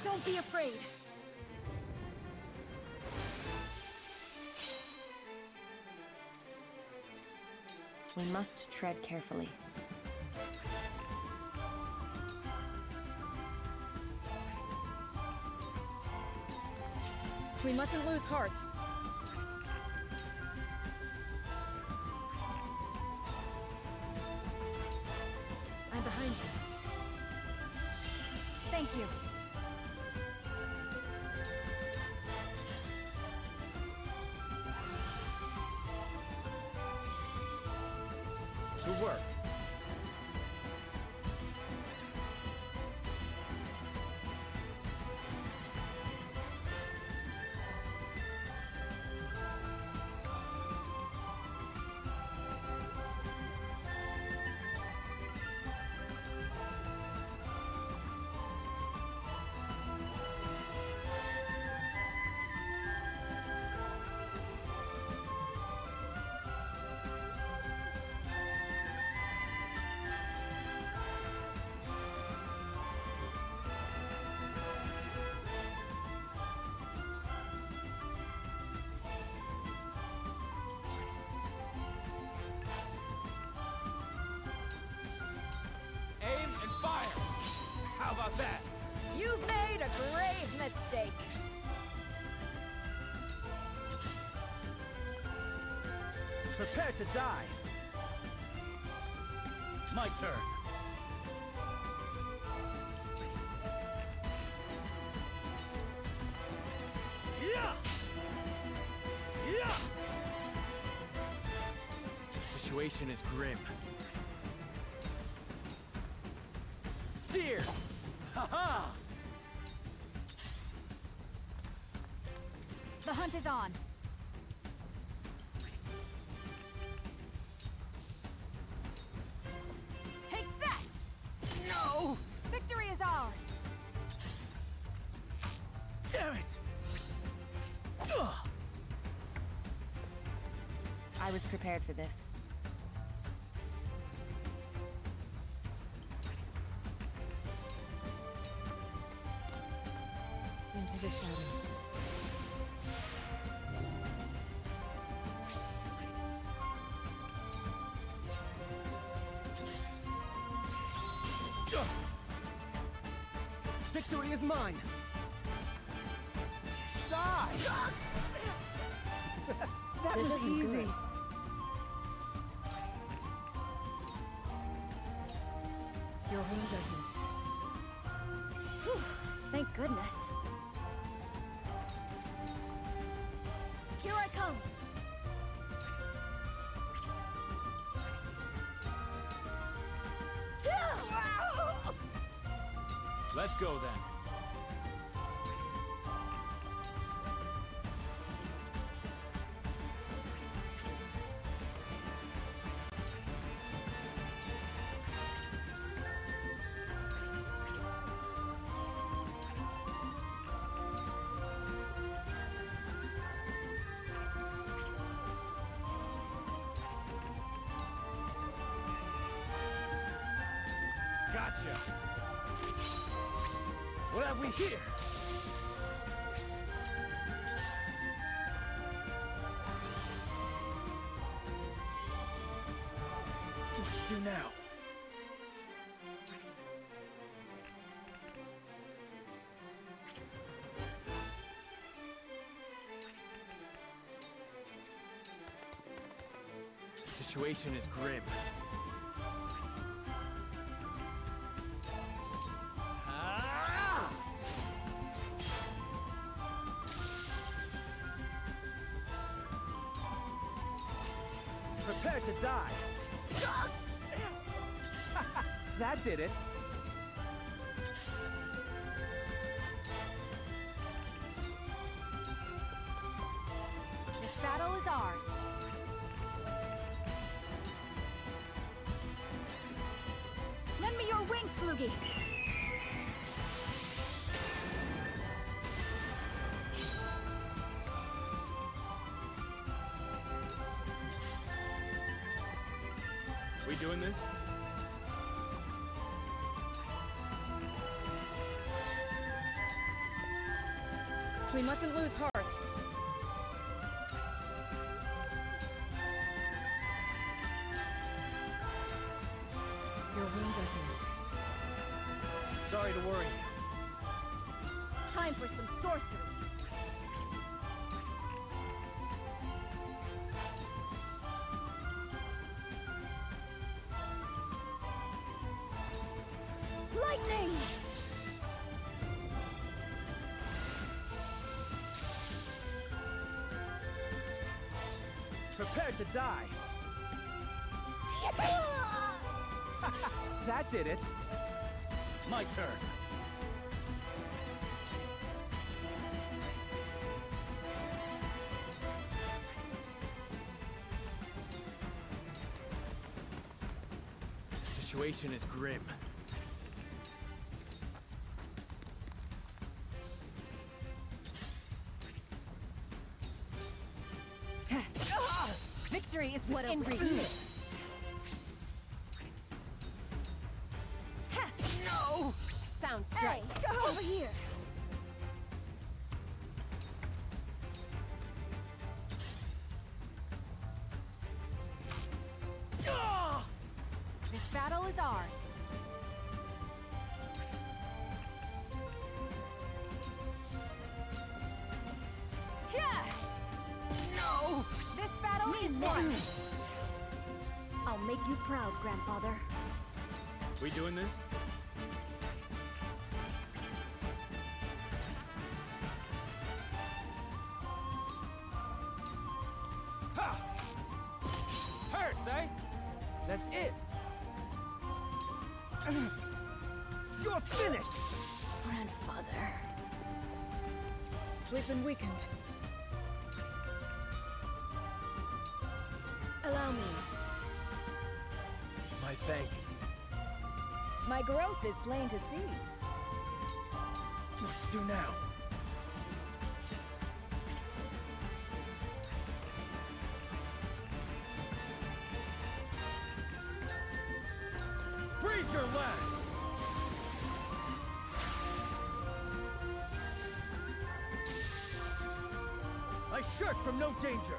Speaker 1: Don't be afraid.
Speaker 18: We must tread carefully.
Speaker 3: We mustn't lose heart. I'm behind you.
Speaker 1: Thank you.
Speaker 6: To work.
Speaker 3: mistake.
Speaker 22: Prepare to die! My turn!
Speaker 6: Yeah! Yeah!
Speaker 4: The situation is grim.
Speaker 6: Here! Ha-ha!
Speaker 1: The hunt is on. Take that!
Speaker 6: No!
Speaker 1: Victory is ours!
Speaker 6: Damn it! Ugh.
Speaker 18: I was prepared for this. Into the shadows.
Speaker 22: Victory is mine! Die! That
Speaker 3: This
Speaker 22: was
Speaker 3: isn't
Speaker 22: easy!
Speaker 3: good. Your wounds are healed.
Speaker 1: Whew, thank goodness. Here I come!
Speaker 6: Let's go then. Gotcha! What have we here? What to do now?
Speaker 4: The situation is grim.
Speaker 22: Prepare to die! That did it!
Speaker 1: This battle is ours. Lend me your wings, Floogie!
Speaker 6: We doing this?
Speaker 3: We mustn't lose heart. Your wounds are healed.
Speaker 22: Sorry to worry.
Speaker 1: Time for some sorcery. Lightning!
Speaker 22: Prepare to die! That did it! My turn!
Speaker 4: The situation is grim.
Speaker 18: Victory is what in reach.
Speaker 22: No!
Speaker 18: Sound strike.
Speaker 1: Hey, over here. This battle is ours. miss! I'll make you proud, grandfather.
Speaker 10: We doing this? Ha! Hurts, eh? That's it. You're finished!
Speaker 1: Grandfather.
Speaker 3: We've been weakened. Allow me.
Speaker 4: My thanks.
Speaker 3: My growth is plain to see.
Speaker 10: What's do now? Breathe your last! I shirk from no danger!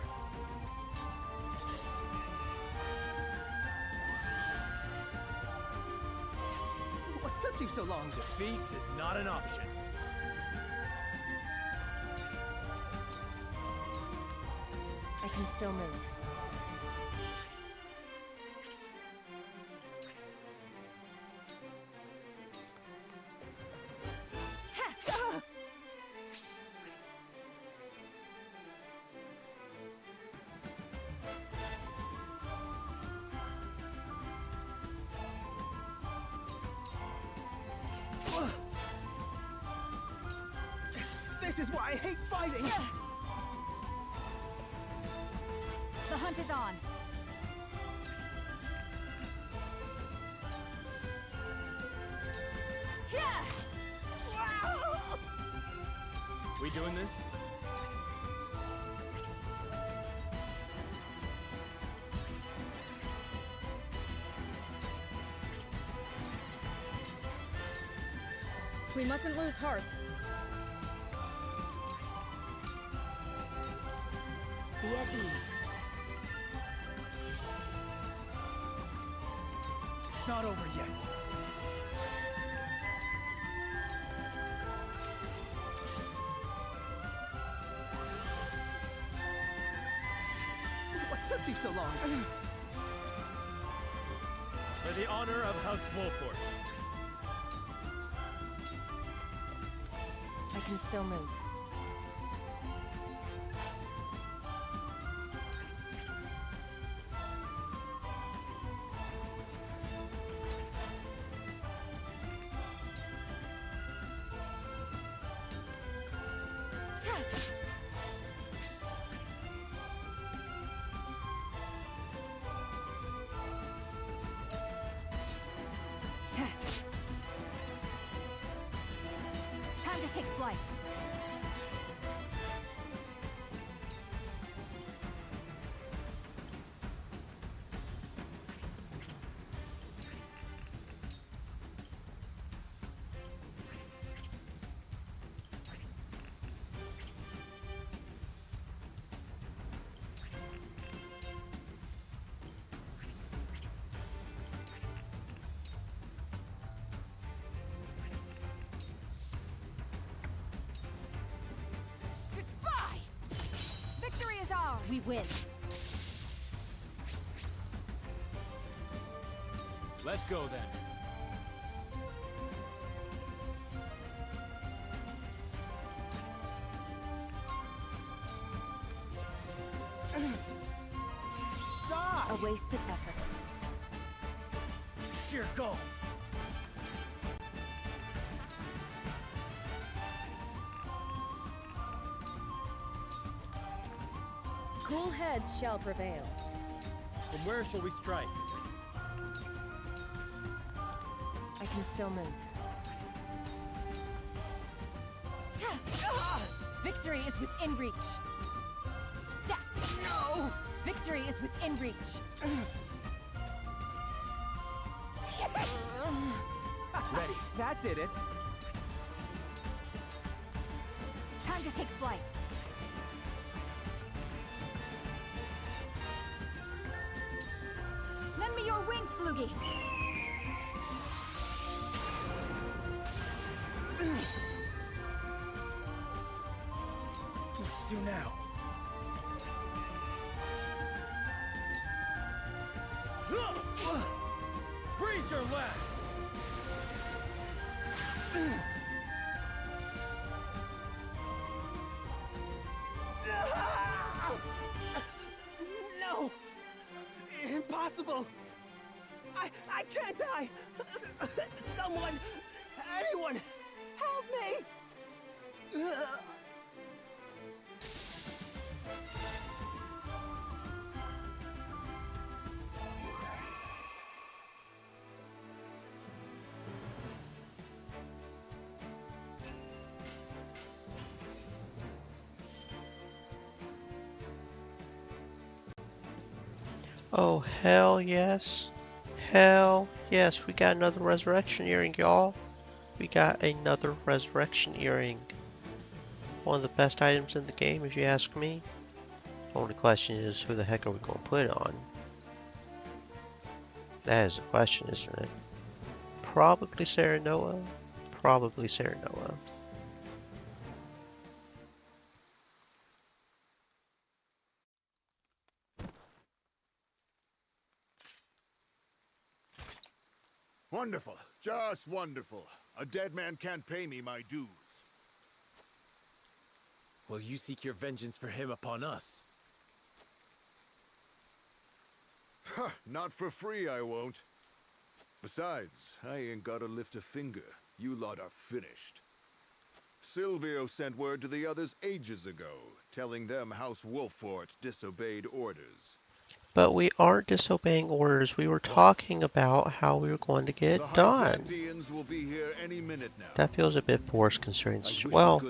Speaker 22: What took you so long?
Speaker 4: Defeat is not an option.
Speaker 18: I can still move.
Speaker 22: This is why I hate fighting!
Speaker 1: The hunt is on.
Speaker 10: We doing this?
Speaker 3: We mustn't lose heart.
Speaker 1: Be at ease.
Speaker 10: It's not over yet.
Speaker 22: What took you so long?
Speaker 4: For the honor of House Wolford.
Speaker 18: I can still move.
Speaker 1: Time to take flight. Victory is ours! We win.
Speaker 10: Let's go then.
Speaker 22: Die!
Speaker 1: A wasted effort.
Speaker 10: Sheer go!
Speaker 3: Cool heads shall prevail.
Speaker 4: From where shall we strike?
Speaker 18: I can still move.
Speaker 1: Victory is within reach. No! Victory is within reach.
Speaker 22: Ready. That did it.
Speaker 1: Time to take flight. Lend me your wings, Flugy.
Speaker 10: Let's do now.
Speaker 6: your last!
Speaker 14: No! Impossible! I can't die! Someone! Anyone! Help me!
Speaker 8: Oh, hell yes. Hell yes, we got another resurrection earring, y'all. We got another resurrection earring. One of the best items in the game, if you ask me. The only question is, who the heck are we going to put it on? That is the question, isn't it? Probably Serenoa. Probably Serenoa.
Speaker 21: Wonderful. Just wonderful. A dead man can't pay me my dues.
Speaker 4: Will you seek your vengeance for him upon us?
Speaker 21: Ha! Not for free, I won't. Besides, I ain't gotta lift a finger. You lot are finished. Silvio sent word to the others ages ago, telling them House Wolffort disobeyed orders.
Speaker 8: But we aren't disobeying orders. We were talking about how we were going to get it done.
Speaker 21: Will be here any minute now.
Speaker 8: That feels a bit forced considering, well,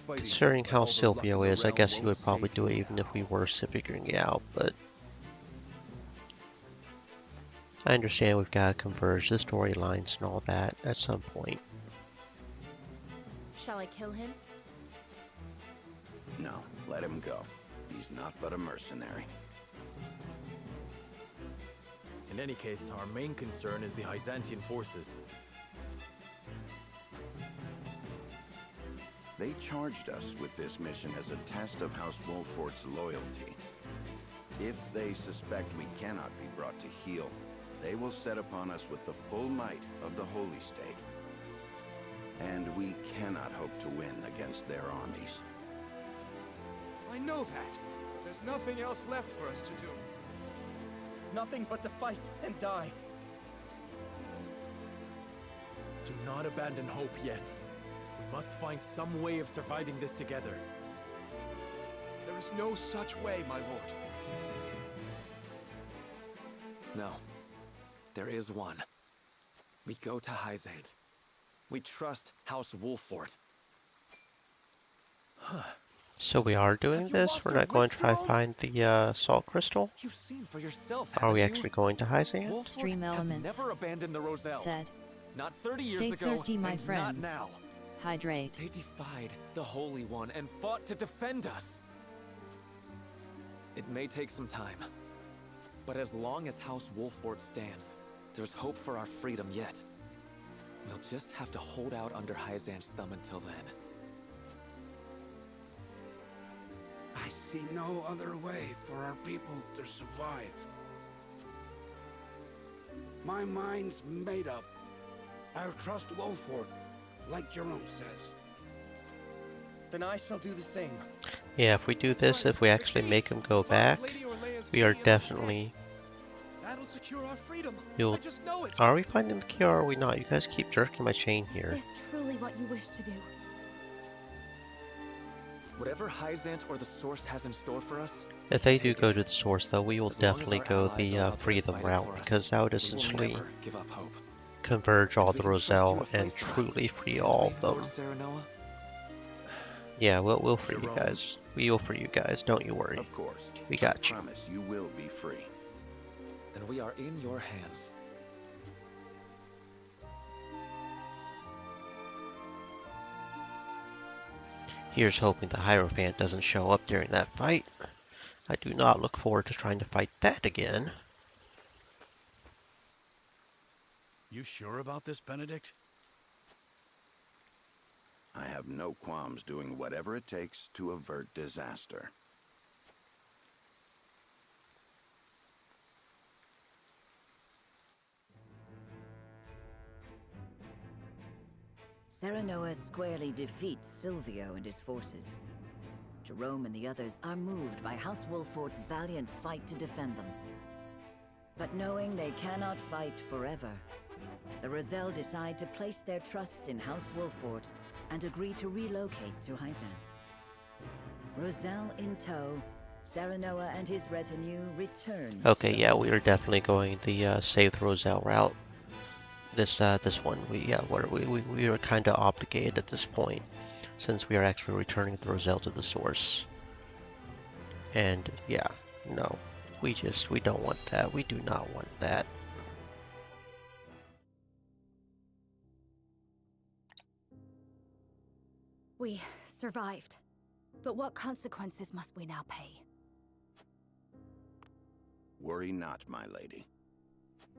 Speaker 8: considering how Silvio is. I guess he would probably do it even if we were figuring it out, but I understand we've got to converge the storylines and all that at some point.
Speaker 18: Shall I kill him?
Speaker 11: No, let him go. He's not but a mercenary.
Speaker 4: In any case, our main concern is the Hyzantian forces.
Speaker 11: They charged us with this mission as a test of House Wolffort's loyalty. If they suspect we cannot be brought to heel, they will set upon us with the full might of the Holy State. And we cannot hope to win against their armies.
Speaker 13: I know that. There's nothing else left for us to do. Nothing but to fight and die.
Speaker 4: Do not abandon hope yet. We must find some way of surviving this together.
Speaker 13: There is no such way, my lord.
Speaker 7: No. There is one. We go to Hyzante. We trust House Wolffort.
Speaker 4: Huh.
Speaker 8: So we are doing this? We're not going to try to find the salt crystal?
Speaker 7: You've seen for yourself,
Speaker 8: Are we
Speaker 7: haven't
Speaker 8: actually
Speaker 7: you?
Speaker 8: going to Hyzante?
Speaker 7: Wolffort
Speaker 5: Stream
Speaker 7: has
Speaker 5: Elements
Speaker 7: never abandoned the Roselle.
Speaker 5: Said,
Speaker 7: Not 30
Speaker 5: "Stay
Speaker 7: years ago,
Speaker 5: thirsty, my
Speaker 7: and
Speaker 5: friends.
Speaker 7: not now.
Speaker 5: Hydrate."
Speaker 7: They defied the Holy One and fought to defend us. It may take some time, but as long as House Wolffort stands, there's hope for our freedom yet. We'll just have to hold out under Hyzante's thumb until then.
Speaker 2: I see no other way for our people to survive. My mind's made up. I'll trust Wolffort, like Jerome says.
Speaker 13: Then I shall do the same.
Speaker 8: Yeah, if we do this, if we actually make him go back, we are definitely...
Speaker 13: That'll secure our freedom.
Speaker 8: You'll...
Speaker 13: I just know it.
Speaker 8: Are we finding the key or are we not? You guys keep jerking my chain here.
Speaker 1: Is this truly what you wish to do?
Speaker 7: Whatever Hyzante or the Source has in store for us,
Speaker 8: If they do go to the source, though, we will
Speaker 7: As long as
Speaker 8: definitely
Speaker 7: our
Speaker 8: go
Speaker 7: allies
Speaker 8: the
Speaker 7: are out there
Speaker 8: freedom
Speaker 7: fighting
Speaker 8: route,
Speaker 7: for us,
Speaker 8: because that would
Speaker 7: we will
Speaker 8: essentially
Speaker 7: never give up hope.
Speaker 8: converge all
Speaker 7: If
Speaker 8: the
Speaker 7: we can trust
Speaker 8: Roselle
Speaker 7: you to fight
Speaker 8: and
Speaker 7: for us,
Speaker 8: truly free all of them.
Speaker 7: Lord Serenoa?
Speaker 8: Yeah, we'll free you
Speaker 11: Jerome.
Speaker 8: guys. We will free you guys, don't you worry.
Speaker 11: Of course.
Speaker 8: We got you.
Speaker 11: Promise you will be free.
Speaker 7: Then we are in your hands.
Speaker 8: Here's hoping the Hierophant doesn't show up during that fight. I do not look forward to trying to fight that again.
Speaker 9: You sure about this, Benedict?
Speaker 11: I have no qualms doing whatever it takes to avert disaster.
Speaker 12: Serenoa squarely defeats Silvio and his forces. Jerome and the others are moved by House Wolfort's valiant fight to defend them. But knowing they cannot fight forever, the Roselle decide to place their trust in House Wolfort and agree to relocate to Hyzant. Roselle in tow, Serenoa and his retinue return.
Speaker 8: Okay, yeah, we are definitely going the Save the Roselle route. This one, we are kind of obligated at this point, since we are actually returning the Roselle to the source. And yeah, no, we don't want that. We do not want that.
Speaker 1: We survived. But what consequences must we now pay?
Speaker 11: Worry not, my lady.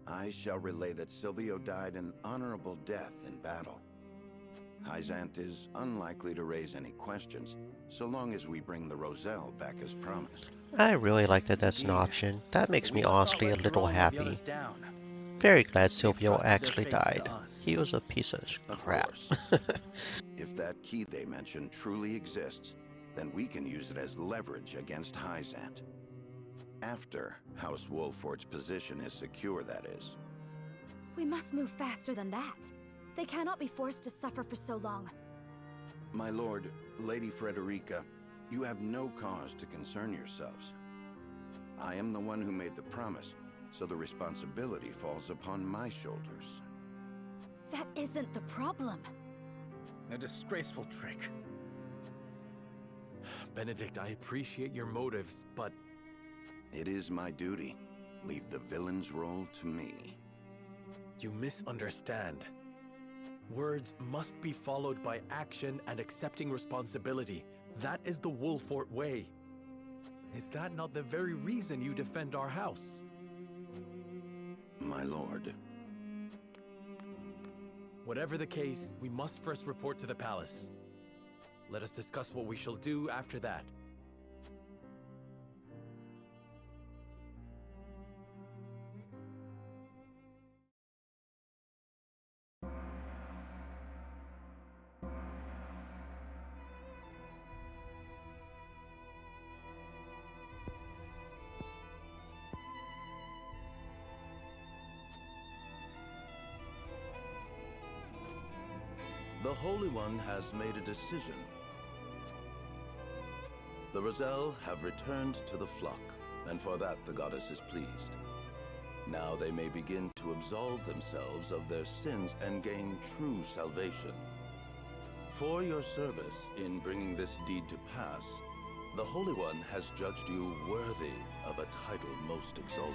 Speaker 11: I shall relay that Silvio died an honorable death in battle. Hyzant is unlikely to raise any questions, so long as we bring the Roselle back as promised.
Speaker 8: I really like that that's an option. That makes me honestly a little happy. Very glad Silvio actually died. He was a piece of crap.
Speaker 11: If that key they mentioned truly exists, then we can use it as leverage against Hyzant. After House Wolfort's position is secure, that is.
Speaker 1: We must move faster than that. They cannot be forced to suffer for so long.
Speaker 11: My lord, Lady Frederica, you have no cause to concern yourselves. I am the one who made the promise, so the responsibility falls upon my shoulders.
Speaker 1: That isn't the problem.
Speaker 10: A disgraceful trick.
Speaker 4: Benedict, I appreciate your motives, but...
Speaker 11: It is my duty. Leave the villain's role to me.
Speaker 4: You misunderstand. Words must be followed by action and accepting responsibility. That is the Wolfort way. Is that not the very reason you defend our house?
Speaker 11: My lord.
Speaker 4: Whatever the case, we must first report to the palace. Let us discuss what we shall do after that.
Speaker 15: The Holy One has made a decision. The Roselle have returned to the flock, and for that the goddess is pleased. Now they may begin to absolve themselves of their sins and gain true salvation. For your service in bringing this deed to pass, the Holy One has judged you worthy of a title most exalted.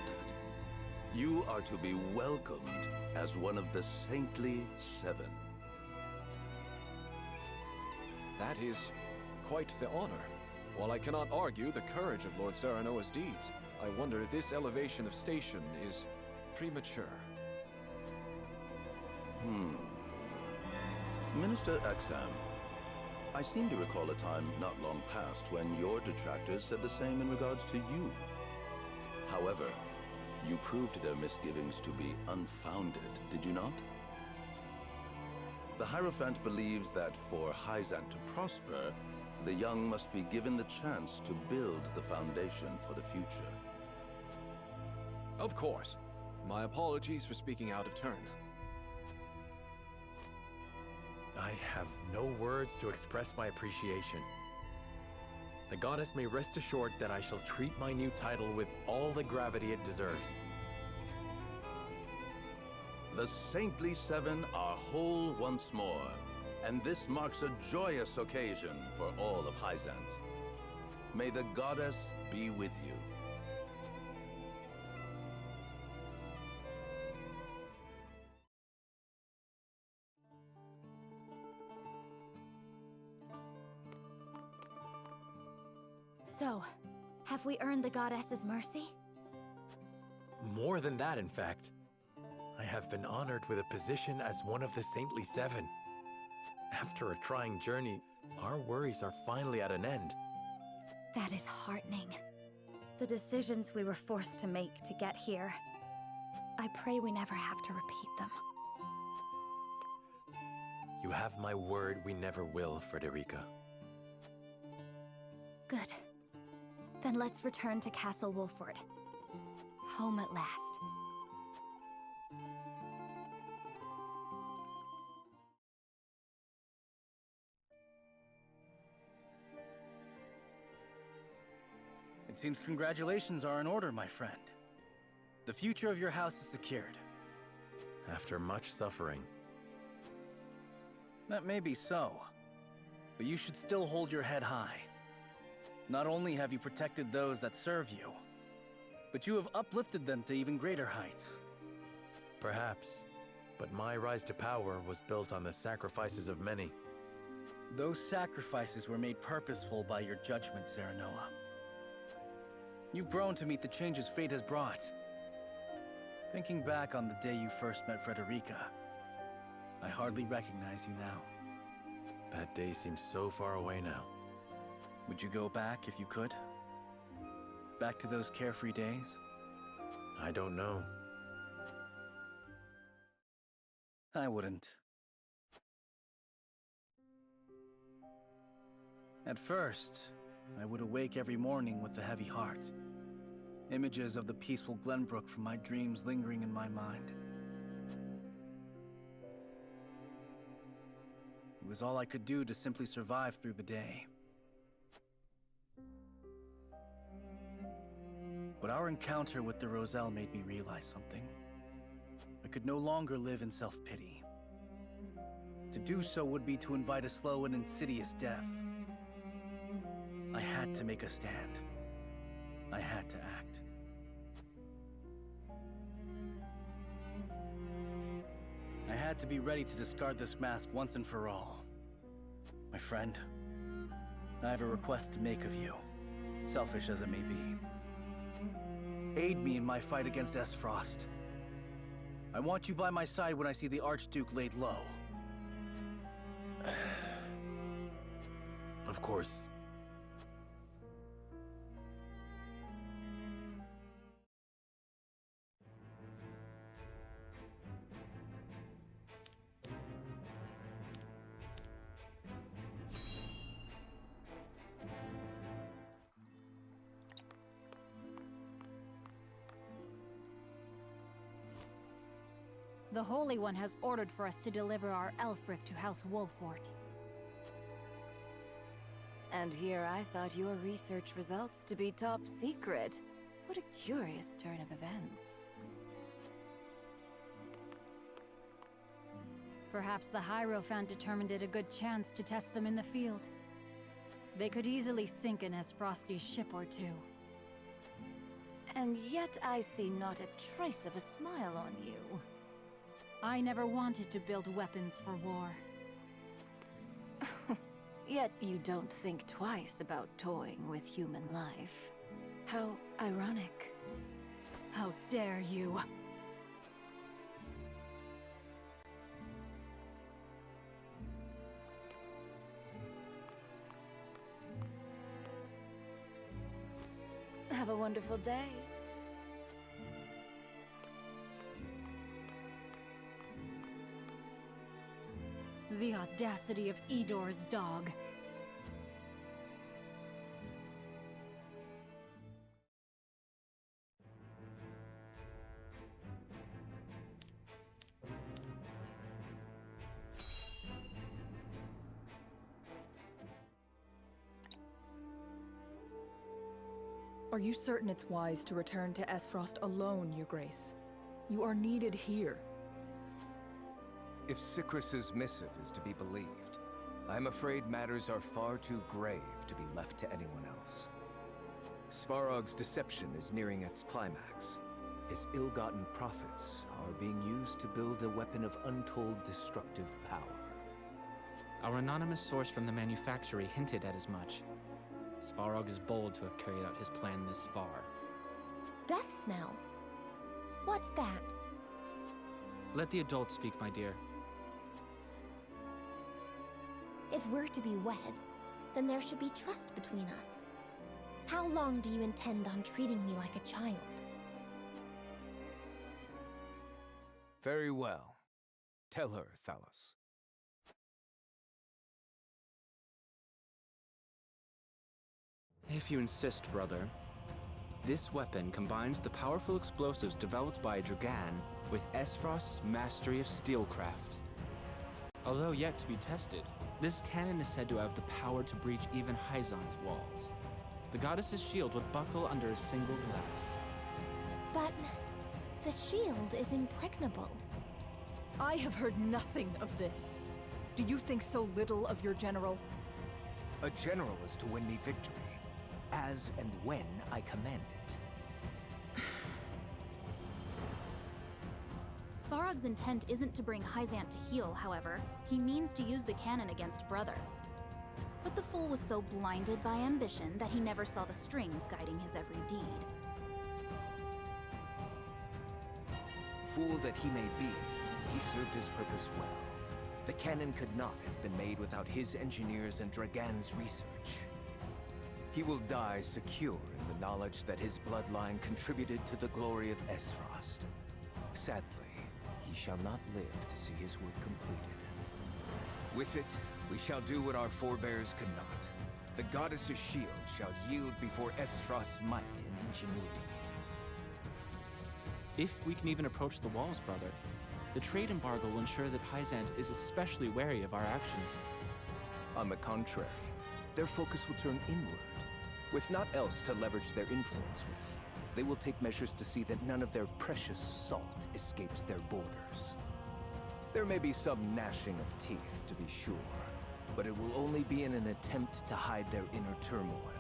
Speaker 15: You are to be welcomed as one of the Saintly Seven.
Speaker 20: That is quite the honor. While I cannot argue the courage of Lord Serenoa's deeds, I wonder if this elevation of station is premature.
Speaker 15: Minister Exam, I seem to recall a time not long past when your detractors said the same in regards to you. However, you proved their misgivings to be unfounded, did you not? The Hierophant believes that for Hyzant to prosper, the young must be given the chance to build the foundation for the future.
Speaker 20: Of course. My apologies for speaking out of turn.
Speaker 4: I have no words to express my appreciation. The goddess may rest assured that I shall treat my new title with all the gravity it deserves.
Speaker 15: The Saintly Seven are whole once more, and this marks a joyous occasion for all of Hyzant. May the goddess be with you.
Speaker 1: So, have we earned the goddess's mercy?
Speaker 4: More than that, in fact. I have been honored with a position as one of the Saintly Seven. After a trying journey, our worries are finally at an end.
Speaker 1: That is heartening. The decisions we were forced to make to get here. I pray we never have to repeat them.
Speaker 4: You have my word we never will, Frederica.
Speaker 1: Good. Then let's return to Castle Wolford. Home at last.
Speaker 10: It seems congratulations are in order, my friend. The future of your house is secured.
Speaker 4: After much suffering.
Speaker 10: That may be so, but you should still hold your head high. Not only have you protected those that serve you, but you have uplifted them to even greater heights.
Speaker 4: Perhaps, but my rise to power was built on the sacrifices of many.
Speaker 10: Those sacrifices were made purposeful by your judgment, Serenoa. You've grown to meet the changes fate has brought. Thinking back on the day you first met Frederica, I hardly recognize you now.
Speaker 4: That day seems so far away now.
Speaker 10: Would you go back if you could? Back to those carefree days?
Speaker 4: I don't know.
Speaker 10: I wouldn't. At first, I would awake every morning with a heavy heart. Images of the peaceful Glenbrook from my dreams lingering in my mind. It was all I could do to simply survive through the day. But our encounter with the Roselle made me realize something. I could no longer live in self-pity. To do so would be to invite a slow and insidious death. I had to make a stand. I had to act. I had to be ready to discard this mask once and for all. My friend, I have a request to make of you, selfish as it may be. Aid me in my fight against Esfrost. I want you by my side when I see the Archduke laid low.
Speaker 4: Of course.
Speaker 16: The Holy One has ordered for us to deliver our Elfric to House Wolfort.
Speaker 12: And here I thought your research results to be top secret. What a curious turn of events.
Speaker 16: Perhaps the Hierophant determined it a good chance to test them in the field. They could easily sink an Esfrosti ship or two.
Speaker 12: And yet I see not a trace of a smile on you.
Speaker 16: I never wanted to build weapons for war.
Speaker 12: Yet you don't think twice about toying with human life. How ironic.
Speaker 16: How dare you!
Speaker 12: Have a wonderful day.
Speaker 16: The audacity of Edor's dog.
Speaker 23: Are you certain it's wise to return to Esfrost alone, Your Grace? You are needed here.
Speaker 17: If Sikrus's missive is to be believed, I'm afraid matters are far too grave to be left to anyone else. Svarog's deception is nearing its climax. His ill-gotten profits are being used to build a weapon of untold destructive power.
Speaker 19: Our anonymous source from the manufactory hinted at as much. Svarog is bold to have carried out his plan this far.
Speaker 24: Death Snell? What's that?
Speaker 19: Let the adults speak, my dear.
Speaker 24: If we're to be wed, then there should be trust between us. How long do you intend on treating me like a child?
Speaker 17: Very well. Tell her, Thalos.
Speaker 19: If you insist, brother. This weapon combines the powerful explosives developed by Dragan with Esfrost's mastery of steelcraft. Although yet to be tested, this cannon is said to have the power to breach even Hyzon's walls. The goddess's shield would buckle under a single blast.
Speaker 24: But the shield is impregnable.
Speaker 23: I have heard nothing of this. Do you think so little of your general?
Speaker 17: A general is to win me victory, as and when I command it.
Speaker 1: Svarog's intent isn't to bring Hyzant to heel, however. He means to use the cannon against Brother. But the fool was so blinded by ambition that he never saw the strings guiding his every deed.
Speaker 17: Fool that he may be, he served his purpose well. The cannon could not have been made without his engineers and Dragan's research. He will die secure in the knowledge that his bloodline contributed to the glory of Esfrost. Sadly, he shall not live to see his work completed. With it, we shall do what our forebears could not. The goddess's shield shall yield before Esfrost's might and ingenuity.
Speaker 19: If we can even approach the walls, brother, the trade embargo will ensure that Hyzant is especially wary of our actions.
Speaker 17: On the contrary, their focus will turn inward. With naught else to leverage their influence with, they will take measures to see that none of their precious salt escapes their borders. There may be some gnashing of teeth, to be sure, but it will only be in an attempt to hide their inner turmoil.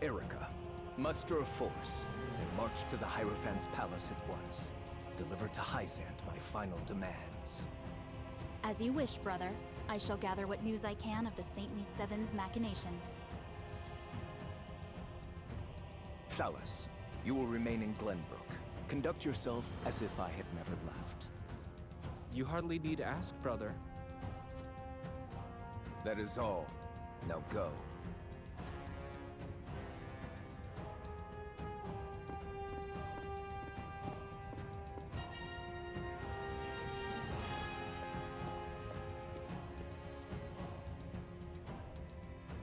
Speaker 17: Erica, muster a force and march to the Hierophant's palace at once. Deliver to Hyzant my final demands.
Speaker 1: As you wish, brother. I shall gather what news I can of the Saintly Seven's machinations.
Speaker 17: Thalas, you will remain in Glenbrook. Conduct yourself as if I had never left.
Speaker 19: You hardly need to ask, brother.
Speaker 17: That is all. Now go.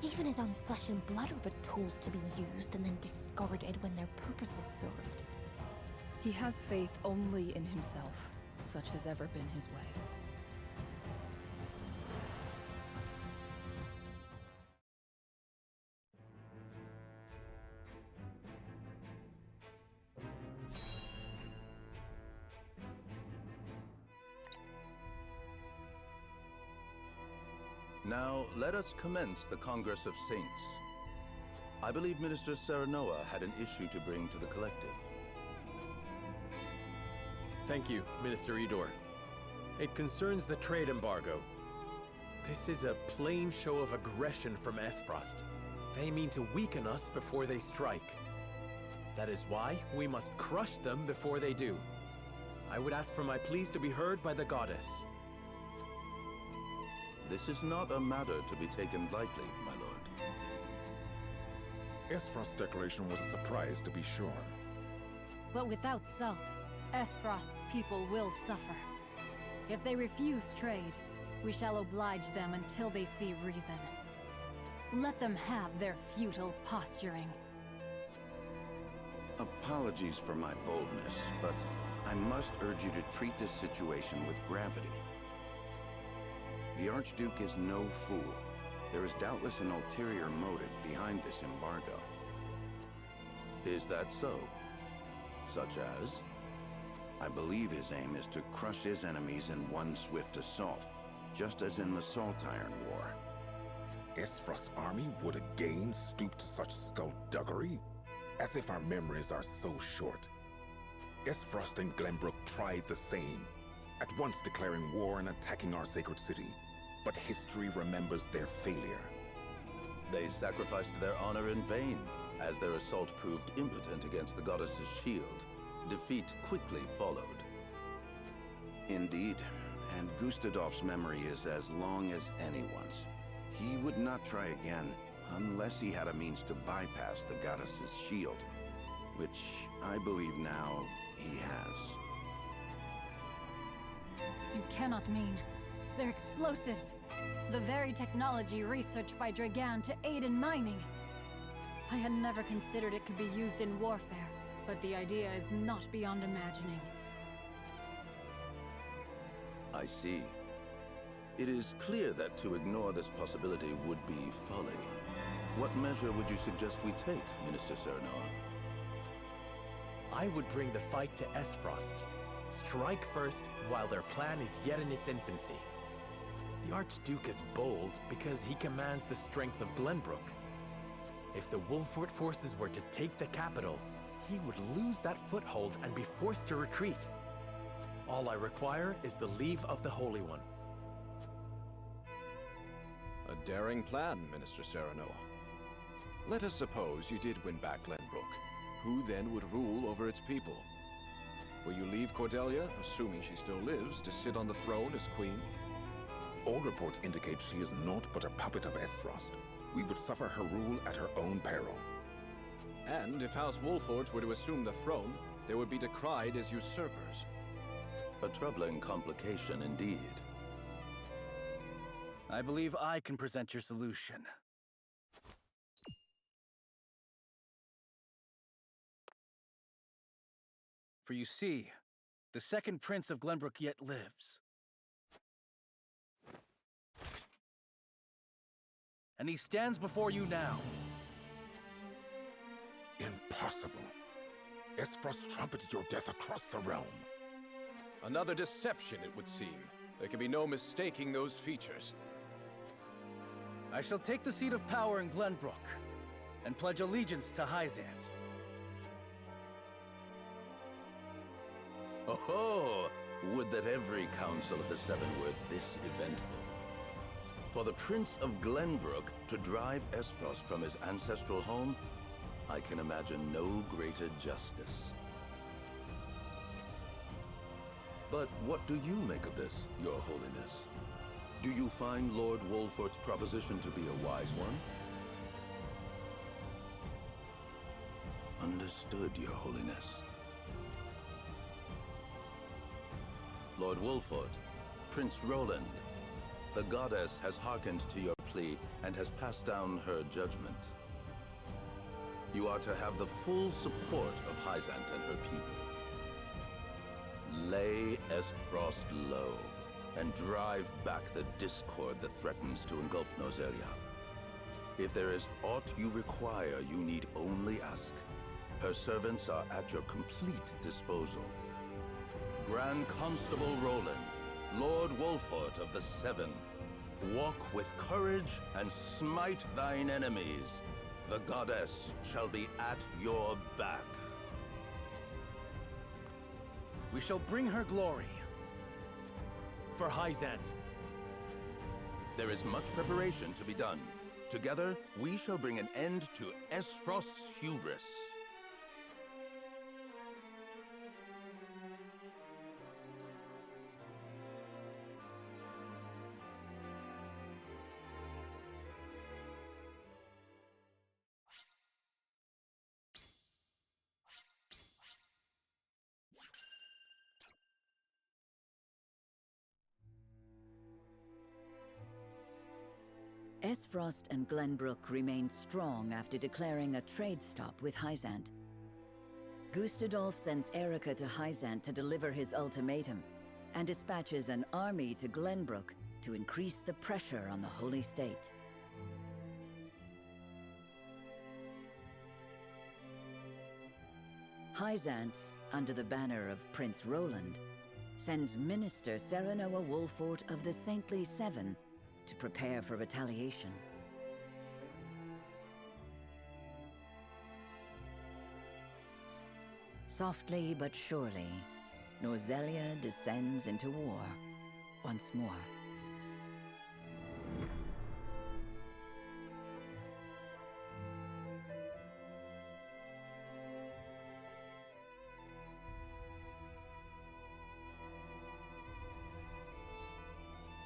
Speaker 24: Even his own flesh and blood are but tools to be used and then discarded when their purpose is served.
Speaker 23: He has faith only in himself. Such has ever been his way.
Speaker 15: Now, let us commence the Congress of Saints. I believe Minister Serenoa had an issue to bring to the collective.
Speaker 4: Thank you, Minister Idor. It concerns the trade embargo. This is a plain show of aggression from Esfrost. They mean to weaken us before they strike. That is why we must crush them before they do. I would ask for my pleas to be heard by the goddess.
Speaker 15: This is not a matter to be taken lightly, my lord.
Speaker 3: Esfrost's declaration was a surprise, to be sure.
Speaker 16: But without salt, Esfrost's people will suffer. If they refuse trade, we shall oblige them until they see reason. Let them have their futile posturing.
Speaker 11: Apologies for my boldness, but I must urge you to treat this situation with gravity. The Archduke is no fool. There is doubtless an ulterior motive behind this embargo.
Speaker 15: Is that so? Such as?
Speaker 11: I believe his aim is to crush his enemies in one swift assault, just as in the Salt Iron War.
Speaker 3: Esfrost's army would again stoop to such skullduggery? As if our memories are so short. Esfrost and Glenbrook tried the same, at once declaring war and attacking our sacred city. But history remembers their failure.
Speaker 15: They sacrificed their honor in vain, as their assault proved impotent against the goddess's shield. Defeat quickly followed.
Speaker 11: Indeed, and Gustadolf's memory is as long as anyone's. He would not try again, unless he had a means to bypass the goddess's shield, which I believe now he has.
Speaker 16: You cannot mean. They're explosives. The very technology researched by Dragan to aid in mining. I had never considered it could be used in warfare, but the idea is not beyond imagining.
Speaker 15: I see. It is clear that to ignore this possibility would be folly. What measure would you suggest we take, Minister Serenoa?
Speaker 4: I would bring the fight to Esfrost. Strike first while their plan is yet in its infancy. The Archduke is bold because he commands the strength of Glenbrook. If the Wolfort forces were to take the capital, he would lose that foothold and be forced to retreat. All I require is the leave of the Holy One.
Speaker 20: A daring plan, Minister Serenoa. Let us suppose you did win back Glenbrook. Who then would rule over its people? Will you leave Cordelia, assuming she still lives, to sit on the throne as queen?
Speaker 3: All reports indicate she is naught but a puppet of Esfrost. We would suffer her rule at her own peril.
Speaker 20: And if House Wolfort were to assume the throne, they would be decried as usurpers.
Speaker 15: A troubling complication indeed.
Speaker 10: I believe I can present your solution. For you see, the second Prince of Glenbrook yet lives. And he stands before you now.
Speaker 3: Impossible. Esfrost trumpets your death across the realm.
Speaker 20: Another deception, it would seem. There can be no mistaking those features.
Speaker 10: I shall take the seat of power in Glenbrook, and pledge allegiance to Hyzant.
Speaker 15: Oh, would that every Council of the Seven were this eventful. For the Prince of Glenbrook to drive Esfrost from his ancestral home, I can imagine no greater justice. But what do you make of this, Your Holiness? Do you find Lord Wolfort's proposition to be a wise one? Understood, Your Holiness. Lord Wolfort, Prince Roland, the goddess has hearkened to your plea and has passed down her judgment. You are to have the full support of Hyzant and her people. Lay Esfrost low, and drive back the discord that threatens to engulf Nozelia. If there is aught you require, you need only ask. Her servants are at your complete disposal. Grand Constable Roland, Lord Wolfort of the Seven, walk with courage and smite thine enemies. The goddess shall be at your back.
Speaker 10: We shall bring her glory.
Speaker 4: For Hyzant.
Speaker 15: There is much preparation to be done. Together, we shall bring an end to Esfrost's hubris.
Speaker 12: Esfrost and Glenbrook remained strong after declaring a trade stop with Hyzant. Gustadolf sends Erica to Hyzant to deliver his ultimatum, and dispatches an army to Glenbrook to increase the pressure on the Holy State. Hyzant, under the banner of Prince Roland, sends Minister Serenoa Wolfort of the Saintly Seven to prepare for retaliation. Softly but surely, Nozelia descends into war once more.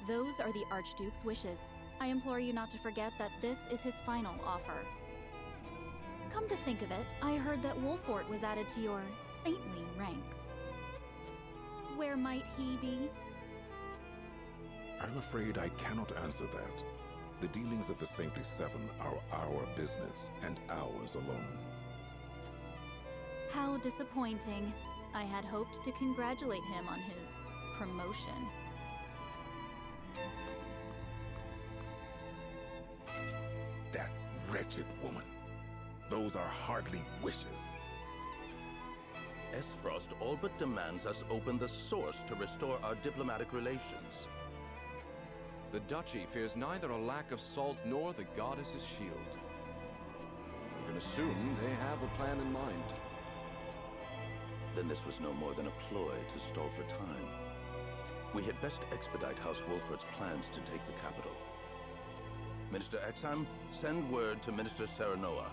Speaker 6: Those are the Archduke's wishes. I implore you not to forget that this is his final offer. Come to think of it, I heard that Wolfort was added to your saintly ranks. Where might he be?
Speaker 3: I'm afraid I cannot answer that. The dealings of the Saintly Seven are our business, and ours alone.
Speaker 6: How disappointing. I had hoped to congratulate him on his promotion.
Speaker 3: That wretched woman. Those are hardly wishes.
Speaker 15: Esfrost all but demands us open the source to restore our diplomatic relations.
Speaker 20: The Duchy fears neither a lack of salt nor the goddess's shield. You can assume they have a plan in mind.
Speaker 15: Then this was no more than a ploy to stall for time. We had best expedite House Wolfort's plans to take the capital. Minister Exham, send word to Minister Serenoa.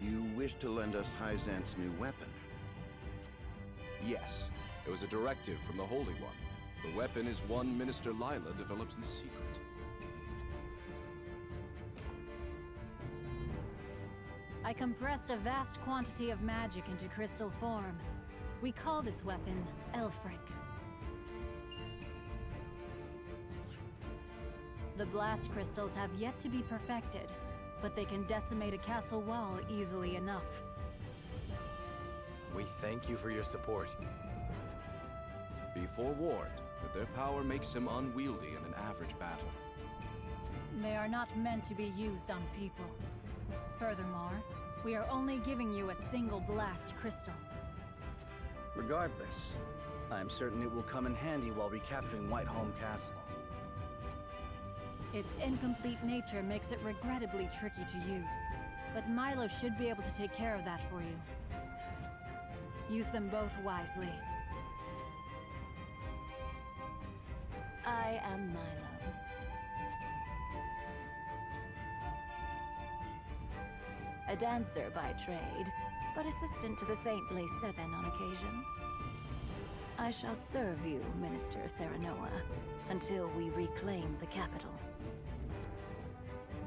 Speaker 11: You wish to lend us Hyzant's new weapon?
Speaker 20: Yes, it was a directive from the Holy One. The weapon is one Minister Lila developed in secret.
Speaker 16: I compressed a vast quantity of magic into crystal form. We call this weapon Elfric. The blast crystals have yet to be perfected, but they can decimate a castle wall easily enough.
Speaker 4: We thank you for your support.
Speaker 20: Be forewarned that their power makes him unwieldy in an average battle.
Speaker 16: They are not meant to be used on people. Furthermore, we are only giving you a single blast crystal.
Speaker 10: Regardless, I am certain it will come in handy while recapturing Whiteholm Castle.
Speaker 16: Its incomplete nature makes it regrettably tricky to use, but Milo should be able to take care of that for you. Use them both wisely.
Speaker 1: I am Milo. A dancer by trade, but assistant to the Saintly Seven on occasion. I shall serve you, Minister Serenoa, until we reclaim the capital.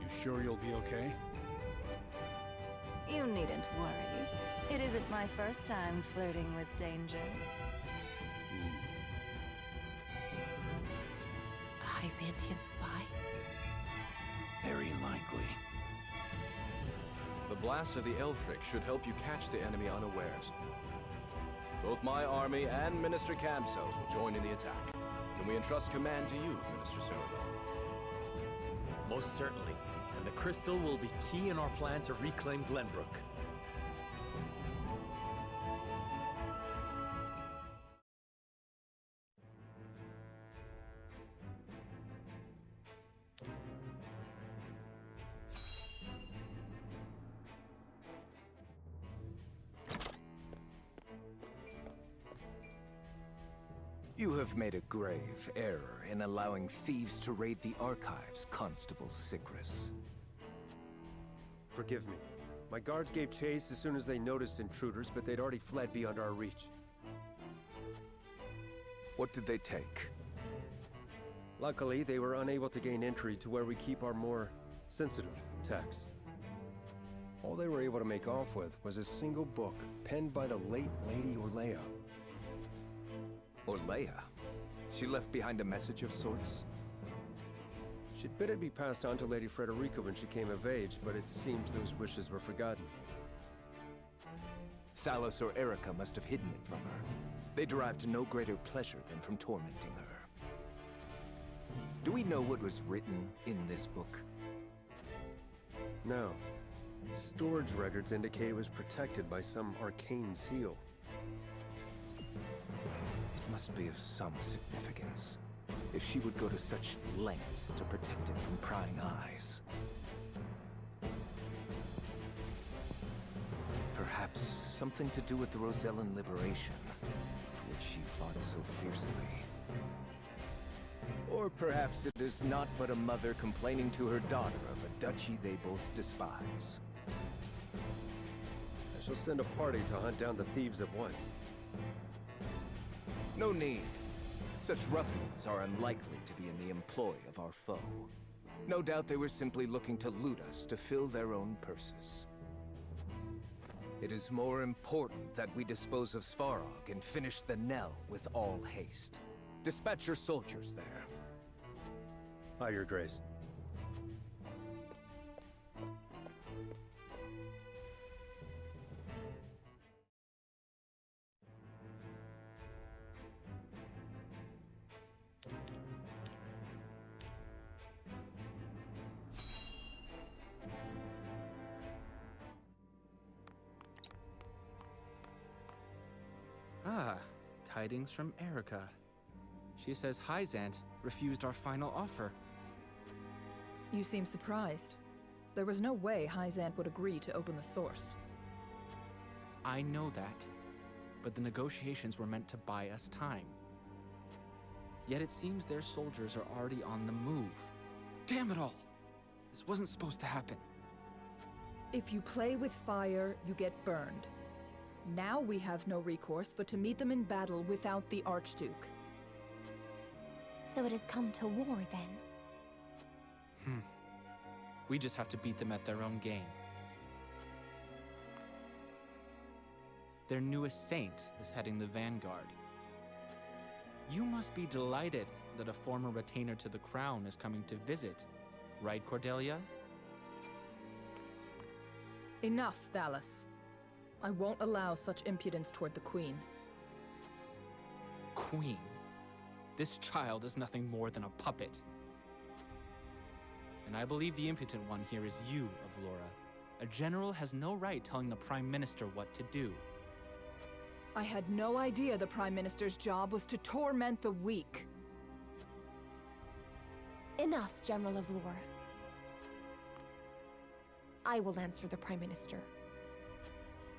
Speaker 9: You sure you'll be okay?
Speaker 1: You needn't worry. It isn't my first time flirting with danger.
Speaker 16: A Hyzantian spy?
Speaker 11: Very likely.
Speaker 20: The blast of the Elfric should help you catch the enemy unawares. Both my army and Minister Camsel's will join in the attack. Can we entrust command to you, Minister Serenoa?
Speaker 4: Most certainly. And the crystal will be key in our plan to reclaim Glenbrook.
Speaker 17: You have made a grave error in allowing thieves to raid the archives, Constable Sicris.
Speaker 14: Forgive me. My guards gave chase as soon as they noticed intruders, but they'd already fled beyond our reach.
Speaker 17: What did they take?
Speaker 14: Luckily, they were unable to gain entry to where we keep our more sensitive texts. All they were able to make off with was a single book penned by the late Lady Orlea.
Speaker 17: Orlea? She left behind a message of sorts?
Speaker 14: She'd bid it be passed on to Lady Frederica when she came of age, but it seems those wishes were forgotten.
Speaker 17: Thalos or Erica must have hidden it from her. They derived no greater pleasure than from tormenting her. Do we know what was written in this book?
Speaker 14: No. Storage records indicate it was protected by some arcane seal.
Speaker 17: It must be of some significance, if she would go to such lengths to protect it from prying eyes. Perhaps something to do with the Rosellan liberation, for which she fought so fiercely. Or perhaps it is not but a mother complaining to her daughter of a duchy they both despise.
Speaker 14: she'll send a party to hunt down the thieves at once.
Speaker 17: No need. Such ruffians are unlikely to be in the employ of our foe. No doubt they were simply looking to loot us to fill their own purses. It is more important that we dispose of Svarog and finish the Nell with all haste. Dispatch your soldiers there.
Speaker 14: Aye, Your Grace.
Speaker 19: Ah, tidings from Erica. She says Hyzant refused our final offer.
Speaker 5: You seem surprised. There was no way Hyzant would agree to open the source.
Speaker 19: I know that, but the negotiations were meant to buy us time. Yet it seems their soldiers are already on the move. Damn it all! This wasn't supposed to happen.
Speaker 5: If you play with fire, you get burned. Now we have no recourse but to meet them in battle without the Archduke.
Speaker 24: So it has come to war, then?
Speaker 19: We just have to beat them at their own game. Their newest saint is heading the vanguard. You must be delighted that a former retainer to the crown is coming to visit, right, Cordelia?
Speaker 5: Enough, Valis. I won't allow such impudence toward the Queen.
Speaker 19: Queen? This child is nothing more than a puppet. And I believe the impotent one here is you, Avlora. A general has no right telling the Prime Minister what to do.
Speaker 5: I had no idea the Prime Minister's job was to torment the weak.
Speaker 24: Enough, General Avlora. I will answer the Prime Minister.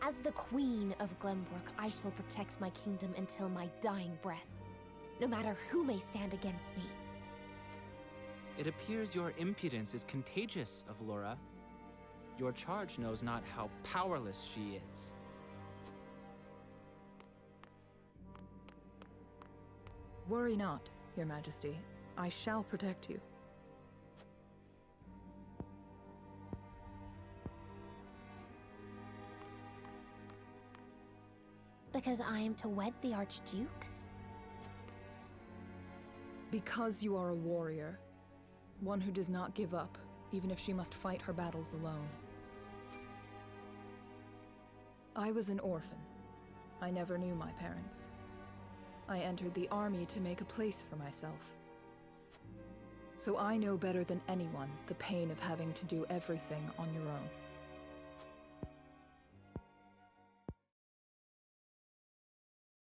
Speaker 24: As the Queen of Glenbrook, I shall protect my kingdom until my dying breath, no matter who may stand against me.
Speaker 19: It appears your impudence is contagious, Avlora. Your charge knows not how powerless she is.
Speaker 5: Worry not, Your Majesty. I shall protect you.
Speaker 24: Because I am to wed the Archduke?
Speaker 5: Because you are a warrior. One who does not give up, even if she must fight her battles alone. I was an orphan. I never knew my parents. I entered the army to make a place for myself. So I know better than anyone the pain of having to do everything on your own.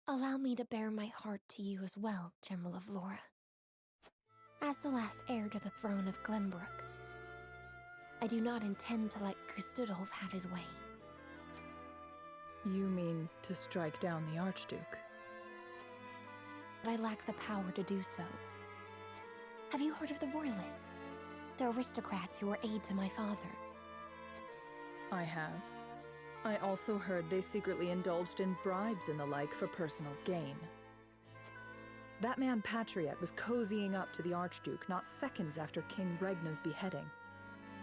Speaker 24: Allow me to bare my heart to you as well, General Avlora. As the last heir to the throne of Glenbrook, I do not intend to let Gustudolf have his way.
Speaker 5: You mean to strike down the Archduke?
Speaker 24: But I lack the power to do so. Have you heard of the Royalists? The aristocrats who were aid to my father.
Speaker 5: I have. I also heard they secretly indulged in bribes and the like for personal gain. That man Patriot was cozying up to the Archduke not seconds after King Regna's beheading.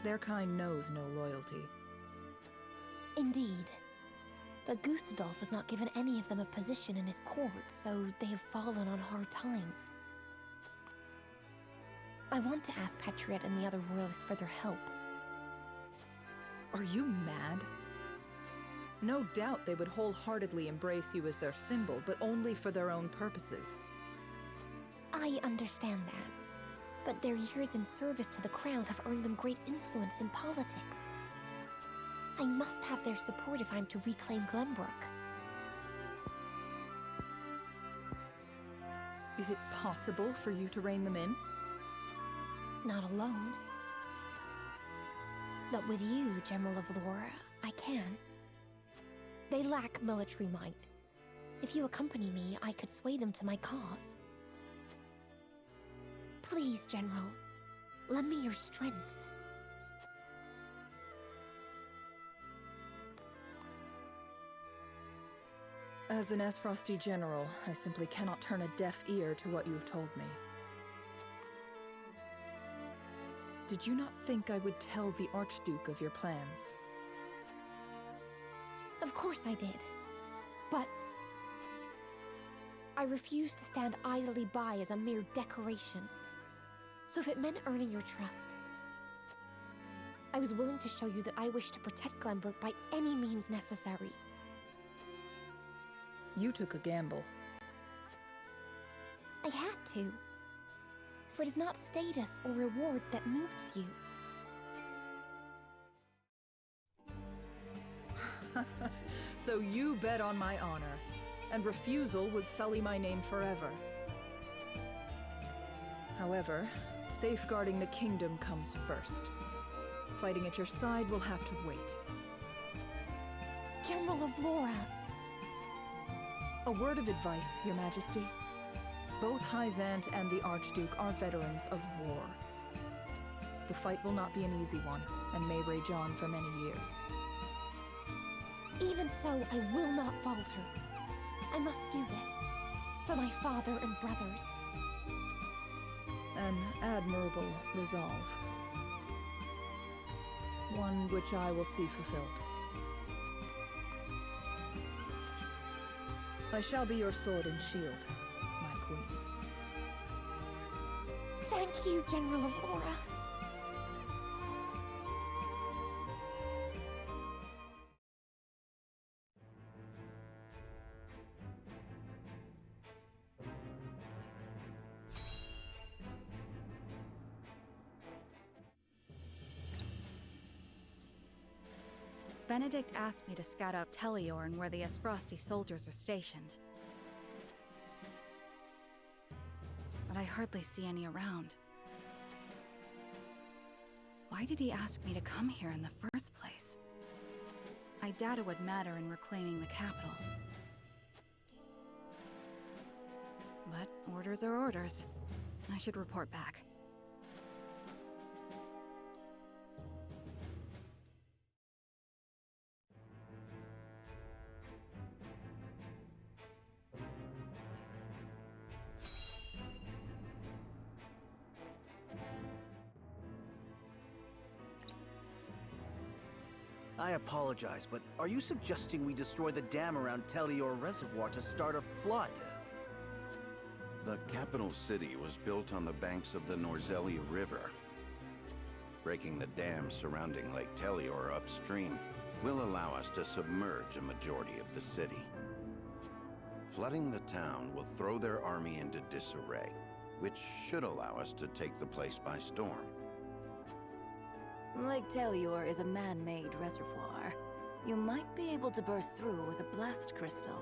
Speaker 5: Their kind knows no loyalty.
Speaker 24: Indeed. But Gustudolf has not given any of them a position in his court, so they have fallen on hard times. I want to ask Patriot and the other royalists for their help.
Speaker 5: Are you mad? No doubt they would wholeheartedly embrace you as their symbol, but only for their own purposes.
Speaker 24: I understand that. But their years in service to the crown have earned them great influence in politics. I must have their support if I'm to reclaim Glenbrook.
Speaker 5: Is it possible for you to rein them in?
Speaker 24: Not alone. But with you, General Avlora, I can. They lack military might. If you accompany me, I could sway them to my cause. Please, General, lend me your strength.
Speaker 5: As an Esfrosty general, I simply cannot turn a deaf ear to what you have told me. Did you not think I would tell the Archduke of your plans?
Speaker 24: Of course I did. But I refused to stand idly by as a mere decoration. So if it meant earning your trust, I was willing to show you that I wish to protect Glenbrook by any means necessary.
Speaker 5: You took a gamble.
Speaker 24: I had to. For it is not status or reward that moves you.
Speaker 5: So you bet on my honor, and refusal would sully my name forever. However, safeguarding the kingdom comes first. Fighting at your side will have to wait.
Speaker 24: General of Laura!
Speaker 5: A word of advice, Your Majesty. Both Hyzant and the Archduke are veterans of war. The fight will not be an easy one, and may rage on for many years.
Speaker 24: Even so, I will not falter. I must do this. For my father and brothers.
Speaker 5: An admirable resolve. One which I will see fulfilled. I shall be your sword and shield, my queen.
Speaker 24: Thank you, General of Laura.
Speaker 2: Benedict asked me to scout out Teleorn where the Esfrosti soldiers are stationed. But I hardly see any around. Why did he ask me to come here in the first place? I doubt it would matter in reclaiming the capital. But orders are orders. I should report back.
Speaker 10: I apologize, but are you suggesting we destroy the dam around Teleor Reservoir to start a flood?
Speaker 11: The capital city was built on the banks of the Norzelia River. Breaking the dam surrounding Lake Teleor upstream will allow us to submerge a majority of the city. Flooding the town will throw their army into disarray, which should allow us to take the place by storm.
Speaker 12: Lake Teleor is a man-made reservoir. You might be able to burst through with a blast crystal.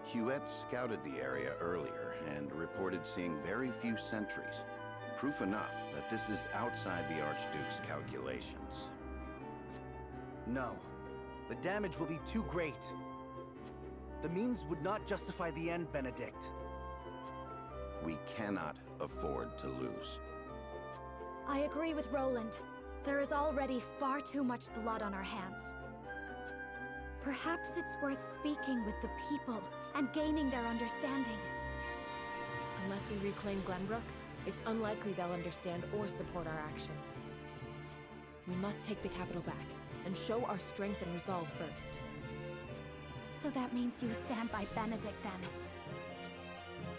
Speaker 11: Huette scouted the area earlier and reported seeing very few sentries. Proof enough that this is outside the Archduke's calculations.
Speaker 10: No. The damage will be too great. The means would not justify the end, Benedict.
Speaker 11: We cannot afford to lose.
Speaker 1: I agree with Roland. There is already far too much blood on our hands. Perhaps it's worth speaking with the people and gaining their understanding.
Speaker 18: Unless we reclaim Glenbrook, it's unlikely they'll understand or support our actions. We must take the capital back and show our strength and resolve first.
Speaker 1: So that means you stand by Benedict then?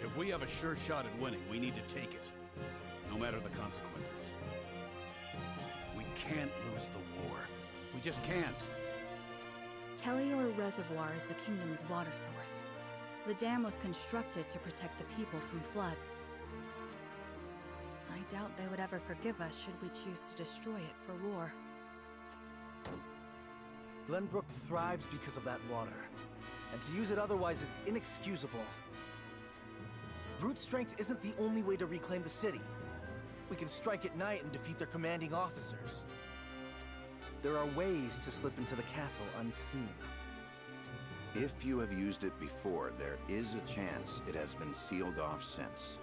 Speaker 9: If we have a sure shot at winning, we need to take it. No matter the consequences. We can't lose the war. We just can't.
Speaker 2: Teleor Reservoir is the kingdom's water source. The dam was constructed to protect the people from floods. I doubt they would ever forgive us should we choose to destroy it for war.
Speaker 10: Glenbrook thrives because of that water, and to use it otherwise is inexcusable. Brute strength isn't the only way to reclaim the city. We can strike at night and defeat their commanding officers. There are ways to slip into the castle unseen.
Speaker 11: If you have used it before, there is a chance it has been sealed off since.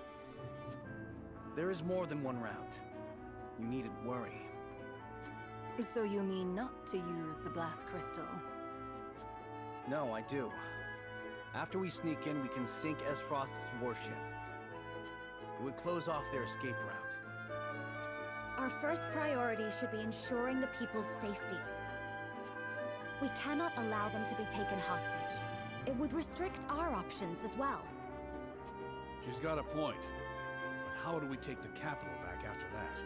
Speaker 10: There is more than one route. You needn't worry.
Speaker 12: So you mean not to use the blast crystal?
Speaker 10: No, I do. After we sneak in, we can sink Esfrost's warship. It would close off their escape route.
Speaker 1: Our first priority should be ensuring the people's safety. We cannot allow them to be taken hostage. It would restrict our options as well.
Speaker 9: She's got a point. But how do we take the capital back after that?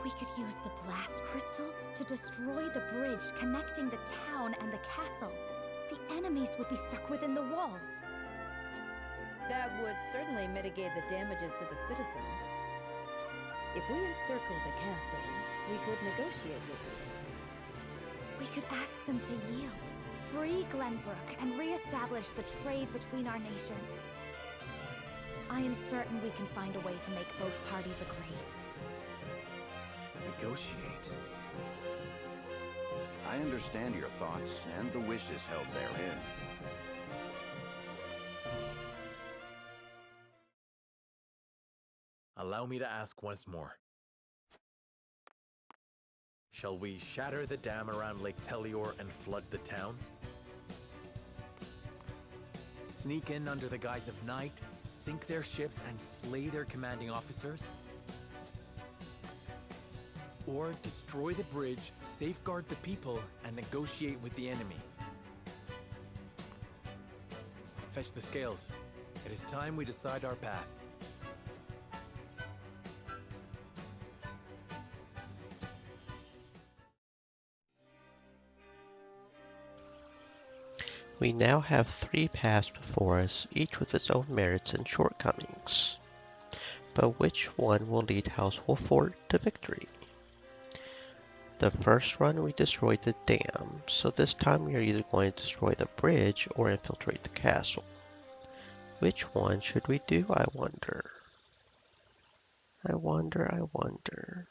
Speaker 1: We could use the blast crystal to destroy the bridge connecting the town and the castle. The enemies would be stuck within the walls.
Speaker 7: That would certainly mitigate the damages to the citizens. If we encircle the castle, we could negotiate with them.
Speaker 1: We could ask them to yield, free Glenbrook, and re-establish the trade between our nations. I am certain we can find a way to make both parties agree.
Speaker 10: Negotiate?
Speaker 11: I understand your thoughts and the wishes held therein.
Speaker 4: Allow me to ask once more. Shall we shatter the dam around Lake Telior and flood the town? Sneak in under the guise of night, sink their ships, and slay their commanding officers? Or destroy the bridge, safeguard the people, and negotiate with the enemy? Fetch the scales. It is time we decide our path.
Speaker 8: We now have 3 paths before us, each with its own merits and shortcomings. But which one will lead House Wolffort to victory? The first run we destroyed the dam, so this time we are either going to destroy the bridge or infiltrate the castle. Which one should we do, I wonder? I wonder.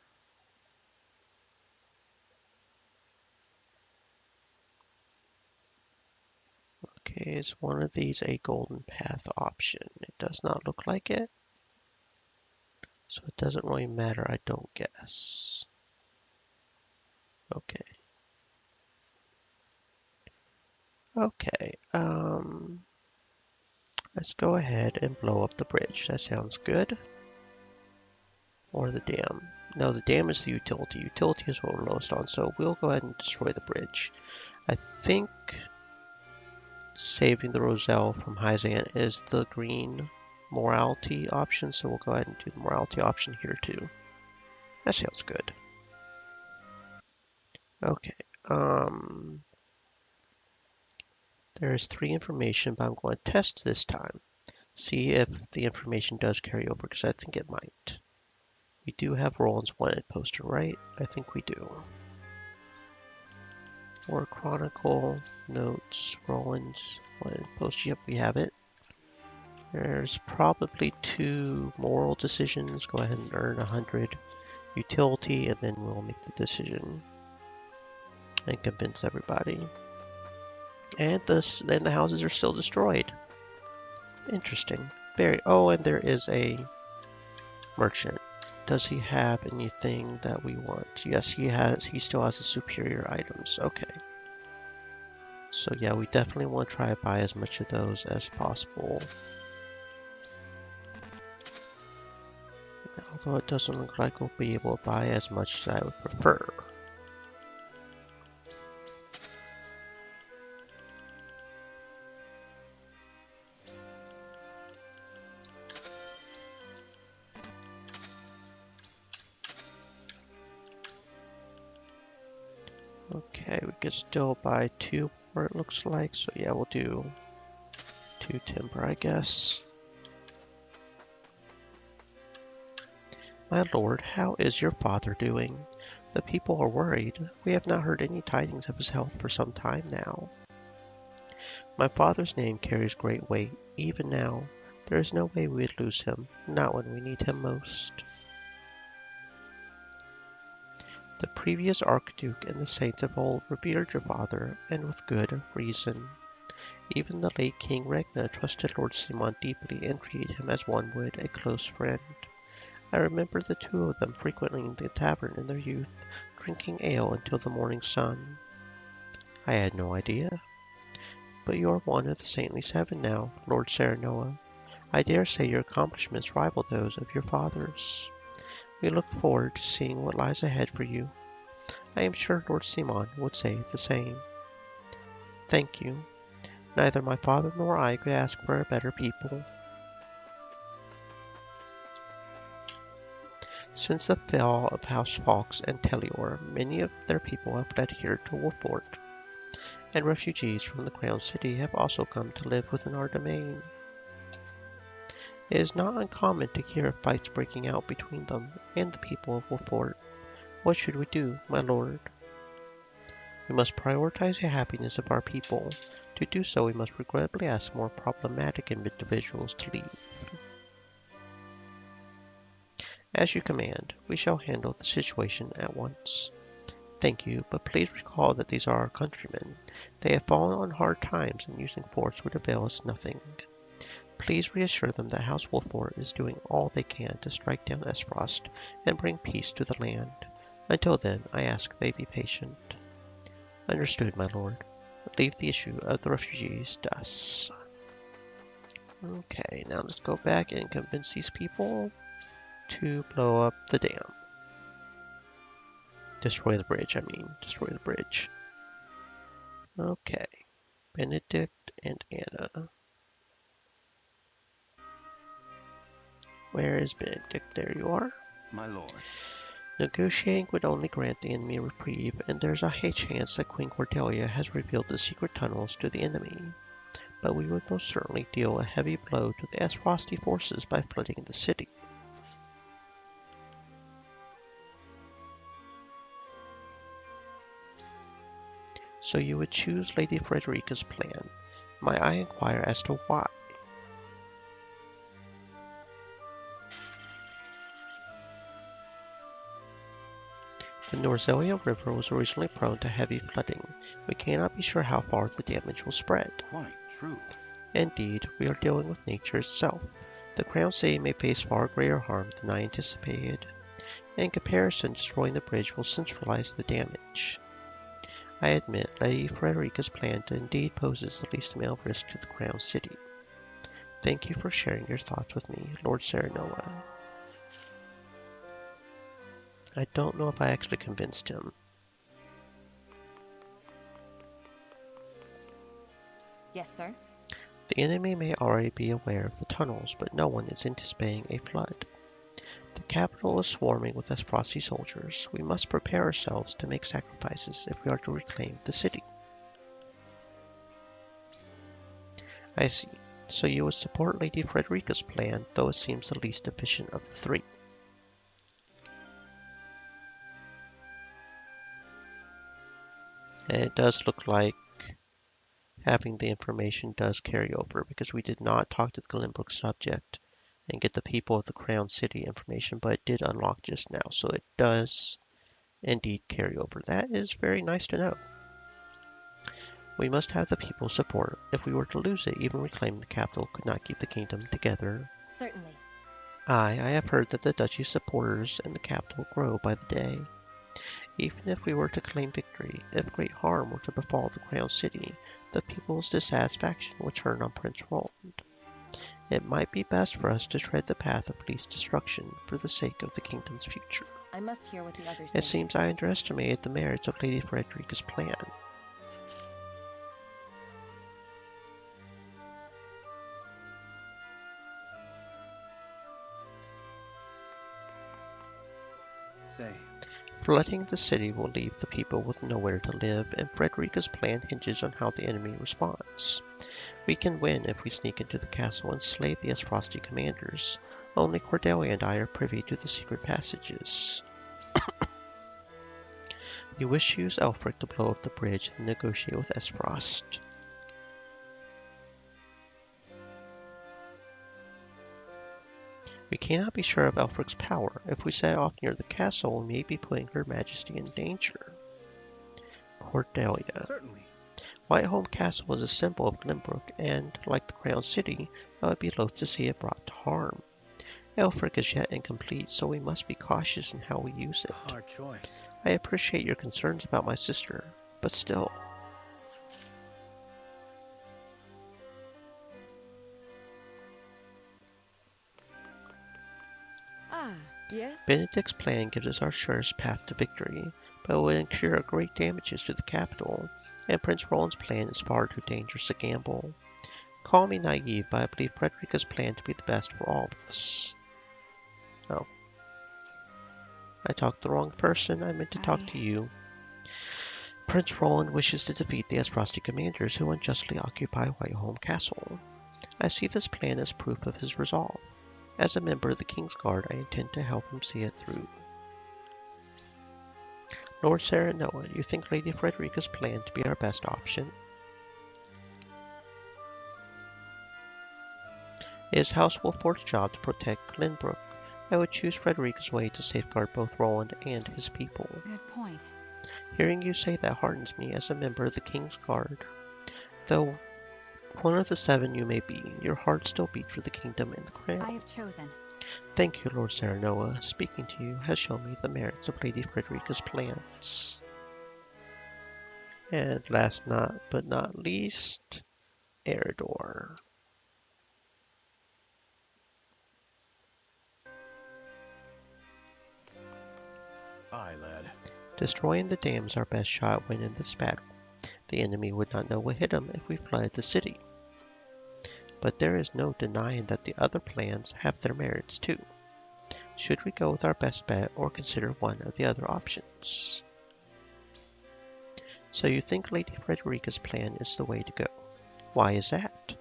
Speaker 8: Okay, is one of these a golden path option? It does not look like it. So it doesn't really matter, I don't guess. Okay. Okay, let's go ahead and blow up the bridge. That sounds good. Or the dam. No, the dam is the utility. Utility is what we're lowest on, so we'll go ahead and destroy the bridge. I think saving the Roselle from Hyzant is the green morality option, so we'll go ahead and do the morality option here too. That sounds good. Okay, there's 3 information, but I'm going to test this time. See if the information does carry over, because I think it might. We do have Roland's wanted poster, right? I think we do. War Chronicle, notes, Roland's wanted poster. Yep, we have it. There's probably 2 moral decisions. Go ahead and earn 100 utility, and then we'll make the decision and convince everybody. And the houses are still destroyed. Interesting. Oh, and there is a merchant. Does he have anything that we want? Yes, he has. He still has the superior items. Okay. So yeah, we definitely want to try to buy as much of those as possible. Although it doesn't look like we'll be able to buy as much as I would prefer. Okay, we could still buy 2 more, it looks like. So yeah, we'll do 2 timber, I guess. My lord, how is your father doing? The people are worried. We have not heard any tidings of his health for some time now. My father's name carries great weight. Even now, there is no way we would lose him, not when we need him most. The previous Archduke and the saints of old revered your father, and with good reason. Even the late King Regna trusted Lord Simon deeply and treated him as one would a close friend. I remember the 2 of them frequently in the tavern in their youth, drinking ale until the morning sun. I had no idea. but you are one of the Saintly Seven now, Lord Serenoa. I dare say your accomplishments rival those of your fathers. We look forward to seeing what lies ahead for you. I am sure Lord Simon would say the same. Thank you. Neither my father nor I could ask for a better people. Since the fall of House Fawkes and Tellior, many of their people have fled here to Wolfort, and refugees from the Crown City have also come to live within our domain. It is not uncommon to hear of fights breaking out between them and the people of Wolfort. What should we do, my lord? We must prioritize the happiness of our people. To do so, we must regrettably ask more problematic individuals to leave. As you command, we shall handle the situation at once. Thank you, but please recall that these are our countrymen. They have fallen on hard times, and using force would avail us nothing. Please reassure them that House Wolfort is doing all they can to strike down Esfrost and bring peace to the land. Until then, I ask they be patient. Understood, my lord. Leave the issue of the refugees to us. Okay, now let's go back and convince these people to blow up the dam. Destroy the bridge, destroy the bridge. Okay, Benedict and Anna. Where is Benedict? There you are.
Speaker 11: My lord.
Speaker 8: Negotiating would only grant the enemy a reprieve, and there's a high chance that Queen Cordelia has revealed the secret tunnels to the enemy. But we would most certainly deal a heavy blow to the Esfrosti forces by flooding the city. So you would choose Lady Frederica's plan. Might I inquire as to why? The Norzelia River was originally prone to heavy flooding. We cannot be sure how far the damage will spread.
Speaker 11: Quite true.
Speaker 8: Indeed, we are dealing with nature itself. The Crown City may face far greater harm than I anticipated. In comparison, destroying the bridge will centralize the damage. I admit Lady Frederica's plan indeed poses the least amount of risk to the Crown City. Thank you for sharing your thoughts with me, Lord Serenoa. I don't know if I actually convinced him.
Speaker 18: Yes, sir.
Speaker 8: The enemy may already be aware of the tunnels, but no one is anticipating a flood. The capital is swarming with Esfrosti soldiers. We must prepare ourselves to make sacrifices if we are to reclaim the city. I see. So you would support Lady Frederica's plan, though it seems the least efficient of the three. And it does look like having the information does carry over, because we did not talk to the Glenbrook subject and get the people of the Crown City information, but it did unlock just now, so it does indeed carry over. That is very nice to know. We must have the people's support. If we were to lose it, even reclaiming the capital could not keep the kingdom together.
Speaker 18: Certainly.
Speaker 8: I have heard that the duchy's supporters in the capital grow by the day. Even if we were to claim victory, if great harm were to befall the Crown City, the people's dissatisfaction would turn on Prince Roland. It might be best for us to tread the path of least destruction for the sake of the kingdom's future.
Speaker 18: I must hear what the others say.
Speaker 8: It seems I underestimated the merits of Lady Frederica's plan.
Speaker 10: Say.
Speaker 8: Flooding the city will leave the people with nowhere to live, and Frederica's plan hinges on how the enemy responds. We can win if we sneak into the castle and slay the Esfrosti commanders. Only Cordelia and I are privy to the secret passages. You wish to use Elfric to blow up the bridge and negotiate with Esfrost. We cannot be sure of Elfric's power. If we set off near the castle, we may be putting Her Majesty in danger. Cordelia.
Speaker 10: Certainly.
Speaker 8: Whiteholm Castle is a symbol of Glenbrook, and, like the Crown City, I would be loath to see it brought to harm. Elfric is yet incomplete, so we must be cautious in how we use it.
Speaker 10: Hard choice.
Speaker 8: I appreciate your concerns about my sister, but still.
Speaker 7: Yes?
Speaker 8: Benedict's plan gives us our surest path to victory, but it would incur great damages to the capital, and Prince Roland's plan is far too dangerous to gamble. Call me naive, but I believe Frederica's plan to be the best for all of us. Oh. I talked to the wrong person. I meant to talk to you. Prince Roland wishes to defeat the Esfrosti commanders who unjustly occupy Whiteholm Castle. I see this plan as proof of his resolve. As a member of the King's Guard, I intend to help him see it through. Lord Serenoa, you think Lady Frederica's plan to be our best option? It is House Wolfort's job to protect Glenbrook. I would choose Frederica's way to safeguard both Roland and his people.
Speaker 2: Good point.
Speaker 8: Hearing you say that heartens me as a member of the King's Guard. Though one of the 7 you may be, your heart still beats for the kingdom and the crown.
Speaker 2: I have chosen.
Speaker 8: Thank you, Lord Serenoa. Speaking to you has shown me the merits of Lady Frederica's plans. And last but not least, Eredor.
Speaker 4: Aye, lad.
Speaker 8: Destroying the dam is our best shot when in this battle. The enemy would not know what hit him if we flooded the city. But there is no denying that the other plans have their merits too. Should we go with our best bet or consider one of the other options? So you think Lady Frederica's plan is the way to go. Why is that?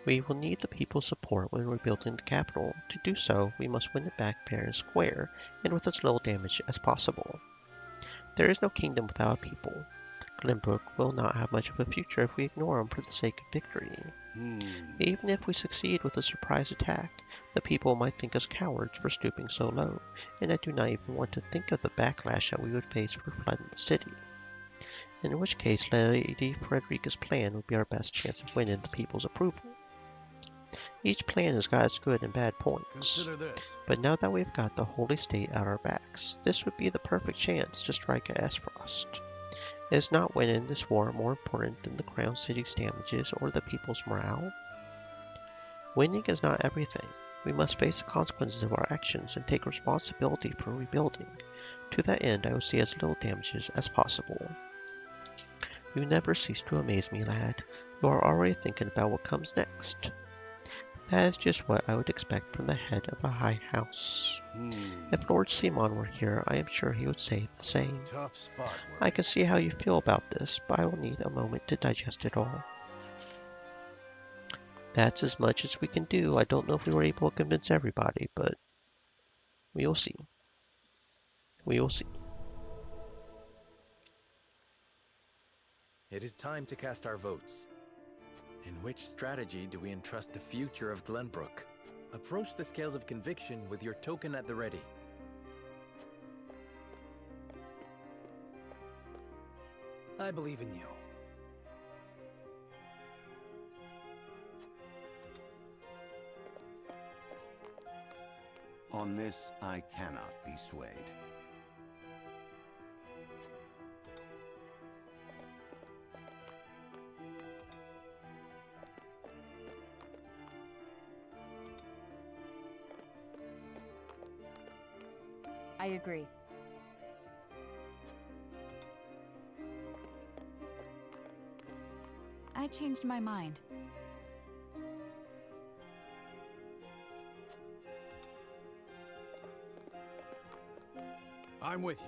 Speaker 8: We will need the people's support when rebuilding the capital. To do so, we must win it back fair and square, and with as little damage as possible. There is no kingdom without a people. Glenbrook will not have much of a future if we ignore them for the sake of victory. Even if we succeed with a surprise attack, the people might think us cowards for stooping so low, and I do not even want to think of the backlash that we would face for flooding the city. In which case, Lady Frederica's plan would be our best chance of winning the people's approval. Each plan has got its good and bad points.
Speaker 9: Consider this.
Speaker 8: But now that we've got the Holy State at our backs, this would be the perfect chance to strike at Esfrost. Is not winning this war more important than the Crown City's damages or the people's morale? Winning is not everything. We must face the consequences of our actions and take responsibility for rebuilding. To that end, I would see as little damages as possible. You never cease to amaze me, lad. You are already thinking about what comes next. That is just what I would expect from the head of a high house. If Lord Simon were here, I am sure he would say the same.
Speaker 9: Tough spot.
Speaker 8: I can see how you feel about this, but I will need a moment to digest it all. That's as much as we can do. I don't know if we were able to convince everybody, but we will see. We will see.
Speaker 4: It is time to cast our votes. In which strategy do we entrust the future of Glenbrook? Approach the scales of conviction with your token at the ready.
Speaker 10: I believe in you.
Speaker 11: On this, I cannot be swayed.
Speaker 16: I agree.
Speaker 2: I changed my mind.
Speaker 9: I'm with you.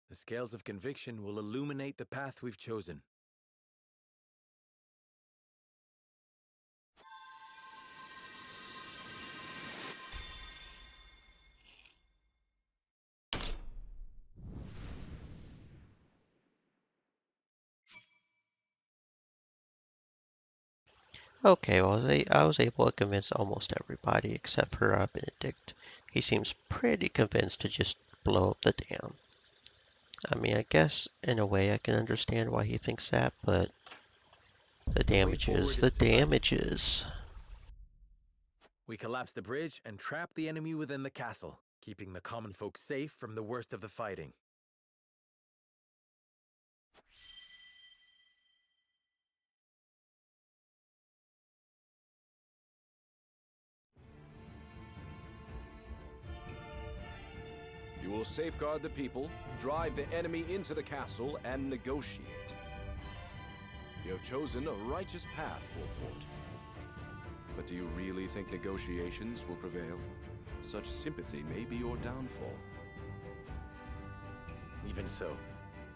Speaker 4: The scales of conviction will illuminate the path we've chosen.
Speaker 8: Okay, well, I was able to convince almost everybody except for Benedict. He seems pretty convinced to just blow up the dam. I mean, I guess in a way I can understand why he thinks that, but the damages.
Speaker 4: We collapse the bridge and trap the enemy within the castle. keeping the common folk safe from the worst of the fighting.
Speaker 20: You will safeguard the people, drive the enemy into the castle, and negotiate. You have chosen a righteous path, Wolfort. But do you really think negotiations will prevail? Such sympathy may be your downfall.
Speaker 4: Even so,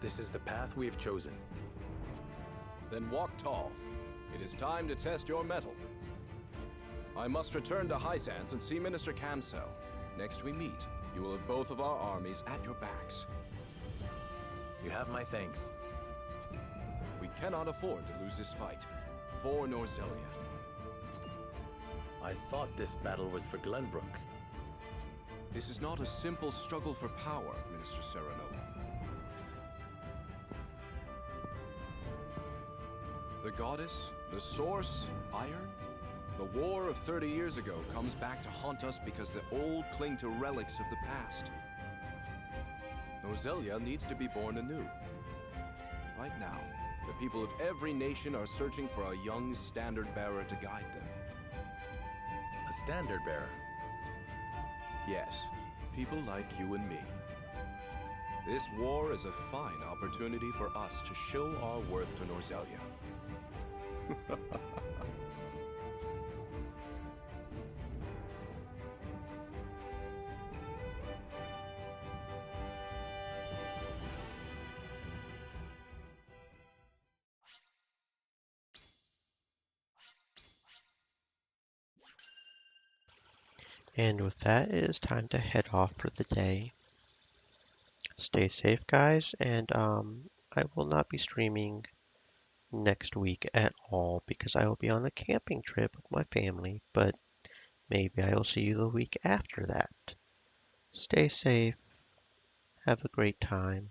Speaker 4: this is the path we have chosen.
Speaker 20: Then walk tall. It is time to test your mettle. I must return to Hyzant and see Minister Kamsel. Next we meet, you will have both of our armies at your backs.
Speaker 4: You have my thanks.
Speaker 20: We cannot afford to lose this fight. For Norzelia.
Speaker 4: I thought this battle was for Glenbrook.
Speaker 20: This is not a simple struggle for power, Minister Serenoa. The goddess, the source, iron? The war of 30 years ago comes back to haunt us because the old cling to relics of the past. Norzelia needs to be born anew. Right now, the people of every nation are searching for a young standard bearer to guide them.
Speaker 4: A standard bearer?
Speaker 20: Yes, people like you and me. This war is a fine opportunity for us to show our worth to Norzelia.
Speaker 8: And with that, it is time to head off for the day. Stay safe, guys, and I will not be streaming next week at all because I will be on a camping trip with my family, but maybe I will see you the week after that. Stay safe, have a great time,